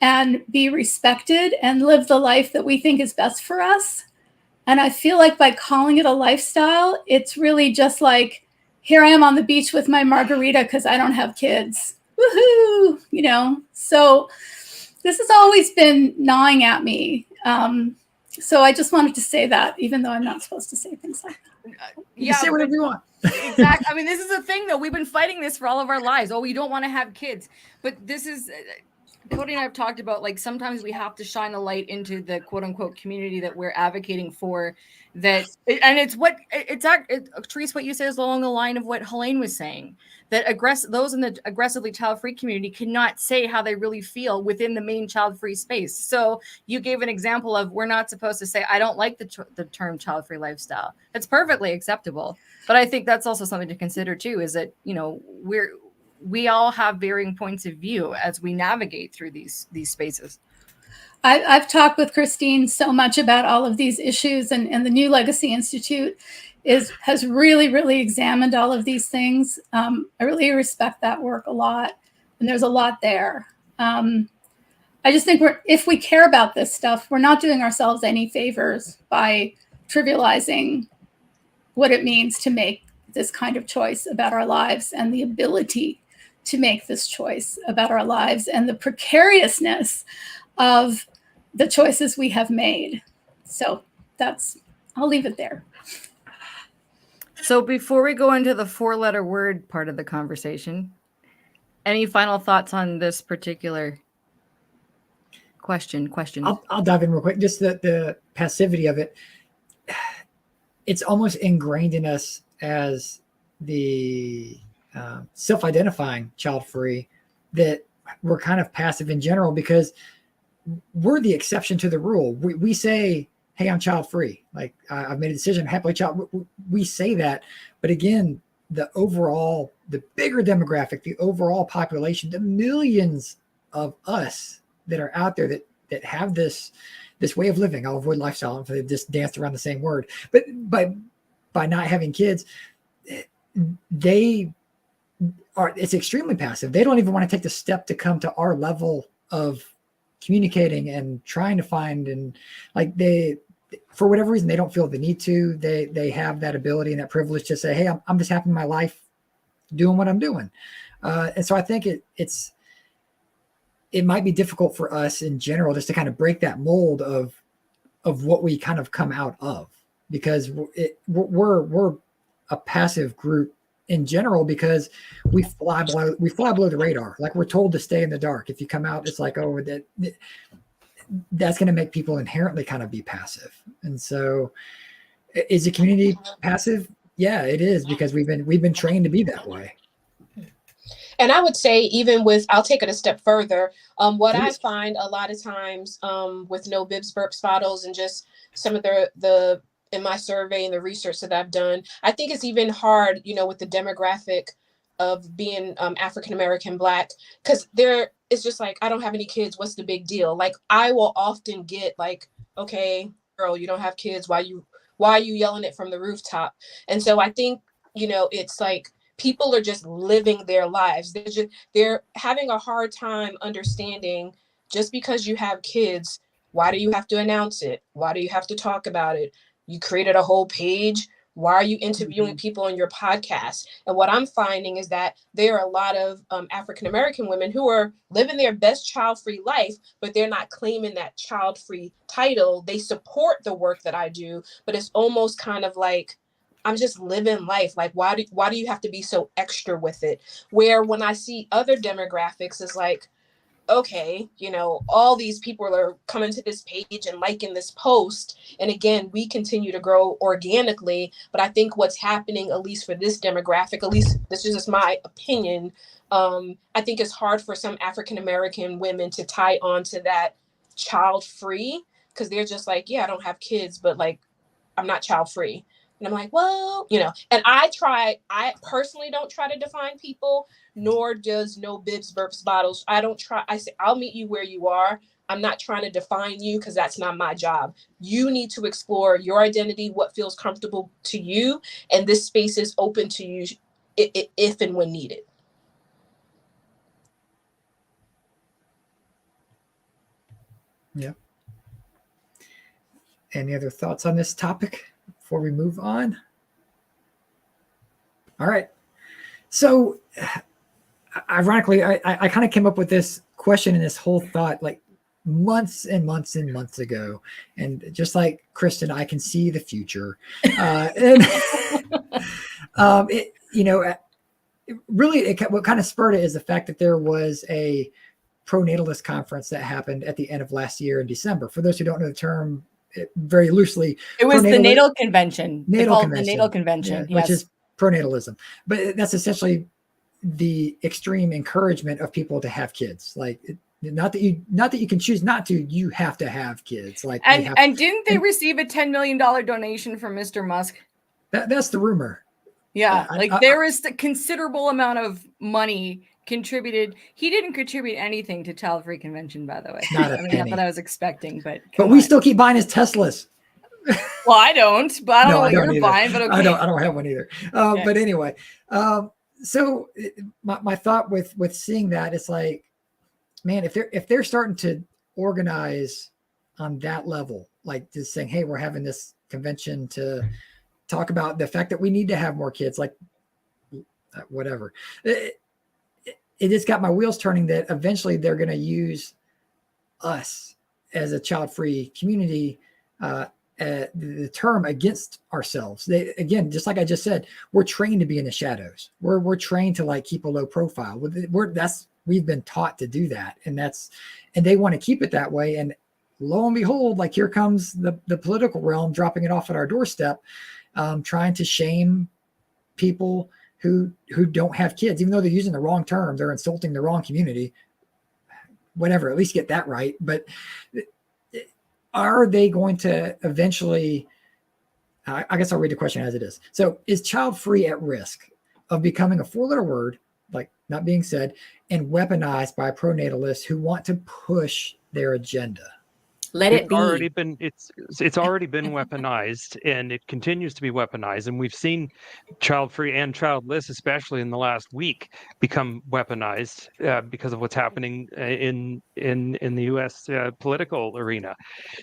and be respected and live the life that we think is best for us. And I feel like by calling it a lifestyle, it's really just like, here I am on the beach with my margarita because I don't have kids. Woohoo! So this has always been gnawing at me. So I just wanted to say that, even though I'm not supposed to say things like that. You say whatever you want. Exactly. I mean, this is the thing, though. We've been fighting this for all of our lives. Oh, we don't want to have kids. But this is, Cody and I have talked about, like, sometimes we have to shine a light into the quote unquote community that we're advocating for. Therese, what you said is along the line of what Helene was saying, that those in the aggressively child-free community cannot say how they really feel within the main child-free space. So you gave an example of, we're not supposed to say, I don't like the term child-free lifestyle. It's perfectly acceptable. But I think that's also something to consider too, is that, we all have varying points of view as we navigate through these spaces. I've talked with Christine so much about all of these issues, and the New Legacy Institute has really, really examined all of these things. I really respect that work a lot, and there's a lot there. I just think if we care about this stuff, we're not doing ourselves any favors by trivializing what it means to make this kind of choice about our lives and the ability to make this choice about our lives and the precariousness of the choices we have made. So I'll leave it there. So before we go into the 4-letter word part of the conversation, any final thoughts on this particular question? I'll dive in real quick. Just the passivity of it. It's almost ingrained in us as the self-identifying child-free that we're kind of passive in general because we're the exception to the rule. We say, hey, I'm child-free. Like, I've made a decision, I'm happily child. We say that. But again, the bigger demographic, the overall population, the millions of us that are out there that have this way of living. I'll avoid lifestyle if they just danced around the same word. But by not having kids, it's extremely passive. They don't even want to take the step to come to our level of communicating and trying to find, and like for whatever reason, they don't feel the need to. They have that ability and that privilege to say, hey, I'm just happy in my life doing what I'm doing. And so I think it might be difficult for us in general just to kind of break that mold of what we kind of come out of, because we're a passive group in general because we fly below the radar. Like, we're told to stay in the dark. If you come out, it's like, oh, that's going to make people inherently kind of be passive. And so, is the community passive? Yeah, it is, because we've been trained to be that way. And I would say, even I'll take it a step further. What I find a lot of times with no bibs, burps, bottles, and just some of the in my survey and the research that I've done, I think it's even hard, with the demographic of being African-American Black, because it's just like, I don't have any kids. What's the big deal? Like, I will often get like, okay, girl, you don't have kids. Why are you yelling it from the rooftop? And so I think, it's like people are just living their lives. They're having a hard time understanding, just because you have kids, why do you have to announce it? Why do you have to talk about it? You created a whole page. Why are you interviewing people on your podcast? And what I'm finding is that there are a lot of African-American women who are living their best child-free life, but they're not claiming that child-free title. They support the work that I do, but it's almost kind of like, I'm just living life. Like, why do you have to be so extra with it? Where when I see other demographics, it's like, okay, all these people are coming to this page and liking this post. And again, we continue to grow organically. But I think what's happening, at least for this demographic, at least this is just my opinion, I think it's hard for some African-American women to tie on to that child free, because they're just like, yeah, I don't have kids, but like, I'm not child free. And I'm like, well, and I personally don't try to define people, nor does No Bibs, Burps, Bottles. I say, I'll meet you where you are. I'm not trying to define you, because that's not my job. You need to explore your identity, what feels comfortable to you. And this space is open to you if and when needed. Yeah. Any other thoughts on this topic before we move on? All right. So ironically, I kind of came up with this question and this whole thought like months and months and months ago. And just like Kristen, I can see the future. What kind of spurred it is the fact that there was a pronatalist conference that happened at the end of last year in December. For those who don't know the term, very loosely, it was the natal convention. The natal convention, yeah, yes. Which is pronatalism. But that's essentially the extreme encouragement of people to have kids. Like, not that you can choose not to, you have to have kids. Like, and didn't they receive a $10 million donation from Mr. Musk? That's the rumor. Yeah, there is a considerable amount of money contributed. He didn't contribute anything to Childfree Convention, by the way. Not a penny. Not that I was expecting, but we still keep buying his Teslas. Well, I don't, but I don't know what you're buying, but okay. I don't have one either. Yeah. But anyway, so my thought with seeing that, it's like, man, if they're starting to organize on that level, like just saying, hey, we're having this convention to talk about the fact that we need to have more kids, like whatever. It just got my wheels turning that eventually they're going to use us as a child-free community, the term against ourselves. They, again, just like I just said, we're trained to be in the shadows. We're trained to like keep a low profile. We've been taught to do that, and they want to keep it that way. And lo and behold, like here comes the political realm dropping it off at our doorstep, trying to shame people who don't have kids, even though they're using the wrong term, they're insulting the wrong community. Whatever, at least get that right. But are they going to eventually? I guess I'll read the question as it is. So, is child free at risk of becoming a four-letter word, like not being said, and weaponized by pronatalists who want to push their agenda? Let it be. It's already been weaponized, and it continues to be weaponized. And we've seen child-free and childless, especially in the last week, become weaponized because of what's happening in the U.S. Political arena.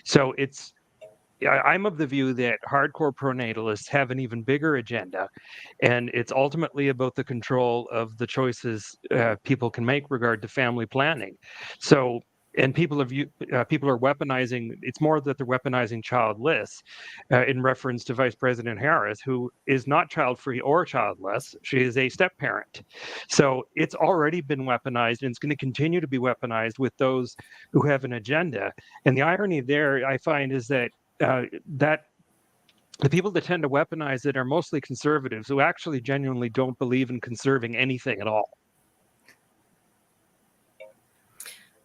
So I'm of the view that hardcore pronatalists have an even bigger agenda, and it's ultimately about the control of the choices people can make regard to family planning. So. And people are weaponizing. It's more that they're weaponizing childless in reference to Vice President Harris, who is not child-free or childless. She is a step-parent. So it's already been weaponized, and it's going to continue to be weaponized with those who have an agenda. And the irony there, I find, is that that the people that tend to weaponize it are mostly conservatives who actually genuinely don't believe in conserving anything at all.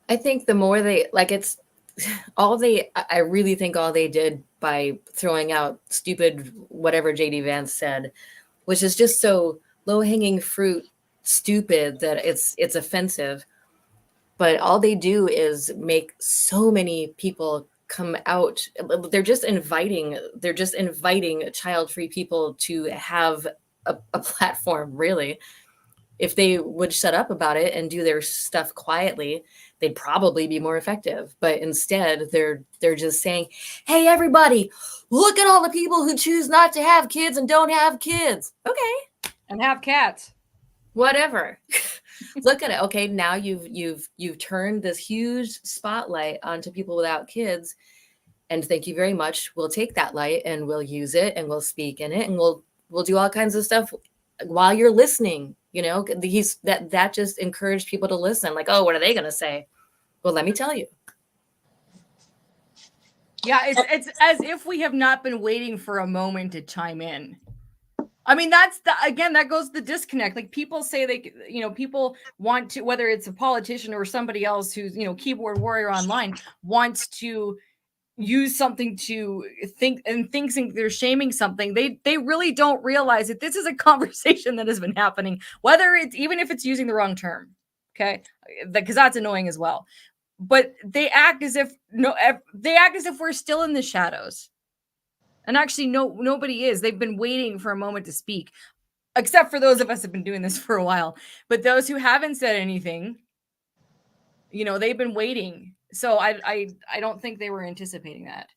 I think the more I really think all they did by throwing out stupid whatever JD Vance said, which is just so low-hanging fruit stupid that it's offensive. but all they do is make so many people come out. They're just inviting child-free people to have a platform, really. If they would shut up about it and do their stuff quietly, they'd probably be more effective. But instead, they're just saying, hey, everybody, look at all the people who choose not to have kids and don't have kids. Okay. And have cats. Whatever. Look at it. Okay, now you've turned this huge spotlight onto people without kids. And thank you very much. We'll take that light and we'll use it and we'll speak in it and we'll do all kinds of stuff while you're listening. You know, that just encouraged people to listen. Like, oh, what are they going to say? Well, let me tell you. Yeah, it's as if we have not been waiting for a moment to chime in. I mean, that goes the disconnect. Like people say people want to, whether it's a politician or somebody else who's, keyboard warrior online, wants to use something to think and thinks they're shaming something. They really don't realize that this is a conversation that has been happening, whether it's, even if it's using the wrong term. Okay. Because that's annoying as well. But they act as if we're still in the shadows. And actually, nobody is. They've been waiting for a moment to speak, except for those of us who have been doing this for a while. But those who haven't said anything, they've been waiting. So I don't think they were anticipating that.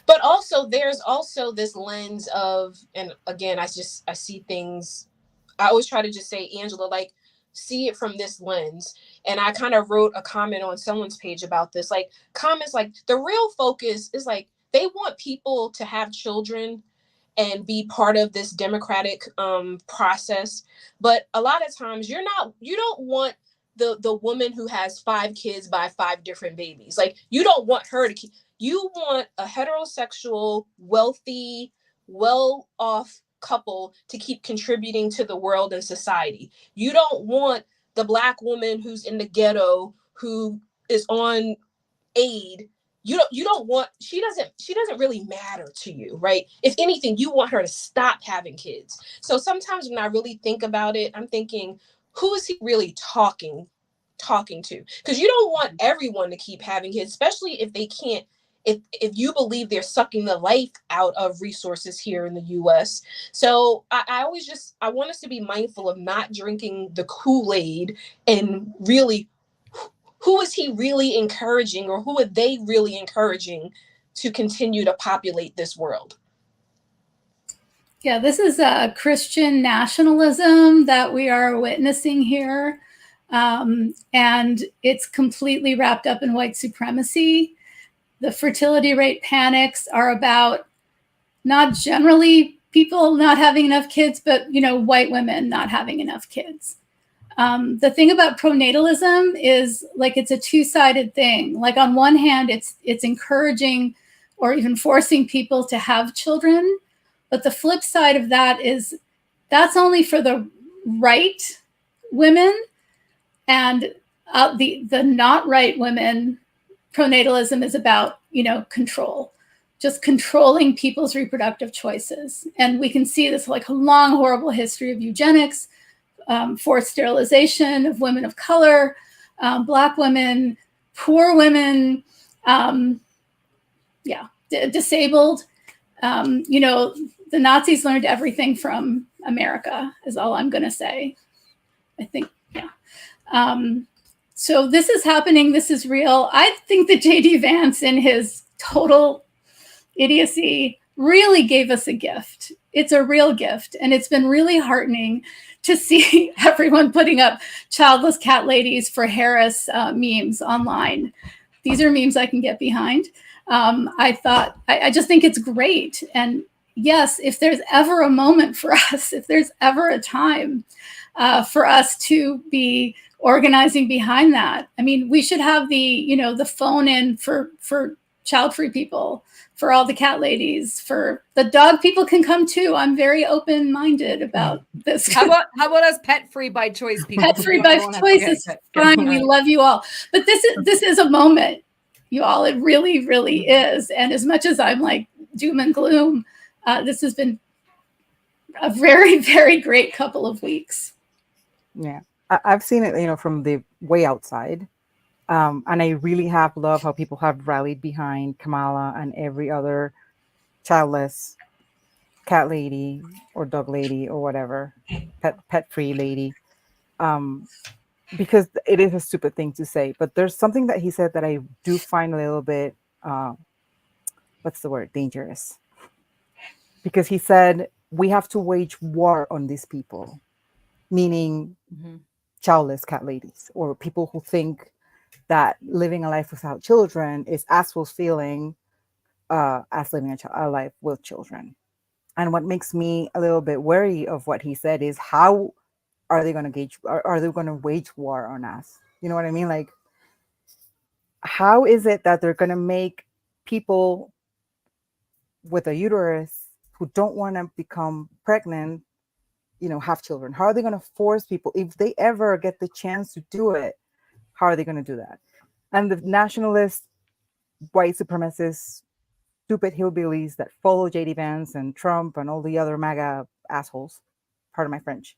But also, there's also this lens of, and again, I see things. I always try to just say, Angela, like, see it from this lens. And I kind of wrote a comment on someone's page about this. Like, comments like, the real focus is like, they want people to have children and be part of this democratic process. But a lot of times you don't want the woman who has 5 kids by 5 different babies. Like, you don't want her to keep, you want a heterosexual, wealthy, well-off couple to keep contributing to the world and society. You don't want the Black woman who's in the ghetto, who is on aid. You don't want, she doesn't really matter to you, right? If anything, you want her to stop having kids. So sometimes when I really think about it, I'm thinking, who is he really talking to? Because you don't want everyone to keep having kids, especially if they can't, if you believe they're sucking the life out of resources here in the US. So I want us to be mindful of not drinking the Kool-Aid, and really, who is he really encouraging, or who are they really encouraging to continue to populate this world? Yeah, this is a Christian nationalism that we are witnessing here. And it's completely wrapped up in white supremacy. The fertility rate panics are about not generally people not having enough kids, but, white women not having enough kids. The thing about pronatalism is, like, it's a two-sided thing. Like, on one hand, it's encouraging or even forcing people to have children. But the flip side of that is that's only for the right women, and the not right women, pronatalism is about, control, just controlling people's reproductive choices. And we can see this, like, a long, horrible history of eugenics, forced sterilization of women of color, Black women, poor women, disabled. The Nazis learned everything from America, is all I'm going to say. I think, yeah. So this is happening. This is real. I think that J.D. Vance, in his total idiocy, really gave us a gift. It's a real gift. And it's been really heartening to see everyone putting up childless cat ladies for Harris memes online. These are memes I can get behind. I just think it's great. And yes, if there's ever a moment for us, if there's ever a time for us to be organizing behind that, I mean, we should have the phone in for child-free people, for all the cat ladies, for the dog people can come too. I'm very open-minded about this. How about us pet-free by choice people? Pet-free by choice is fine. We love you all. But this is a moment, you all. It really, really is. And as much as I'm like doom and gloom, this has been a very, very great couple of weeks. Yeah, I've seen it, from the way outside. And I really have loved how people have rallied behind Kamala and every other childless cat lady or dog lady or whatever, pet free lady. Because it is a stupid thing to say, but there's something that he said that I do find a little bit, what's the word, dangerous. Because he said, we have to wage war on these people, meaning childless cat ladies or people who think that living a life without children is as fulfilling as living a life with children. And what makes me a little bit wary of what he said is how are they going to are they going to wage war on us? You know what I mean? Like, how is it that they're going to make people with a uterus who don't want to become pregnant, have children? How are they going to force people, if they ever get the chance to do it, how are they going to do that? And the nationalist, white supremacist, stupid hillbillies that follow JD Vance and Trump and all the other MAGA assholes, pardon my French,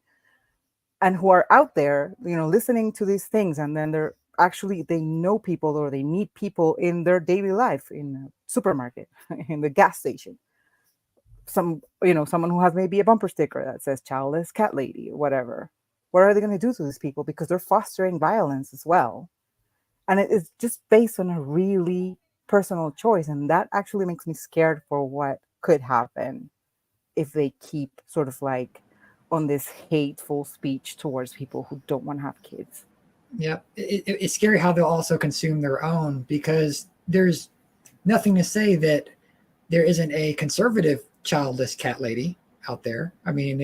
and who are out there, listening to these things, and then they know people or they meet people in their daily life, in the supermarket, in the gas station. Someone who has maybe a bumper sticker that says childless cat lady or whatever. What are they going to do to these people? Because they're fostering violence as well. And it is just based on a really personal choice. And that actually makes me scared for what could happen if they keep sort of like on this hateful speech towards people who don't want to have kids. Yeah, it's scary how they'll also consume their own, because there's nothing to say that there isn't a conservative childless cat lady out there. I mean,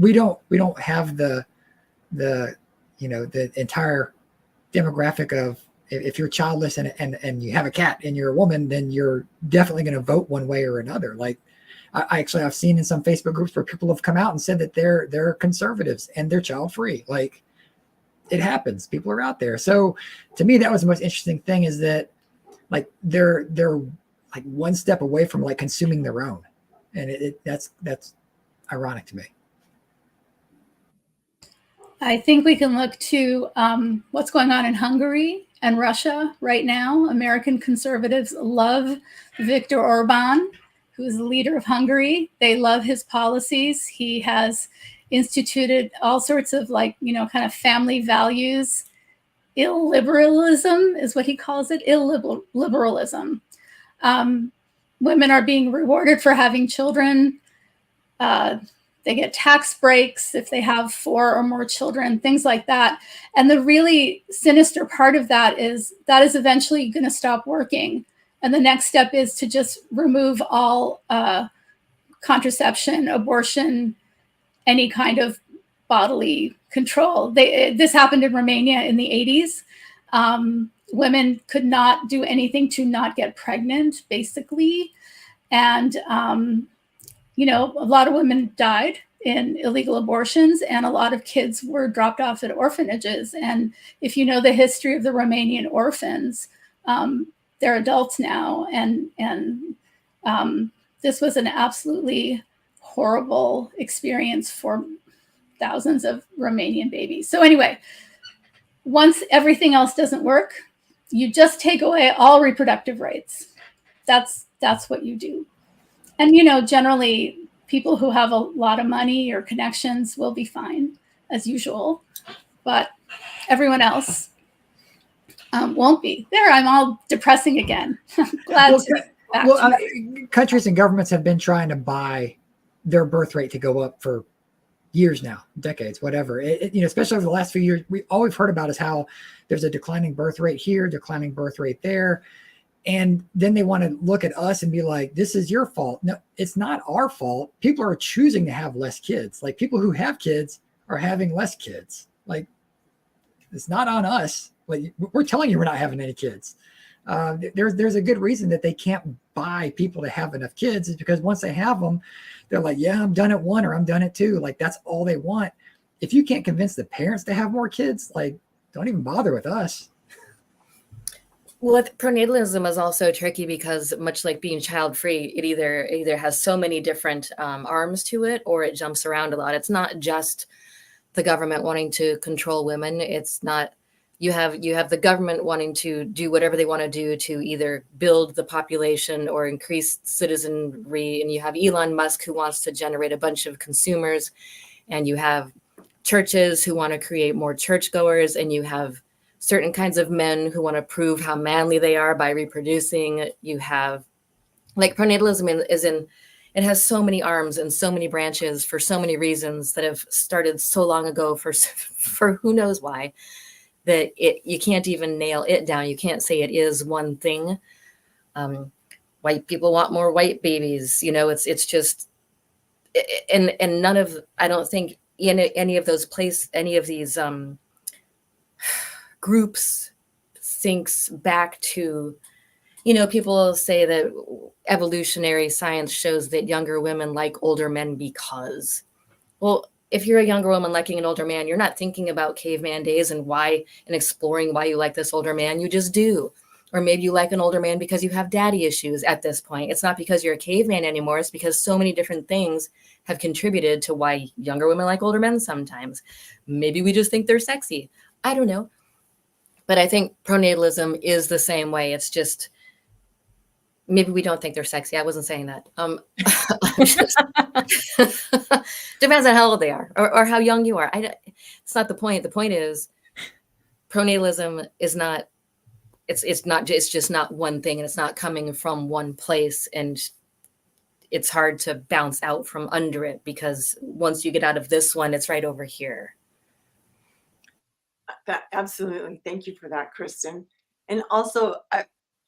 we don't have the entire demographic of, if you're childless and you have a cat and you're a woman, then you're definitely going to vote one way or another. Like, I've seen in some Facebook groups where people have come out and said that they're conservatives and they're child free. Like, it happens. People are out there. So to me, that was the most interesting thing, is that like they're like one step away from like consuming their own, and that's ironic to me. I think we can look to what's going on in Hungary and Russia right now. American conservatives love Viktor Orban, who is the leader of Hungary. They love his policies. He has instituted all sorts of kind of family values. Illiberalism is what he calls it, illiberalism. Women are being rewarded for having children. They get tax breaks if they have 4 or more children, things like that. And the really sinister part of that is eventually going to stop working. And the next step is to just remove all contraception, abortion, any kind of bodily control. This happened in Romania in the 80s. Women could not do anything to not get pregnant, basically. And, a lot of women died in illegal abortions, and a lot of kids were dropped off at orphanages. And if you know the history of the Romanian orphans, they're adults now. And this was an absolutely horrible experience for thousands of Romanian babies. So anyway, once everything else doesn't work, you just take away all reproductive rights. That's what you do. And, generally people who have a lot of money or connections will be fine as usual, but everyone else won't be. There, I'm all depressing again. Glad countries and governments have been trying to buy their birth rate to go up for years now, decades, whatever. Especially over the last few years, all we've heard about is how there's a declining birth rate here, declining birth rate there. And then they want to look at us and be like, this is your fault. No, it's not our fault. People are choosing to have less kids. Like, people who have kids are having less kids. Like, it's not on us. Like, we're telling you we're not having any kids. There's a good reason that they can't buy people to have enough kids, is because once they have them, they're like, yeah, I'm done at 1 or I'm done at 2. Like, that's all they want. If you can't convince the parents to have more kids, like, don't even bother with us. Well, pronatalism is also tricky because, much like being child-free, it either has so many different arms to it, or it jumps around a lot. It's not just the government wanting to control women. It's not, you have the government wanting to do whatever they want to do to either build the population or increase citizenry. And you have Elon Musk who wants to generate a bunch of consumers, and you have churches who want to create more churchgoers, and you have certain kinds of men who want to prove how manly they are by reproducing. You have, like, pronatalism it has so many arms and so many branches for so many reasons that have started so long ago for who knows why, that you can't even nail it down. You can't say it is one thing. White people want more white babies. You know, it's just, and none of, I don't think any of these groups thinks back to, you know, people say that evolutionary science shows that younger women like older men because, well, if you're a younger woman liking an older man, you're not thinking about caveman days and exploring why you like this older man. You just do. Or maybe you like an older man because you have daddy issues at this point. It's not because you're a caveman anymore. It's because so many different things have contributed to why younger women like older men sometimes. Maybe we just think they're sexy. I don't know. But I think pronatalism is the same way. It's just, maybe we don't think they're sexy. I wasn't saying that. Depends on how old they are or how young you are. It's not the point. The point is pronatalism is not, it's just not one thing, and it's not coming from one place, and it's hard to bounce out from under it, because once you get out of this one, it's right over here. Absolutely. Thank you for that, Kristen. And also,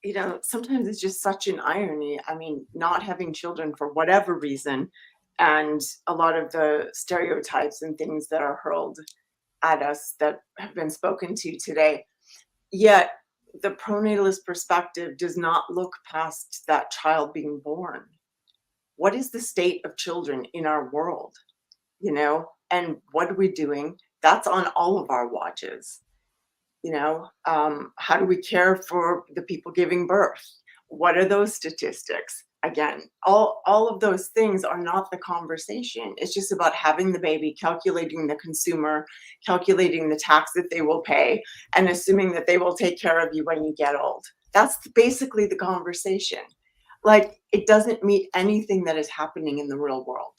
you know, sometimes it's just such an irony. I mean, not having children for whatever reason, and a lot of the stereotypes and things that are hurled at us that have been spoken to today. Yet the pronatalist perspective does not look past that child being born. What is the state of children in our world? You know, and what are we doing? That's on all of our watches. You know, how do we care for the people giving birth? What are those statistics? Again, all of those things are not the conversation. It's just about having the baby, calculating the consumer, calculating the tax that they will pay, and assuming that they will take care of you when you get old. That's basically the conversation. Like, it doesn't meet anything that is happening in the real world,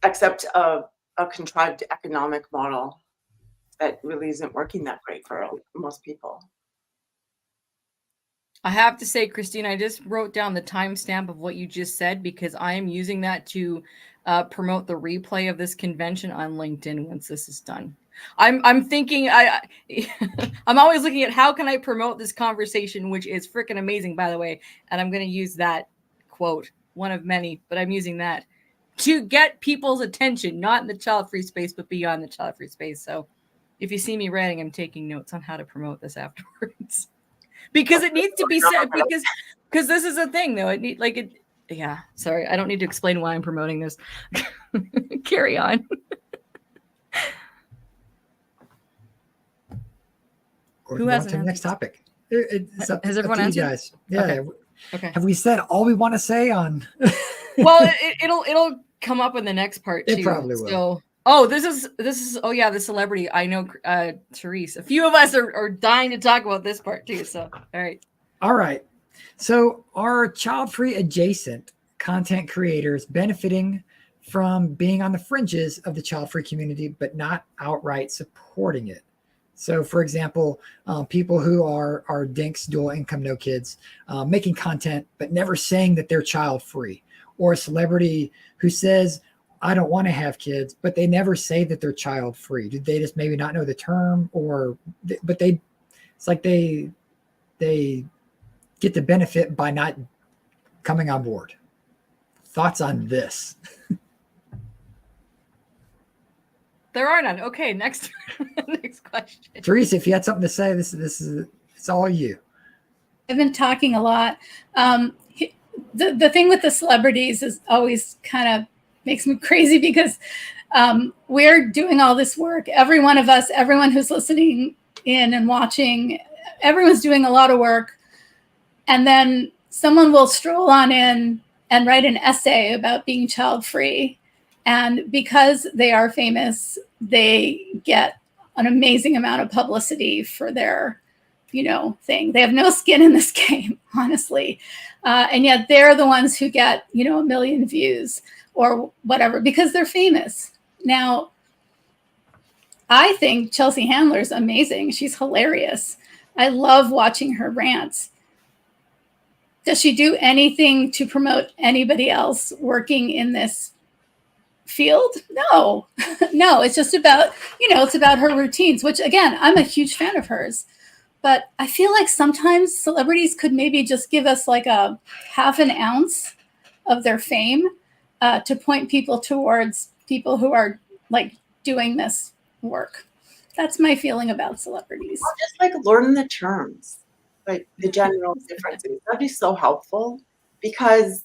except a contrived economic model that really isn't working that great for most people. I have to say, Christine, I just wrote down the timestamp of what you just said, because I am using that to promote the replay of this convention on LinkedIn once this is done. I'm thinking, I'm always looking at how can I promote this conversation, which is freaking amazing, by the way. And I'm going to use that quote, one of many, but I'm using that to get people's attention, not in the child-free space, but beyond the child-free space. So if you see me writing, I'm taking notes on how to promote this afterwards. Because it needs to be said, because this is a thing, though. Yeah, sorry. I don't need to explain why I'm promoting this. Carry on. Who has the next topic? Has everyone answered? You guys? Yeah. Okay. Have we said all we want to say on? Well, it'll come up in the next part too. It probably will. So, this is. Oh yeah, the celebrity. I know, Therese. A few of us are dying to talk about this part too. So, all right. So, are child-free adjacent content creators benefiting from being on the fringes of the child-free community, but not outright supporting it? So, for example, people who are dinks, dual income, no kids, making content, but never saying that they're child-free, or a celebrity who says, I don't want to have kids, but they never say that they're child-free. Did they just maybe not know the term, but it's like they get the benefit by not coming on board. Thoughts on this? There are none. Okay, next question. Therese, if you had something to say, this is it's all you. I've been talking a lot. The thing with the celebrities is always kind of makes me crazy, because we're doing all this work. Every one of us, everyone who's listening in and watching, everyone's doing a lot of work. And then someone will stroll on in and write an essay about being child-free. And because they are famous, they get an amazing amount of publicity for their, thing. They have no skin in this game, honestly. And yet they're the ones who get, 1 million views or whatever, because they're famous. Now, I think Chelsea Handler's amazing. She's hilarious. I love watching her rants. Does she do anything to promote anybody else working in this field? No, no, it's just about, it's about her routines, which again, I'm a huge fan of hers. But I feel like sometimes celebrities could maybe just give us like a half an ounce of their fame to point people towards people who are like doing this work. That's my feeling about celebrities. I'll just like learn the terms, like the general differences. That'd be so helpful because,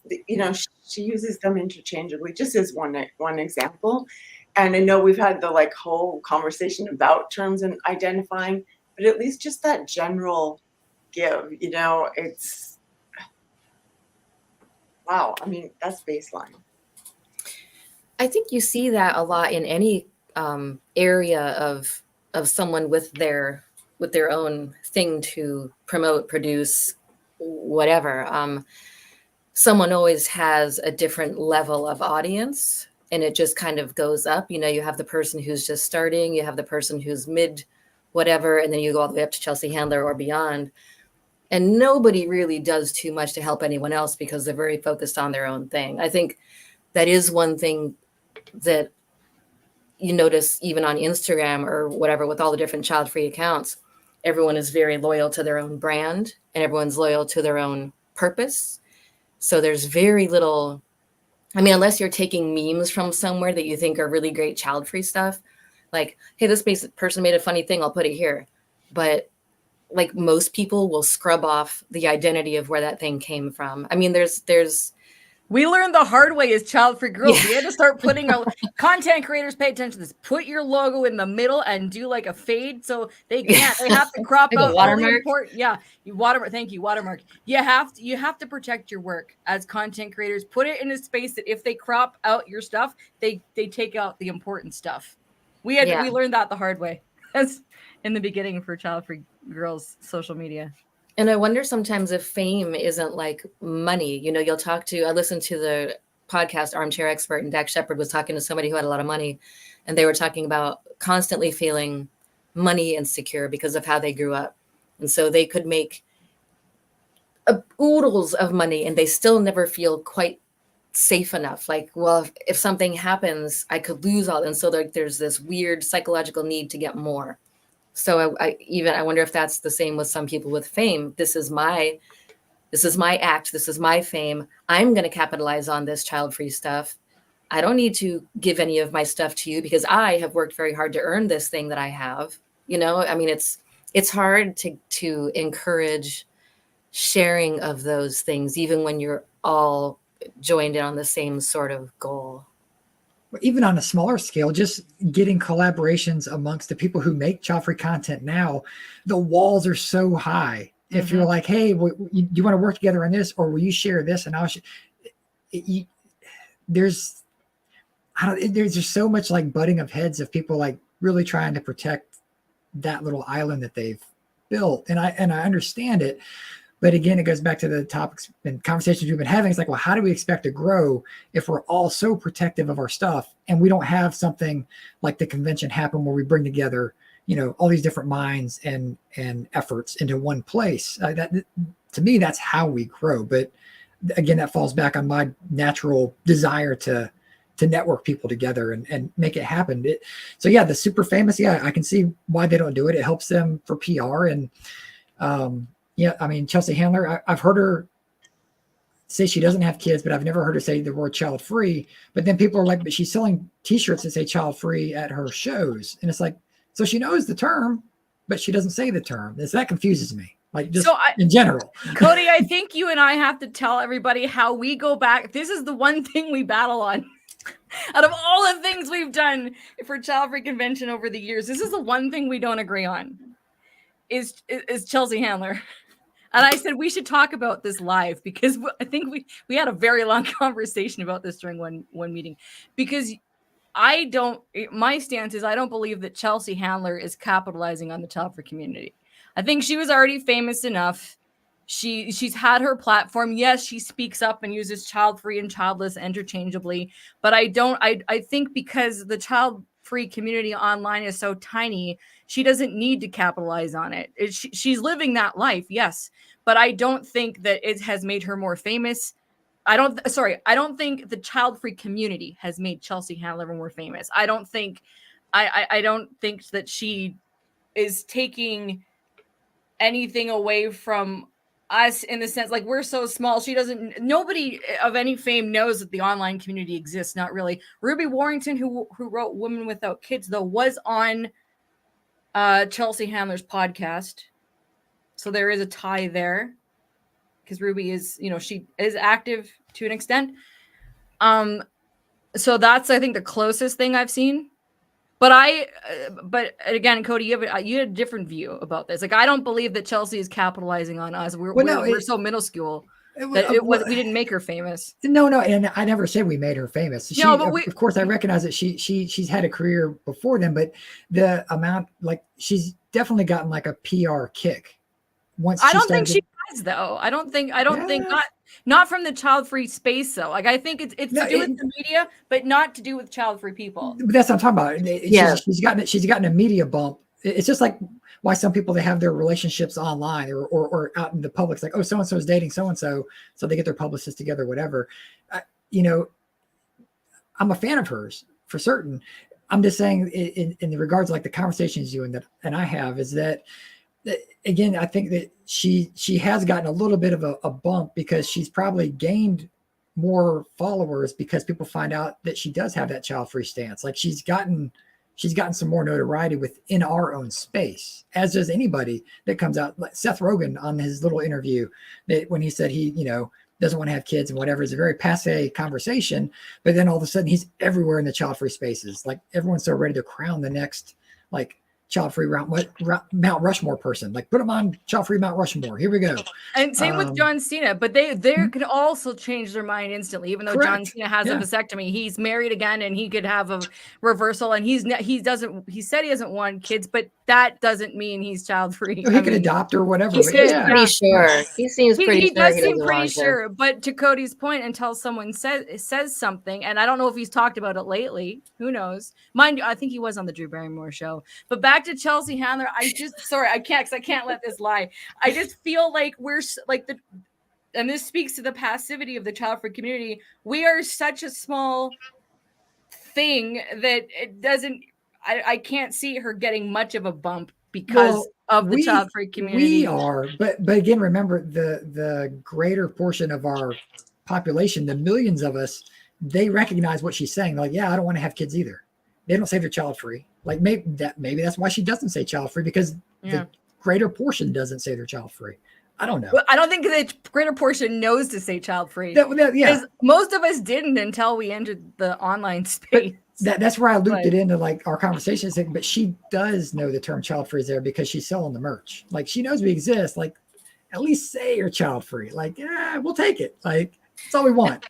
she uses them interchangeably, just as one example. And I know we've had the like whole conversation about terms and identifying, but at least just that general give, it's, wow. I mean, that's baseline. I think you see that a lot in any area of someone with their own thing to promote, produce, whatever. Someone always has a different level of audience, and it just kind of goes up. You have the person who's just starting, you have the person who's mid whatever, and then you go all the way up to Chelsea Handler or beyond. And nobody really does too much to help anyone else because they're very focused on their own thing. I think that is one thing that you notice even on Instagram or whatever with all the different child-free accounts. Everyone is very loyal to their own brand and everyone's loyal to their own purpose. So there's very little, unless you're taking memes from somewhere that you think are really great child-free stuff, like, hey, this person made a funny thing, I'll put it here. But like most people will scrub off the identity of where that thing came from. We learned the hard way as child-free girls. Yeah. We had to start putting our content creators pay attention to this. Put your logo in the middle and do like a fade so they can't. They have to crop like out watermark. Thank you, watermark. You have to protect your work as content creators. Put it in a space that if they crop out your stuff, they take out the important stuff. We learned that the hard way. That's in the beginning for child-free girls' social media. And I wonder sometimes if fame isn't like money. I listened to the podcast Armchair Expert, and Dax Shepard was talking to somebody who had a lot of money, and they were talking about constantly feeling money insecure because of how they grew up. And so they could make oodles of money and they still never feel quite safe enough. Like, well, if something happens, I could lose all. And so there's this weird psychological need to get more. So I wonder if that's the same with some people with fame. This is my act. This is my fame. I'm going to capitalize on this child-free stuff. I don't need to give any of my stuff to you because I have worked very hard to earn this thing that I have. It's hard to encourage sharing of those things, even when you're all joined in on the same sort of goal. Even on a smaller scale, just getting collaborations amongst the people who make child-free content now, the walls are so high. Mm-hmm. If you're like, hey, do you want to work together on this, or will you share this? And there's just so much like butting of heads of people like really trying to protect that little island that they've built. And I understand it. But again, it goes back to the topics and conversations we've been having. It's like, well, how do we expect to grow if we're all so protective of our stuff and we don't have something like the convention happen where we bring together, all these different minds and efforts into one place? That to me, that's how we grow. But again, that falls back on my natural desire to network people together and make it happen. So yeah, the super famous, I can see why they don't do it. It helps them for PR and Chelsea Handler, I've heard her say she doesn't have kids, but I've never heard her say the word child free. But then people are like, but she's selling t-shirts that say child free at her shows. And it's like, so she knows the term, but she doesn't say the term. That confuses me. Like just in general. Cody, I think you and I have to tell everybody how we go back. This is the one thing we battle on. Out of all the things we've done for Childfree Convention over the years, this is the one thing we don't agree on is Chelsea Handler. And I said, we should talk about this live because I think we had a very long conversation about this during one meeting, because my stance is I don't believe that Chelsea Handler is capitalizing on the child-free community. I think she was already famous enough. She's had her platform. Yes, she speaks up and uses child-free and childless interchangeably, but I think because the child-free community online is so tiny, she doesn't need to capitalize on it. She's living that life, yes, but I don't think that it has made her more famous. I don't think the child-free community has made Chelsea Handler more famous. I don't think that she is taking anything away from us in the sense, like, we're so small. Nobody of any fame knows that the online community exists. Not really. Ruby Warrington, who wrote Women Without Kids, though, was on Chelsea Handler's podcast. So there is a tie there, because Ruby is, she is active to an extent. So that's, I think, the closest thing I've seen. But again, Cody, you had a different view about this. Like, I don't believe that Chelsea is capitalizing on us. We're so minuscule that we didn't make her famous. No, and I never said we made her famous. Of course, I recognize that she's had a career before them, but the amount, like, she's definitely gotten like a PR kick. I don't think she has, though. I don't think not from the child-free space, though. Like, I think it's to do with the media, but not to do with child-free people. But that's what I'm talking about. She's gotten a media bump. It's just like why some people, they have their relationships online or out in the public. It's like, oh, so and so is dating so and so they get their publicists together, whatever. I'm a fan of hers for certain. I'm just saying in the regards, like the conversations you and I have, is that, again, I think that she has gotten a little bit of a bump because she's probably gained more followers because people find out that she does have that child-free stance. Like, she's gotten some more notoriety within our own space, as does anybody that comes out. Like Seth Rogen on his little interview, that when he said he, doesn't want to have kids and whatever, is a very passe conversation. But then all of a sudden he's everywhere in the child-free spaces. Like, everyone's so ready to crown the next, like, child-free Mount Rushmore person. Like, put them on child-free Mount Rushmore. Here we go. And same with John Cena, but they could also change their mind instantly. Even though John Cena has a vasectomy, he's married again, and he could have a reversal. And he said he doesn't want kids, but that doesn't mean he's child-free. He could adopt or whatever. He seems pretty sure. He does seem pretty sure. But to Cody's point, until someone says something, and I don't know if he's talked about it lately. Who knows? Mind you, I think he was on the Drew Barrymore show. But back to Chelsea Handler, I can't let this lie. I just feel like we're like and this speaks to the passivity of the child-free community. We are such a small thing that it doesn't. I can't see her getting much of a bump because of the child-free community. We are, but again, remember the greater portion of our population, the millions of us, they recognize what she's saying. They're like, yeah, I don't want to have kids either. They don't say they're child-free. Like, maybe that's why she doesn't say child-free, because the greater portion doesn't say they're child-free. I don't know. Well, I don't think the greater portion knows to say child-free. Because most of us didn't until we entered the online space. That's where I looped it into, like, our conversation. But she does know the term child-free is there because she's selling the merch. Like, she knows we exist. Like, at least say you're child-free. Like, we'll take it. Like, that's all we want.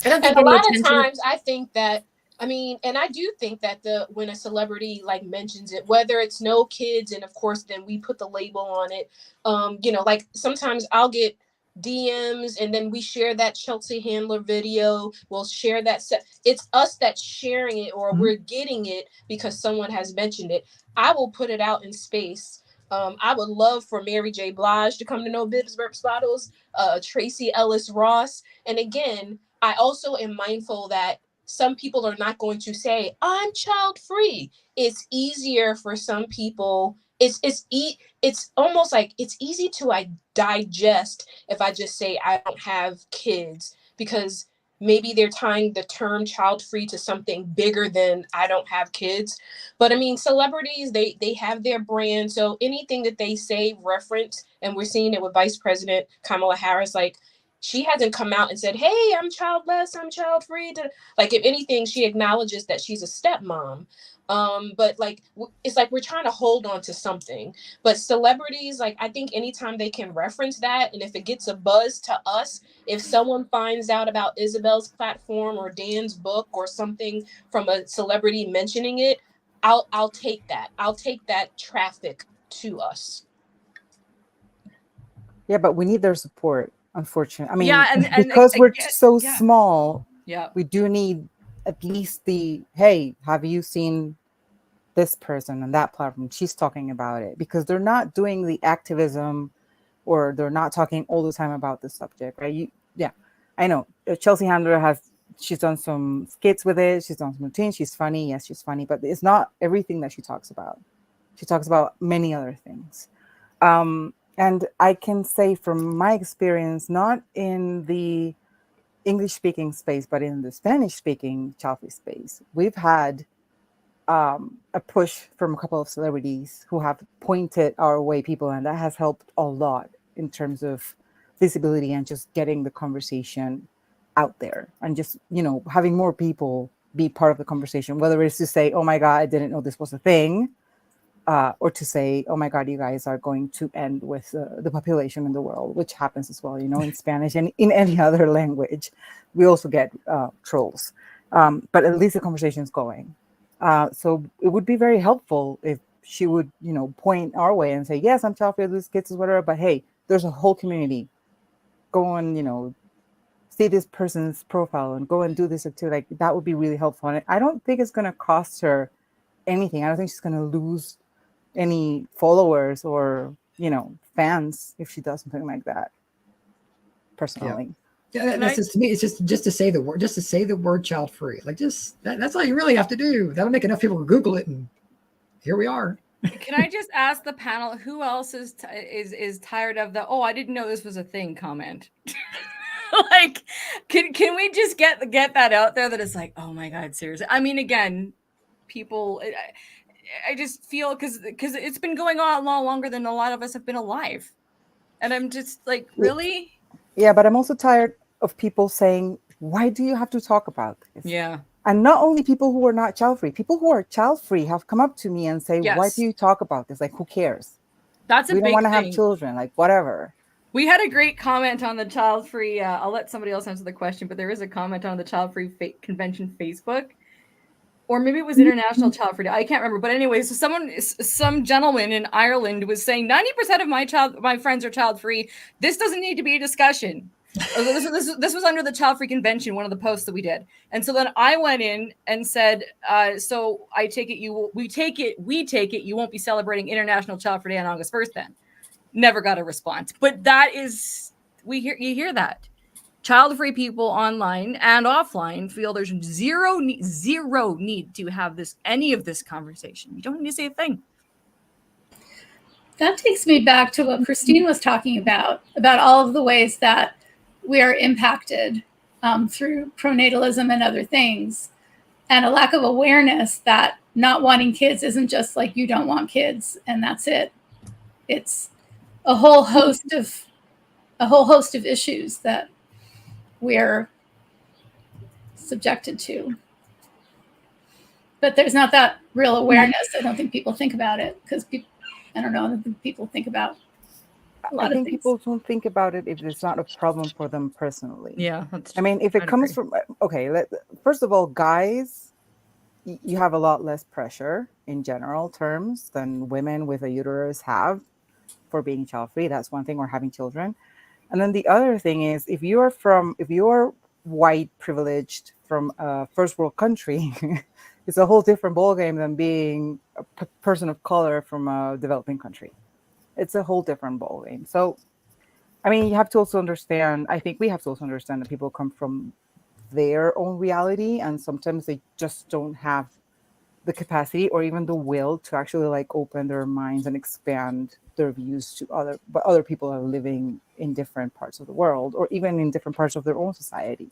And a lot of times I think that, and I do think that when a celebrity like mentions it, whether it's no kids, and of course then we put the label on it, like sometimes I'll get DMs and then we share that Chelsea Handler video. We'll share that. It's us that's sharing it, or we're getting it because someone has mentioned it. I will put it out in space. I would love for Mary J. Blige to come to No Bibs, Burps, Bottles, Tracy Ellis Ross. And again, I also am mindful that some people are not going to say, I'm child-free. It's easier for some people. It's almost like it's easy to digest if I just say I don't have kids, because maybe they're tying the term child-free to something bigger than I don't have kids. But celebrities, they have their brand. So anything that they say reference, and we're seeing it with Vice President Kamala Harris, like, she hasn't come out and said, hey, I'm childless, I'm child free. Like, if anything, she acknowledges that she's a stepmom. But like, it's like we're trying to hold on to something. But celebrities, like, I think anytime they can reference that, and if it gets a buzz to us, if someone finds out about Isabel's platform or Dan's book or something from a celebrity mentioning it, I'll take that. I'll take that traffic to us. Yeah, but we need their support, unfortunately. I mean, Yeah, and because we're so yeah. small, Yeah, we do need at least the, hey, have you seen this person on that platform? She's talking about it, because they're not doing the activism, or they're not talking all the time about the subject, right? Yeah, I know. Chelsea Handler she's done some skits with it. She's done some routines. She's funny. Yes, she's funny, but it's not everything that she talks about. She talks about many other things. And I can say from my experience, not in the English-speaking space, but in the Spanish-speaking Childfree space, we've had a push from a couple of celebrities who have pointed our way people, and that has helped a lot in terms of visibility and just getting the conversation out there, and just, having more people be part of the conversation, whether it's to say, oh my God, I didn't know this was a thing, or to say, oh my God, you guys are going to end with the population in the world, which happens as well, in Spanish and in any other language. We also get trolls, but at least the conversation is going. So it would be very helpful if she would, point our way and say, yes, I'm child free, these kids is whatever, but hey, there's a whole community. Go and, see this person's profile and go and do this activity. Like, that would be really helpful. And I don't think it's going to cost her anything. I don't think she's going to lose any followers or, fans if she does something like that, personally. Yeah, that's just, to me, it's just to say the word child free. Like, just that's all you really have to do. That'll make enough people Google it, and here we are. Can I just ask the panel, who else is tired of the, oh, I didn't know this was a thing comment? Like, can we just get that out there, that it's like, oh my God, seriously? I mean, again, people, I just feel, because it's been going on a lot longer than a lot of us have been alive. And I'm just like, really? Yeah, but I'm also tired of people saying, why do you have to talk about this? Yeah. And not only people who are not child free, people who are child free have come up to me and say, yes, why do you talk about this? Like, who cares? That's a big thing. We don't want to have children, like, whatever. We had a great comment on the Childfree. I'll let somebody else answer the question, but there is a comment on the Childfree Convention Facebook, or maybe it was International Childfree Day. I can't remember. But anyway, so some gentleman in Ireland was saying 90% of my friends are child free. This doesn't need to be a discussion. This was under the Childfree Convention, one of the posts that we did. And so then I went in and said, so I take it we take it you won't be celebrating International Childfree Day on August 1st then. Never got a response. But that is, you hear that. Child-free people online and offline feel there's zero need to have any of this conversation. You don't need to say a thing. That takes me back to what Christine was talking about all of the ways that we are impacted through pronatalism and other things, and a lack of awareness that not wanting kids isn't just like, you don't want kids and that's it. It's a whole host of issues that we're subjected to. But there's not that real awareness. I don't think people think about it, because people think about a lot of things. I think people don't think about it if it's not a problem for them personally. Yeah, that's true. I mean, if it comes from, first of all, guys, you have a lot less pressure in general terms than women with a uterus have for being child free. That's one thing, or having children. And then the other thing is, if you're white, privileged, from a first world country, it's a whole different ballgame than being a person of color from a developing country. It's a whole different ballgame. So, I mean, you have to also understand, I think we have to also understand that people come from their own reality, and sometimes they just don't have the capacity or even the will to actually like open their minds and expand their views to other people are living in different parts of the world, or even in different parts of their own society.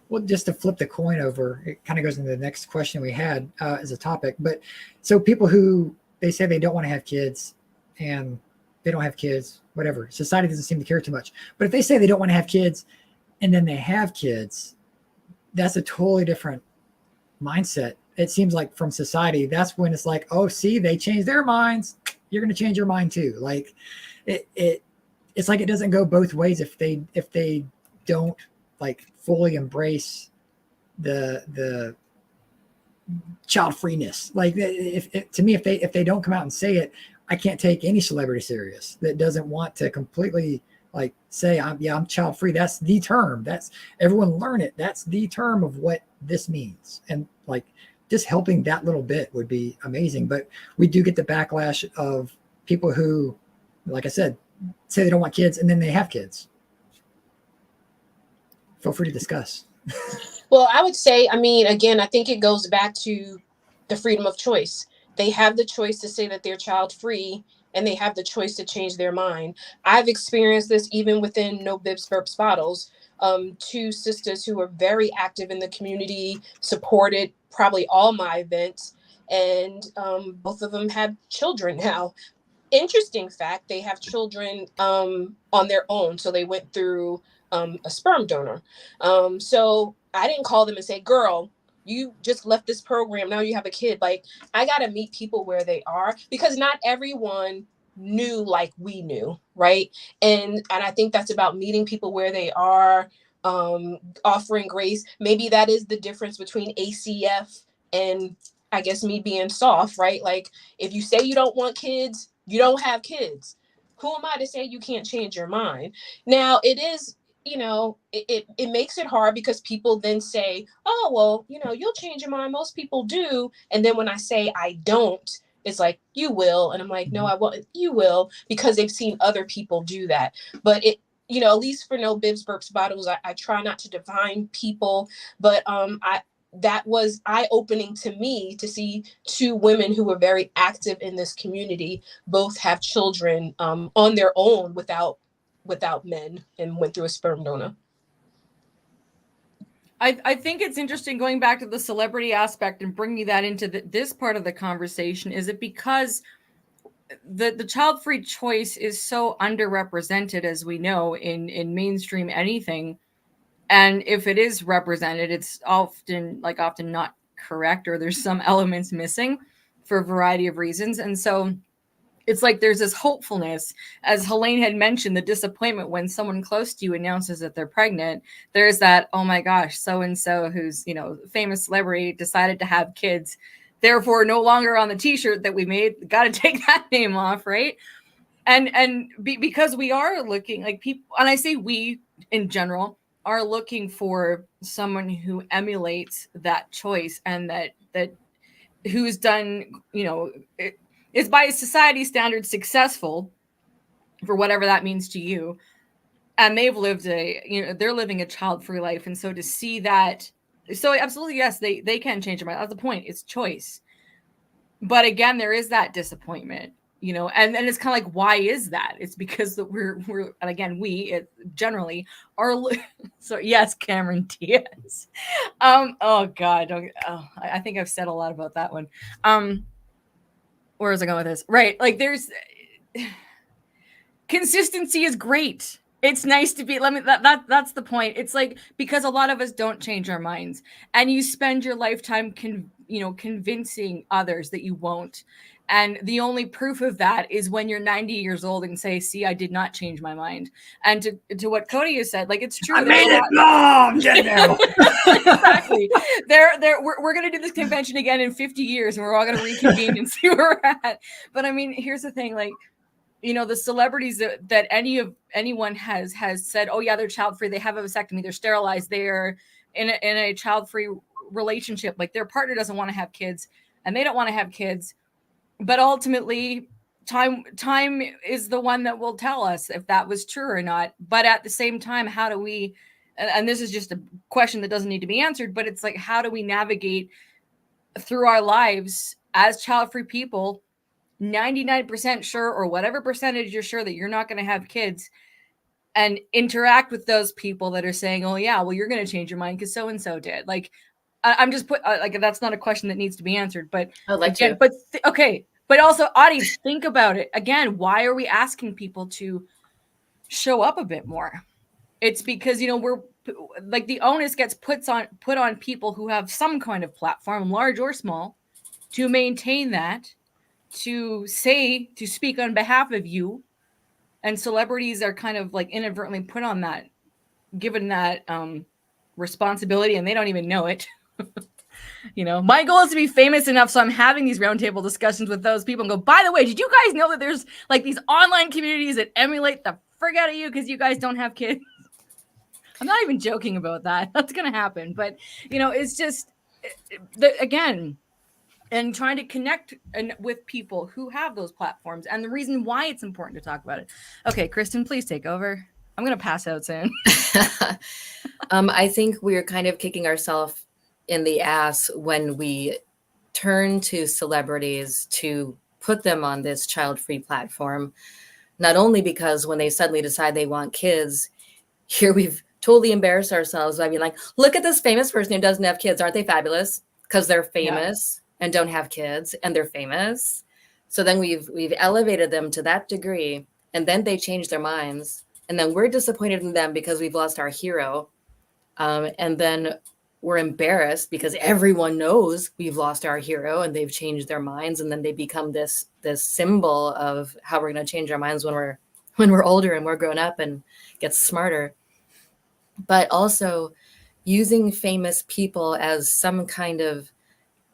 Well, just to flip the coin over, it kind of goes into the next question we had as a topic. But so people who, they say they don't want to have kids, and they don't have kids, whatever. Society doesn't seem to care too much. But if they say they don't want to have kids and then they have kids, that's a totally different mindset. It seems like from society, that's when it's like, oh, see, they changed their minds. You're going to change your mind too. Like it's like it doesn't go both ways if they don't like fully embrace the child freeness. Like to me, if they don't come out and say it, I can't take any celebrity serious that doesn't want to completely like say, I'm child free. That's the term. That's everyone learn it. That's the term of what this means. And like just helping that little bit would be amazing. But we do get the backlash of people who, like I said, say they don't want kids and then they have kids. Feel free to discuss. Well, I would say, I mean, again, I think it goes back to the freedom of choice. They have the choice to say that they're child free, and they have the choice to change their mind. I've experienced this even within No Bibs, Burps, Bottles. 2 sisters who are very active in the community, supported probably all my events, and both of them have children now. Interesting fact, they have children on their own. So they went through a sperm donor. So I didn't call them and say, girl, you just left this program, now you have a kid. Like, I got to meet people where they are, because not everyone knew like we knew, right? And I think that's about meeting people where they are, offering grace. Maybe that is the difference between ACF and I guess me being soft, right? Like, if you say you don't want kids, you don't have kids. Who am I to say you can't change your mind? Now, it is, you know, it makes it hard, because people then say, oh, well, you know, you'll change your mind. Most people do. And then when I say I don't, it's like, you will. And I'm like, no, I won't. You will, because they've seen other people do that. But it, you know, at least for No Bibs, Burps, Bottles, I try not to define people, but that was eye-opening to me to see 2 women who were very active in this community both have children on their own without men, and went through a sperm donor. I think it's interesting going back to the celebrity aspect and bringing that into this part of the conversation. Is it because the child-free choice is so underrepresented, as we know, in mainstream anything? And if it is represented, it's often not correct, or there's some elements missing for a variety of reasons. And so it's like there's this hopefulness, as Helene had mentioned, the disappointment when someone close to you announces that they're pregnant. There's that, oh my gosh, so-and-so who's, you know, famous celebrity decided to have kids, therefore no longer on the t-shirt that we made, got to take that name off, right? Because we are looking like people, and I say we in general, are looking for someone who emulates that choice, and that who's done, you know, is by society standards successful, for whatever that means to you, and they've lived they're living a child-free life. And so to see that, so absolutely, yes, they can change their mind. That's the point. It's choice. But again, there is that disappointment, you know, and it's kind of like, why is that? It's because that we're and again, we generally are. So yes, Cameron Diaz. Oh God. I think I've said a lot about that one. Where was I going with this? Right. Like, there's consistency is great. It's nice to be, that's the point. It's like, because a lot of us don't change our minds, and you spend your lifetime convincing others that you won't. And the only proof of that is when you're 90 years old and say, see, I did not change my mind. And to what Cody has said, like, it's true. I made it. No, I'm dead now. Exactly. We're going to do this convention again in 50 years, and we're all going to reconvene and see where we're at. But I mean, here's the thing, like, you know, the celebrities that anyone has said, oh yeah, they're child-free, they have a vasectomy, they're sterilized, they're in a child-free relationship, like their partner doesn't want to have kids and they don't want to have kids. But ultimately, time is the one that will tell us if that was true or not. But at the same time, how do we, and this is just a question that doesn't need to be answered, but it's like, how do we navigate through our lives as child-free people, 99% sure, or whatever percentage you're sure that you're not going to have kids, and interact with those people that are saying, oh yeah, well, you're going to change your mind because so-and-so did. Like, I'm just like, that's not a question that needs to be answered, but I'd like again, to. okay. But also, audience, think about it. Again, why are we asking people to show up a bit more. It's because, you know, we're like the onus gets put on people who have some kind of platform, large or small, to maintain that, to speak on behalf of you. And celebrities are kind of like inadvertently put on that, given that responsibility, and they don't even know it. You know, my goal is to be famous enough so I'm having these roundtable discussions with those people and go, by the way, did you guys know that there's like these online communities that emulate the frick out of you because you guys don't have kids? I'm not even joking about that. That's going to happen. But, you know, it's just, again, and trying to connect with people who have those platforms and the reason why it's important to talk about it. Okay, Kristen, please take over. I'm going to pass out soon. I think we're kind of kicking ourselves in the ass when we turn to celebrities to put them on this child-free platform, not only because when they suddenly decide they want kids, here we've totally embarrassed ourselves by being like, look at this famous person who doesn't have kids. Aren't they fabulous? Because they're famous and don't have kids and they're famous. So then we've elevated them to that degree, and then they change their minds. And then we're disappointed in them because we've lost our hero. And then we're embarrassed because everyone knows we've lost our hero and they've changed their minds. And then they become this symbol of how we're going to change our minds when we're older and we're grown up and get smarter. But also using famous people as some kind of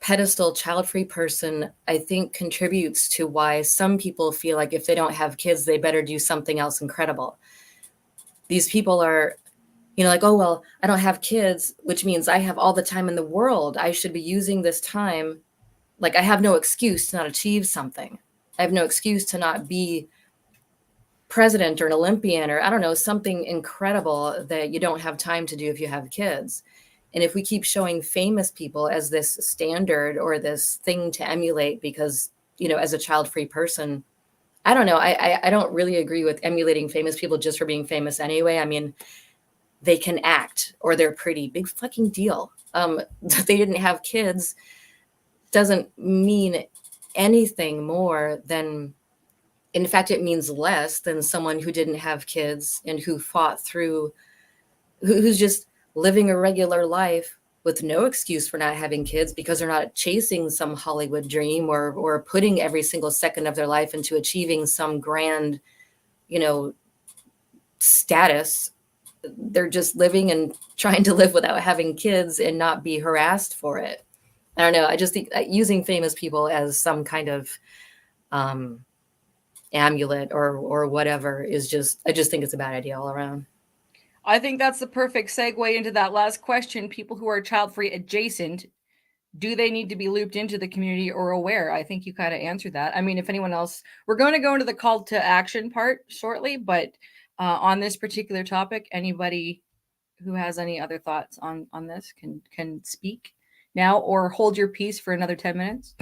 pedestal child-free person, I think contributes to why some people feel like if they don't have kids, they better do something else incredible. These people are, you know, like, oh, well, I don't have kids, which means I have all the time in the world. I should be using this time. Like, I have no excuse to not achieve something. I have no excuse to not be president or an Olympian or, I don't know, something incredible that you don't have time to do if you have kids. And if we keep showing famous people as this standard or this thing to emulate because, you know, as a child-free person, I don't know. I don't really agree with emulating famous people just for being famous anyway. I mean, they can act or they're pretty. Big fucking deal. That they didn't have kids doesn't mean anything more than, in fact, it means less than someone who didn't have kids and who fought through, who's just living a regular life with no excuse for not having kids because they're not chasing some Hollywood dream or putting every single second of their life into achieving some grand, you know, status. They're just living and trying to live without having kids and not be harassed for it. I don't know. I just think using famous people as some kind of amulet or whatever is just, I just think it's a bad idea all around. I think that's the perfect segue into that last question. People who are child-free adjacent, do they need to be looped into the community or aware? I think you kind of answered that. I mean, if anyone else, we're going to go into the call to action part shortly, but on this particular topic, anybody who has any other thoughts on this can speak now or hold your peace for another 10 minutes.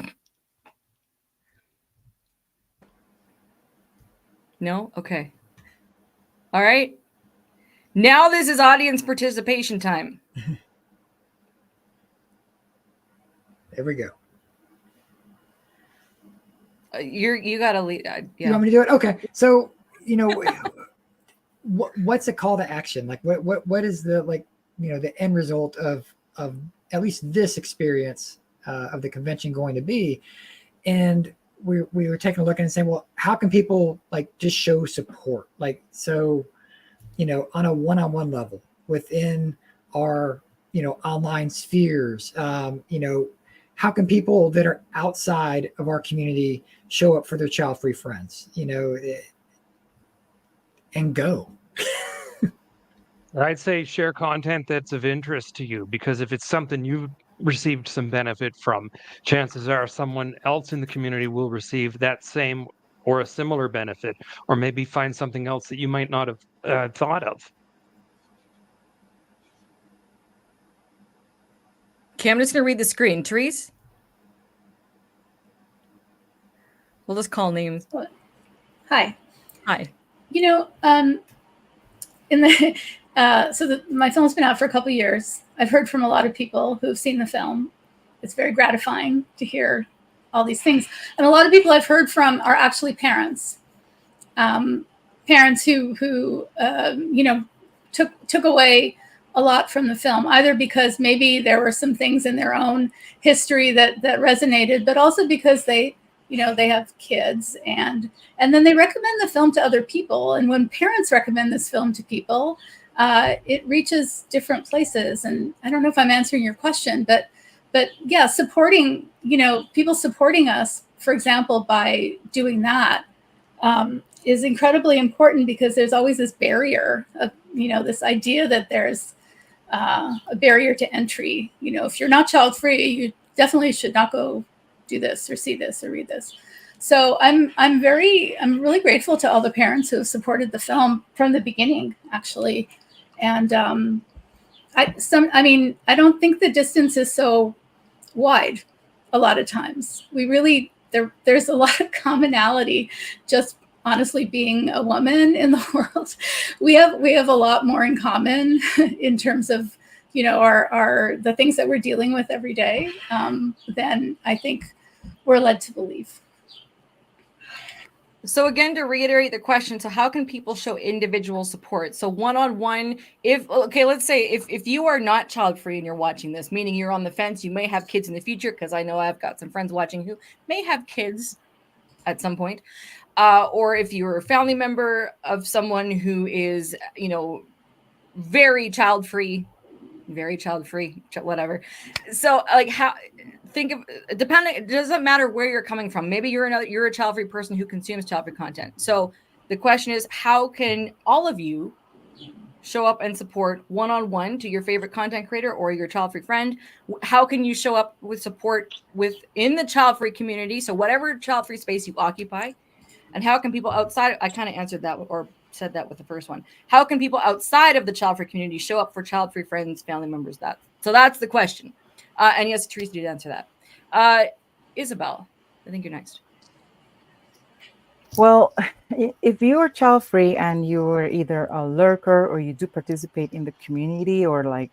No? Okay. All right. Now this is audience participation time. There we go. You got to lead. Yeah. You want me to do it? Okay. So, you know, what's a call to action? Like what is the, like, you know, the end result of at least this experience of the convention going to be? And we were taking a look and saying, well, how can people like just show support? Like, so, you know, on a one-on-one level within our, you know, online spheres, you know, how can people that are outside of our community show up for their child-free friends, you know, and go? I'd say share content that's of interest to you, because if it's something you've received some benefit from, chances are someone else in the community will receive that same or a similar benefit, or maybe find something else that you might not have thought of. Okay, I'm just going to read the screen. Therese? We'll just call names. Hi. Hi. You know, in the my film's been out for a couple years. I've heard from a lot of people who've seen the film. It's very gratifying to hear all these things. And a lot of people I've heard from are actually parents. parents who took away a lot from the film, either because maybe there were some things in their own history that resonated, but also because they have kids, and then they recommend the film to other people. And when parents recommend this film to people, it reaches different places. And I don't know if I'm answering your question, but yeah, supporting, people supporting us, for example, by doing that, is incredibly important, because there's always this barrier of, this idea that there's a barrier to entry. If you're not child free, you definitely should not go do this or see this or read this. So I'm really grateful to all the parents who have supported the film from the beginning, actually. And I don't think the distance is so wide a lot of times. There's a lot of commonality, just honestly being a woman in the world. We have a lot more in common in terms of, the things that we're dealing with every day, than I think we're led to believe. So again, to reiterate the question, so how can people show individual support? So one-on-one, let's say if you are not child-free and you're watching this, meaning you're on the fence, you may have kids in the future, because I know I've got some friends watching who may have kids at some point. Or if you're a family member of someone who is, very child-free, whatever. So it doesn't matter where you're coming from. Maybe you're a child-free person who consumes child-free content. So the question is, how can all of you show up and support one-on-one to your favorite content creator or your child-free friend? How can you show up with support within the child-free community? So whatever child-free space you occupy. And how can people outside, I kind of answered that or said that with the first one. How can people outside of the child-free community show up for child-free friends, family members? So that's the question. And yes, Therese did answer that. Isabel, I think you're next. Well, if you are child-free and you're either a lurker or you do participate in the community or like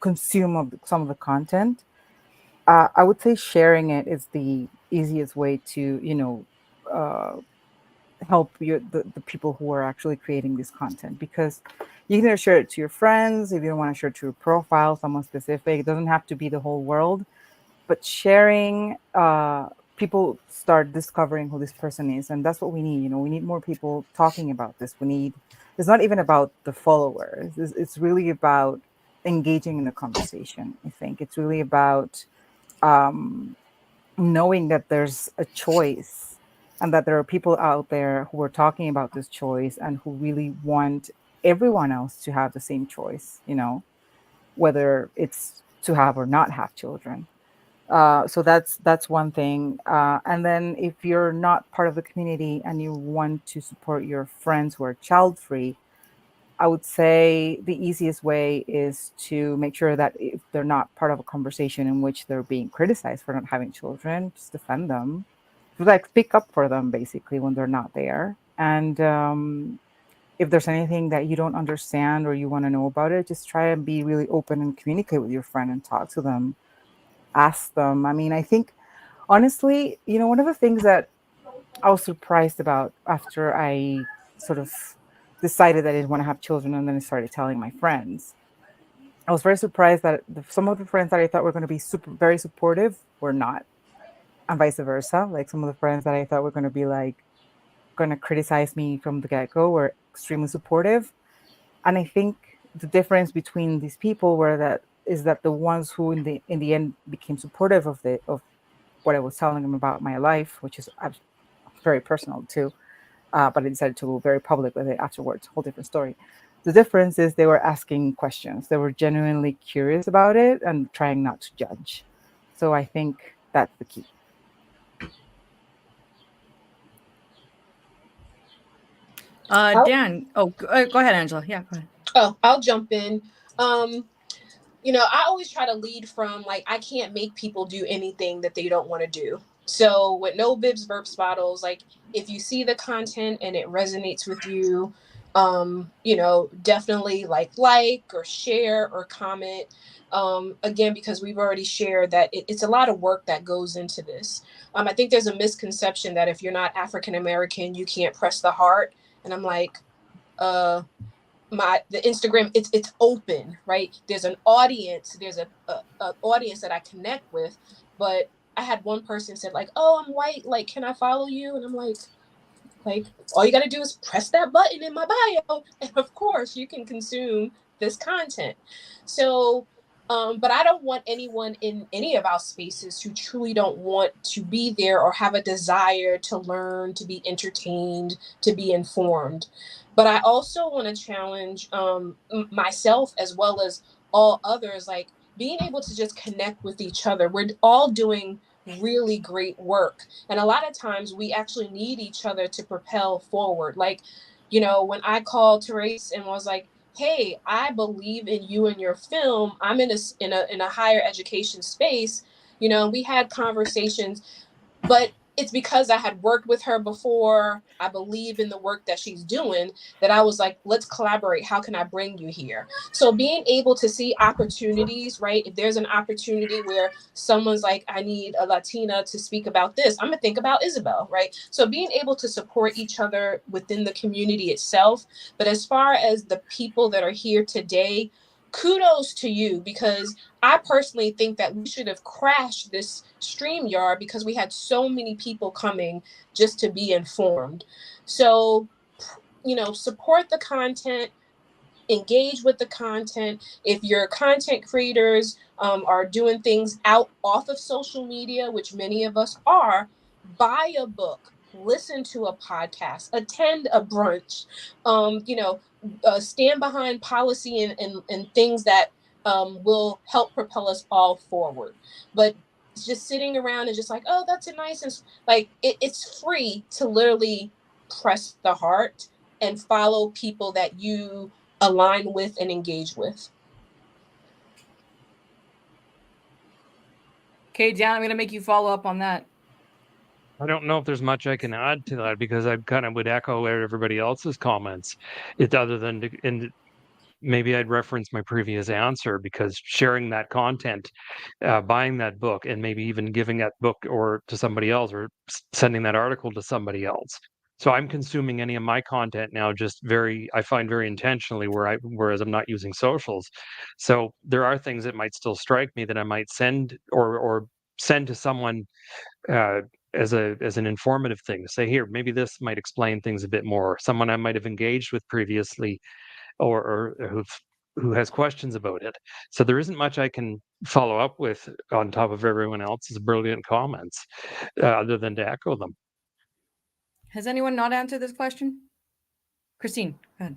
consume some of the content, I would say sharing it is the easiest way to, help the people who are actually creating this content, because you can either share it to your friends if you don't want to share it to your profile, someone specific. It doesn't have to be the whole world, but sharing, people start discovering who this person is, and that's what we need. We need more people talking about this. It's not even about the followers. It's really about engaging in the conversation. I think it's really about knowing that there's a choice, and that there are people out there who are talking about this choice and who really want everyone else to have the same choice, whether it's to have or not have children. So that's one thing. And then if you're not part of the community and you want to support your friends who are child-free, I would say the easiest way is to make sure that if they're not part of a conversation in which they're being criticized for not having children, just defend them. Speak up for them basically when they're not there. And if there's anything that you don't understand or you want to know about it, just try and be really open and communicate with your friend and talk to them, ask them. I think honestly, one of the things that I was surprised about after I sort of decided that I didn't want to have children, and then I started telling my friends, I was very surprised that some of the friends that I thought were going to be very supportive were not. And vice versa. Like some of the friends that I thought were going to be going to criticize me from the get-go were extremely supportive. And I think the difference between these people is that the ones who in the end became supportive of what I was telling them about my life, which is very personal too, but I decided to go very public with it afterwards. Whole different story. The difference is they were asking questions. They were genuinely curious about it and trying not to judge. So I think that's the key. Dan. Oh, go ahead, Angela. Yeah, go ahead. Oh, I'll jump in. I always try to lead from I can't make people do anything that they don't want to do. So with no bibs, burps, bottles, if you see the content and it resonates with you, definitely like or share or comment. Again, because we've already shared that it's a lot of work that goes into this. I think there's a misconception that if you're not African American, you can't press the heart. And I'm like, the Instagram, it's open, right? There's an audience, there's a audience that I connect with, but I had one person said like, oh, I'm white, like, can I follow you? And I'm like, all you got to do is press that button in my bio, and of course you can consume this content. So but I don't want anyone in any of our spaces who truly don't want to be there or have a desire to learn, to be entertained, to be informed. But I also want to challenge myself as well as all others, like being able to just connect with each other. We're all doing really great work. And a lot of times we actually need each other to propel forward. Like, you know, when I called Therese and was like, hey, I believe in you and your film. I'm in a higher education space. You know, we had conversations, but it's because I had worked with her before. I believe in the work that she's doing, that I was like, let's collaborate. How can I bring you here? So being able to see opportunities, right? If there's an opportunity where someone's like, I need a Latina to speak about this, I'm gonna think about Isabel, right? So being able to support each other within the community itself. But as far as the people that are here today, kudos to you, because I personally think that we should have crashed this StreamYard because we had so many people coming just to be informed. So, you know, support the content, engage with the content. If your content creators are doing things off of social media, which many of us are, buy a book, listen to a podcast, attend a brunch, you know, stand behind policy and things that will help propel us all forward. But just sitting around and just like, oh, that's a nice, and like it's free to literally press the heart and follow people that you align with and engage with. Okay, Dan, I'm going to make you follow up on that. I don't know if there's much I can add to that, because I kind of would echo everybody else's comments. Other than maybe I'd reference my previous answer, because sharing that content, buying that book, and maybe even giving that book or to somebody else, or sending that article to somebody else. So I'm consuming any of my content now just I find very intentionally, whereas I'm not using socials. So there are things that might still strike me that I might send or send to someone as an informative thing. Say, here, maybe this might explain things a bit more. Someone I might have engaged with previously, or who has questions about it. So there isn't much I can follow up with on top of everyone else's brilliant comments, other than to echo them. Has anyone not answered this question? Christine, go ahead.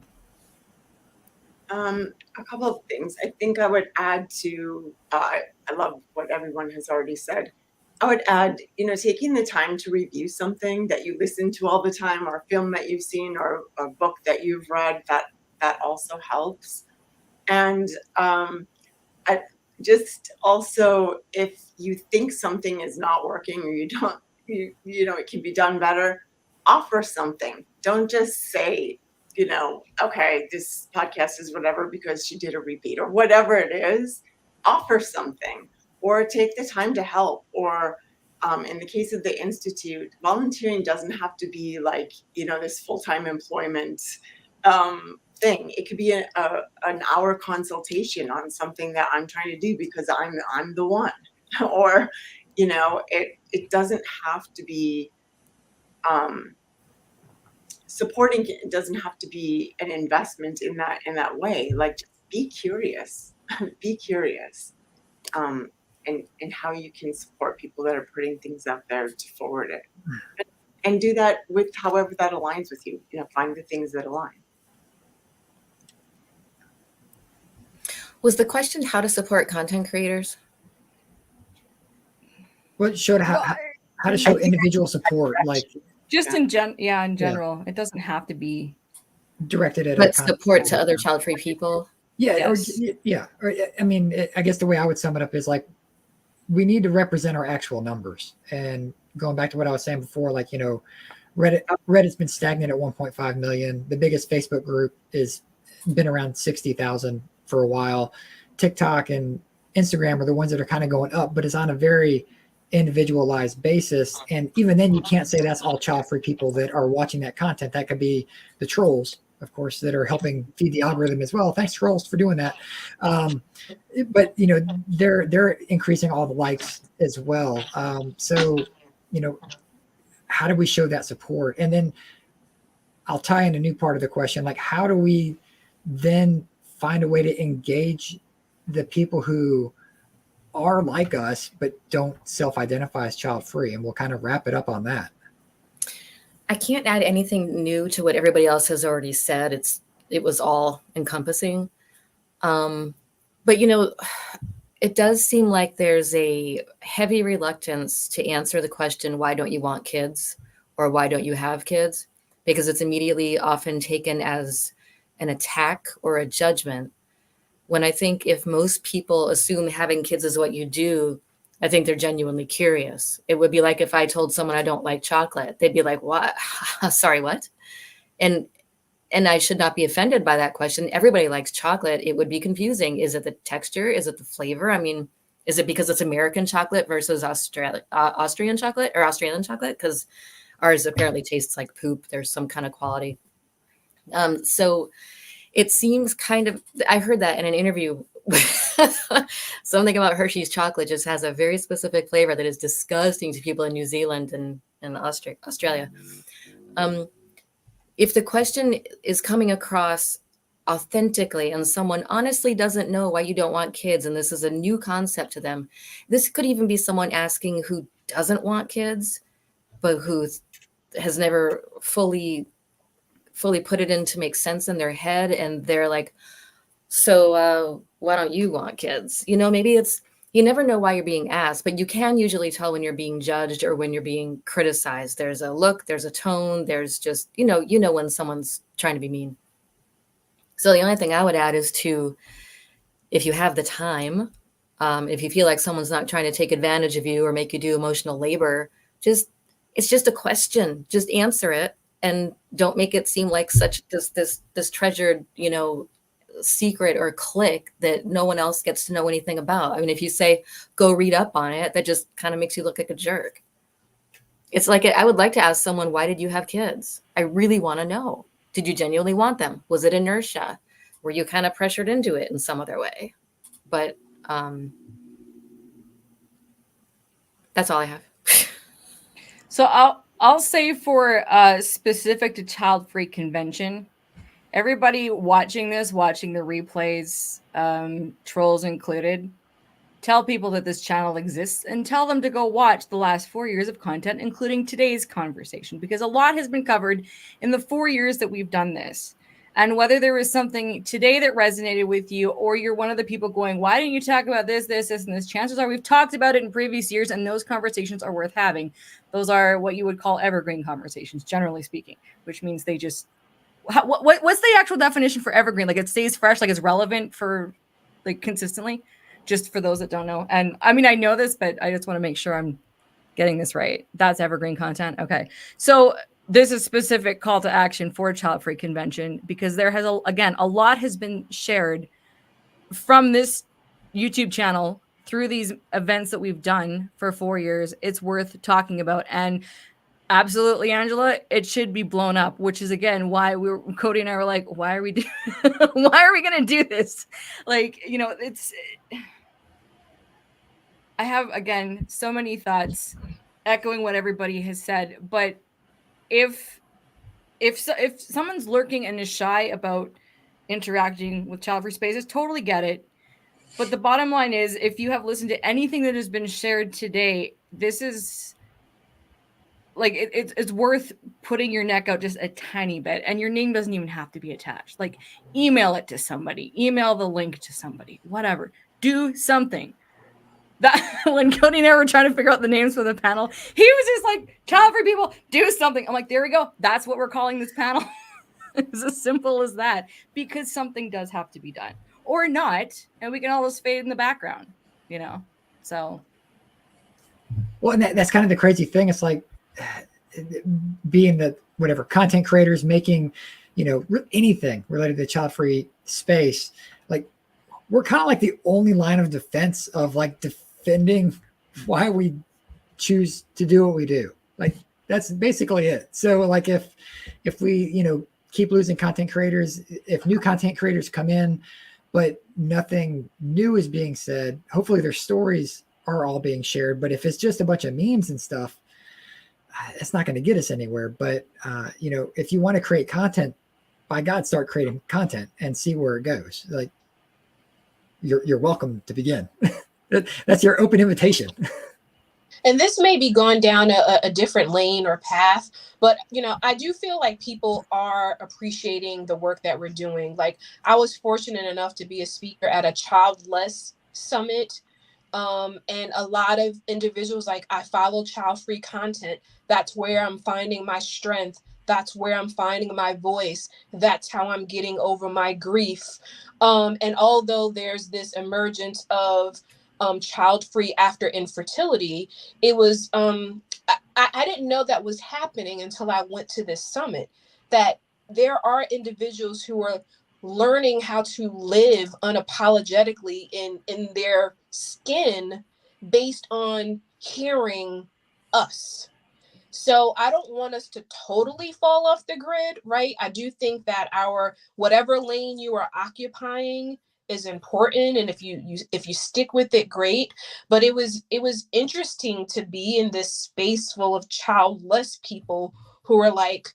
A couple of things. I think I would add to, I love what everyone has already said. I would add, you know, taking the time to review something that you listen to all the time, or a film that you've seen, or a book that you've read, that also helps. And I just also, if you think something is not working, or you know, it can be done better, offer something. Don't just say, you know, okay, this podcast is whatever because she did a repeat, or whatever it is. Offer something, or take the time to help. Or in the case of the Institute, volunteering doesn't have to be like, you know, this full-time employment thing. It could be an hour consultation on something that I'm trying to do because I'm the one. Or, you know, it doesn't have to be supporting. It doesn't have to be an investment in that way. Like, just be curious. Be curious. And how you can support people that are putting things out there to forward it. And do that with however that aligns with you. You know, find the things that align. Was the question how to support content creators? Well, it showed how to show individual support, like just in general. Yeah. It doesn't have to be directed at but support to other child-free people. Yeah, yes. Or I mean, I guess the way I would sum it up is like, we need to represent our actual numbers. And going back to what I was saying before, like, you know, Reddit's been stagnant at 1.5 million. The biggest Facebook group is been around 60,000 for a while. TikTok and Instagram are the ones that are kind of going up, but it's on a very individualized basis. And even then, you can't say that's all child-free people that are watching that content. That could be the trolls, of course, that are helping feed the algorithm as well. Thanks, trolls, for doing that. But you know, they're increasing all the likes as well. So you know, how do we show that support? And then I'll tie in a new part of the question, like how do we then find a way to engage the people who are like us but don't self-identify as child-free? And we'll kind of wrap it up on that. I can't add anything new to what everybody else has already said. It was all encompassing. But you know, it does seem like there's a heavy reluctance to answer the question, why don't you want kids? Or why don't you have kids? Because it's immediately often taken as an attack or a judgment. When I think if most people assume having kids is what you do, I think they're genuinely curious. It would be like if I told someone I don't like chocolate, they'd be like, what? Sorry, what? And I should not be offended by that question. Everybody likes chocolate. It would be confusing. Is it the texture? Is it the flavor? I mean, is it because it's American chocolate versus Austrian chocolate or Australian chocolate? Because ours apparently tastes like poop. There's some kind of quality. So it seems kind of, I heard that in an interview. Something about Hershey's chocolate just has a very specific flavor that is disgusting to people in New Zealand and Australia. If the question is coming across authentically and someone honestly doesn't know why you don't want kids, and this is a new concept to them, this could even be someone asking who doesn't want kids, but who has never fully put it in to make sense in their head. And they're like, so why don't you want kids? You know, maybe it's, you never know why you're being asked, but you can usually tell when you're being judged or when you're being criticized. There's a look, there's a tone, there's just, you know when someone's trying to be mean. So the only thing I would add is to, if you have the time, if you feel like someone's not trying to take advantage of you or make you do emotional labor, it's just a question, just answer it. And don't make it seem like such this treasured, you know, secret or click that no one else gets to know anything about. I mean, if you say, go read up on it, that just kind of makes you look like a jerk. It's like, I would like to ask someone, why did you have kids? I really want to know. Did you genuinely want them? Was it inertia? Were you kind of pressured into it in some other way? But that's all I have. So I'll say for specific to Childfree Convention, everybody watching the replays, trolls included, tell people that this channel exists and tell them to go watch the last 4 years of content, including today's conversation, because a lot has been covered in the 4 years that we've done this. And whether there was something today that resonated with you, or you're one of the people going, why didn't you talk about this, and this? Chances are we've talked about it in previous years, and those conversations are worth having. Those are what you would call evergreen conversations, generally speaking, which means they just, what's the actual definition for evergreen? Like it stays fresh, like it's relevant for like consistently, just for those that don't know. And I mean, I know this, but I just want to make sure I'm getting this right. That's evergreen content. Okay. So there's a specific call to action for Childfree Convention, because there has, a lot has been shared from this YouTube channel through these events that we've done for 4 years. It's worth talking about. And absolutely, Angela, it should be blown up, which is, again, why Cody and I were like, why are we going to do this? Like, you know, I have, again, so many thoughts echoing what everybody has said, but if someone's lurking and is shy about interacting with child-free spaces, totally get it. But the bottom line is, if you have listened to anything that has been shared today, this is like, it's worth putting your neck out just a tiny bit, and your name doesn't even have to be attached. Like, email it to somebody, email the link to somebody, whatever. Do something. That when Cody and I were trying to figure out the names for the panel, he was just like, child-free people, do something. I'm like, there we go. That's what we're calling this panel. It's as simple as that, because something does have to be done, or not, and we can all just fade in the background, you know? So. Well, and that's kind of the crazy thing. It's like, being the whatever content creators making, you know, anything related to the child-free space, like we're kind of like the only line of defense of like defending why we choose to do what we do. Like, that's basically it. So like if we, you know, keep losing content creators, if new content creators come in, but nothing new is being said, hopefully their stories are all being shared. But if it's just a bunch of memes and stuff, it's not going to get us anywhere. But, you know, if you want to create content, by God, start creating content and see where it goes. Like, you're welcome to begin. That's your open invitation. And this may be going down a different lane or path, but, you know, I do feel like people are appreciating the work that we're doing. Like, I was fortunate enough to be a speaker at a childless summit. And a lot of individuals, like, I follow child-free content. That's where I'm finding my strength. That's where I'm finding my voice. That's how I'm getting over my grief. And although there's this emergence of child-free after infertility, it was, I didn't know that was happening until I went to this summit, that there are individuals who are learning how to live unapologetically in their skin based on hearing us. So I don't want us to totally fall off the grid, right? I do think that our whatever lane you are occupying is important, and if you stick with it, great. But it was interesting to be in this space full of childless people who are like,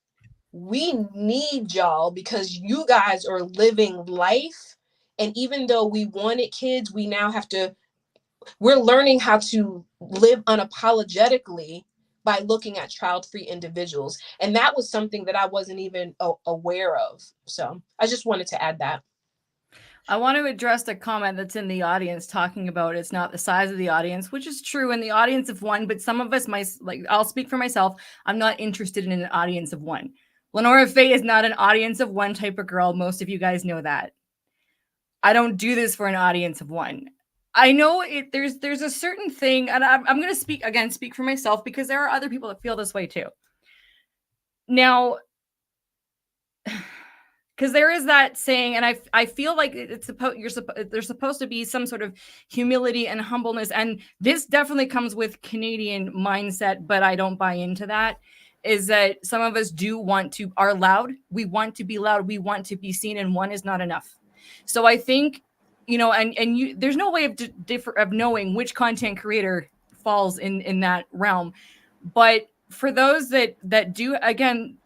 we need y'all because you guys are living life, and even though we wanted kids, we're learning how to live unapologetically by looking at child-free individuals. And that was something that I wasn't even aware of. So I just wanted to add that. I want to address the comment that's in the audience talking about it's not the size of the audience, which is true in the audience of one, but some of us I'll speak for myself. I'm not interested in an audience of one. LeNora Faye is not an audience of one type of girl. Most of you guys know that. I don't do this for an audience of one. I know there's a certain thing, and I'm going to speak for myself, because there are other people that feel this way too. Now, because there is that saying, and I feel like there's supposed to be some sort of humility and humbleness, and this definitely comes with Canadian mindset, but I don't buy into that. Is that some of us are loud. We want to be loud. We want to be seen, and one is not enough. So I think, you know, there's no way of knowing which content creator falls in that realm. But for those that do, again,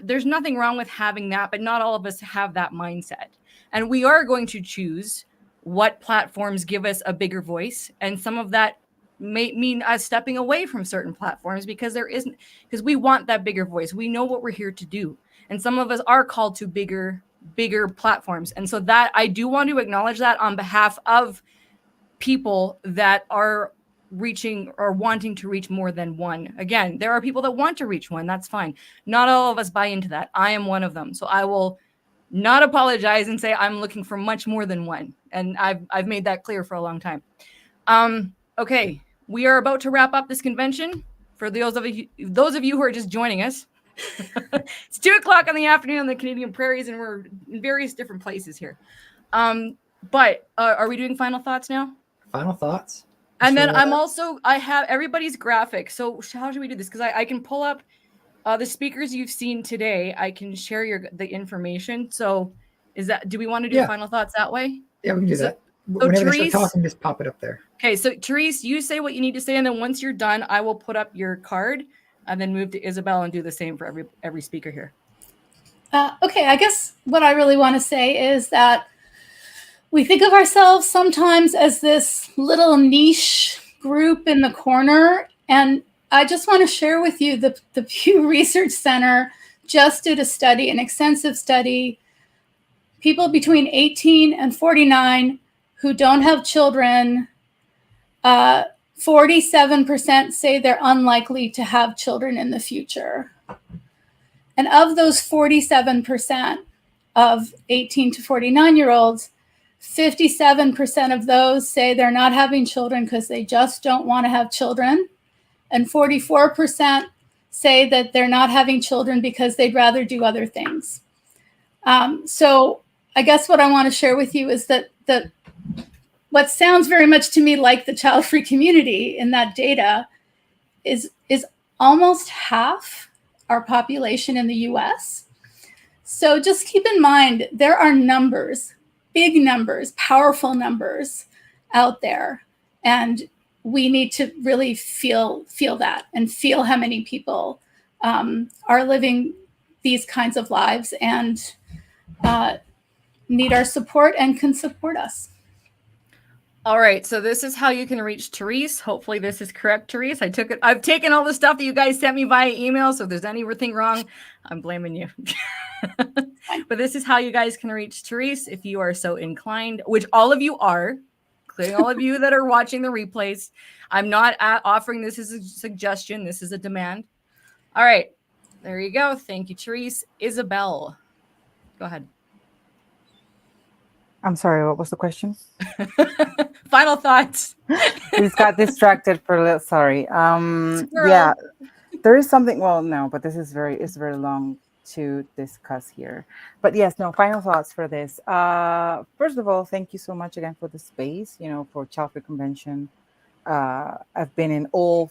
there's nothing wrong with having that, but not all of us have that mindset. And we are going to choose what platforms give us a bigger voice. And some of that may mean us stepping away from certain platforms because we want that bigger voice. We know what we're here to do. And some of us are called to bigger platforms. And so that I do want to acknowledge that on behalf of people that are reaching or wanting to reach more than one. Again, there are people that want to reach one. That's fine. Not all of us buy into that. I am one of them. So I will not apologize and say I'm looking for much more than one. And I've made that clear for a long time. Okay, we are about to wrap up this convention. For those of you who are just joining us, it's 2:00 in the afternoon on the Canadian prairies, and we're in various different places here. But are we doing final thoughts now? Final thoughts. And then I have everybody's graphic. So how should we do this? Because I can pull up the speakers you've seen today. I can share the information. So do we want to do final thoughts that way? Yeah, we can do that. Whenever they start talking, just pop it up there. Okay, so Therese, you say what you need to say, and then once you're done, I will put up your card and then move to Isabel and do the same for every speaker here. Okay, I guess what I really want to say is that we think of ourselves sometimes as this little niche group in the corner. And I just want to share with you the Pew Research Center just did a study, an extensive study. People between 18 and 49 who don't have children, 47% say they're unlikely to have children in the future. And of those 47% of 18 to 49-year-olds, 57% of those say they're not having children because they just don't want to have children. And 44% say that they're not having children because they'd rather do other things. So I guess what I want to share with you is that what sounds very much to me like the child-free community in that data is almost half our population in the US. So just keep in mind, there are numbers, big numbers, powerful numbers out there. And we need to really feel that and feel how many people are living these kinds of lives and need our support and can support us. All right, so this is how you can reach Therese. Hopefully this is correct, Therese. I've taken all the stuff that you guys sent me via email, so if there's anything wrong, I'm blaming you. But this is how you guys can reach Therese if you are so inclined, which all of you are, including all of you that are watching the replays. I'm not offering this as a suggestion. This is a demand. All right, there you go. Thank you, Therese. Isabel, go ahead. I'm sorry, what was the question? Final thoughts. We just got distracted for a little. Sorry. Yeah, there is something. Well, no, but this is very long to discuss here. But yes, no. Final thoughts for this. First of all, thank you so much again for the space. For Childfree Convention. I've been in all.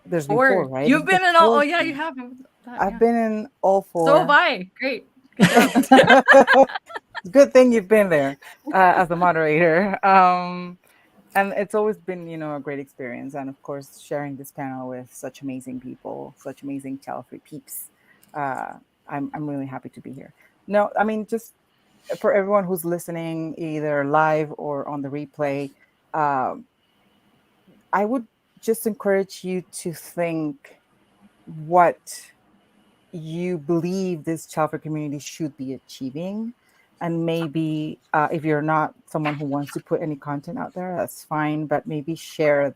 There's been four, right? You've been in all. Oh yeah, you have. I've been in all four. So have I. Great. Good job. Good thing you've been there as a moderator. And it's always been, a great experience. And of course, sharing this panel with such amazing people, such amazing Childfree peeps. I'm really happy to be here. No, I mean, just for everyone who's listening, either live or on the replay, I would just encourage you to think what you believe this Childfree community should be achieving. And maybe if you're not someone who wants to put any content out there, that's fine. But maybe share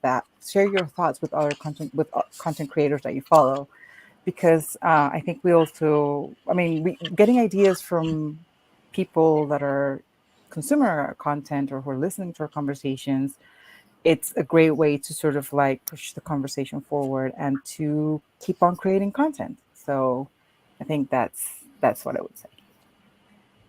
your thoughts with other content creators that you follow, because I think we also, getting ideas from people that are consuming our content or who are listening to our conversations, it's a great way to sort of push the conversation forward and to keep on creating content. So I think that's what I would say.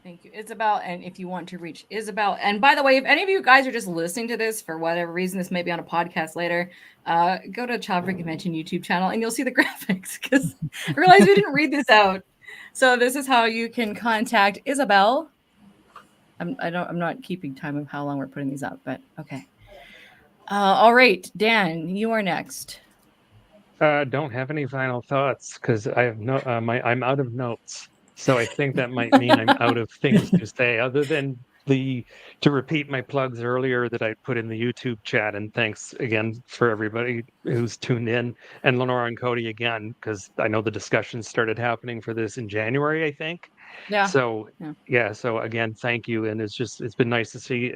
Thank you, Isabel. And if you want to reach Isabel, and by the way, if any of you guys are just listening to this for whatever reason, this may be on a podcast later, go to Childfree Convention YouTube channel and you'll see the graphics, because I realized we didn't read this out. So this is how you can contact Isabel. I'm not keeping time of how long we're putting these up, but okay. All right, Dan, you are next. Don't have any final thoughts because I have I'm out of notes. So I think that might mean I'm out of things to say, other than to repeat my plugs earlier that I put in the YouTube chat. And thanks again for everybody who's tuned in, and LeNora and Cody again, because I know the discussion started happening for this in January, I think. Yeah. So So again, thank you. And it's been nice to see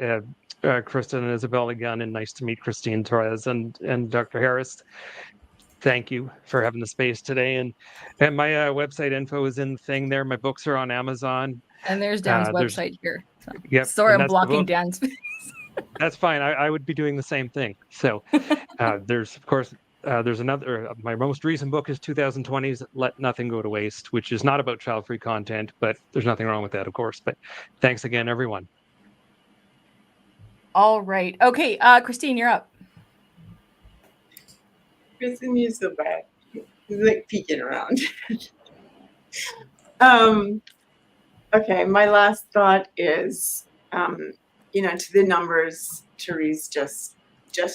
Kristen and Isabel again, and nice to meet Christine, Therese, and Dr. Harris. Thank you for having the space today. And my website info is in the thing there. My books are on Amazon. And there's Dan's website here. So. Yep. Sorry, I'm blocking Dan's face. That's fine. I would be doing the same thing. So there's another, my most recent book is 2020's Let Nothing Go to Waste, which is not about child-free content, but there's nothing wrong with that, of course. But thanks again, everyone. All right. Okay, Christine, you're up. Kristen, you're so bad. He's peeking around. Okay, my last thought is, to the numbers Therese just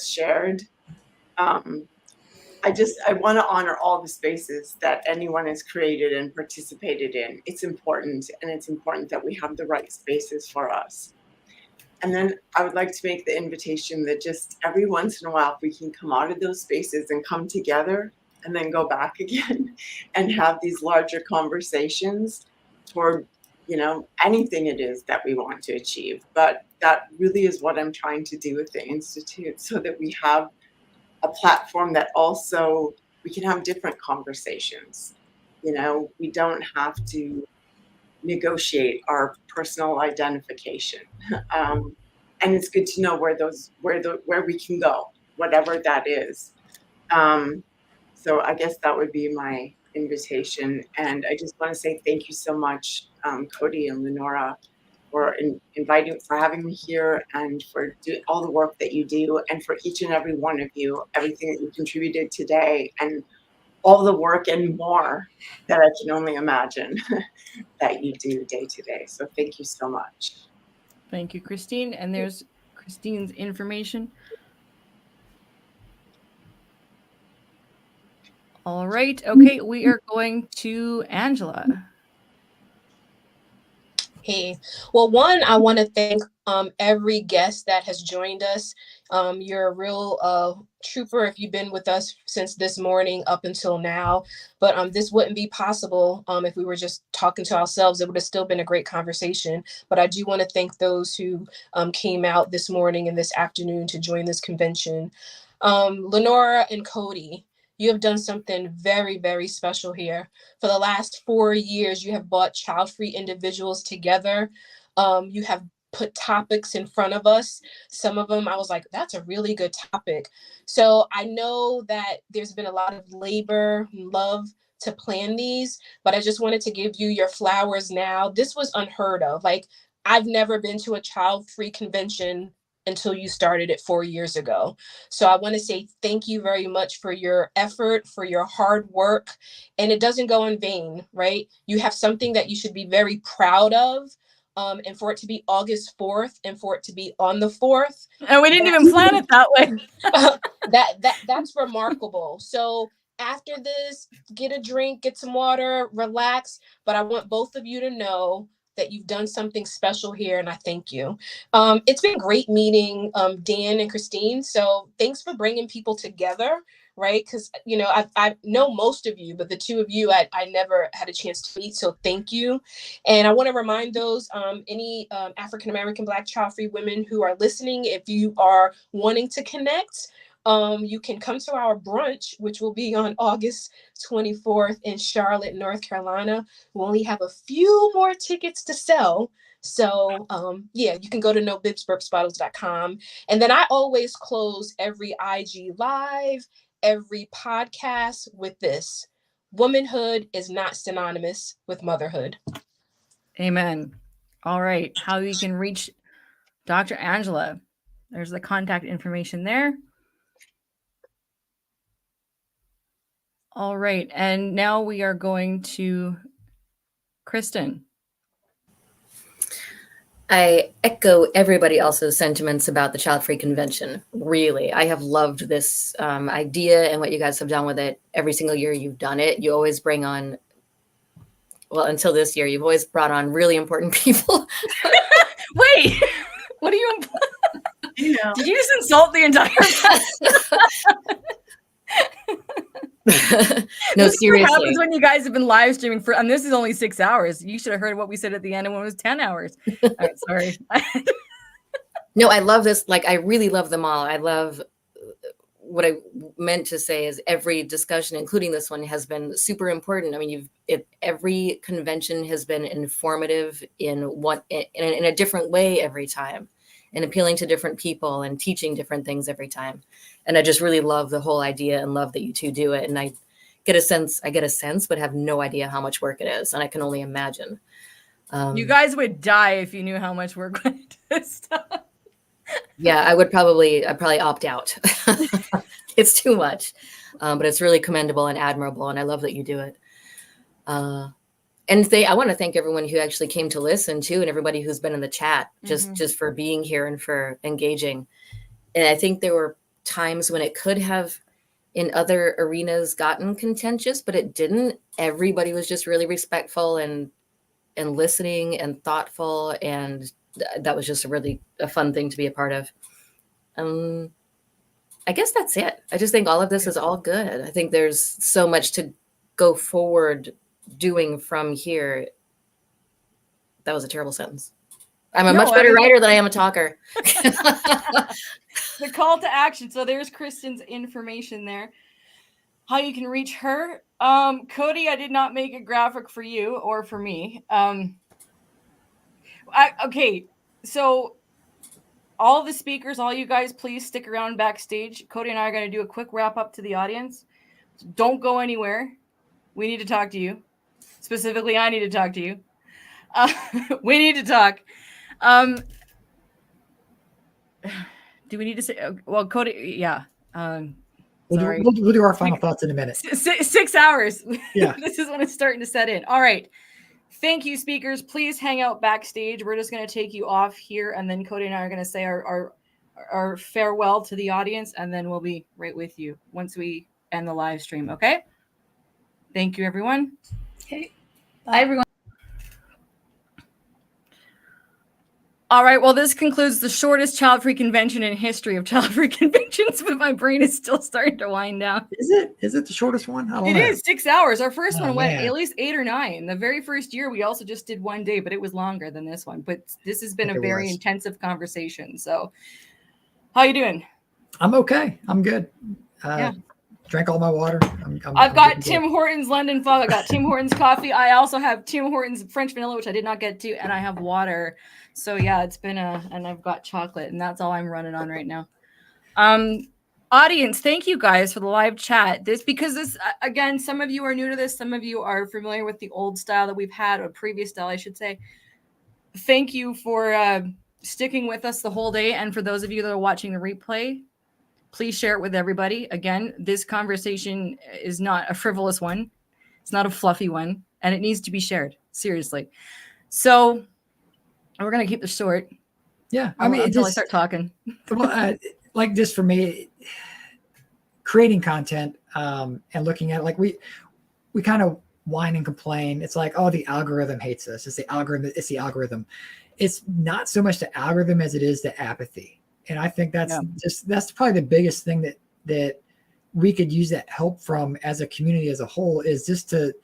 shared. I want to honor all the spaces that anyone has created and participated in. It's important, and it's important that we have the right spaces for us. And then I would like to make the invitation that just every once in a while, if we can come out of those spaces and come together and then go back again and have these larger conversations toward, anything it is that we want to achieve. But that really is what I'm trying to do with the Institute, so that we have a platform that also we can have different conversations. We don't have to negotiate our personal identification, and it's good to know where we can go, whatever that is. So I guess that would be my invitation, and I just want to say thank you so much, Cody and LeNora, for having me here, and for all the work that you do, and for each and every one of you, everything that you contributed today, and all the work and more that I can only imagine that you do day to day. So thank you so much. Thank you, Christine. And there's Christine's information. All right. Okay, we are going to Angela. Hey, well, one, I want to thank every guest that has joined us. You're a real trooper if you've been with us since this morning up until now. But this wouldn't be possible if we were just talking to ourselves. It would have still been a great conversation. But I do want to thank those who came out this morning and this afternoon to join this convention. LeNora and Cody, you have done something very, very special here. For the last 4 years, you have brought child-free individuals together. You have put topics in front of us. Some of them, I was like, that's a really good topic. So I know that there's been a lot of labor and love to plan these, but I just wanted to give you your flowers now. This was unheard of. Like, I've never been to a child-free convention until you started it 4 years ago. So I want to say thank you very much for your effort, for your hard work. And it doesn't go in vain, right? You have something that you should be very proud of. And for it to be August 4th and for it to be on the 4th. And we didn't even plan it that way. That's remarkable. So after this, get a drink, get some water, relax. But I want both of you to know that you've done something special here, and I thank you. It's been great meeting Dan and Christine. So thanks for bringing people together, right? Because, you know, I know most of you, but the two of you, I never had a chance to meet. So thank you. And I want to remind those, any African-American Black child-free women who are listening, if you are wanting to connect, you can come to our brunch, which will be on August 24th in Charlotte, North Carolina. We only have a few more tickets to sell. So yeah, you can go to nobibsburpsbottles.com. And then I always close every IG live, every podcast with this: womanhood is not synonymous with motherhood. Amen. All right. How you can reach Dr. Angela. There's the contact information there. All right. And now we are going to Kristen. I echo everybody else's sentiments about the Childfree Convention. Really, I have loved this idea and what you guys have done with it. Every single year you've done it, you always bring on, well, until this year, you've always brought on really important people. Wait, what do you You know. Did you just insult the entire No, this seriously. What happens when you guys have been live streaming for, and this is only 6 hours. You should have heard what we said at the end and when it was 10 hours. All right, sorry. No, I love this. Like, I really love them all. I love what I meant to say is every discussion, including this one, has been super important. I mean, every convention has been informative in a different way every time, and appealing to different people and teaching different things every time. And I just really love the whole idea and love that you two do it. And I get a sense, but have no idea how much work it is. And I can only imagine. You guys would die if you knew how much work went into this stuff. Yeah, I'd probably opt out. It's too much, but it's really commendable and admirable. And I love that you do it. And I want to thank everyone who actually came to listen too, and everybody who's been in the chat, just for being here and for engaging. And I think there were times when it could have in other arenas gotten contentious, but it didn't. Everybody was just really respectful and listening and thoughtful. And that was just a fun thing to be a part of. I guess that's it. I just think all of this is all good. I think there's so much to go forward doing from here. That was a terrible sentence. I'm a much better writer than I am a talker. The call to action. So there's Kristen's information there. How you can reach her. Cody, I did not make a graphic for you or for me. Okay, so all the speakers, all you guys, please stick around backstage. Cody and I are going to do a quick wrap up to the audience. So don't go anywhere. We need to talk to you. Specifically, I need to talk to you. We need to talk. Do we need to say? Well, Cody, yeah. We'll do our final thoughts in a minute. 6 hours. Yeah. This is when it's starting to set in. All right. Thank you, speakers. Please hang out backstage. We're just going to take you off here, and then Cody and I are going to say our farewell to the audience, and then we'll be right with you once we end the live stream. Okay? Thank you, everyone. Okay. Bye, everyone. All right. Well, this concludes the shortest Childfree Convention in history of Childfree Conventions, but my brain is still starting to wind down. Is it the shortest one? I don't know. It is 6 hours. Our first one went man. at least 8 or 9. The very first year, we also just did one day, but it was longer than this one. But this has been a very intensive conversation. So how you doing? I'm okay. I'm good. Yeah. Drank all my water. I've got Tim Hortons London Fog. I got Tim Hortons coffee. I also have Tim Hortons French vanilla, which I did not get to, and I have water. So yeah, it's been and I've got chocolate, and that's all I'm running on right now. Audience, thank you guys for the live chat. Because this, again, some of you are new to this. Some of you are familiar with the old style that we've had, or previous style, I should say. Thank you for sticking with us the whole day. And for those of you that are watching the replay, please share it with everybody. Again, this conversation is not a frivolous one. It's not a fluffy one, and it needs to be shared. Seriously. So we're going to keep this short. Yeah. I mean, until I start talking. Well, like just for me, creating content and looking at it, like we kind of whine and complain. It's like, oh, the algorithm hates us. It's the algorithm. It's the algorithm. It's not so much the algorithm as it is the apathy. And I think that's probably the biggest thing that we could use that help from as a community as a whole, is just to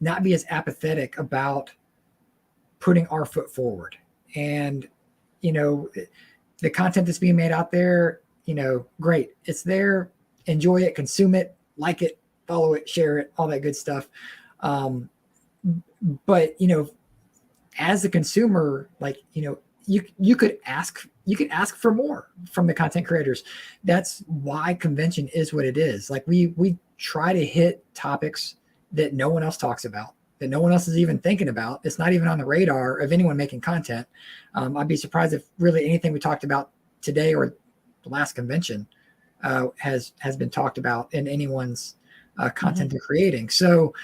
not be as apathetic about putting our foot forward. And, you know, the content that's being made out there, you know, great. It's there. Enjoy it, consume it, like it, follow it, share it, all that good stuff. But, you know, as a consumer, like, you know, you could ask for more from the content creators. That's why convention is what it is. Like we try to hit topics that no one else talks about, that no one else is even thinking about. It's not even on the radar of anyone making content. I'd be surprised if really anything we talked about today or the last convention has been talked about in anyone's content they're creating. So,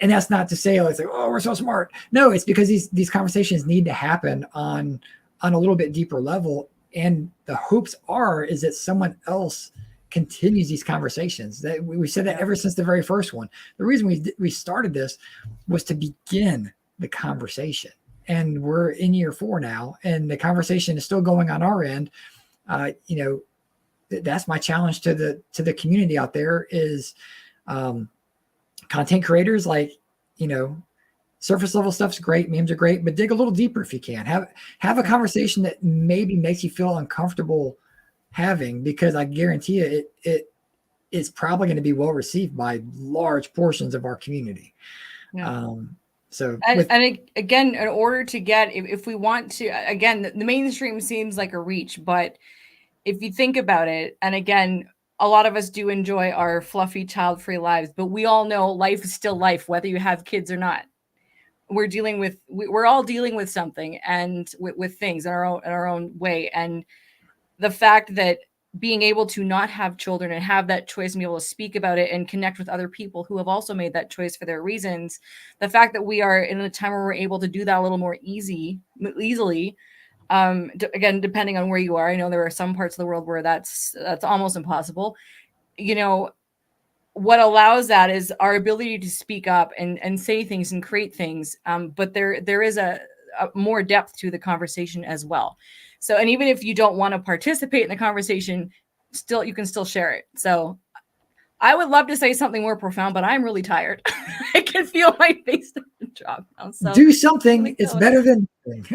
and that's not to say it's like, oh, we're so smart. No, it's because these conversations need to happen on a little bit deeper level. And the hopes is that someone else continues these conversations. That we said that ever since the very first one. The reason we started this was to begin the conversation. And we're in year 4 now, and the conversation is still going on our end. You know, that's my challenge to the community out there is content creators, like, you know, surface level stuff's great, memes are great, but dig a little deeper if you can. Have a conversation that maybe makes you feel uncomfortable having, because I guarantee you it is probably going to be well received by large portions of our community. Yeah. And again, in order to get, if we want to, again, the mainstream seems like a reach, but if you think about it, and again, a lot of us do enjoy our fluffy child-free lives, but we all know life is still life, whether you have kids or not. We're all dealing with something, and with things in our own way. And the fact that being able to not have children and have that choice and be able to speak about it and connect with other people who have also made that choice for their reasons, the fact that we are in a time where we're able to do that a little more easily, again, depending on where you are. I know there are some parts of the world where that's almost impossible. You know, what allows that is our ability to speak up and say things and create things. But there is a more depth to the conversation as well. So, and even if you don't want to participate in the conversation, you can still share it. So I would love to say something more profound, but I'm really tired. I can feel my face drop now. So do something. It's better than nothing.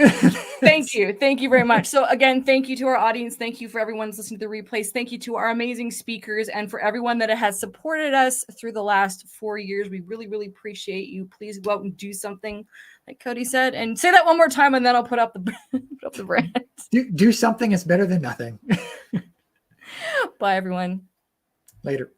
Thank you. Thank you very much. So again, thank you to our audience. Thank you for everyone who's listening to the replays. Thank you to our amazing speakers and for everyone that has supported us through the last 4 years. We really, really appreciate you. Please go out and do something, like Cody said, and say that one more time, and then I'll put up the brand. Do something. It's better than nothing. Bye, everyone. Later.